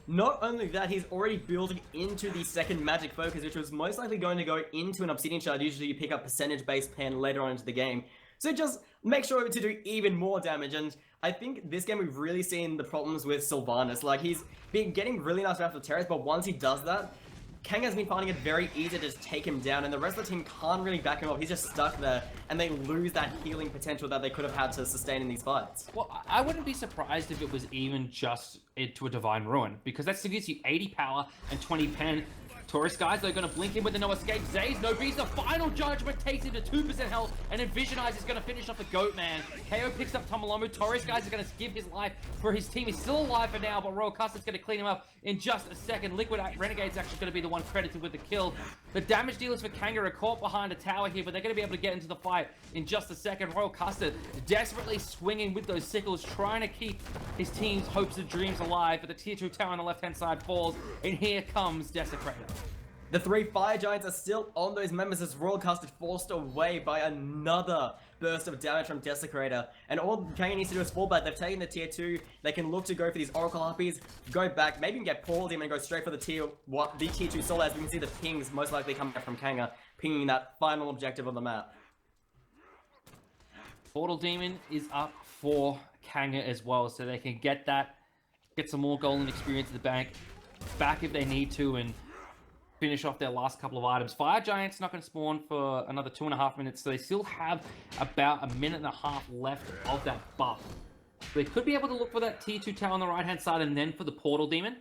Not only that, he's already building into the second magic focus, which was most likely going to go into an obsidian shard. Usually you pick up percentage-based pan later on into the game. So just make sure to do even more damage. And I think this game we've really seen the problems with Sylvanas. Like, he's been getting really nice Wrath of Terrors, but once he does that, Kanga's been finding it very easy to just take him down, and the rest of the team can't really back him up. He's just stuck there, and they lose that healing potential that they could have had to sustain in these fights.
Well, I wouldn't be surprised if it was even just into a Divine Ruin, because that gives you 80 power and 20 pen. Taurus, guys, they're going to blink in with the no escape. Zaze, no beast. The final judgment takes him to 2% health, and Envisionize is going to finish off the Goat Man. KO picks up Tomalomo. Taurus, guys, is going to give his life for his team. He's still alive for now, but Royal Custard's going to clean him up in just a second. Liquid Renegade's actually going to be the one credited with the kill. The damage dealers for Kanga are caught behind a tower here, but they're going to be able to get into the fight in just a second. Royal Custard desperately swinging with those sickles, trying to keep his team's hopes and dreams alive, but the tier 2 tower on the left-hand side falls, and here comes Desecrator.
The 3 Fire Giants are still on those members as Royal Custard forced away by another burst of damage from Desecrator. And all Kanga needs to do is fall back. They've taken the tier 2. They can look to go for these Oracle Harpies, go back, maybe even get Paul Demon and go straight for the tier 2 solo. As we can see the pings most likely coming from Kanga, pinging that final objective on the map.
Portal Demon is up for Kanga as well, so they can get some more golden experience in the bank, back if they need to, and finish off their last couple of items. Fire Giant's not going to spawn for another 2.5 minutes, so they still have about 1.5 minutes left of that buff. They could be able to look for that tier 2 tower on the right-hand side and then for the Portal Demon,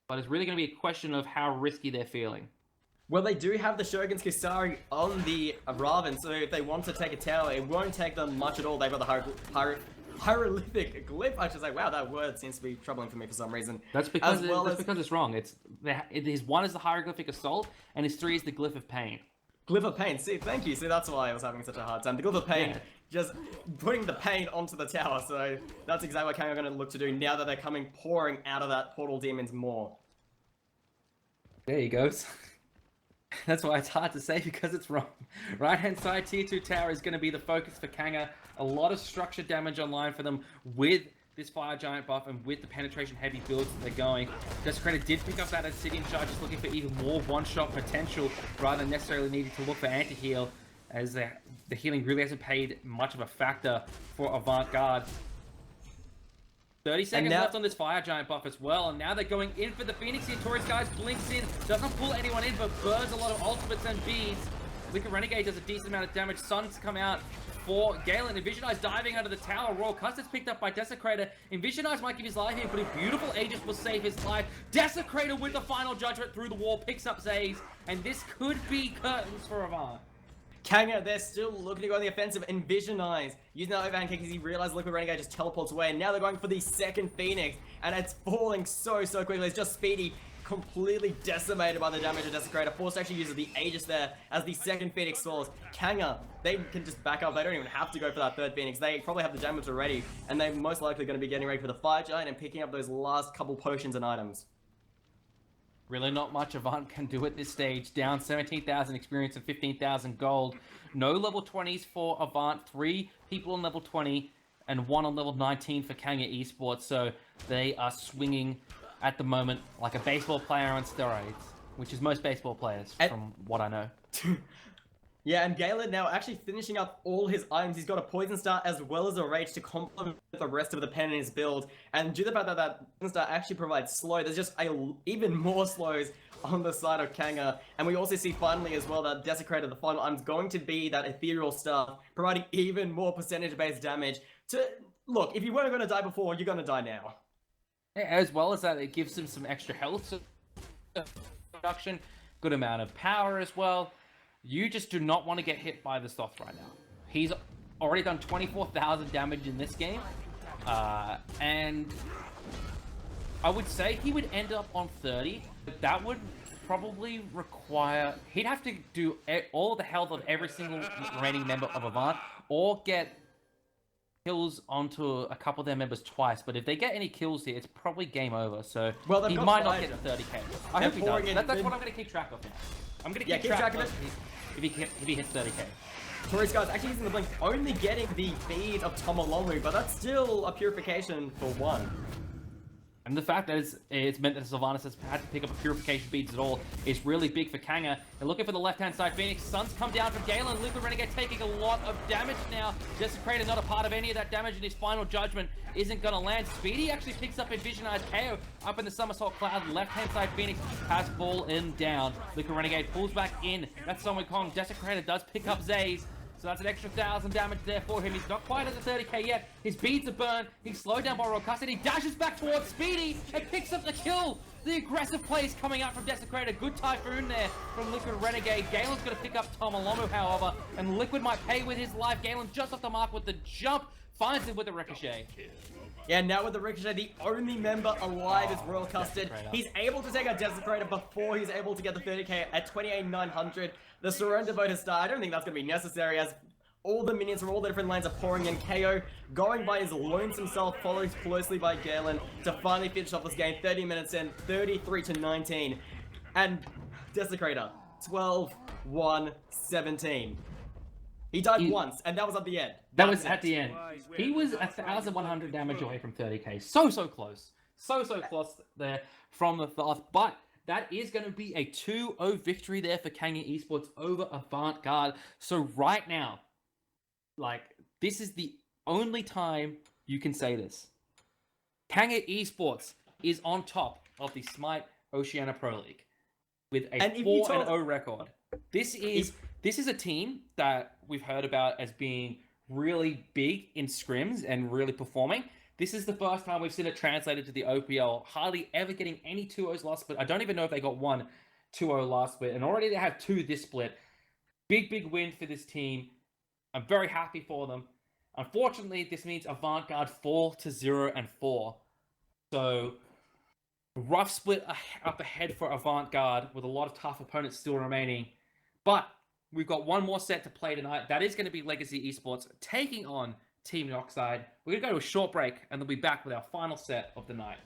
but it's really going to be a question of how risky they're feeling.
Well, they do have the Shogun's Kusari on the Raven, so if they want to take a tower, it won't take them much at all. They've got the hieroglyphic glyph, I should say. Wow, that word seems to be troubling for me for some reason.
That's because because it's wrong. His 1 is the hieroglyphic assault, and his 3 is the glyph of pain.
Glyph of pain. See, thank you. See, that's why I was having such a hard time. The glyph of pain, just putting the pain onto the tower. So that's exactly what Kanga are going to look to do now that they're pouring out of that Portal Demon's maw.
There he goes. That's why it's hard to say, because it's wrong. Right-hand side tier 2 tower is going to be the focus for Kanga. A lot of structure damage online for them with this Fire Giant buff and with the penetration heavy builds that they're going. Desecrator did pick up that Obsidian Shard, just looking for even more one-shot potential rather than necessarily needing to look for anti-heal, as the healing really hasn't played much of a factor for Avant-Garde. 30 seconds left on this Fire Giant buff as well, and now they're going in for the Phoenix here. Taurus guys blinks in, doesn't pull anyone in, but burns a lot of ultimates and beads. Liquid Renegade does a decent amount of damage. Sun's come out for Galen. Envision Eyes diving out of the tower. Royal Custard's picked up by Desecrator. Envision Eyes might give his life here, but a beautiful Aegis will save his life. Desecrator with the final judgment through the wall, picks up Zaze, and this could be curtains for Avant.
Kanga, they're still looking to go on the offensive. Envision Eyes using that overhand kick as he realized Liquid Renegade just teleports away, and now they're going for the second Phoenix, and it's falling so quickly. It's just Speedy completely decimated by the damage of Desecrator, forced to actually use the Aegis there as the second Phoenix falls. Kanga, they can just back up. They don't even have to go for that third Phoenix. They probably have the damage already, and they're most likely going to be getting ready for the Fire Giant and picking up those last couple potions and items.
Really not much Avant can do at this stage. Down 17,000 experience and 15,000 gold. No level 20s for Avant. 3 people on level 20 and 1 on level 19 for Kanga Esports. So they are swinging at the moment like a baseball player on steroids, which is most baseball players from what I know.
Yeah, and Galen now actually finishing up all his items. He's got a Poison Star as well as a Rage to complement the rest of the pen in his build. And due to the fact that that Poison Star actually provides slow, there's just even more slows on the side of Kanga. And we also see finally as well that Desecrator, the final item's going to be that Ethereal Star, providing even more percentage-based damage. Look, if you weren't going to die before, you're going to die now.
Yeah, as well as that, it gives him some extra health production, good amount of power as well. You just do not want to get hit by the Thoth right now. He's already done 24,000 damage in this game. And I would say he would end up on 30. But that would probably require... He'd have to do all the health of every single remaining member of Avant, or get kills onto a couple of their members twice. But if they get any kills here, it's probably game over. So he might not get the 30k. I hope he does. That's what I'm going to keep track of now. I'm going to keep track of it if he hits 30k.
Taurus guys actually using the blink, only getting the feed of Tomolomu, but that's still a purification for 1.
And the fact that it's meant that Sylvanas has had to pick up a purification beads at all is really big for Kanga. They're looking for the left-hand side Phoenix. Sun's come down from Galen. Liquid Renegade taking a lot of damage now. Desecrator not a part of any of that damage, and his final judgment isn't going to land. Speedy actually picks up Envision Eyes. KO up in the Somersault Cloud. Left-hand side Phoenix has fallen down. Liquid Renegade pulls back in. That's Sun Wukong. Desecrator does pick up Zaze. So that's an extra 1,000 damage there for him. He's not quite at the 30k yet. His beads are burned. He's slowed down by Royal Custard. He dashes back towards Speedy and picks up the kill. The aggressive plays coming out from Desecrator. Good Typhoon there from Liquid Renegade. Galen's going to pick up Tomolomu, however, and Liquid might pay with his life. Galen just off the mark with the jump. Finds him with the Ricochet.
Yeah, now with the Ricochet, the only member alive is Royal Custard. He's able to take out Desecrator before he's able to get the 30k at 28,900. The Surrender Vote has started. I don't think that's going to be necessary as all the minions from all the different lanes are pouring in. KO going by his lonesome self, followed closely by Galen to finally finish off this game. 30 minutes in, 33-19. And Desecrator, 12, 1, 17. He died once, and that was at the end.
That was at the end. He was 1,100 damage away from 30k. So close. So close there from the Thoth. But that is going to be a 2-0 victory there for Kanga Esports over Avant-Garde. So right now, like, this is the only time you can say this. Kanga Esports is on top of the SMITE Oceania Pro League with a 4-0 record. This is a team that we've heard about as being really big in scrims and really performing. This is the first time we've seen it translated to the OPL. Hardly ever getting any 2-0s last split. I don't even know if they got one 2-0 last split. And already they have 2 this split. Big win for this team. I'm very happy for them. Unfortunately, this means Avant-Garde 4-0-4. So, rough split up ahead for Avant-Garde with a lot of tough opponents still remaining. But we've got one more set to play tonight. That is going to be Legacy Esports taking on Team Oxide. We're going to go to a short break and then we'll be back with our final set of the night.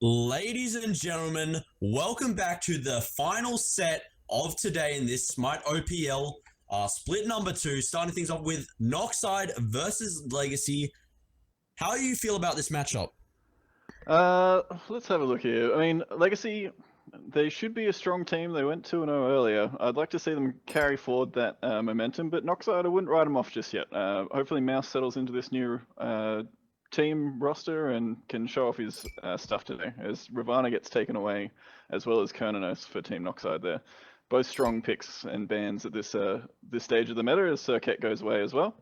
Ladies and gentlemen, welcome back to the final set of today in this SMITE OPL split number 2, starting things off with Noxide versus Legacy. How do you feel about this matchup?
Let's have a look here. I mean, Legacy, they should be a strong team. They went 2-0 earlier. I'd like to see them carry forward that momentum, but Noxide, I wouldn't write them off just yet. Hopefully Mouse settles into this new team roster and can show off his stuff today, as Ravana gets taken away, as well as Kernanos for Team Noxide there. Both strong picks and bans at this this stage of the meta as Circuit goes away as well.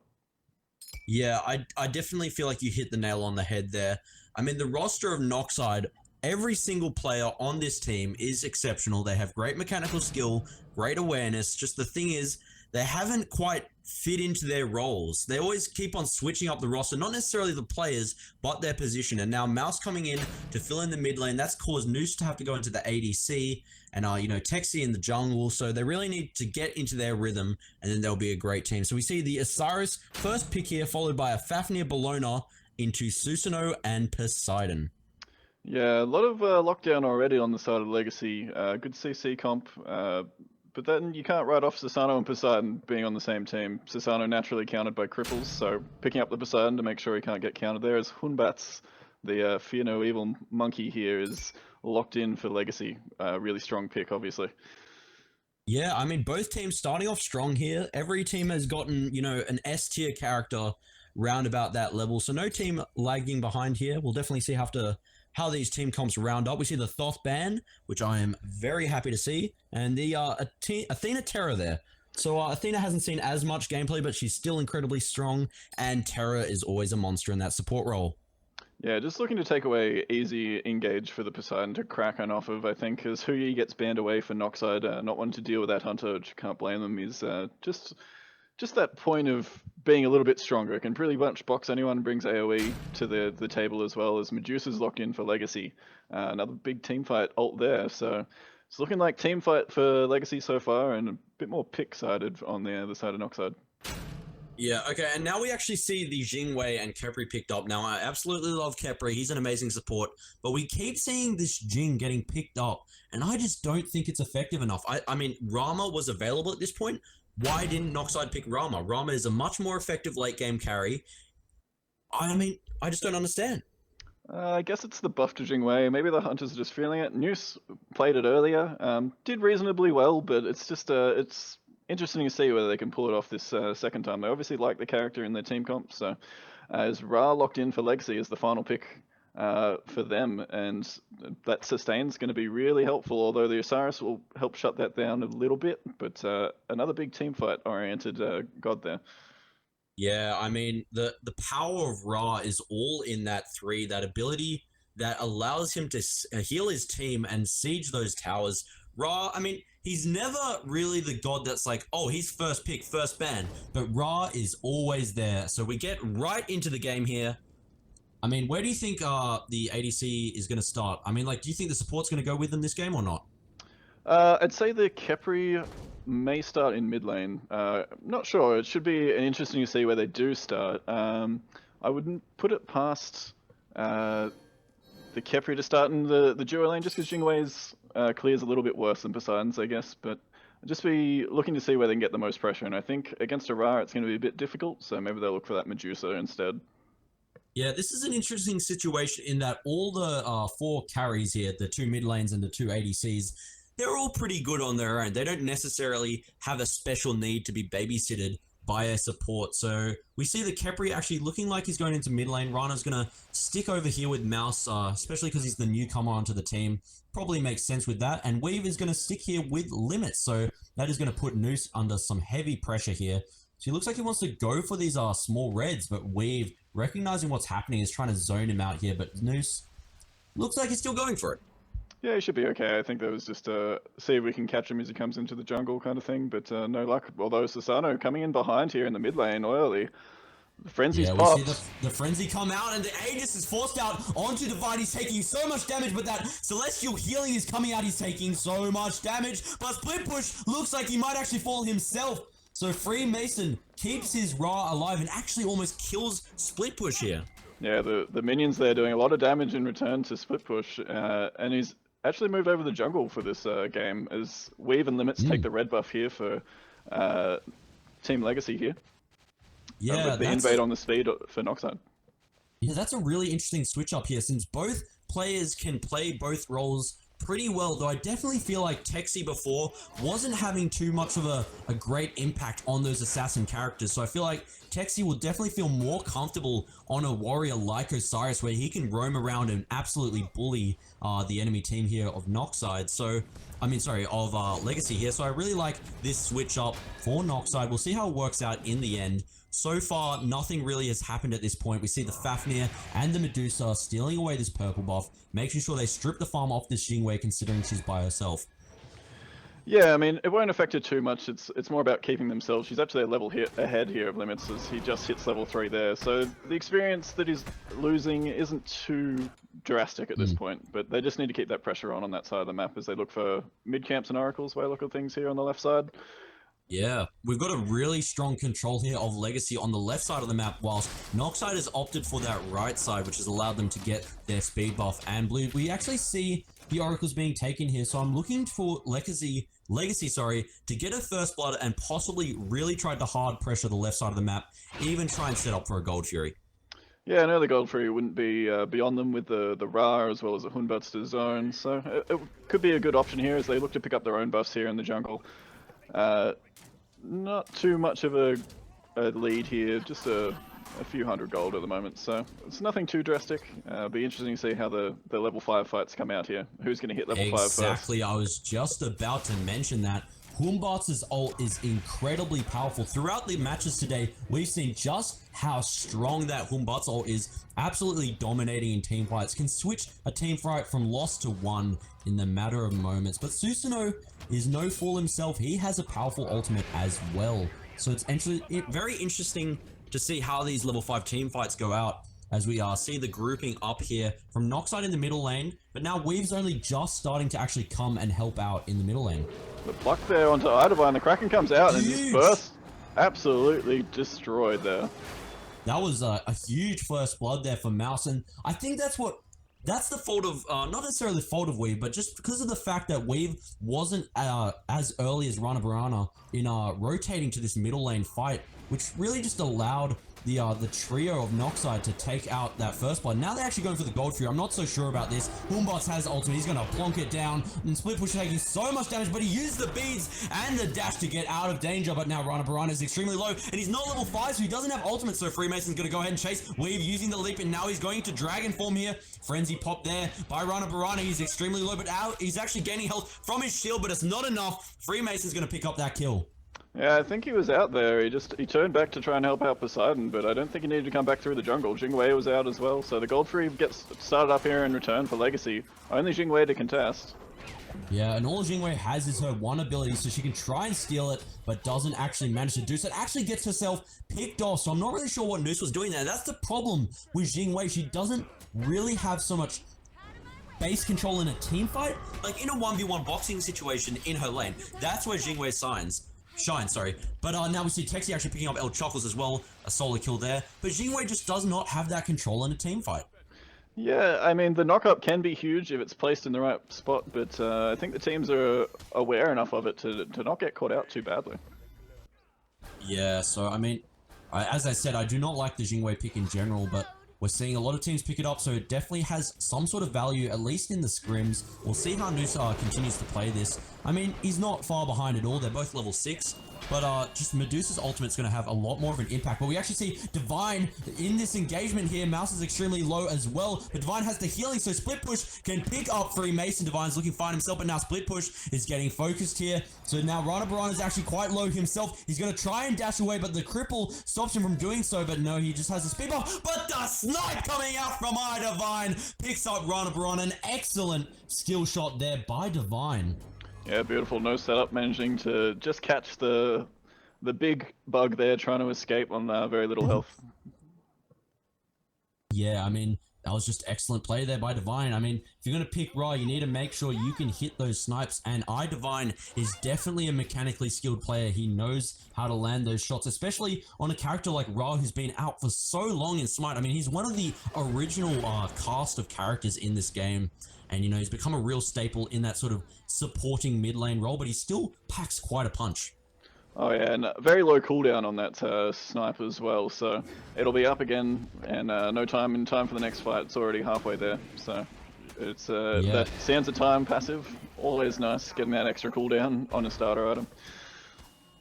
Yeah, I definitely feel like you hit the nail on the head there. I mean, the roster of Noxide, every single player on this team is exceptional. They have great mechanical skill, great awareness. Just the thing is, they haven't quite fit into their roles. They always keep on switching up the roster, not necessarily the players, but their position. And now Mouse coming in to fill in the mid lane, that's caused Noose to have to go into the ADC and, Texi in the jungle. So they really need to get into their rhythm, and then they'll be a great team. So we see the Osiris first pick here, followed by a Fafnir Bologna into Susanoo and Poseidon.
Yeah, a lot of lockdown already on the side of Legacy. Good CC comp. But then you can't write off Susanoo and Poseidon being on the same team. Susanoo naturally countered by cripples, so picking up the Poseidon to make sure he can't get countered there, as Hunbats, the Fear No Evil monkey here, is locked in for Legacy. Really strong pick, obviously.
Yeah, I mean, both teams starting off strong here. Every team has gotten, an S tier character round about that level, so no team lagging behind here. We'll definitely see how these team comps round up. We see the Thoth ban, which I am very happy to see, and the Athena Terra there. So Athena hasn't seen as much gameplay, but she's still incredibly strong, and Terra is always a monster in that support role.
Yeah, just looking to take away easy engage for the Poseidon to crack on off of, I think, as Huyi gets banned away for Noxide, not wanting to deal with that Hunter, which you can't blame them, is just that point of being a little bit stronger. It can pretty much box anyone, brings AoE to the table as well, as Medusa's locked in for Legacy. Another big team fight ult there, so it's looking like team fight for Legacy so far, and a bit more pick-sided on the other side of Noxide.
Yeah, okay, and now we actually see the Jingwei and Khepri picked up. Now, I absolutely love Khepri. He's an amazing support, but we keep seeing this Jing getting picked up, and I just don't think it's effective enough. I mean, Rama was available at this point. Why didn't Noxide pick Rama? Rama is a much more effective late-game carry. I mean, I just don't understand.
I guess it's the buff to Jingwei. Maybe the Hunters are just feeling it. Noose played it earlier, did reasonably well, but it's just it's interesting to see whether they can pull it off this second time. They obviously like the character in their team comp, so as Ra locked in for Legacy as the final pick for them, and that sustain's going to be really helpful, although the Osiris will help shut that down a little bit, but another big team fight oriented god there.
Yeah, I mean, the power of Ra is all in that 3, that ability that allows him to heal his team and siege those towers. Ra, I mean, he's never really the god that's like, oh, he's first pick, first ban, but Ra is always there. So we get right into the game here. I mean, where do you think the ADC is going to start? I mean, like, do you think the support's going to go with them this game or not?
I'd say the Khepri may start in mid lane. Not sure. It should be interesting to see where they do start. I wouldn't put it past the Khepri to start in the duo lane, just because Jingwei's clears a little bit worse than Poseidon's, I guess. But I'd just be looking to see where they can get the most pressure. And I think against a Ra, it's going to be a bit difficult. So maybe they'll look for that Medusa instead.
Yeah, this is an interesting situation in that all the 4 carries here, the 2 mid lanes and the 2 ADCs, they're all pretty good on their own. They don't necessarily have a special need to be babysitted by a support. So we see the Khepri actually looking like he's going into mid lane. Rana's going to stick over here with Mouse, especially because he's the newcomer onto the team. Probably makes sense with that. And Weave is going to stick here with Limits. So that is going to put Noose under some heavy pressure here. So he looks like he wants to go for these small reds, but Weave, recognizing what's happening, is trying to zone him out here. But Noose looks like he's still going for it.
Yeah, he should be okay. I think that was just see if we can catch him as he comes into the jungle kind of thing, but no luck. Although Susanoo coming in behind here in the mid lane early. The frenzy's popped.
We see the frenzy come out, and the Aegis is forced out onto Divide. He's taking so much damage, but that Celestial healing is coming out. He's taking so much damage, but Split Push looks like he might actually fall himself. So Freemason keeps his Ra alive and actually almost kills Split Push here.
Yeah, the minions there doing a lot of damage in return to split push, and he's actually moved over the jungle for this game as Weave and Limits take the red buff here for Team Legacy here.
Yeah,
with the invade on the speed for Noxide.
Yeah, that's a really interesting switch up here since both players can play both roles pretty well, though I definitely feel like Texi before wasn't having too much of a great impact on those assassin characters, so I feel like Texi will definitely feel more comfortable on a warrior like Osiris where he can roam around and absolutely bully the enemy team here of Noxide, so I mean, sorry, of Legacy here, so I really like this switch up for Noxide. We'll see how it works out in the end. So far, nothing really has happened at this point. We see the Fafnir and the Medusa stealing away this purple buff, making sure they strip the farm off this Jingwei considering she's by herself.
Yeah, I mean, it won't affect her too much. It's more about keeping themselves. She's actually a level ahead here of Limits as he just hits level 3 there. So the experience that he's losing isn't too drastic at this point, but they just need to keep that pressure on that side of the map as they look for mid-camps and oracles by look of things here on the left side.
Yeah, we've got a really strong control here of Legacy on the left side of the map, whilst Noxide has opted for that right side, which has allowed them to get their speed buff and blue. We actually see the oracles being taken here, so I'm looking for Legacy, to get a first blood and possibly really try to hard pressure the left side of the map, even try and set up for a Gold Fury.
Yeah, I know the Gold Fury wouldn't be beyond them with the Ra as well as the Hunbat's zone, so it could be a good option here as they look to pick up their own buffs here in the jungle. Not too much of a lead here, just a few hundred gold at the moment, so it's nothing too drastic. Be interesting to see how the level 5 fights come out here. Who's going to hit level 5 first?
Exactly, I was just about to mention that. Humbatz's ult is incredibly powerful. Throughout the matches today, we've seen just how strong that Humbatz ult is, absolutely dominating in team fights, can switch a team fight from lost to won in the matter of moments. But Susanoo is no fool himself. He has a powerful ultimate as well. So it's very interesting to see how these level 5 team fights go out as we see the grouping up here from Noxide in the middle lane, but now Weave's only just starting to actually come and help out in the middle lane.
The block there onto Idavine, the Kraken comes out and just bursts, absolutely destroyed there.
That was a huge first blood there for Mouse, and I think that's the fault of, not necessarily the fault of Weave, but just because of the fact that Weave wasn't as early as Rana Barana in rotating to this middle lane fight, which really just allowed the trio of Noxide to take out that first blood. Now they're actually going for the Gold Fury. I'm not so sure about this. Humbatz has ultimate. He's going to plonk it down. And Split Push taking so much damage, but he used the beads and the dash to get out of danger. But now Rana Barana is extremely low, and he's not level 5, so he doesn't have ultimate. So Freemason's going to go ahead and chase Weave using the leap, and now he's going to Dragon form here. Frenzy pop there by Rana Barana. He's extremely low, but he's actually gaining health from his shield, but it's not enough. Freemason's going to pick up that kill.
Yeah, I think he was out there. He turned back to try and help out Poseidon, but I don't think he needed to come back through the jungle. Jingwei was out as well, so the Gold Fury gets started up here in return for Legacy. Only Jingwei to contest.
Yeah, and all Jingwei has is her one ability, so she can try and steal it, but doesn't actually manage to do so. It actually gets herself picked off, so I'm not really sure what Noose was doing there. That's the problem with Jingwei. She doesn't really have so much base control in a team fight. Like in a 1v1 boxing situation in her lane, that's where Jingwei shine, sorry. But now we see Texi actually picking up El Chocos as well, a solo kill there. But Jingwei just does not have that control in a team fight.
Yeah, I mean, the knock-up can be huge if it's placed in the right spot, but I think the teams are aware enough of it to not get caught out too badly.
Yeah, so I mean, as I said, I do not like the Jingwei pick in general, but we're seeing a lot of teams pick it up, so it definitely has some sort of value, at least in the scrims. We'll see how Nusa continues to play this. I mean, he's not far behind at all. They're both level 6. But just Medusa's ultimate's going to have a lot more of an impact. But we actually see Divine in this engagement here. Mouse is extremely low as well. But Divine has the healing, so Split Push can pick up Freemason. Divine's looking fine himself, but now Split Push is getting focused here. So now Rana Barana is actually quite low himself. He's going to try and dash away, but the cripple stops him from doing so. But no, he just has a speed buff. But the snipe coming out from Divine picks up Rana Barana. An excellent skill shot there by Divine.
Yeah, beautiful. No setup, managing to just catch the big bug there, trying to escape on very little health.
Yeah, I mean, That was just excellent play there by Divine. I mean, if you're going to pick Ra, you need to make sure you can hit those snipes. And Divine is definitely a mechanically skilled player. He knows how to land those shots, especially on a character like Ra, who's been out for so long in Smite. I mean, he's one of the original cast of characters in this game. And, you know, he's become a real staple in that sort of supporting mid lane role, but he still packs quite a punch.
Oh yeah, and very low cooldown on that snipe as well, so it'll be up again, and no time in time for the next fight. It's already halfway there, so it's that Sands of Time passive, always nice, getting that extra cooldown on a starter item.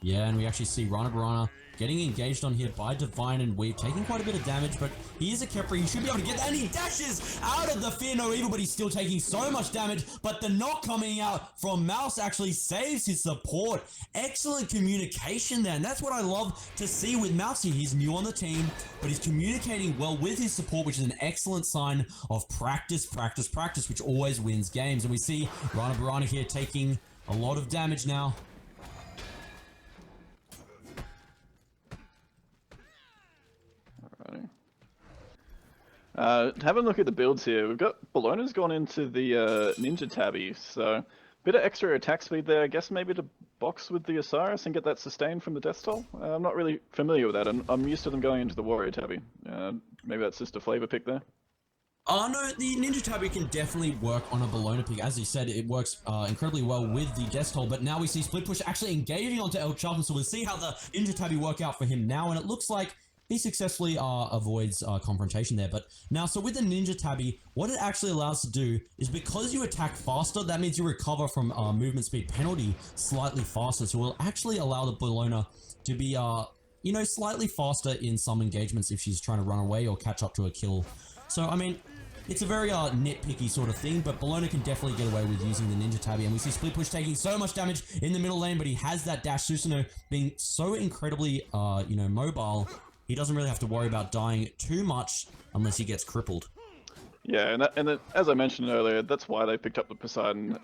Yeah, and we actually see Rana Barana getting engaged on here by Divine and Weave, taking quite a bit of damage, but he is a Khepri. He should be able to get that, and he dashes out of the Fear No Evil, but he's still taking so much damage, but the knock coming out from Mouse actually saves his support. Excellent communication there, and that's what I love to see with Mouse here. He's new on the team, but he's communicating well with his support, which is an excellent sign of practice, which always wins games. And we see Rana Barana here taking a lot of damage now.
Having a look at the builds here, we've got Bologna's gone into the Ninja Tabby, so bit of extra attack speed there, I guess maybe to box with the Osiris and get that sustain from the Death Toll. I'm not really familiar with that, I'm used to them going into the Warrior Tabby. Maybe that's just a flavor pick there.
No, the Ninja Tabby can definitely work on a Bologna pick. As you said, it works incredibly well with the Death Toll, but now we see Split Push actually engaging onto El Charlton, so we'll see how the Ninja Tabby work out for him now, and it looks like he successfully avoids confrontation there. But now, so with the Ninja Tabby, what it actually allows to do is, because you attack faster, that means you recover from movement speed penalty slightly faster. So it will actually allow the Bologna to be, you know, slightly faster in some engagements if she's trying to run away or catch up to a kill. So, I mean, it's a very nitpicky sort of thing, but Bologna can definitely get away with using the Ninja Tabby. And we see Split Push taking so much damage in the middle lane, but he has that dash. Susanoo being so incredibly, you know, mobile, he doesn't really have to worry about dying too much unless he gets crippled. Yeah,
and as I mentioned earlier, that's why they picked up the Poseidon,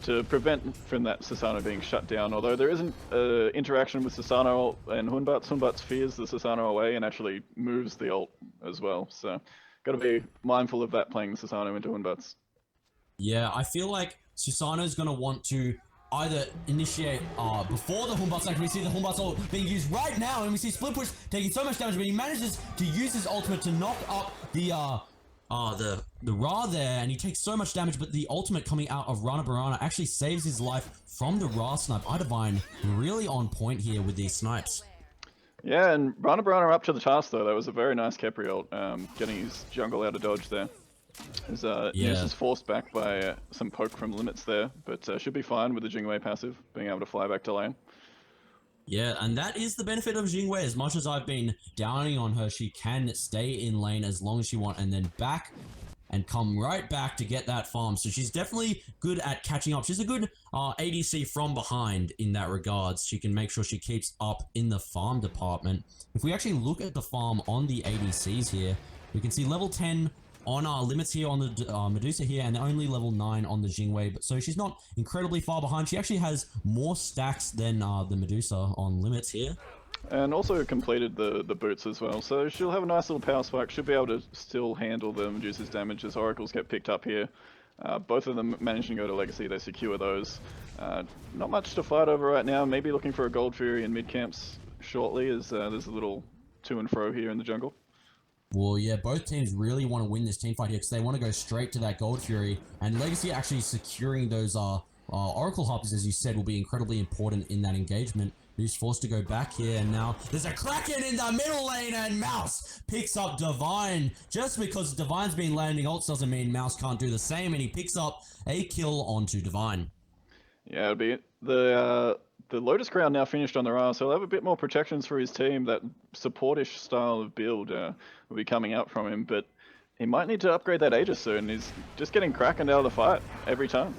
to prevent from that Susano being shut down. Although there isn't interaction with Susano and Hunbatz fears the Susano away and actually moves the ult as well. So, got to be mindful of that, playing the Susano into Hunbatz.
Yeah, I feel like Susano's going to want to either initiate before the Hunbatz, like we see the Hunbatz ult being used right now, and we see Split Push taking so much damage, but he manages to use his ultimate to knock up the Ra there, and he takes so much damage, but the ultimate coming out of Rana Barana actually saves his life from the Ra snipe. Idivine really on point here with these snipes.
Yeah, and Rana Barana up to the task though. That was a very nice Khepri ult, getting his jungle out of dodge there. His News is forced back by some poke from limits there, but should be fine with the Jingwei passive, being able to fly back to lane.
Yeah, and that is the benefit of Jingwei. As much as I've been downing on her, she can stay in lane as long as she wants, and then back and come right back to get that farm. So she's definitely good at catching up. She's a good ADC from behind in that regards. She can make sure she keeps up in the farm department. If we actually look at the farm on the ADCs here, we can see level 10 on our limits here on the Medusa here, and only level 9 on the Jingwei. But so she's not incredibly far behind. She actually has more stacks than the Medusa on limits here.
And also completed the boots as well, so she'll have a nice little power spike. She'll be able to still handle the Medusa's damage as Oracles get picked up here. Both of them managing to go to Legacy, they secure those. Not much to fight over right now, maybe looking for a Gold Fury in mid-camps shortly, as there's a little to and fro here in the jungle.
Well, yeah, both teams really want to win this team fight here because they want to go straight to that Gold Fury, and Legacy actually securing those Oracle Harpies, as you said, will be incredibly important in that engagement. He's forced to go back here, and now there's a Kraken in the middle lane, and Mouse picks up Divine. Just because Divine's been landing ults doesn't mean Mouse can't do the same, and he picks up a kill onto Divine.
Yeah, it'll be the Lotus Crown now finished on the Ra, so he'll have a bit more protections for his team. That supportish style of build will be coming out from him, but he might need to upgrade that Aegis soon. He's just getting Kraken out of the fight every time.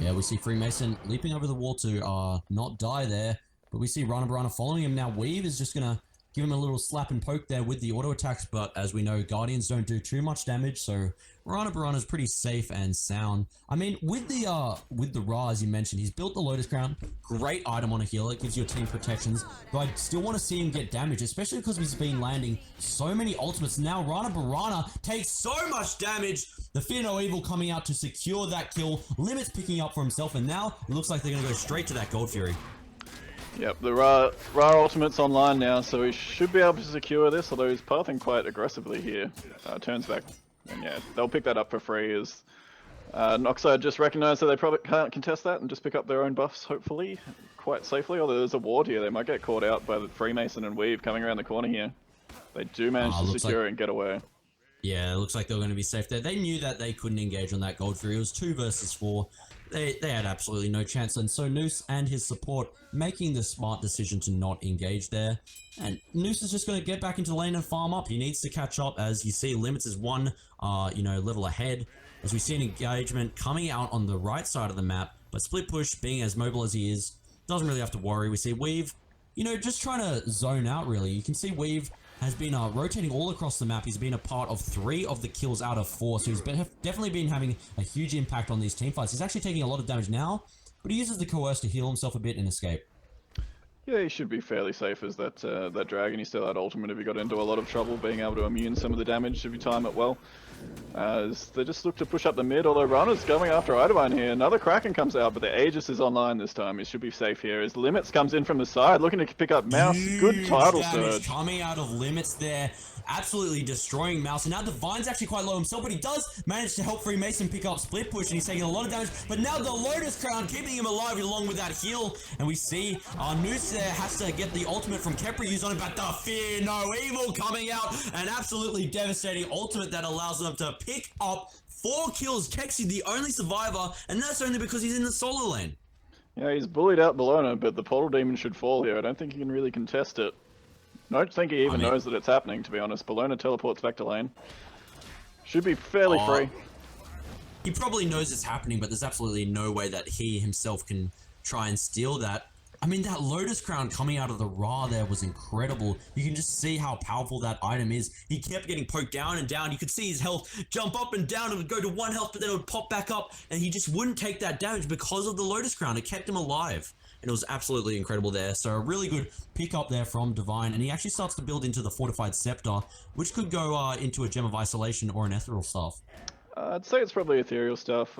Yeah, we see Freemason leaping over the wall to not die there, but we see Rana Barana following him now. Weave is just going to give him a little slap and poke there with the auto attacks, but as we know, Guardians don't do too much damage, so Rana is pretty safe and sound. I mean, with the Ra, as you mentioned, he's built the Lotus Crown, great item on a healer, gives your team protections, but I still want to see him get damage, especially because he's been landing so many ultimates. Now Rana takes so much damage. The Fear No Evil coming out to secure that kill, Limits picking up for himself, and now it looks like they're going to go straight to that Gold Fury.
Yep, the Ra ultimate's online now, so he should be able to secure this, although he's pathing quite aggressively here. Turns back, and yeah, they'll pick that up for free as Noxide just recognized that they probably can't contest that and just pick up their own buffs, hopefully, quite safely. Although there's a ward here, they might get caught out by the Freemason and Weave coming around the corner here. They do manage to secure it and get away.
Yeah, it looks like they're going to be safe there. They knew that they couldn't engage on that Gold Fury. It was 2 versus 4. They had absolutely no chance, and so Noose and his support making the smart decision to not engage there. And Noose is just going to get back into the lane and farm up. He needs to catch up, as you see Limits is one, level ahead. As we see an engagement coming out on the right side of the map, but Split Push, being as mobile as he is, doesn't really have to worry. We see Weave, just trying to zone out, really. You can see Weave has been rotating all across the map. He's been a part of 3 of the kills out of 4, so he's definitely been having a huge impact on these team fights. He's actually taking a lot of damage now, but he uses the Coerce to heal himself a bit and escape.
Yeah, he should be fairly safe as that dragon. He still had ultimate if he got into a lot of trouble, being able to immune some of the damage if you time it well. As they just look to push up the mid, although Runner's going after Idavine here. Another Kraken comes out, but the Aegis is online this time. He should be safe here. As Limits comes in from the side, looking to pick up Mouse. Good tidal surge.
Coming out of Limits there, absolutely destroying Mouse. And now Divine's actually quite low himself, but he does manage to help Freemason pick up Split Push, and he's taking a lot of damage. But now the Lotus Crown keeping him alive along with that heal. And we see Noose there has to get the ultimate from Khepri used on him, but the Fear No Evil coming out. An absolutely devastating ultimate that allows them to pick up 4 kills. Kexi the only survivor, and that's only because he's in the solo lane.
Yeah, he's bullied out Bologna, but the Portal Demon should fall here. I don't think he can really contest it. I don't think he even knows that it's happening, to be honest. Bologna teleports back to lane. Should be fairly free.
He probably knows it's happening, but there's absolutely no way that he himself can try and steal that. I mean, that Lotus Crown coming out of the Ra there was incredible. You can just see how powerful that item is. He kept getting poked down and down. You could see his health jump up and down. It would go to 1 health, but then it would pop back up, and he just wouldn't take that damage because of the Lotus Crown. It kept him alive, and it was absolutely incredible there. So a really good pick up there from Divine, and he actually starts to build into the Fortified Scepter, which could go into a Gem of Isolation or an Ethereal Staff.
I'd say it's probably Ethereal Stuff.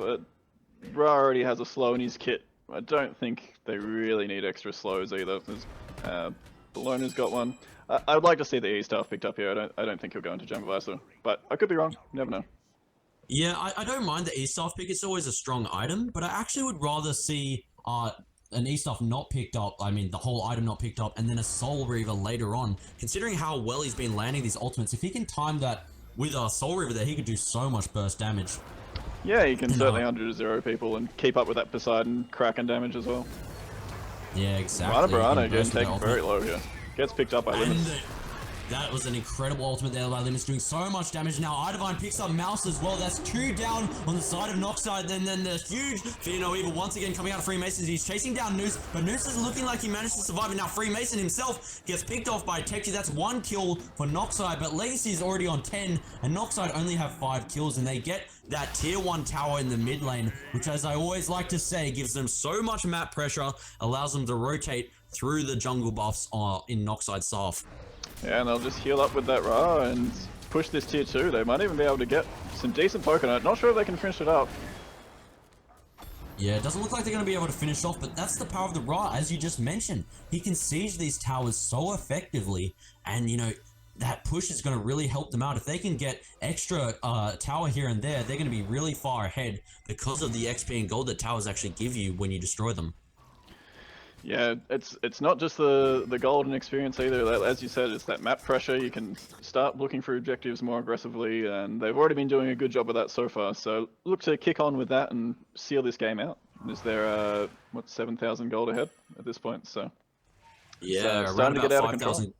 Ra already has a slow in his kit. I don't think they really need extra slows either. Bologna's got one. I would like to see the E stuff picked up here. I don't think he'll go into Gem of Iso, but I could be wrong. You never know.
Yeah, I don't mind the E stuff pick. It's always a strong item, but I actually would rather see an E stuff not picked up. I mean, the whole item not picked up, and then a Soul Reaver later on. Considering how well he's been landing these ultimates, if he can time that with a Soul Reaver there, he could do so much burst damage.
Yeah, he can certainly 100-0 people and keep up with that Poseidon Kraken damage as well.
Yeah, exactly.
Rana again taking very low here. Gets picked up by Limits.
That was an incredible ultimate there by Limits, doing so much damage. Now Idavine picks up Mouse as well. That's 2 down on the side of Noxide. Then the huge Fear No Evil once again coming out of Freemason. He's chasing down Noose, but Noose is looking like he managed to survive. And now Freemason himself gets picked off by Tekchi. That's 1 kill for Noxide, but Legacy is already on 10, and Noxide only have 5 kills, and they get that tier 1 tower in the mid lane, which, as I always like to say, gives them so much map pressure, allows them to rotate through the jungle buffs in Noxide's Staff.
Yeah, and they'll just heal up with that Ra and push this tier 2. They might even be able to get some decent poke on it. Not sure if they can finish it up.
Yeah, it doesn't look like they're going to be able to finish off, but that's the power of the Ra, as you just mentioned. He can siege these towers so effectively, and, that push is going to really help them out. If they can get extra tower here and there, they're going to be really far ahead because of the XP and gold that towers actually give you when you destroy them.
Yeah, it's not just the golden experience either. As you said, it's that map pressure. You can start looking for objectives more aggressively, and they've already been doing a good job of that so far. So look to kick on with that and seal this game out. Is there 7,000 gold ahead at this point? So
yeah,
starting to get out of control.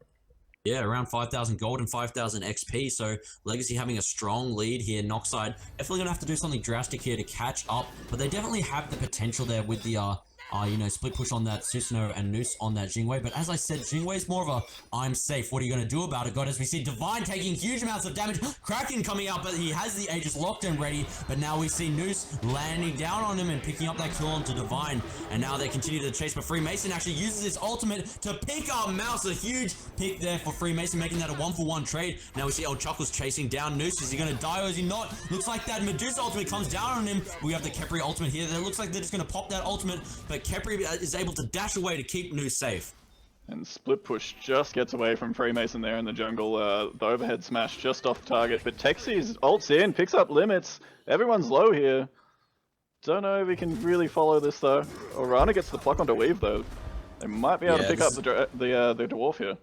Yeah, around 5,000 gold and 5,000 XP. So Legacy having a strong lead here. Noxide definitely gonna have to do something drastic here to catch up, but they definitely have the potential there with the split push on that Susanoo and Noose on that Jingwei. But as I said, Jingwei's more of a I'm safe. What are you going to do about it, God? As we see Divine taking huge amounts of damage. Kraken coming out, but he has the Aegis locked and ready. But now we see Noose landing down on him and picking up that kill onto Divine. And now they continue to chase, but Freemason actually uses his ultimate to pick up Mouse. A huge pick there for Freemason, making that a 1-for-1 trade. Now we see old Chuckles chasing down Noose. Is he going to die or is he not? Looks like that Medusa ultimate comes down on him. We have the Khepri ultimate here. It looks like they're just going to pop that ultimate, but Khepri is able to dash away to keep Noose safe.
And split push just gets away from Freemason there in the jungle. The overhead smash just off target, but Texi's ults in, picks up limits. Everyone's low here. Don't know if we can really follow this though. Orana gets the pluck onto Weave though. They might be able to pick up the dwarf here.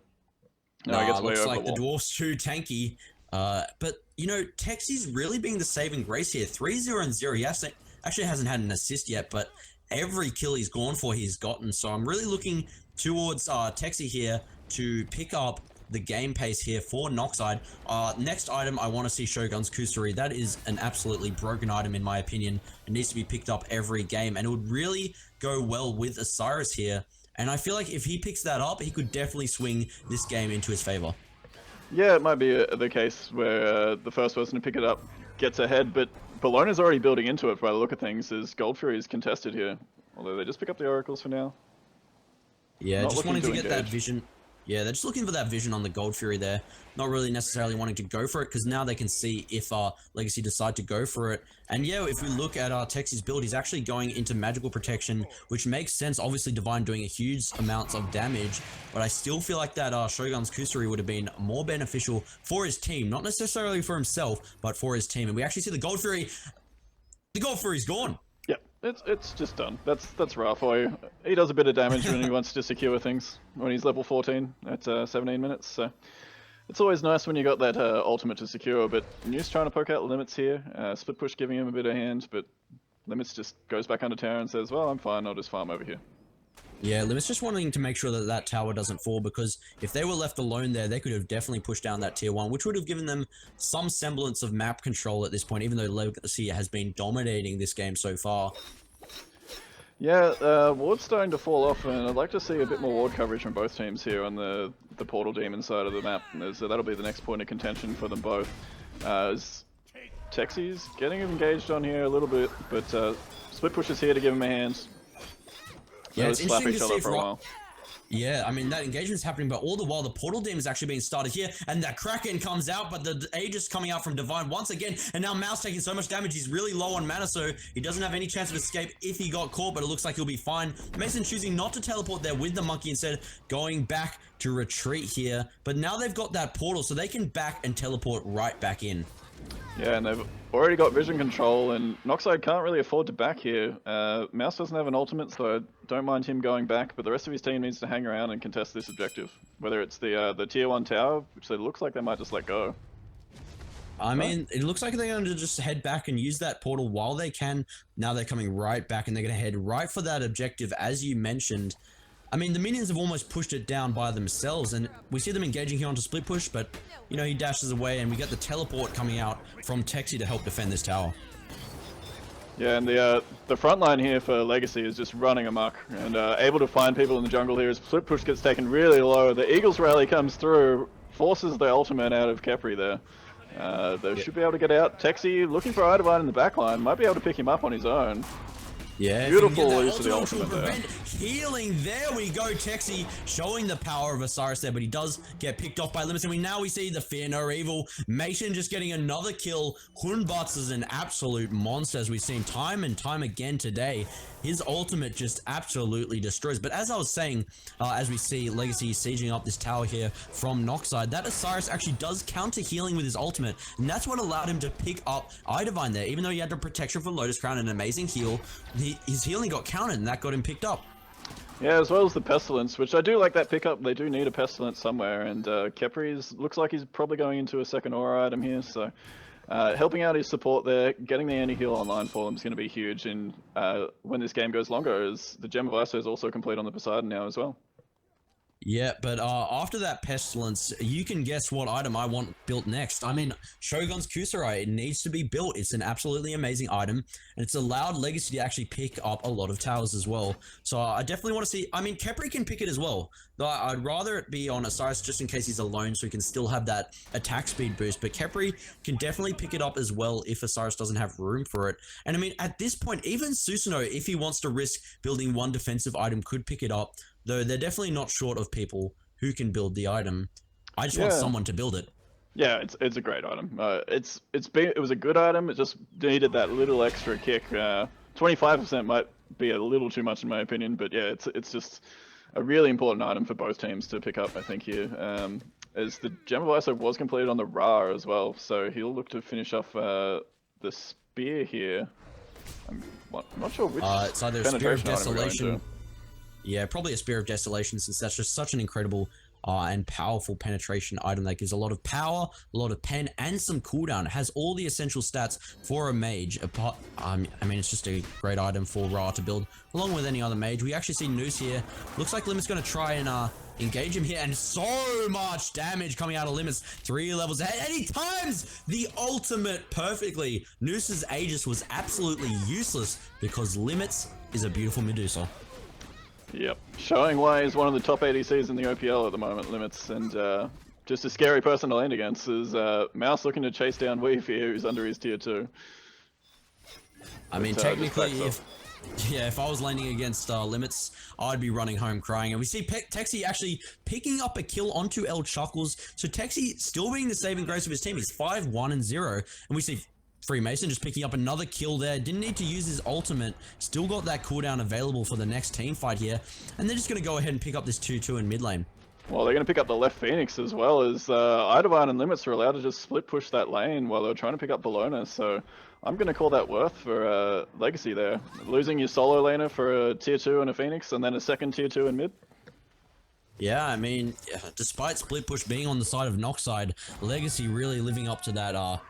No, I guess
looks like the dwarf's too tanky. But you know, Texi's really being the saving grace here. 3-0 and 0. He actually hasn't had an assist yet, but every kill he's gone for, he's gotten. So I'm really looking towards Texi here to pick up the game pace here for Noxide. Next item, I want to see Shogun's Kusari. That is an absolutely broken item in my opinion. It needs to be picked up every game, and it would really go well with Osiris here. And I feel like if he picks that up, he could definitely swing this game into his favor.
Yeah, it might be the case where the first person to pick it up gets ahead, but Bologna's already building into it by the look of things, as Gold Fury is contested here. Although they just pick up the Oracles for now.
Yeah,
Not
just wanting to get
engage.
that vision. Yeah, they're just looking for that vision on the Gold Fury there. Not really necessarily wanting to go for it, because now they can see if Legacy decide to go for it. And yeah, if we look at Texi's build, he's actually going into Magical Protection, which makes sense. Obviously, Divine doing a huge amounts of damage, but I still feel like that Shogun's Kusari would have been more beneficial for his team. Not necessarily for himself, but for his team. And we actually see the Gold Fury. The Gold Fury's gone.
It's just done. That's raw for you. He does a bit of damage when he wants to secure things when he's level 14 at 17 minutes. So it's always nice when you got that ultimate to secure. But New's trying to poke out limits here. Split push giving him a bit of hand, but limits just goes back under tower and says, "Well, I'm fine. I'll just farm over here."
Yeah, Limits just wanting to make sure that that tower doesn't fall, because if they were left alone there, they could have definitely pushed down that tier 1, which would have given them some semblance of map control at this point, even though Legacy has been dominating this game so far.
Yeah, ward's starting to fall off, and I'd like to see a bit more ward coverage from both teams here on the Portal Demon side of the map. So that'll be the next point of contention for them both. As Texi's getting engaged on here a little bit, but Split Push is here to give him a hand.
Yeah, it's
slap
interesting
each
to see
other for a while.
Yeah, I mean, that engagement's happening, but all the while the Portal Demon is actually being started here, and that Kraken comes out, but the Aegis coming out from Divine once again, and now Mouse taking so much damage, he's really low on mana, so he doesn't have any chance of escape if he got caught, but it looks like he'll be fine. Mason choosing not to teleport there with the monkey, instead going back to retreat here, but now they've got that portal, so they can back and teleport right back in.
Yeah, and they've already got vision control, and Noxide can't really afford to back here. Mouse doesn't have an ultimate, so I don't mind him going back, but the rest of his team needs to hang around and contest this objective. Whether it's the tier 1 tower, which it looks like they might just let go.
I mean, it looks like they're going to just head back and use that portal while they can. Now they're coming right back, and they're going to head right for that objective, as you mentioned. I mean, the minions have almost pushed it down by themselves, and we see them engaging here onto Split Push, but, you know, he dashes away, and we get the teleport coming out from Texi to help defend this tower.
Yeah, and the front line here for Legacy is just running amok, and able to find people in the jungle here as Split Push gets taken really low. The Eagles rally comes through, forces the ultimate out of Khepri there. They should be able to get out. Texi looking for Idivine in the backline, might be able to pick him up on his own.
Yeah,
beautiful use of the ultimate there.
Healing, there we go, Texi showing the power of Osiris there, but he does get picked off by Limits, and we see the Fear No Evil. Mason just getting another kill. Hunbutz is an absolute monster, as we've seen time and time again today. His ultimate just absolutely destroys. But as I was saying, as we see Legacy sieging up this tower here from Noxide, that Osiris actually does counter healing with his ultimate, and that's what allowed him to pick up Idivine there. Even though he had the protection from Lotus Crown and an amazing heal, his healing got countered, and that got him picked up.
Yeah, as well as the Pestilence, which I do like that pickup. They do need a Pestilence somewhere, and Khepri looks like he's probably going into a second aura item here, so helping out his support there, getting the anti-heal online for them is going to be huge, and when this game goes longer, as the Gem of Iso is also complete on the Poseidon now as well.
Yeah, but after that Pestilence, you can guess what item I want built next. I mean, Shogun's Kusurai, it needs to be built. It's an absolutely amazing item, and it's allowed Legacy to actually pick up a lot of towers as well. So I definitely want to see... I mean, Khepri can pick it as well. Though I'd rather it be on Osiris just in case he's alone so he can still have that attack speed boost. But Khepri can definitely pick it up as well if Osiris doesn't have room for it. And I mean, at this point, even Susanoo, if he wants to risk building one defensive item, could pick it up. Though they're definitely not short of people who can build the item. I just want someone to build it.
Yeah, it's a great item. It was a good item. It just needed that little extra kick. 25% might be a little too much in my opinion, but yeah, it's just a really important item for both teams to pick up. I think here, as the Gem of Iso was completed on the Ra as well, so he'll look to finish off the spear here. I'm not sure which.
It's either a Spear of
penetration item we're going
Desolation.
to.
Yeah, probably a Spear of Desolation, since that's just such an incredible and powerful penetration item that gives a lot of power, a lot of pen, and some cooldown. It has all the essential stats for a mage. I mean, it's just a great item for Ra to build, along with any other mage. We actually see Noose here. Looks like Limit's going to try and engage him here, and so much damage coming out of Limits. 3 levels ahead, and he times the ultimate perfectly. Noose's Aegis was absolutely useless because Limits is a beautiful Medusa.
Yep, showing why he's one of the top ADCs in the OPL at the moment, Limits, and just a scary person to land against is Mouse looking to chase down Weave here, who's under his tier 2.
I mean, technically, if I was landing against Limits, I'd be running home crying. And we see Texi actually picking up a kill onto El Chuckles, so Texi still being the saving grace of his team. He's 5-1-0, and we see Freemason just picking up another kill there. Didn't need to use his ultimate. Still got that cooldown available for the next team fight here. And they're just going to go ahead and pick up this 2-2 in mid lane.
Well, they're going to pick up the left Phoenix as well, as Idavan and Limits are allowed to just split push that lane while they're trying to pick up Bellona. So I'm going to call that worth for Legacy there. Losing your solo laner for a tier 2 and a Phoenix, and then a second tier 2 in mid.
Yeah, I mean, despite split push being on the side of Noxide, Legacy really living up to that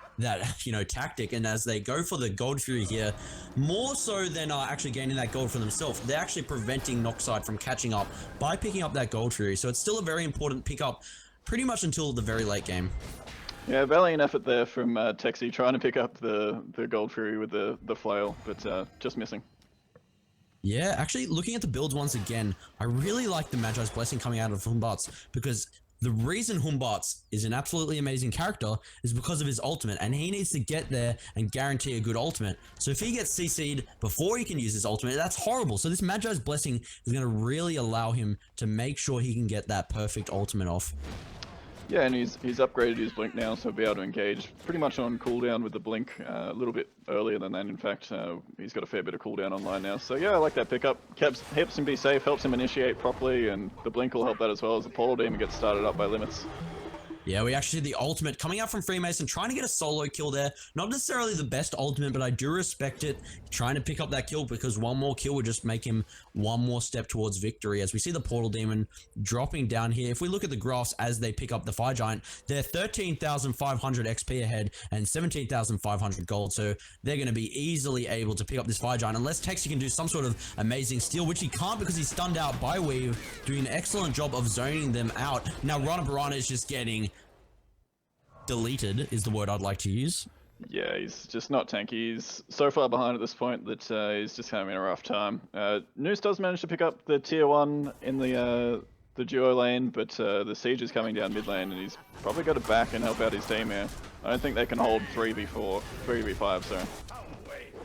tactic. And as they go for the Gold Fury here, more so than actually gaining that gold for themselves, they're actually preventing Noxide from catching up by picking up that Gold Fury. So it's still a very important pickup pretty much until the very late game.
Yeah, valiant effort there from Texi trying to pick up the Gold Fury with the flail, but just missing.
Yeah, actually, looking at the builds once again, I really like the Magi's Blessing coming out of Humbarts, because the reason Humbarts is an absolutely amazing character is because of his ultimate, and he needs to get there and guarantee a good ultimate. So if he gets CC'd before he can use his ultimate, that's horrible. So this Magi's Blessing is going to really allow him to make sure he can get that perfect ultimate off.
Yeah, and he's upgraded his blink now, so he'll be able to engage pretty much on cooldown with the blink a little bit earlier than that. In fact, he's got a fair bit of cooldown online now. So yeah, I like that pickup. Helps him be safe, helps him initiate properly, and the blink will help that as well as the portal demon gets started up by Limits.
Yeah, we actually see the ultimate coming out from Freemason, trying to get a solo kill there. Not necessarily the best ultimate, but I do respect it. Trying to pick up that kill, because one more kill would just make him one more step towards victory. As we see the Portal Demon dropping down here. If we look at the graphs as they pick up the Fire Giant, they're 13,500 XP ahead and 17,500 gold. So they're going to be easily able to pick up this Fire Giant, unless Texi can do some sort of amazing steal, which he can't because he's stunned out by Weave, doing an excellent job of zoning them out. Now Rana Barana is just getting deleted, is the word I'd like to use.
Yeah, he's just not tanky. He's so far behind at this point that he's just having a rough time. Noose does manage to pick up the tier 1 in the duo lane, but the Siege is coming down mid lane, and he's probably got to back and help out his team here. I don't think they can hold 3v4, 3v5, so.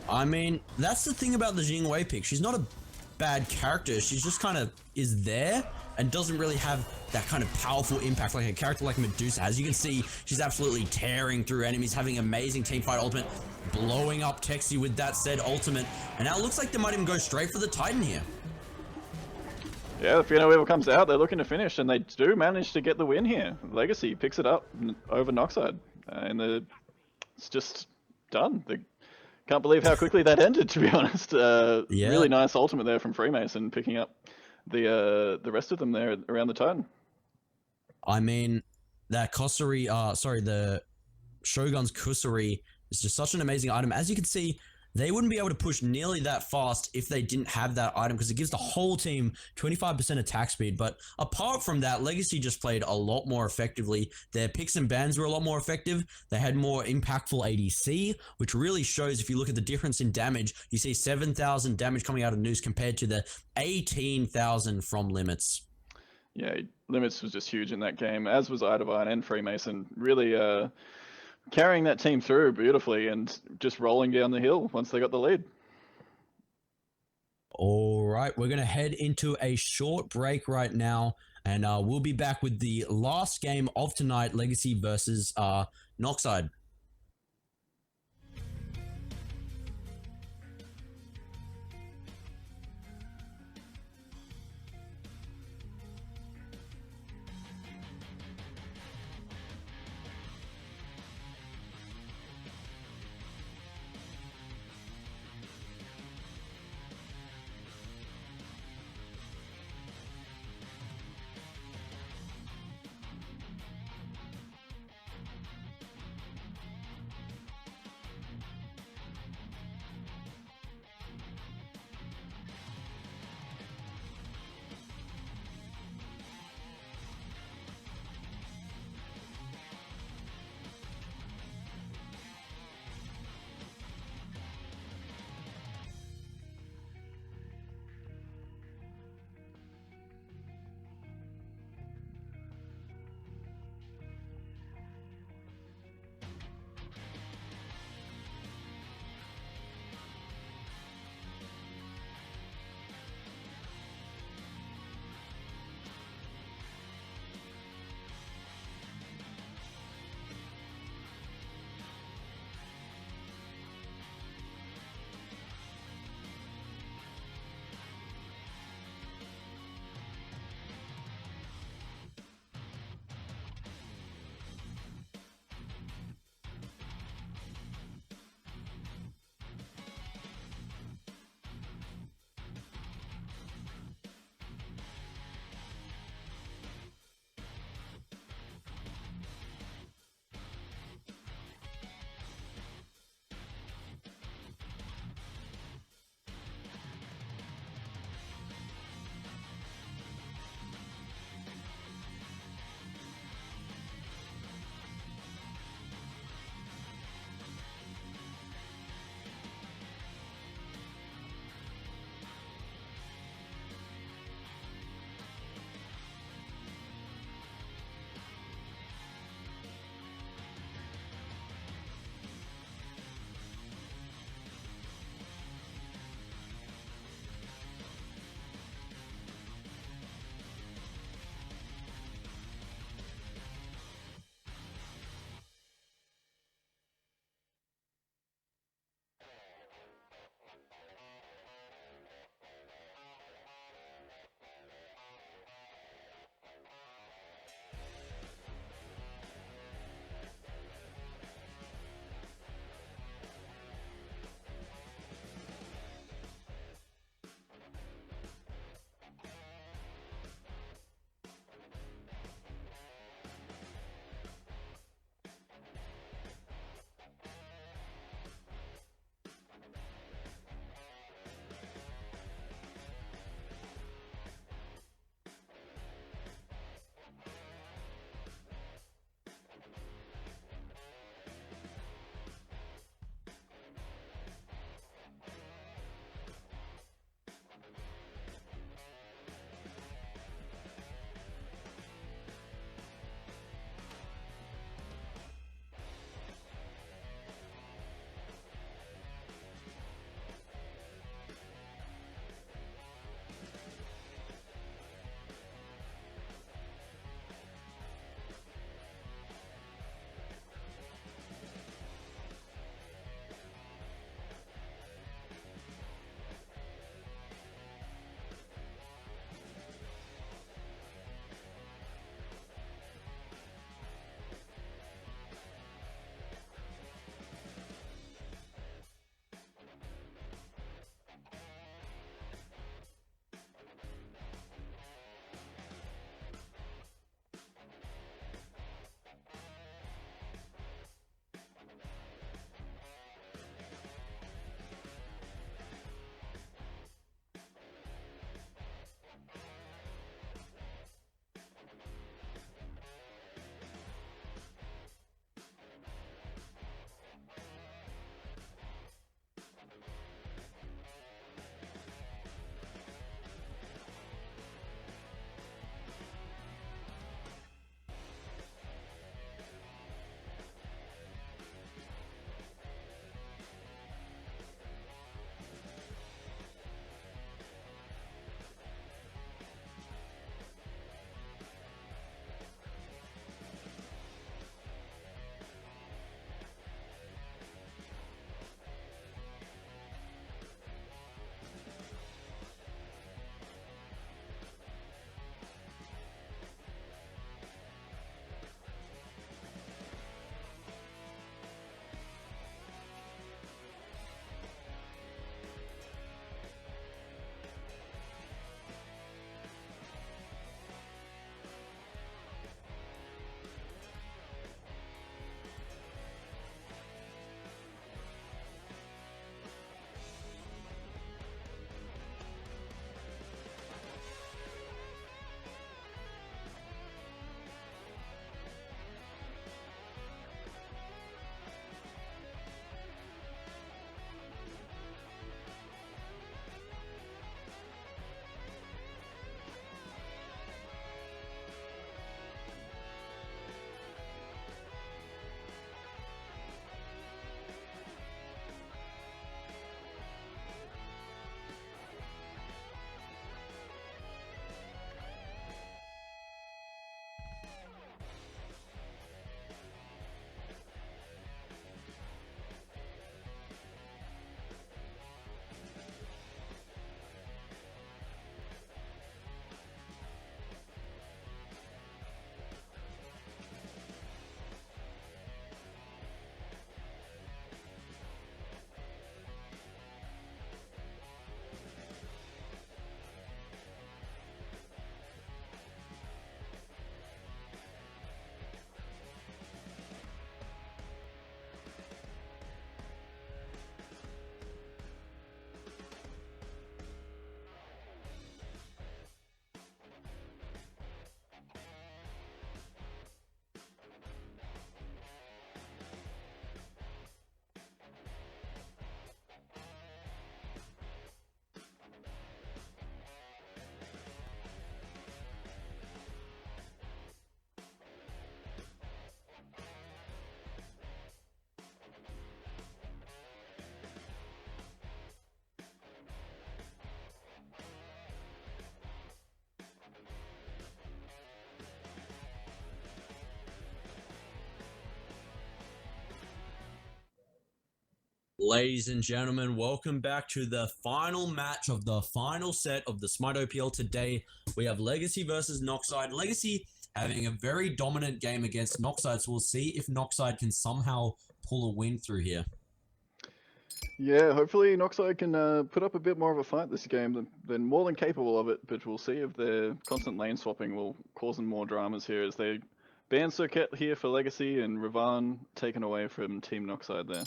I mean, that's the thing about the Jingwei pick. She's not a bad character. She's just kind of is there and doesn't really have that kind of powerful impact like a character like Medusa has. You can see she's absolutely tearing through enemies, having amazing teamfight ultimate, blowing up Texi with that said ultimate, and now it looks like they might even go straight for the Titan here.
Yeah, the Fiona Weaver comes out, they're looking to finish, and they do manage to get the win here. Legacy picks it up over Noxide, and it's just done. They can't believe how quickly that ended, to be honest.
Yeah.
Really nice ultimate there from Freemason, picking up the rest of them there around the Titan.
I mean, that the Shogun's Kusari is just such an amazing item. As you can see, they wouldn't be able to push nearly that fast if they didn't have that item, because it gives the whole team 25% attack speed. But apart from that, Legacy just played a lot more effectively. Their picks and bans were a lot more effective. They had more impactful ADC, which really shows if you look at the difference in damage. You see 7,000 damage coming out of Noose compared to the 18,000 from Limits.
Yeah, Limits was just huge in that game, as was Idavine and Freemason. Really carrying that team through beautifully and just rolling down the hill once they got the lead.
All right, we're going to head into a short break right now, and we'll be back with the last game of tonight, Legacy versus Noxide. Ladies and gentlemen, welcome back to the final match of the final set of the SMITE OPL today. We have Legacy versus Noxide. Legacy having a very dominant game against Noxide, so we'll see if Noxide can somehow pull a win through here.
Yeah, hopefully Noxide can put up a bit more of a fight this game. They're more than capable of it, but we'll see if their constant lane swapping will cause them more dramas here as they ban Circuit here for Legacy and Ravan taken away from Team Noxide there.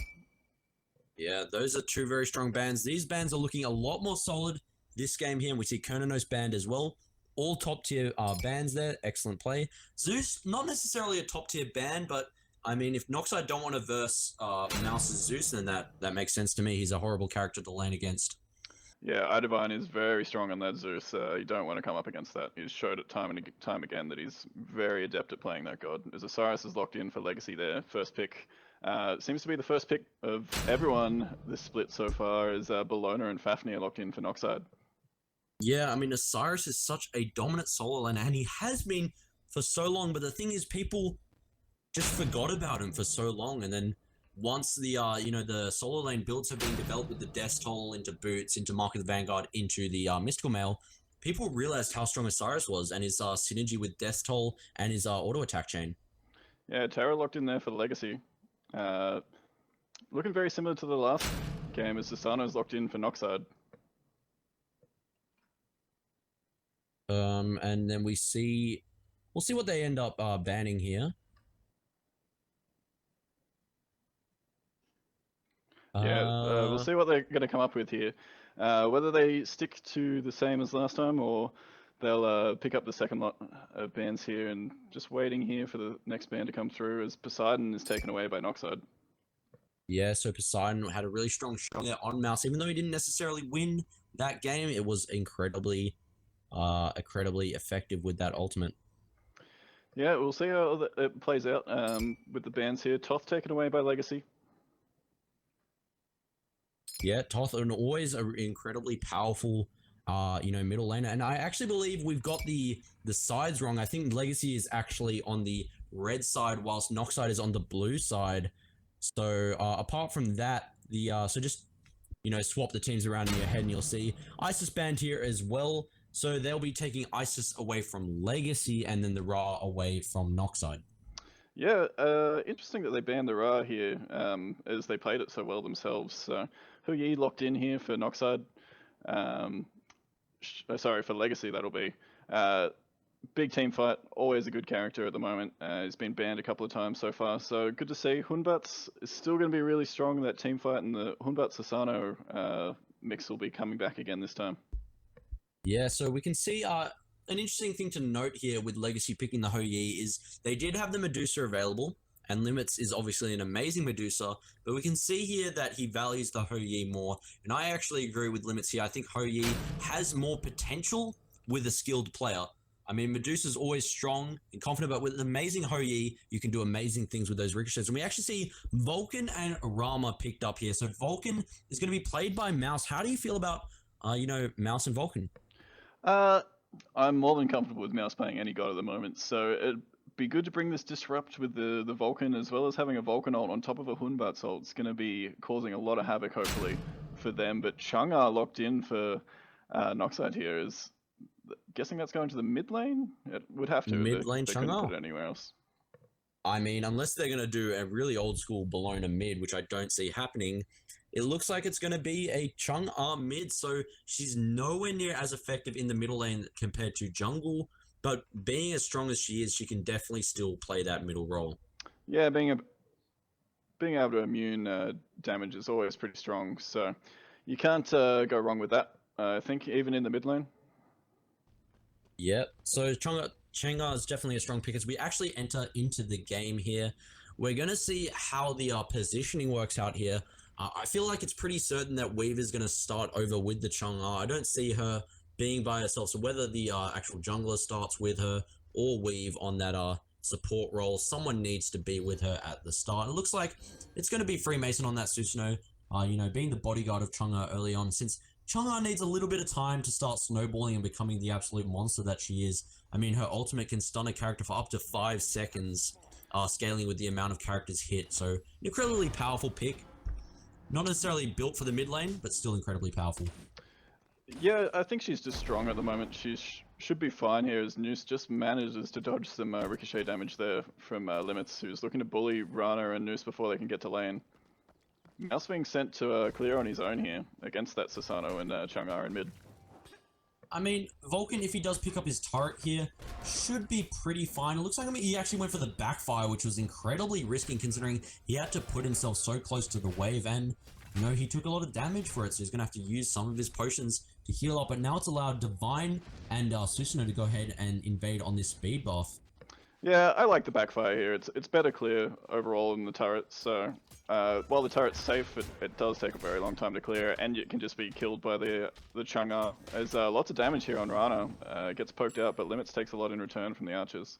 Yeah, those are two very strong bans. These bans are looking a lot more solid this game here, and we see Kernanos banned as well. All top tier bans there. Excellent play. Zeus, not necessarily a top tier ban, but I mean, if Noxide don't want to verse Mouse's Zeus, then that makes sense to me. He's a horrible character to lane against.
Yeah, Idivine is very strong on that Zeus. You don't want to come up against that. He's showed it time and time again that he's very adept at playing that god. As Osiris is locked in for Legacy there, first pick. Seems to be the first pick of everyone this split so far as Bologna and Fafnir locked in for Noxide.
Yeah, I mean, Osiris is such a dominant solo laner, and he has been for so long, but the thing is, people just forgot about him for so long, and then once the the solo lane builds have been developed with the Death Toll into Boots, into Mark of the Vanguard, into the Mystical Mail, people realized how strong Osiris was and his synergy with Death Toll and his auto attack chain.
Yeah, Terra locked in there for the Legacy. Looking very similar to the last game as Susano's locked in for Noxide.
And then we'll see what they end up banning here.
We'll see what they're going to come up with here. Whether they stick to the same as last time or they'll pick up the second lot of bans here and just waiting here for the next ban to come through as Poseidon is taken away by Noxide.
Yeah, so Poseidon had a really strong shot there on Mouse. Even though he didn't necessarily win that game, it was incredibly effective with that ultimate.
Yeah, we'll see how it plays out with the bans here. Toth taken away by Legacy.
Yeah, Toth and always an incredibly powerful, middle laner. And I actually believe we've got the sides wrong. I think Legacy is actually on the red side, whilst Noxide is on the blue side. So apart from that, so just swap the teams around in your head, and you'll see Isis banned here as well. So they'll be taking Isis away from Legacy, and then the Ra away from Noxide.
Yeah, interesting that they banned the Ra here, as they played it so well themselves. So Hu Yi locked in here for Noxide. Sorry, for Legacy that'll be. Big team fight, always a good character at the moment. He's been banned a couple of times so far, so good to see. Hunbats is still going to be really strong in that team fight, and the Hunbat-Susano mix will be coming back again this time.
Yeah, so we can see an interesting thing to note here with Legacy picking the Hu Yi is they did have the Medusa available, and Limits is obviously an amazing Medusa, but we can see here that he values the Hu Yi more, and I actually agree with Limits here. I think Hu Yi has more potential with a skilled player. I mean, Medusa's always strong and confident, but with an amazing Hu Yi, you can do amazing things with those ricochets. And we actually see Vulcan and Rama picked up here. So Vulcan is going to be played by Mouse. How do you feel about, Mouse and Vulcan?
I'm more than comfortable with Mouse playing any god at the moment, so it'd be good to bring this disrupt with the Vulcan, as well as having a Vulcan ult on top of a Hunbat ult. It's going to be causing a lot of havoc, hopefully, for them. But Chang'e locked in for Noxide here is... Guessing that's going to the mid lane? It would have to.
Mid lane
they couldn't
Chang'e?
put it anywhere else.
I mean, unless they're going to do a really old school Bologna mid, which I don't see happening, it looks like it's going to be a Chang'e mid, so she's nowhere near as effective in the middle lane compared to jungle, but being as strong as she is, she can definitely still play that middle role.
Yeah, being able to immune damage is always pretty strong, so you can't go wrong with that. I think even in the mid lane.
Yep, so Chang'e is definitely a strong pick. As we actually enter into the game here, we're going to see how the positioning works out here. I feel like it's pretty certain that Weave is going to start over with the Chang'e. I don't see her being by herself, so whether the actual jungler starts with her or Weave on that support role, someone needs to be with her at the start. It looks like it's going to be Freemason on that Susanoo, being the bodyguard of Chang'e early on, since Chang'e needs a little bit of time to start snowballing and becoming the absolute monster that she is. I mean, her ultimate can stun a character for up to 5 seconds, scaling with the amount of characters hit. So, an incredibly powerful pick. Not necessarily built for the mid lane, but still incredibly powerful.
Yeah, I think she's just strong at the moment. She should be fine here as Noose just manages to dodge some ricochet damage there from Limits, who's looking to bully Rana and Noose before they can get to lane. Mouse being sent to clear on his own here against that Susano and Chang'e in mid.
I mean, Vulcan, if he does pick up his turret here, should be pretty fine. It looks like he actually went for the backfire, which was incredibly risky considering he had to put himself so close to the wave, and, you know, he took a lot of damage for it, so he's going to have to use some of his potions to heal up, but now it's allowed Divine and Susanoo to go ahead and invade on this speed buff.
Yeah, I like the backfire here. It's better clear overall than the turret, so while the turret's safe, it does take a very long time to clear, and it can just be killed by the Chang'e. There's lots of damage here on Rana. Gets poked out, but Limits takes a lot in return from the archers.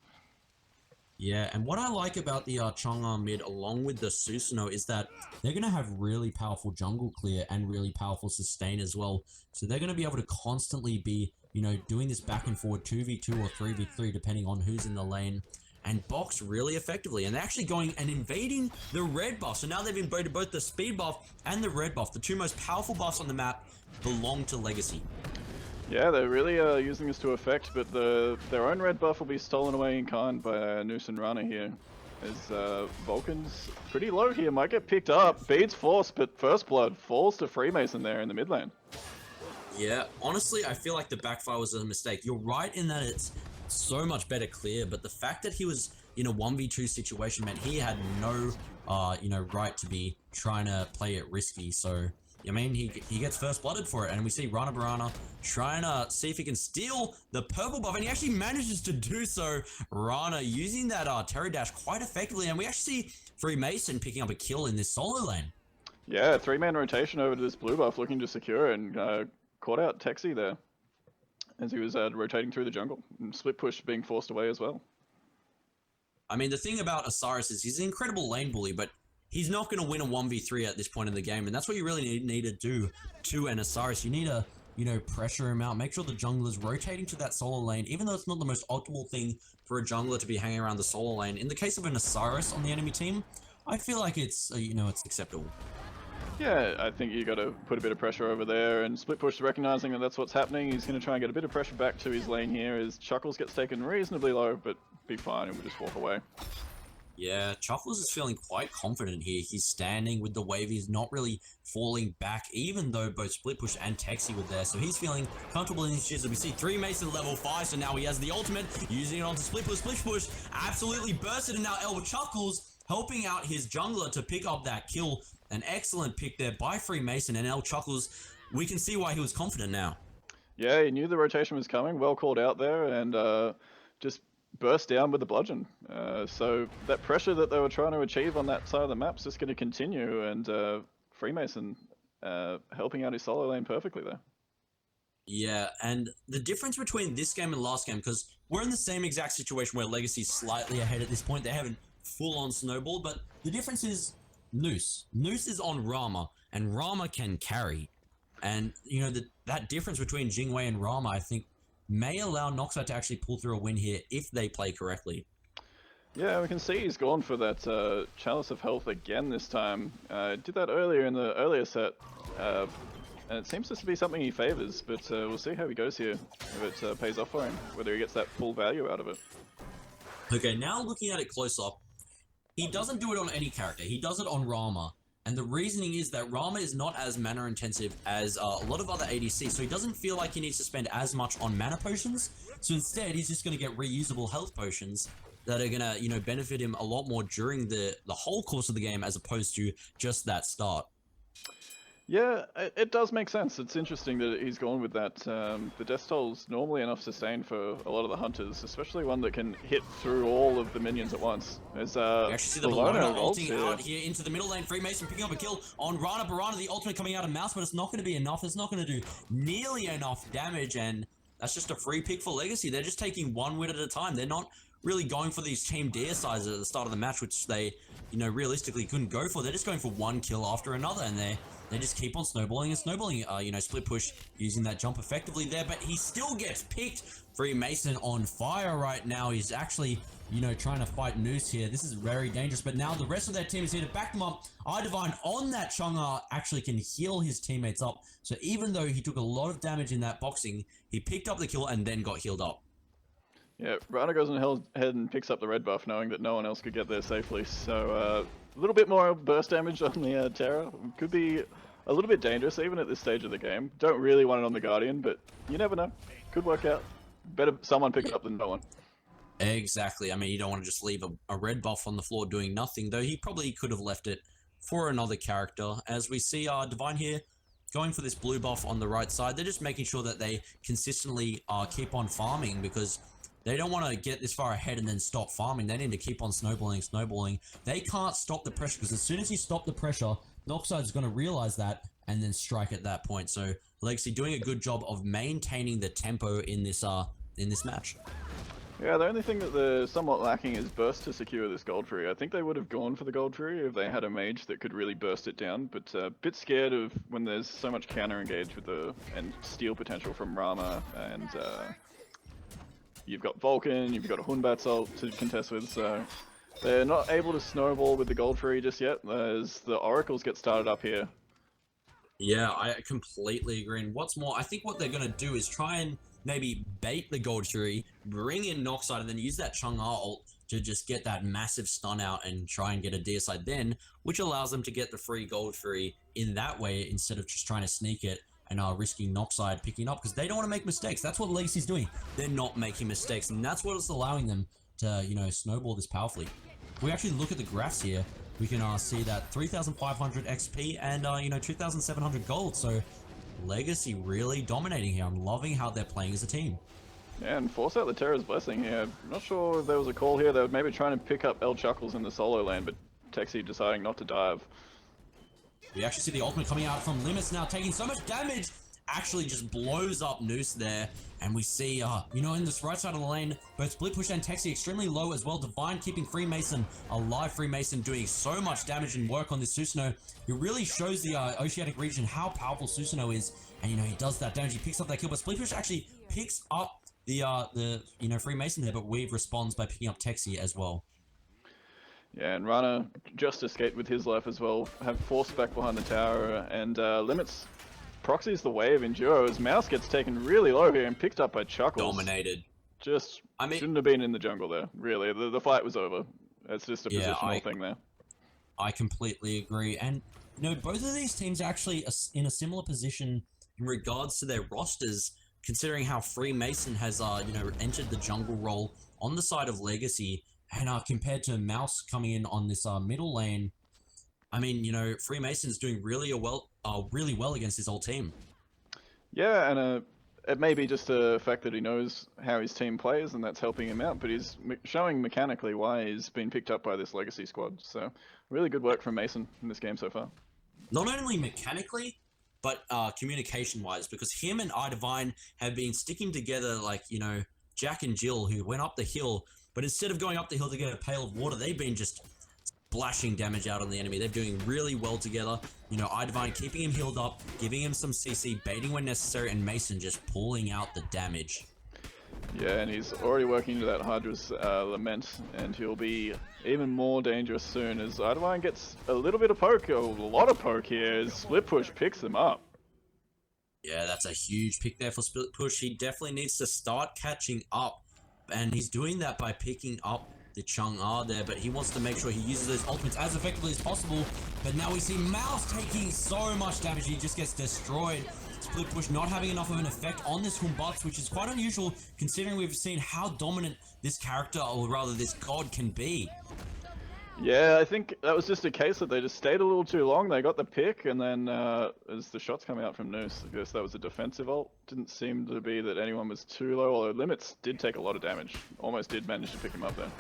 Yeah, and what I like about the Chang'e mid along with the Susanoo is that they're going to have really powerful jungle clear and really powerful sustain as well. So they're going to be able to constantly be, you know, doing this back and forward 2v2 or 3v3 depending on who's in the lane, and box really effectively. And they're actually going and invading the red buff. So now they've invaded both the speed buff and the red buff. The two most powerful buffs on the map belong to Legacy.
Yeah, they're really using this to effect, but their own red buff will be stolen away in kind by Noose and Rana here. As Vulcan's pretty low here, might get picked up. Beads force, but First Blood falls to Freemason there in the mid lane.
Yeah, honestly, I feel like the backfire was a mistake. You're right in that it's so much better clear, but the fact that he was in a 1v2 situation meant he had no, you know, right to be trying to play it risky. So, I mean, he gets first blooded for it, and we see Rana Barana trying to see if he can steal the purple buff, and he actually manages to do so. Rana using that Terry Dash quite effectively, and we actually see Freemason picking up a kill in this solo lane.
Yeah, 3-man rotation over to this blue buff, looking to secure it, and caught out Texi there as he was rotating through the jungle, and split push being forced away as well.
I mean, the thing about Osiris is he's an incredible lane bully, but he's not going to win a 1v3 at this point in the game, and that's what you really need to do to an Osiris. You need to, you know, pressure him out, make sure the jungler's rotating to that solo lane, even though it's not the most optimal thing for a jungler to be hanging around the solo lane. In the case of an Osiris on the enemy team, I feel like it's, you know, it's acceptable.
Yeah, I think you got to put a bit of pressure over there, and Split Push recognizing that that's what's happening. He's going to try and get a bit of pressure back to his lane here as Chuckles gets taken reasonably low, but be fine and we'll just walk away.
Yeah, Chuckles is feeling quite confident here. He's standing with the wave. He's not really falling back, even though both Split Push and Texi were there. So he's feeling comfortable in his shoes. We see Freemason level 5, so now he has the ultimate, using it onto Split Push. Split Push absolutely bursted, and now El Chuckles helping out his jungler to pick up that kill. An excellent pick there by Freemason, and El Chuckles, we can see why he was confident now.
Yeah, he knew the rotation was coming, well called out there, and just burst down with the bludgeon. So that pressure that they were trying to achieve on that side of the map is just going to continue, and Freemason helping out his solo lane perfectly there.
Yeah, and the difference between this game and last game, because we're in the same exact situation where Legacy's slightly ahead at this point. They haven't full-on snowballed, but the difference is Noose. Noose is on Rama, and Rama can carry. And, you know, that difference between Jingwei and Rama, I think, may allow Noxa to actually pull through a win here if they play correctly.
Yeah, we can see he's gone for that Chalice of Health again this time. Did that earlier in the earlier set, and it seems to be something he favors, but we'll see how he goes here, if it pays off for him, whether he gets that full value out of it.
Okay, now looking at it close up, he doesn't do it on any character. He does it on Rama. And the reasoning is that Rama is not as mana intensive as a lot of other ADCs, so he doesn't feel like he needs to spend as much on mana potions. So instead, he's just going to get reusable health potions that are going to, you know, benefit him a lot more during the whole course of the game as opposed to just that start.
Yeah, it does make sense. It's interesting that he's gone with that. The Death Toll's normally enough sustain for a lot of the hunters, especially one that can hit through all of the minions at once. As,
You actually see the Bologna ulting
here.
out here into the middle lane. Freemason picking up a kill on Rana Barana. The ultimate coming out of Mouse, but it's not going to be enough. It's not going to do nearly enough damage, and that's just a free pick for Legacy. They're just taking one win at a time. They're not really going for these team deer sizes at the start of the match, which they, you know, realistically couldn't go for. They're just going for one kill after another, and they just keep on snowballing and snowballing. You know, Split Push using that jump effectively there, but he still gets picked. Freemason on fire right now. He's actually you know, trying to fight Noose here. This is very dangerous, but now the rest of their team is here to back them up. iDivine on that Chang'e actually can heal his teammates up. So even though he took a lot of damage in that boxing, he picked up the kill and then got healed up.
Yeah, Rana goes ahead and picks up the red buff, knowing that no one else could get there safely. So a little bit more burst damage on the Terra. Could be a little bit dangerous even at this stage of the game. Don't really want it on the Guardian, but you never know. Could work out. Better someone pick it up than no one.
Exactly. I mean, you don't want to just leave a red buff on the floor doing nothing, though he probably could have left it for another character. As we see Divine here going for this blue buff on the right side, they're just making sure that they consistently keep on farming, because they don't want to get this far ahead and then stop farming. They need to keep on snowballing. They can't stop the pressure, because as soon as you stop the pressure, Noxide is going to realize that and then strike at that point. So Legacy doing a good job of maintaining the tempo in this match.
Yeah, the only thing that they're somewhat lacking is burst to secure this Gold Fury. I think they would have gone for the Gold Fury if they had a mage that could really burst it down, but a bit scared of when there's so much counter engage with and steal potential from Rama, and you've got Vulcan, you've got a Hunbat's ult to contest with, so they're not able to snowball with the Gold Fury just yet, as the Oracles get started up here.
Yeah, I completely agree. And what's more, I think what they're going to do is try and maybe bait the Gold Fury, bring in Noxide, and then use that Chang'e ult to just get that massive stun out and try and get a deicide then, which allows them to get the free Gold Fury in that way instead of just trying to sneak it and risking Noxide picking up, because they don't want to make mistakes. That's what Legacy's doing. They're not making mistakes, and that's what is allowing them to, you know, snowball this powerfully. If we actually look at the graphs here, we can see that 3,500 XP and, you know, 2,700 gold. So Legacy really dominating here. I'm loving how they're playing as a team.
Yeah, and force out the Terra's Blessing here. I'm not sure if there was a call here. They were maybe trying to pick up El Chuckles in the solo lane, but Texi deciding not to dive.
We actually see the ultimate coming out from Limits now, taking so much damage. Actually just blows up Noose there. And we see, you know, in this right side of the lane, both Split Push and Texi extremely low as well. Divine keeping Freemason alive. Freemason doing so much damage and work on this Susanoo. It really shows the Oceanic region how powerful Susanoo is. And, you know, he does that damage. He picks up that kill, but Split Push actually picks up the you know, Freemason there, but Weave responds by picking up Texi as well.
Yeah, and Rana just escaped with his life as well, have forced back behind the tower, and Limits proxies the wave in duo as Mouse gets taken really low here and picked up by Chuckles.
Dominated.
Just,
I mean,
shouldn't have been in the jungle there, really. The fight was over. It's just a positional thing there.
I completely agree. And, you know, both of these teams are actually in a similar position in regards to their rosters, considering how Freemason has, you know, entered the jungle role on the side of Legacy, and compared to Mouse coming in on this middle lane. I mean, you know, Freemason's doing really well against his whole team. Yeah, and
it may be just the fact that he knows how his team plays, and that's helping him out, but he's showing mechanically why he's been picked up by this Legacy squad. So, really good work from Mason in this game so far.
Not only mechanically, but communication-wise, because him and iDivine have been sticking together like, you know, Jack and Jill, who went up the hill, but instead of going up the hill to get a pail of water, they've been just splashing damage out on the enemy. They're doing really well together. You know, iDivine keeping him healed up, giving him some CC, baiting when necessary, and Mason just pulling out the damage.
Yeah, and he's already working into that Hydra's Lament, and he'll be even more dangerous soon as iDivine gets a little bit of poke, a lot of poke here, as Split Push picks him up.
Yeah, that's a huge pick there for Split Push. He definitely needs to start catching up, and he's doing that by picking up the Chang'e there, but he wants to make sure he uses those ultimates as effectively as possible. But now we see Mouse taking so much damage, he just gets destroyed. Split Push not having enough of an effect on this Hunbatsu, which is quite unusual considering we've seen how dominant this character, or rather this god, can be.
Yeah, I think that was just a case that they just stayed a little too long. They got the pick, and then as the shots come out from Noose, I guess that was a defensive ult. Didn't seem to be that anyone was too low, although Limits did take a lot of damage. Almost did manage to pick him up there.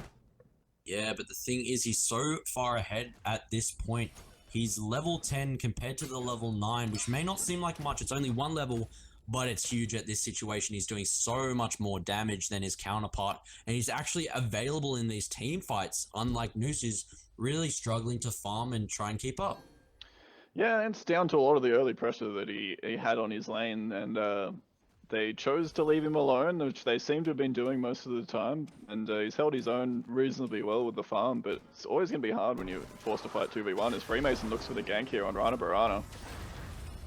Yeah, but the thing is, he's so far ahead at this point. He's level 10 compared to the level 9, which may not seem like much. It's only one level, but it's huge at this situation. He's doing so much more damage than his counterpart, and he's actually available in these team fights, unlike Noose, who's really struggling to farm and try and keep up.
Yeah, and it's down to a lot of the early pressure that he had on his lane, and they chose to leave him alone, which they seem to have been doing most of the time, and he's held his own reasonably well with the farm, but it's always going to be hard when you're forced to fight 2v1, as Freemason looks for the gank here on Rana Barana.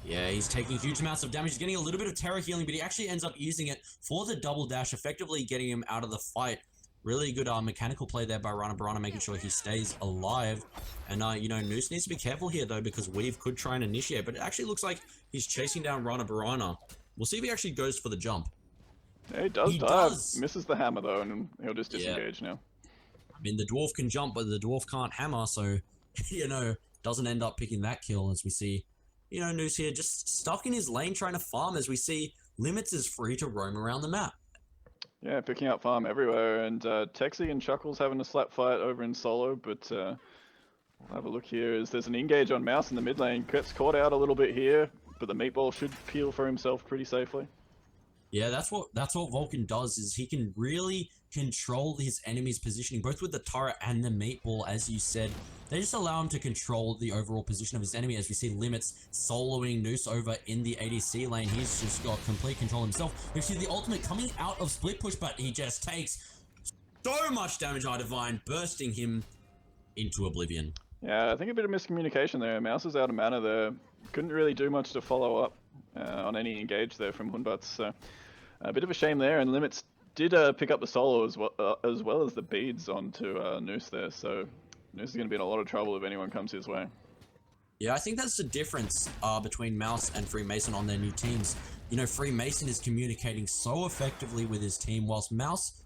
Yeah, he's taking huge amounts of damage. He's getting a little bit of terror healing, but he actually ends up using it for the double dash, effectively getting him out of the fight. Really good mechanical play there by Rana Barana, making sure he stays alive. And, you know, Noose needs to be careful here, though, because Weave could try and initiate, but it actually looks like he's chasing down Rana Barana. We'll see if he actually goes for the jump.
Yeah, he does dive. Misses the hammer, though, and he'll just disengage now.
I mean, the dwarf can jump, but the dwarf can't hammer, so, you know, doesn't end up picking that kill, as we see. You know, Noose here just stuck in his lane trying to farm, as we see Limits is free to roam around the map.
Yeah, picking up farm everywhere, and Texie and Chuckles having a slap fight over in solo, but we'll have a look here as there's an engage on Mouse in the mid lane. Gets caught out a little bit here, but the meatball should peel for himself pretty safely. Yeah,
that's what Vulcan does, is he can really control his enemy's positioning, both with the turret and the meatball, as you said. They just allow him to control the overall position of his enemy, as we see Limits soloing Noose over in the ADC lane. He's just got complete control himself. We see the ultimate coming out of split push, but he just takes so much damage, Divine, bursting him into oblivion.
Yeah, I think a bit of miscommunication there. Mouse is out of mana there. Couldn't really do much to follow up on any engage there from Hunbutz, so a bit of a shame there. And Limits did pick up the solo as well as the beads onto Noose there, so Noose is going to be in a lot of trouble if anyone comes his way.
Yeah, I think that's the difference between Mouse and Freemason on their new teams. You know, Freemason is communicating so effectively with his team, whilst Mouse,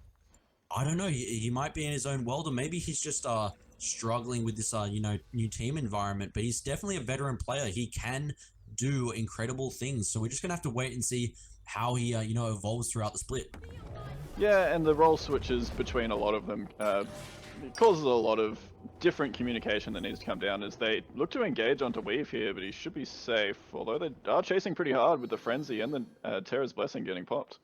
I don't know, he might be in his own world, or maybe he's just struggling with this, you know, new team environment, but he's definitely a veteran player. He can do incredible things, so we're just going to have to wait and see how he, you know, evolves throughout the split.
Yeah, and the role switches between a lot of them it causes a lot of different communication that needs to come down, as they look to engage onto Weave here, but he should be safe, although they are chasing pretty hard with the Frenzy and the Terra's Blessing getting popped.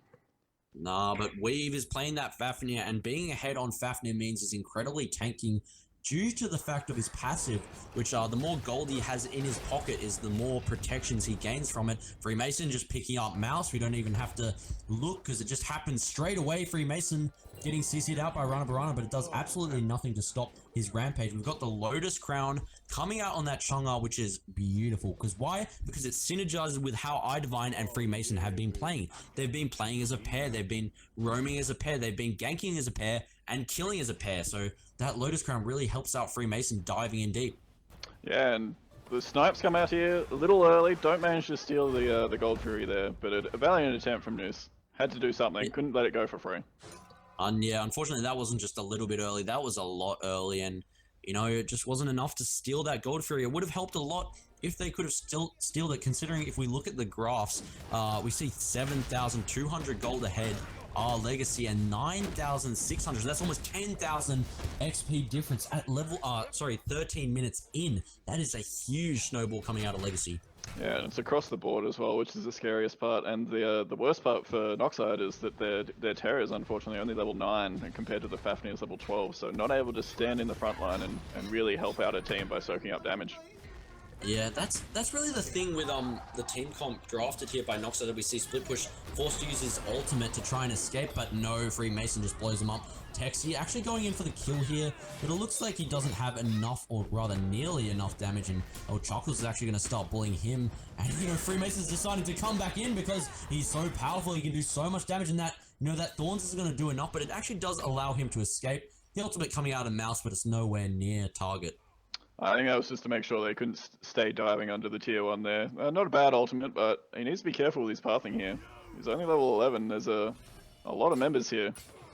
Nah, but Weave is playing that Fafnir, and being ahead on Fafnir means he's incredibly tanking due to the fact of his passive, which the more gold he has in his pocket is the more protections he gains from it. Freemason just picking up Mouse. We don't even have to look, because it just happens straight away. Freemason getting CC'd out by Rana Barana, but it does absolutely nothing to stop his rampage. We've got the Lotus Crown coming out on that Chang'e, which is beautiful. Because why? Because it synergizes with how Idivine and Freemason have been playing. They've been playing as a pair. They've been roaming as a pair. They've been ganking as a pair and killing as a pair. So that Lotus Crown really helps out Freemason diving in deep.
Yeah, and the snipes come out here a little early. Don't manage to steal the Gold Fury there, but a valiant attempt from Noose. Had to do something. Couldn't let it go for free.
Yeah, unfortunately, that wasn't just a little bit early. That was a lot early, and, you know, it just wasn't enough to steal that Gold Fury. It would have helped a lot if they could have still stealed it, considering if we look at the graphs, we see 7,200 gold ahead, our Legacy, and 9,600. So that's almost 10,000 XP difference at level, 13 minutes in. That is a huge snowball coming out of Legacy.
Yeah, and it's across the board as well, which is the scariest part. And the worst part for Noxide is that their Terror is unfortunately only level 9 and compared to the Fafnir's level 12, so not able to stand in the front line and really help out a team by soaking up damage.
Yeah, that's really the thing with the team comp drafted here by Noxide, that we see Split Push forced to use his ultimate to try and escape, but no, Freemason just blows him up. Texie actually going in for the kill here, but it looks like he doesn't have enough, or rather nearly enough damage, and Chuckles is actually going to start bullying him, and, you know, Freemason's deciding to come back in because he's so powerful, he can do so much damage, and that, you know, that Thorns is going to do enough, but it actually does allow him to escape. The ultimate coming out of Mouse, but it's nowhere near target.
I think that was just to make sure they couldn't stay diving under the tier 1 there. Not a bad ultimate, but he needs to be careful with his pathing here. He's only level 11. There's a lot of members here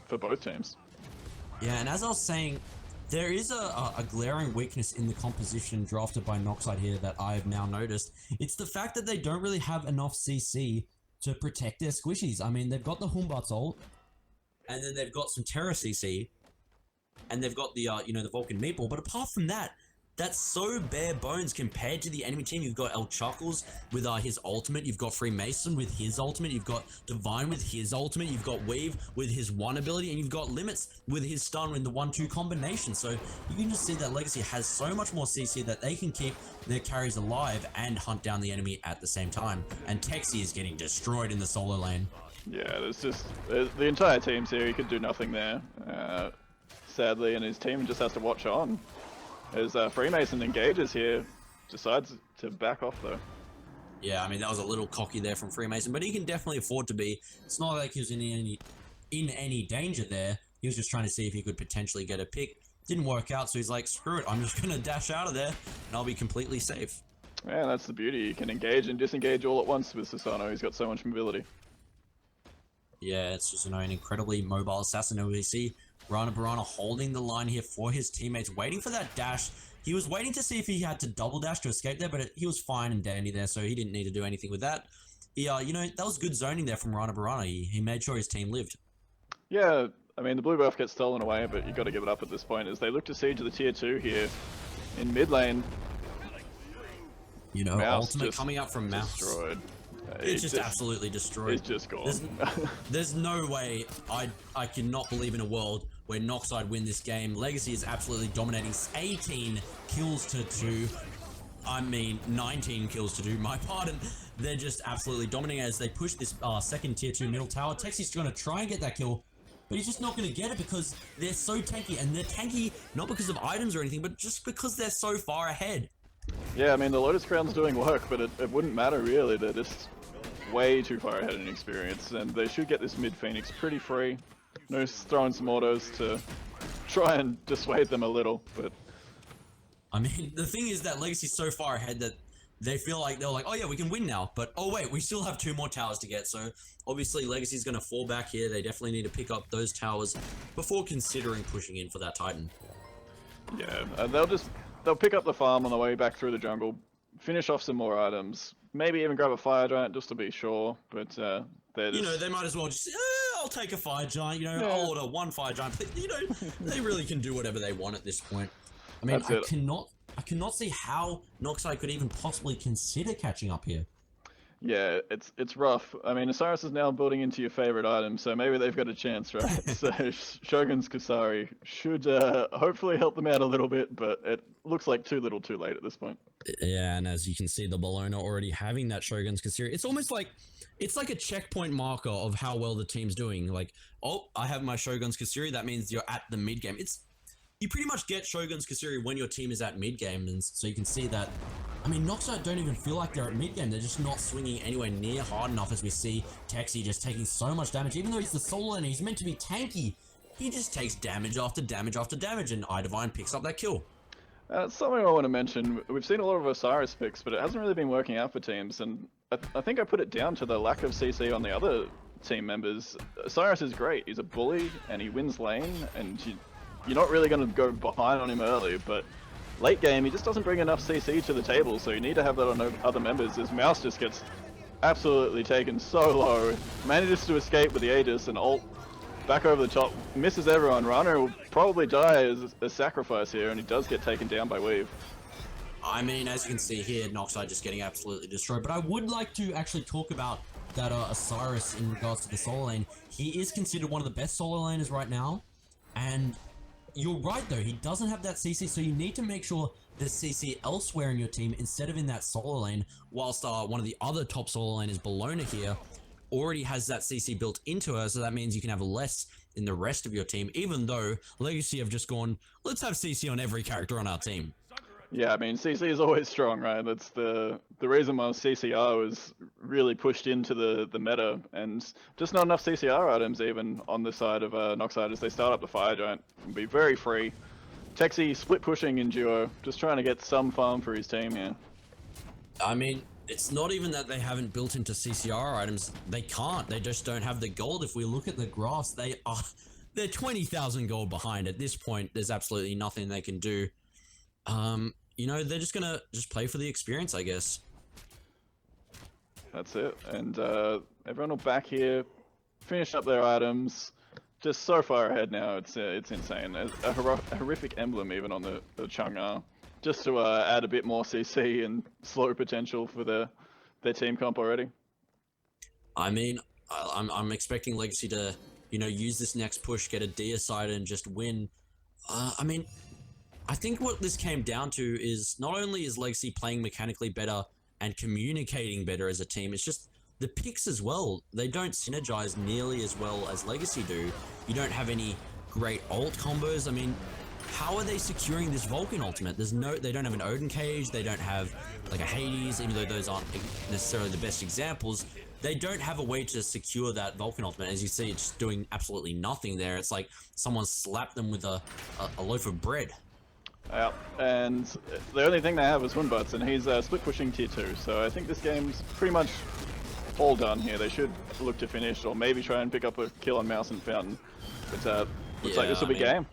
for both teams.
Yeah, and as I was saying, there is a glaring weakness in the composition drafted by Noxide here that I have now noticed. It's the fact that they don't really have enough CC to protect their squishies. I mean, they've got the Hunbutz ult, and then they've got some Terra CC, and they've got the, you know, the Vulcan Meatball, but apart from that, that's so bare bones compared to the enemy team. You've got El Chuckles with his ultimate, you've got Freemason with his ultimate, you've got Divine with his ultimate, you've got Weave with his 1 ability, and you've got Limits with his stun in the 1-2 combination. So you can just see that Legacy has so much more CC that they can keep their carries alive and hunt down the enemy at the same time. And Texie is getting destroyed in the solo lane.
Yeah, the entire team's here. He could do nothing there, sadly, and his team just has to watch on. As Freemason engages here, decides to back off though.
Yeah, I mean, that was a little cocky there from Freemason, but he can definitely afford to be. It's not like he was in any danger there. He was just trying to see if he could potentially get a pick. Didn't work out, so he's like, screw it, I'm just going to dash out of there, and I'll be completely safe.
Yeah, that's the beauty. You can engage and disengage all at once with Susano. He's got so much mobility.
Yeah, it's just, an incredibly mobile assassin. And we see Rana Barana holding the line here for his teammates, waiting for that dash. He was waiting to see if he had to double dash to escape there, but he was fine and dandy there, so he didn't need to do anything with that. He, that was good zoning there from Rana Barana. He made sure his team lived.
Yeah, I mean, the blue buff gets stolen away, but you got to give it up at this point as they look to siege the tier 2 here in mid lane.
Mouse ultimate coming out from Mouse.
Destroyed.
It's just absolutely destroyed.
It's just gone.
There's no way. I cannot believe in a world where Noxide win this game. Legacy is absolutely dominating. 18 kills to 2. I mean, 19 kills to 2. My pardon. They're just absolutely dominating as they push this second tier 2 middle tower. Texi's going to try and get that kill, but he's just not going to get it because they're so tanky. And they're tanky not because of items or anything, but just because they're so far ahead.
Yeah, I mean, the Lotus Crown's doing work, but it wouldn't matter really. They're just way too far ahead in experience, and they should get this mid Phoenix pretty free. No, throwing some autos to try and dissuade them a little, but...
I mean, the thing is that Legacy's so far ahead that they feel like they're like, oh yeah, we can win now, but oh wait, we still have 2 more towers to get, so obviously Legacy's going to fall back here. They definitely need to pick up those towers before considering pushing in for that Titan.
Yeah, they'll pick up the farm on the way back through the jungle, finish off some more items, maybe even grab a fire giant just to be sure, but they're just...
they might as well just, I'll take a fire giant, I'll order 1 fire giant, they really can do whatever they want at this point. I mean, I cannot see how Noxide could even possibly consider catching up here.
Yeah, it's rough. I mean, Osiris is now building into your favorite item, so maybe they've got a chance, right? So Shogun's Kusari should hopefully help them out a little bit, but it looks like too little too late at this point.
Yeah, and as you can see, the Bologna already having that Shogun's Kusari. It's almost like, it's like a checkpoint marker of how well the team's doing. Like, oh, I have my Shogun's Kusari, that means you're at the mid game. You pretty much get Shogun's Kusari when your team is at mid game, and so you can see that. I mean, Noxide don't even feel like they're at mid game. They're just not swinging anywhere near hard enough, as we see Texi just taking so much damage. Even though he's the solo and he's meant to be tanky, he just takes damage after damage after damage, and iDivine picks up that kill.
Something I want to mention, we've seen a lot of Osiris picks, but it hasn't really been working out for teams, and I think I put it down to the lack of CC on the other team members. Osiris is great. He's a bully, and he wins lane, and you're not really going to go behind on him early, but late game, he just doesn't bring enough CC to the table, so you need to have that on other members, as Mouse just gets absolutely taken so low, manages to escape with the Aegis and ult back over the top, misses everyone. Rana will probably die as a sacrifice here, and he does get taken down by Weave.
I mean, as you can see here, Noxide just getting absolutely destroyed, but I would like to actually talk about that Osiris in regards to the solo lane. He is considered one of the best solo laners right now, and you're right though, he doesn't have that CC, so you need to make sure there's CC elsewhere in your team instead of in that solo lane, whilst one of the other top solo laners, Bologna here, already has that CC built into her, so that means you can have less in the rest of your team, even though Legacy have just gone, let's have CC on every character on our team.
Yeah, I mean, CC is always strong, right? That's the reason why CCR was really pushed into the meta, and just not enough CCR items even on the side of Noxide as they start up the Fire Giant and be very free. Texi split pushing in duo, just trying to get some farm for his team here.
I mean, it's not even that they haven't built into CCR items. They can't. They just don't have the gold. If we look at the graphs, they're 20,000 gold behind. At this point, there's absolutely nothing they can do. They're just gonna play for the experience, I guess.
That's it. And everyone will back here, finish up their items. Just so far ahead now, it's insane. A horrific emblem even on the Chang'e, just to add a bit more CC and slow potential for their team comp already.
I mean, I'm expecting Legacy to, use this next push, get a deicide and just win. I mean, I think what this came down to is not only is Legacy playing mechanically better and communicating better as a team, it's just the picks as well, they don't synergize nearly as well as Legacy do. You don't have any great ult combos. I mean, how are they securing this Vulcan ultimate? They don't have an Odin cage, they don't have like a Hades, even though those aren't necessarily the best examples. They don't have a way to secure that Vulcan ultimate. As you see, it's just doing absolutely nothing there. It's like someone slapped them with a loaf of bread.
Yeah, and the only thing they have is Winbutts, and he's split pushing tier 2, so I think this game's pretty much all done here. They should look to finish, or maybe try and pick up a kill on Mouse and Fountain. But looks like this will be game.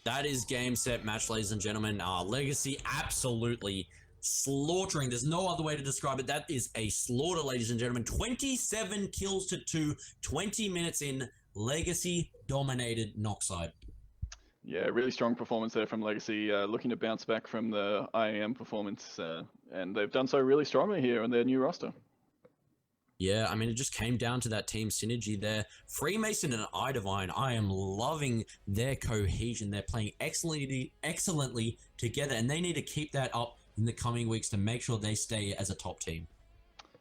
That is game, set, match, ladies and gentlemen. Legacy absolutely slaughtering. There's no other way to describe it. That is a slaughter, ladies and gentlemen. 27 kills to 2, 20 minutes in. Legacy dominated Noxide.
Yeah, really strong performance there from Legacy, looking to bounce back from the IAM performance, and they've done so really strongly here on their new roster.
Yeah, I mean, it just came down to that team synergy there. Freemason and iDivine, I am loving their cohesion. They're playing excellently together, and they need to keep that up in the coming weeks to make sure they stay as a top team.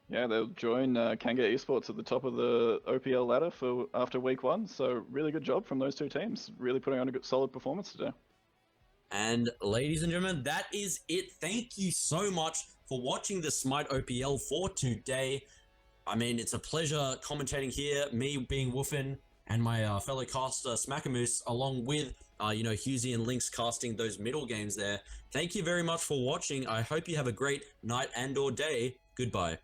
Yeah, they'll join Kanga Esports at the top of the OPL ladder for after week 1, so really good job from those two teams. Really putting on a good, solid performance today.
And ladies and gentlemen, that is it. Thank you so much for watching the SMITE OPL for today. I mean, it's a pleasure commentating here, me being Woofin and my fellow caster Smackamoose, along with, Husey and Lynx casting those middle games there. Thank you very much for watching. I hope you have a great night and or day. Goodbye.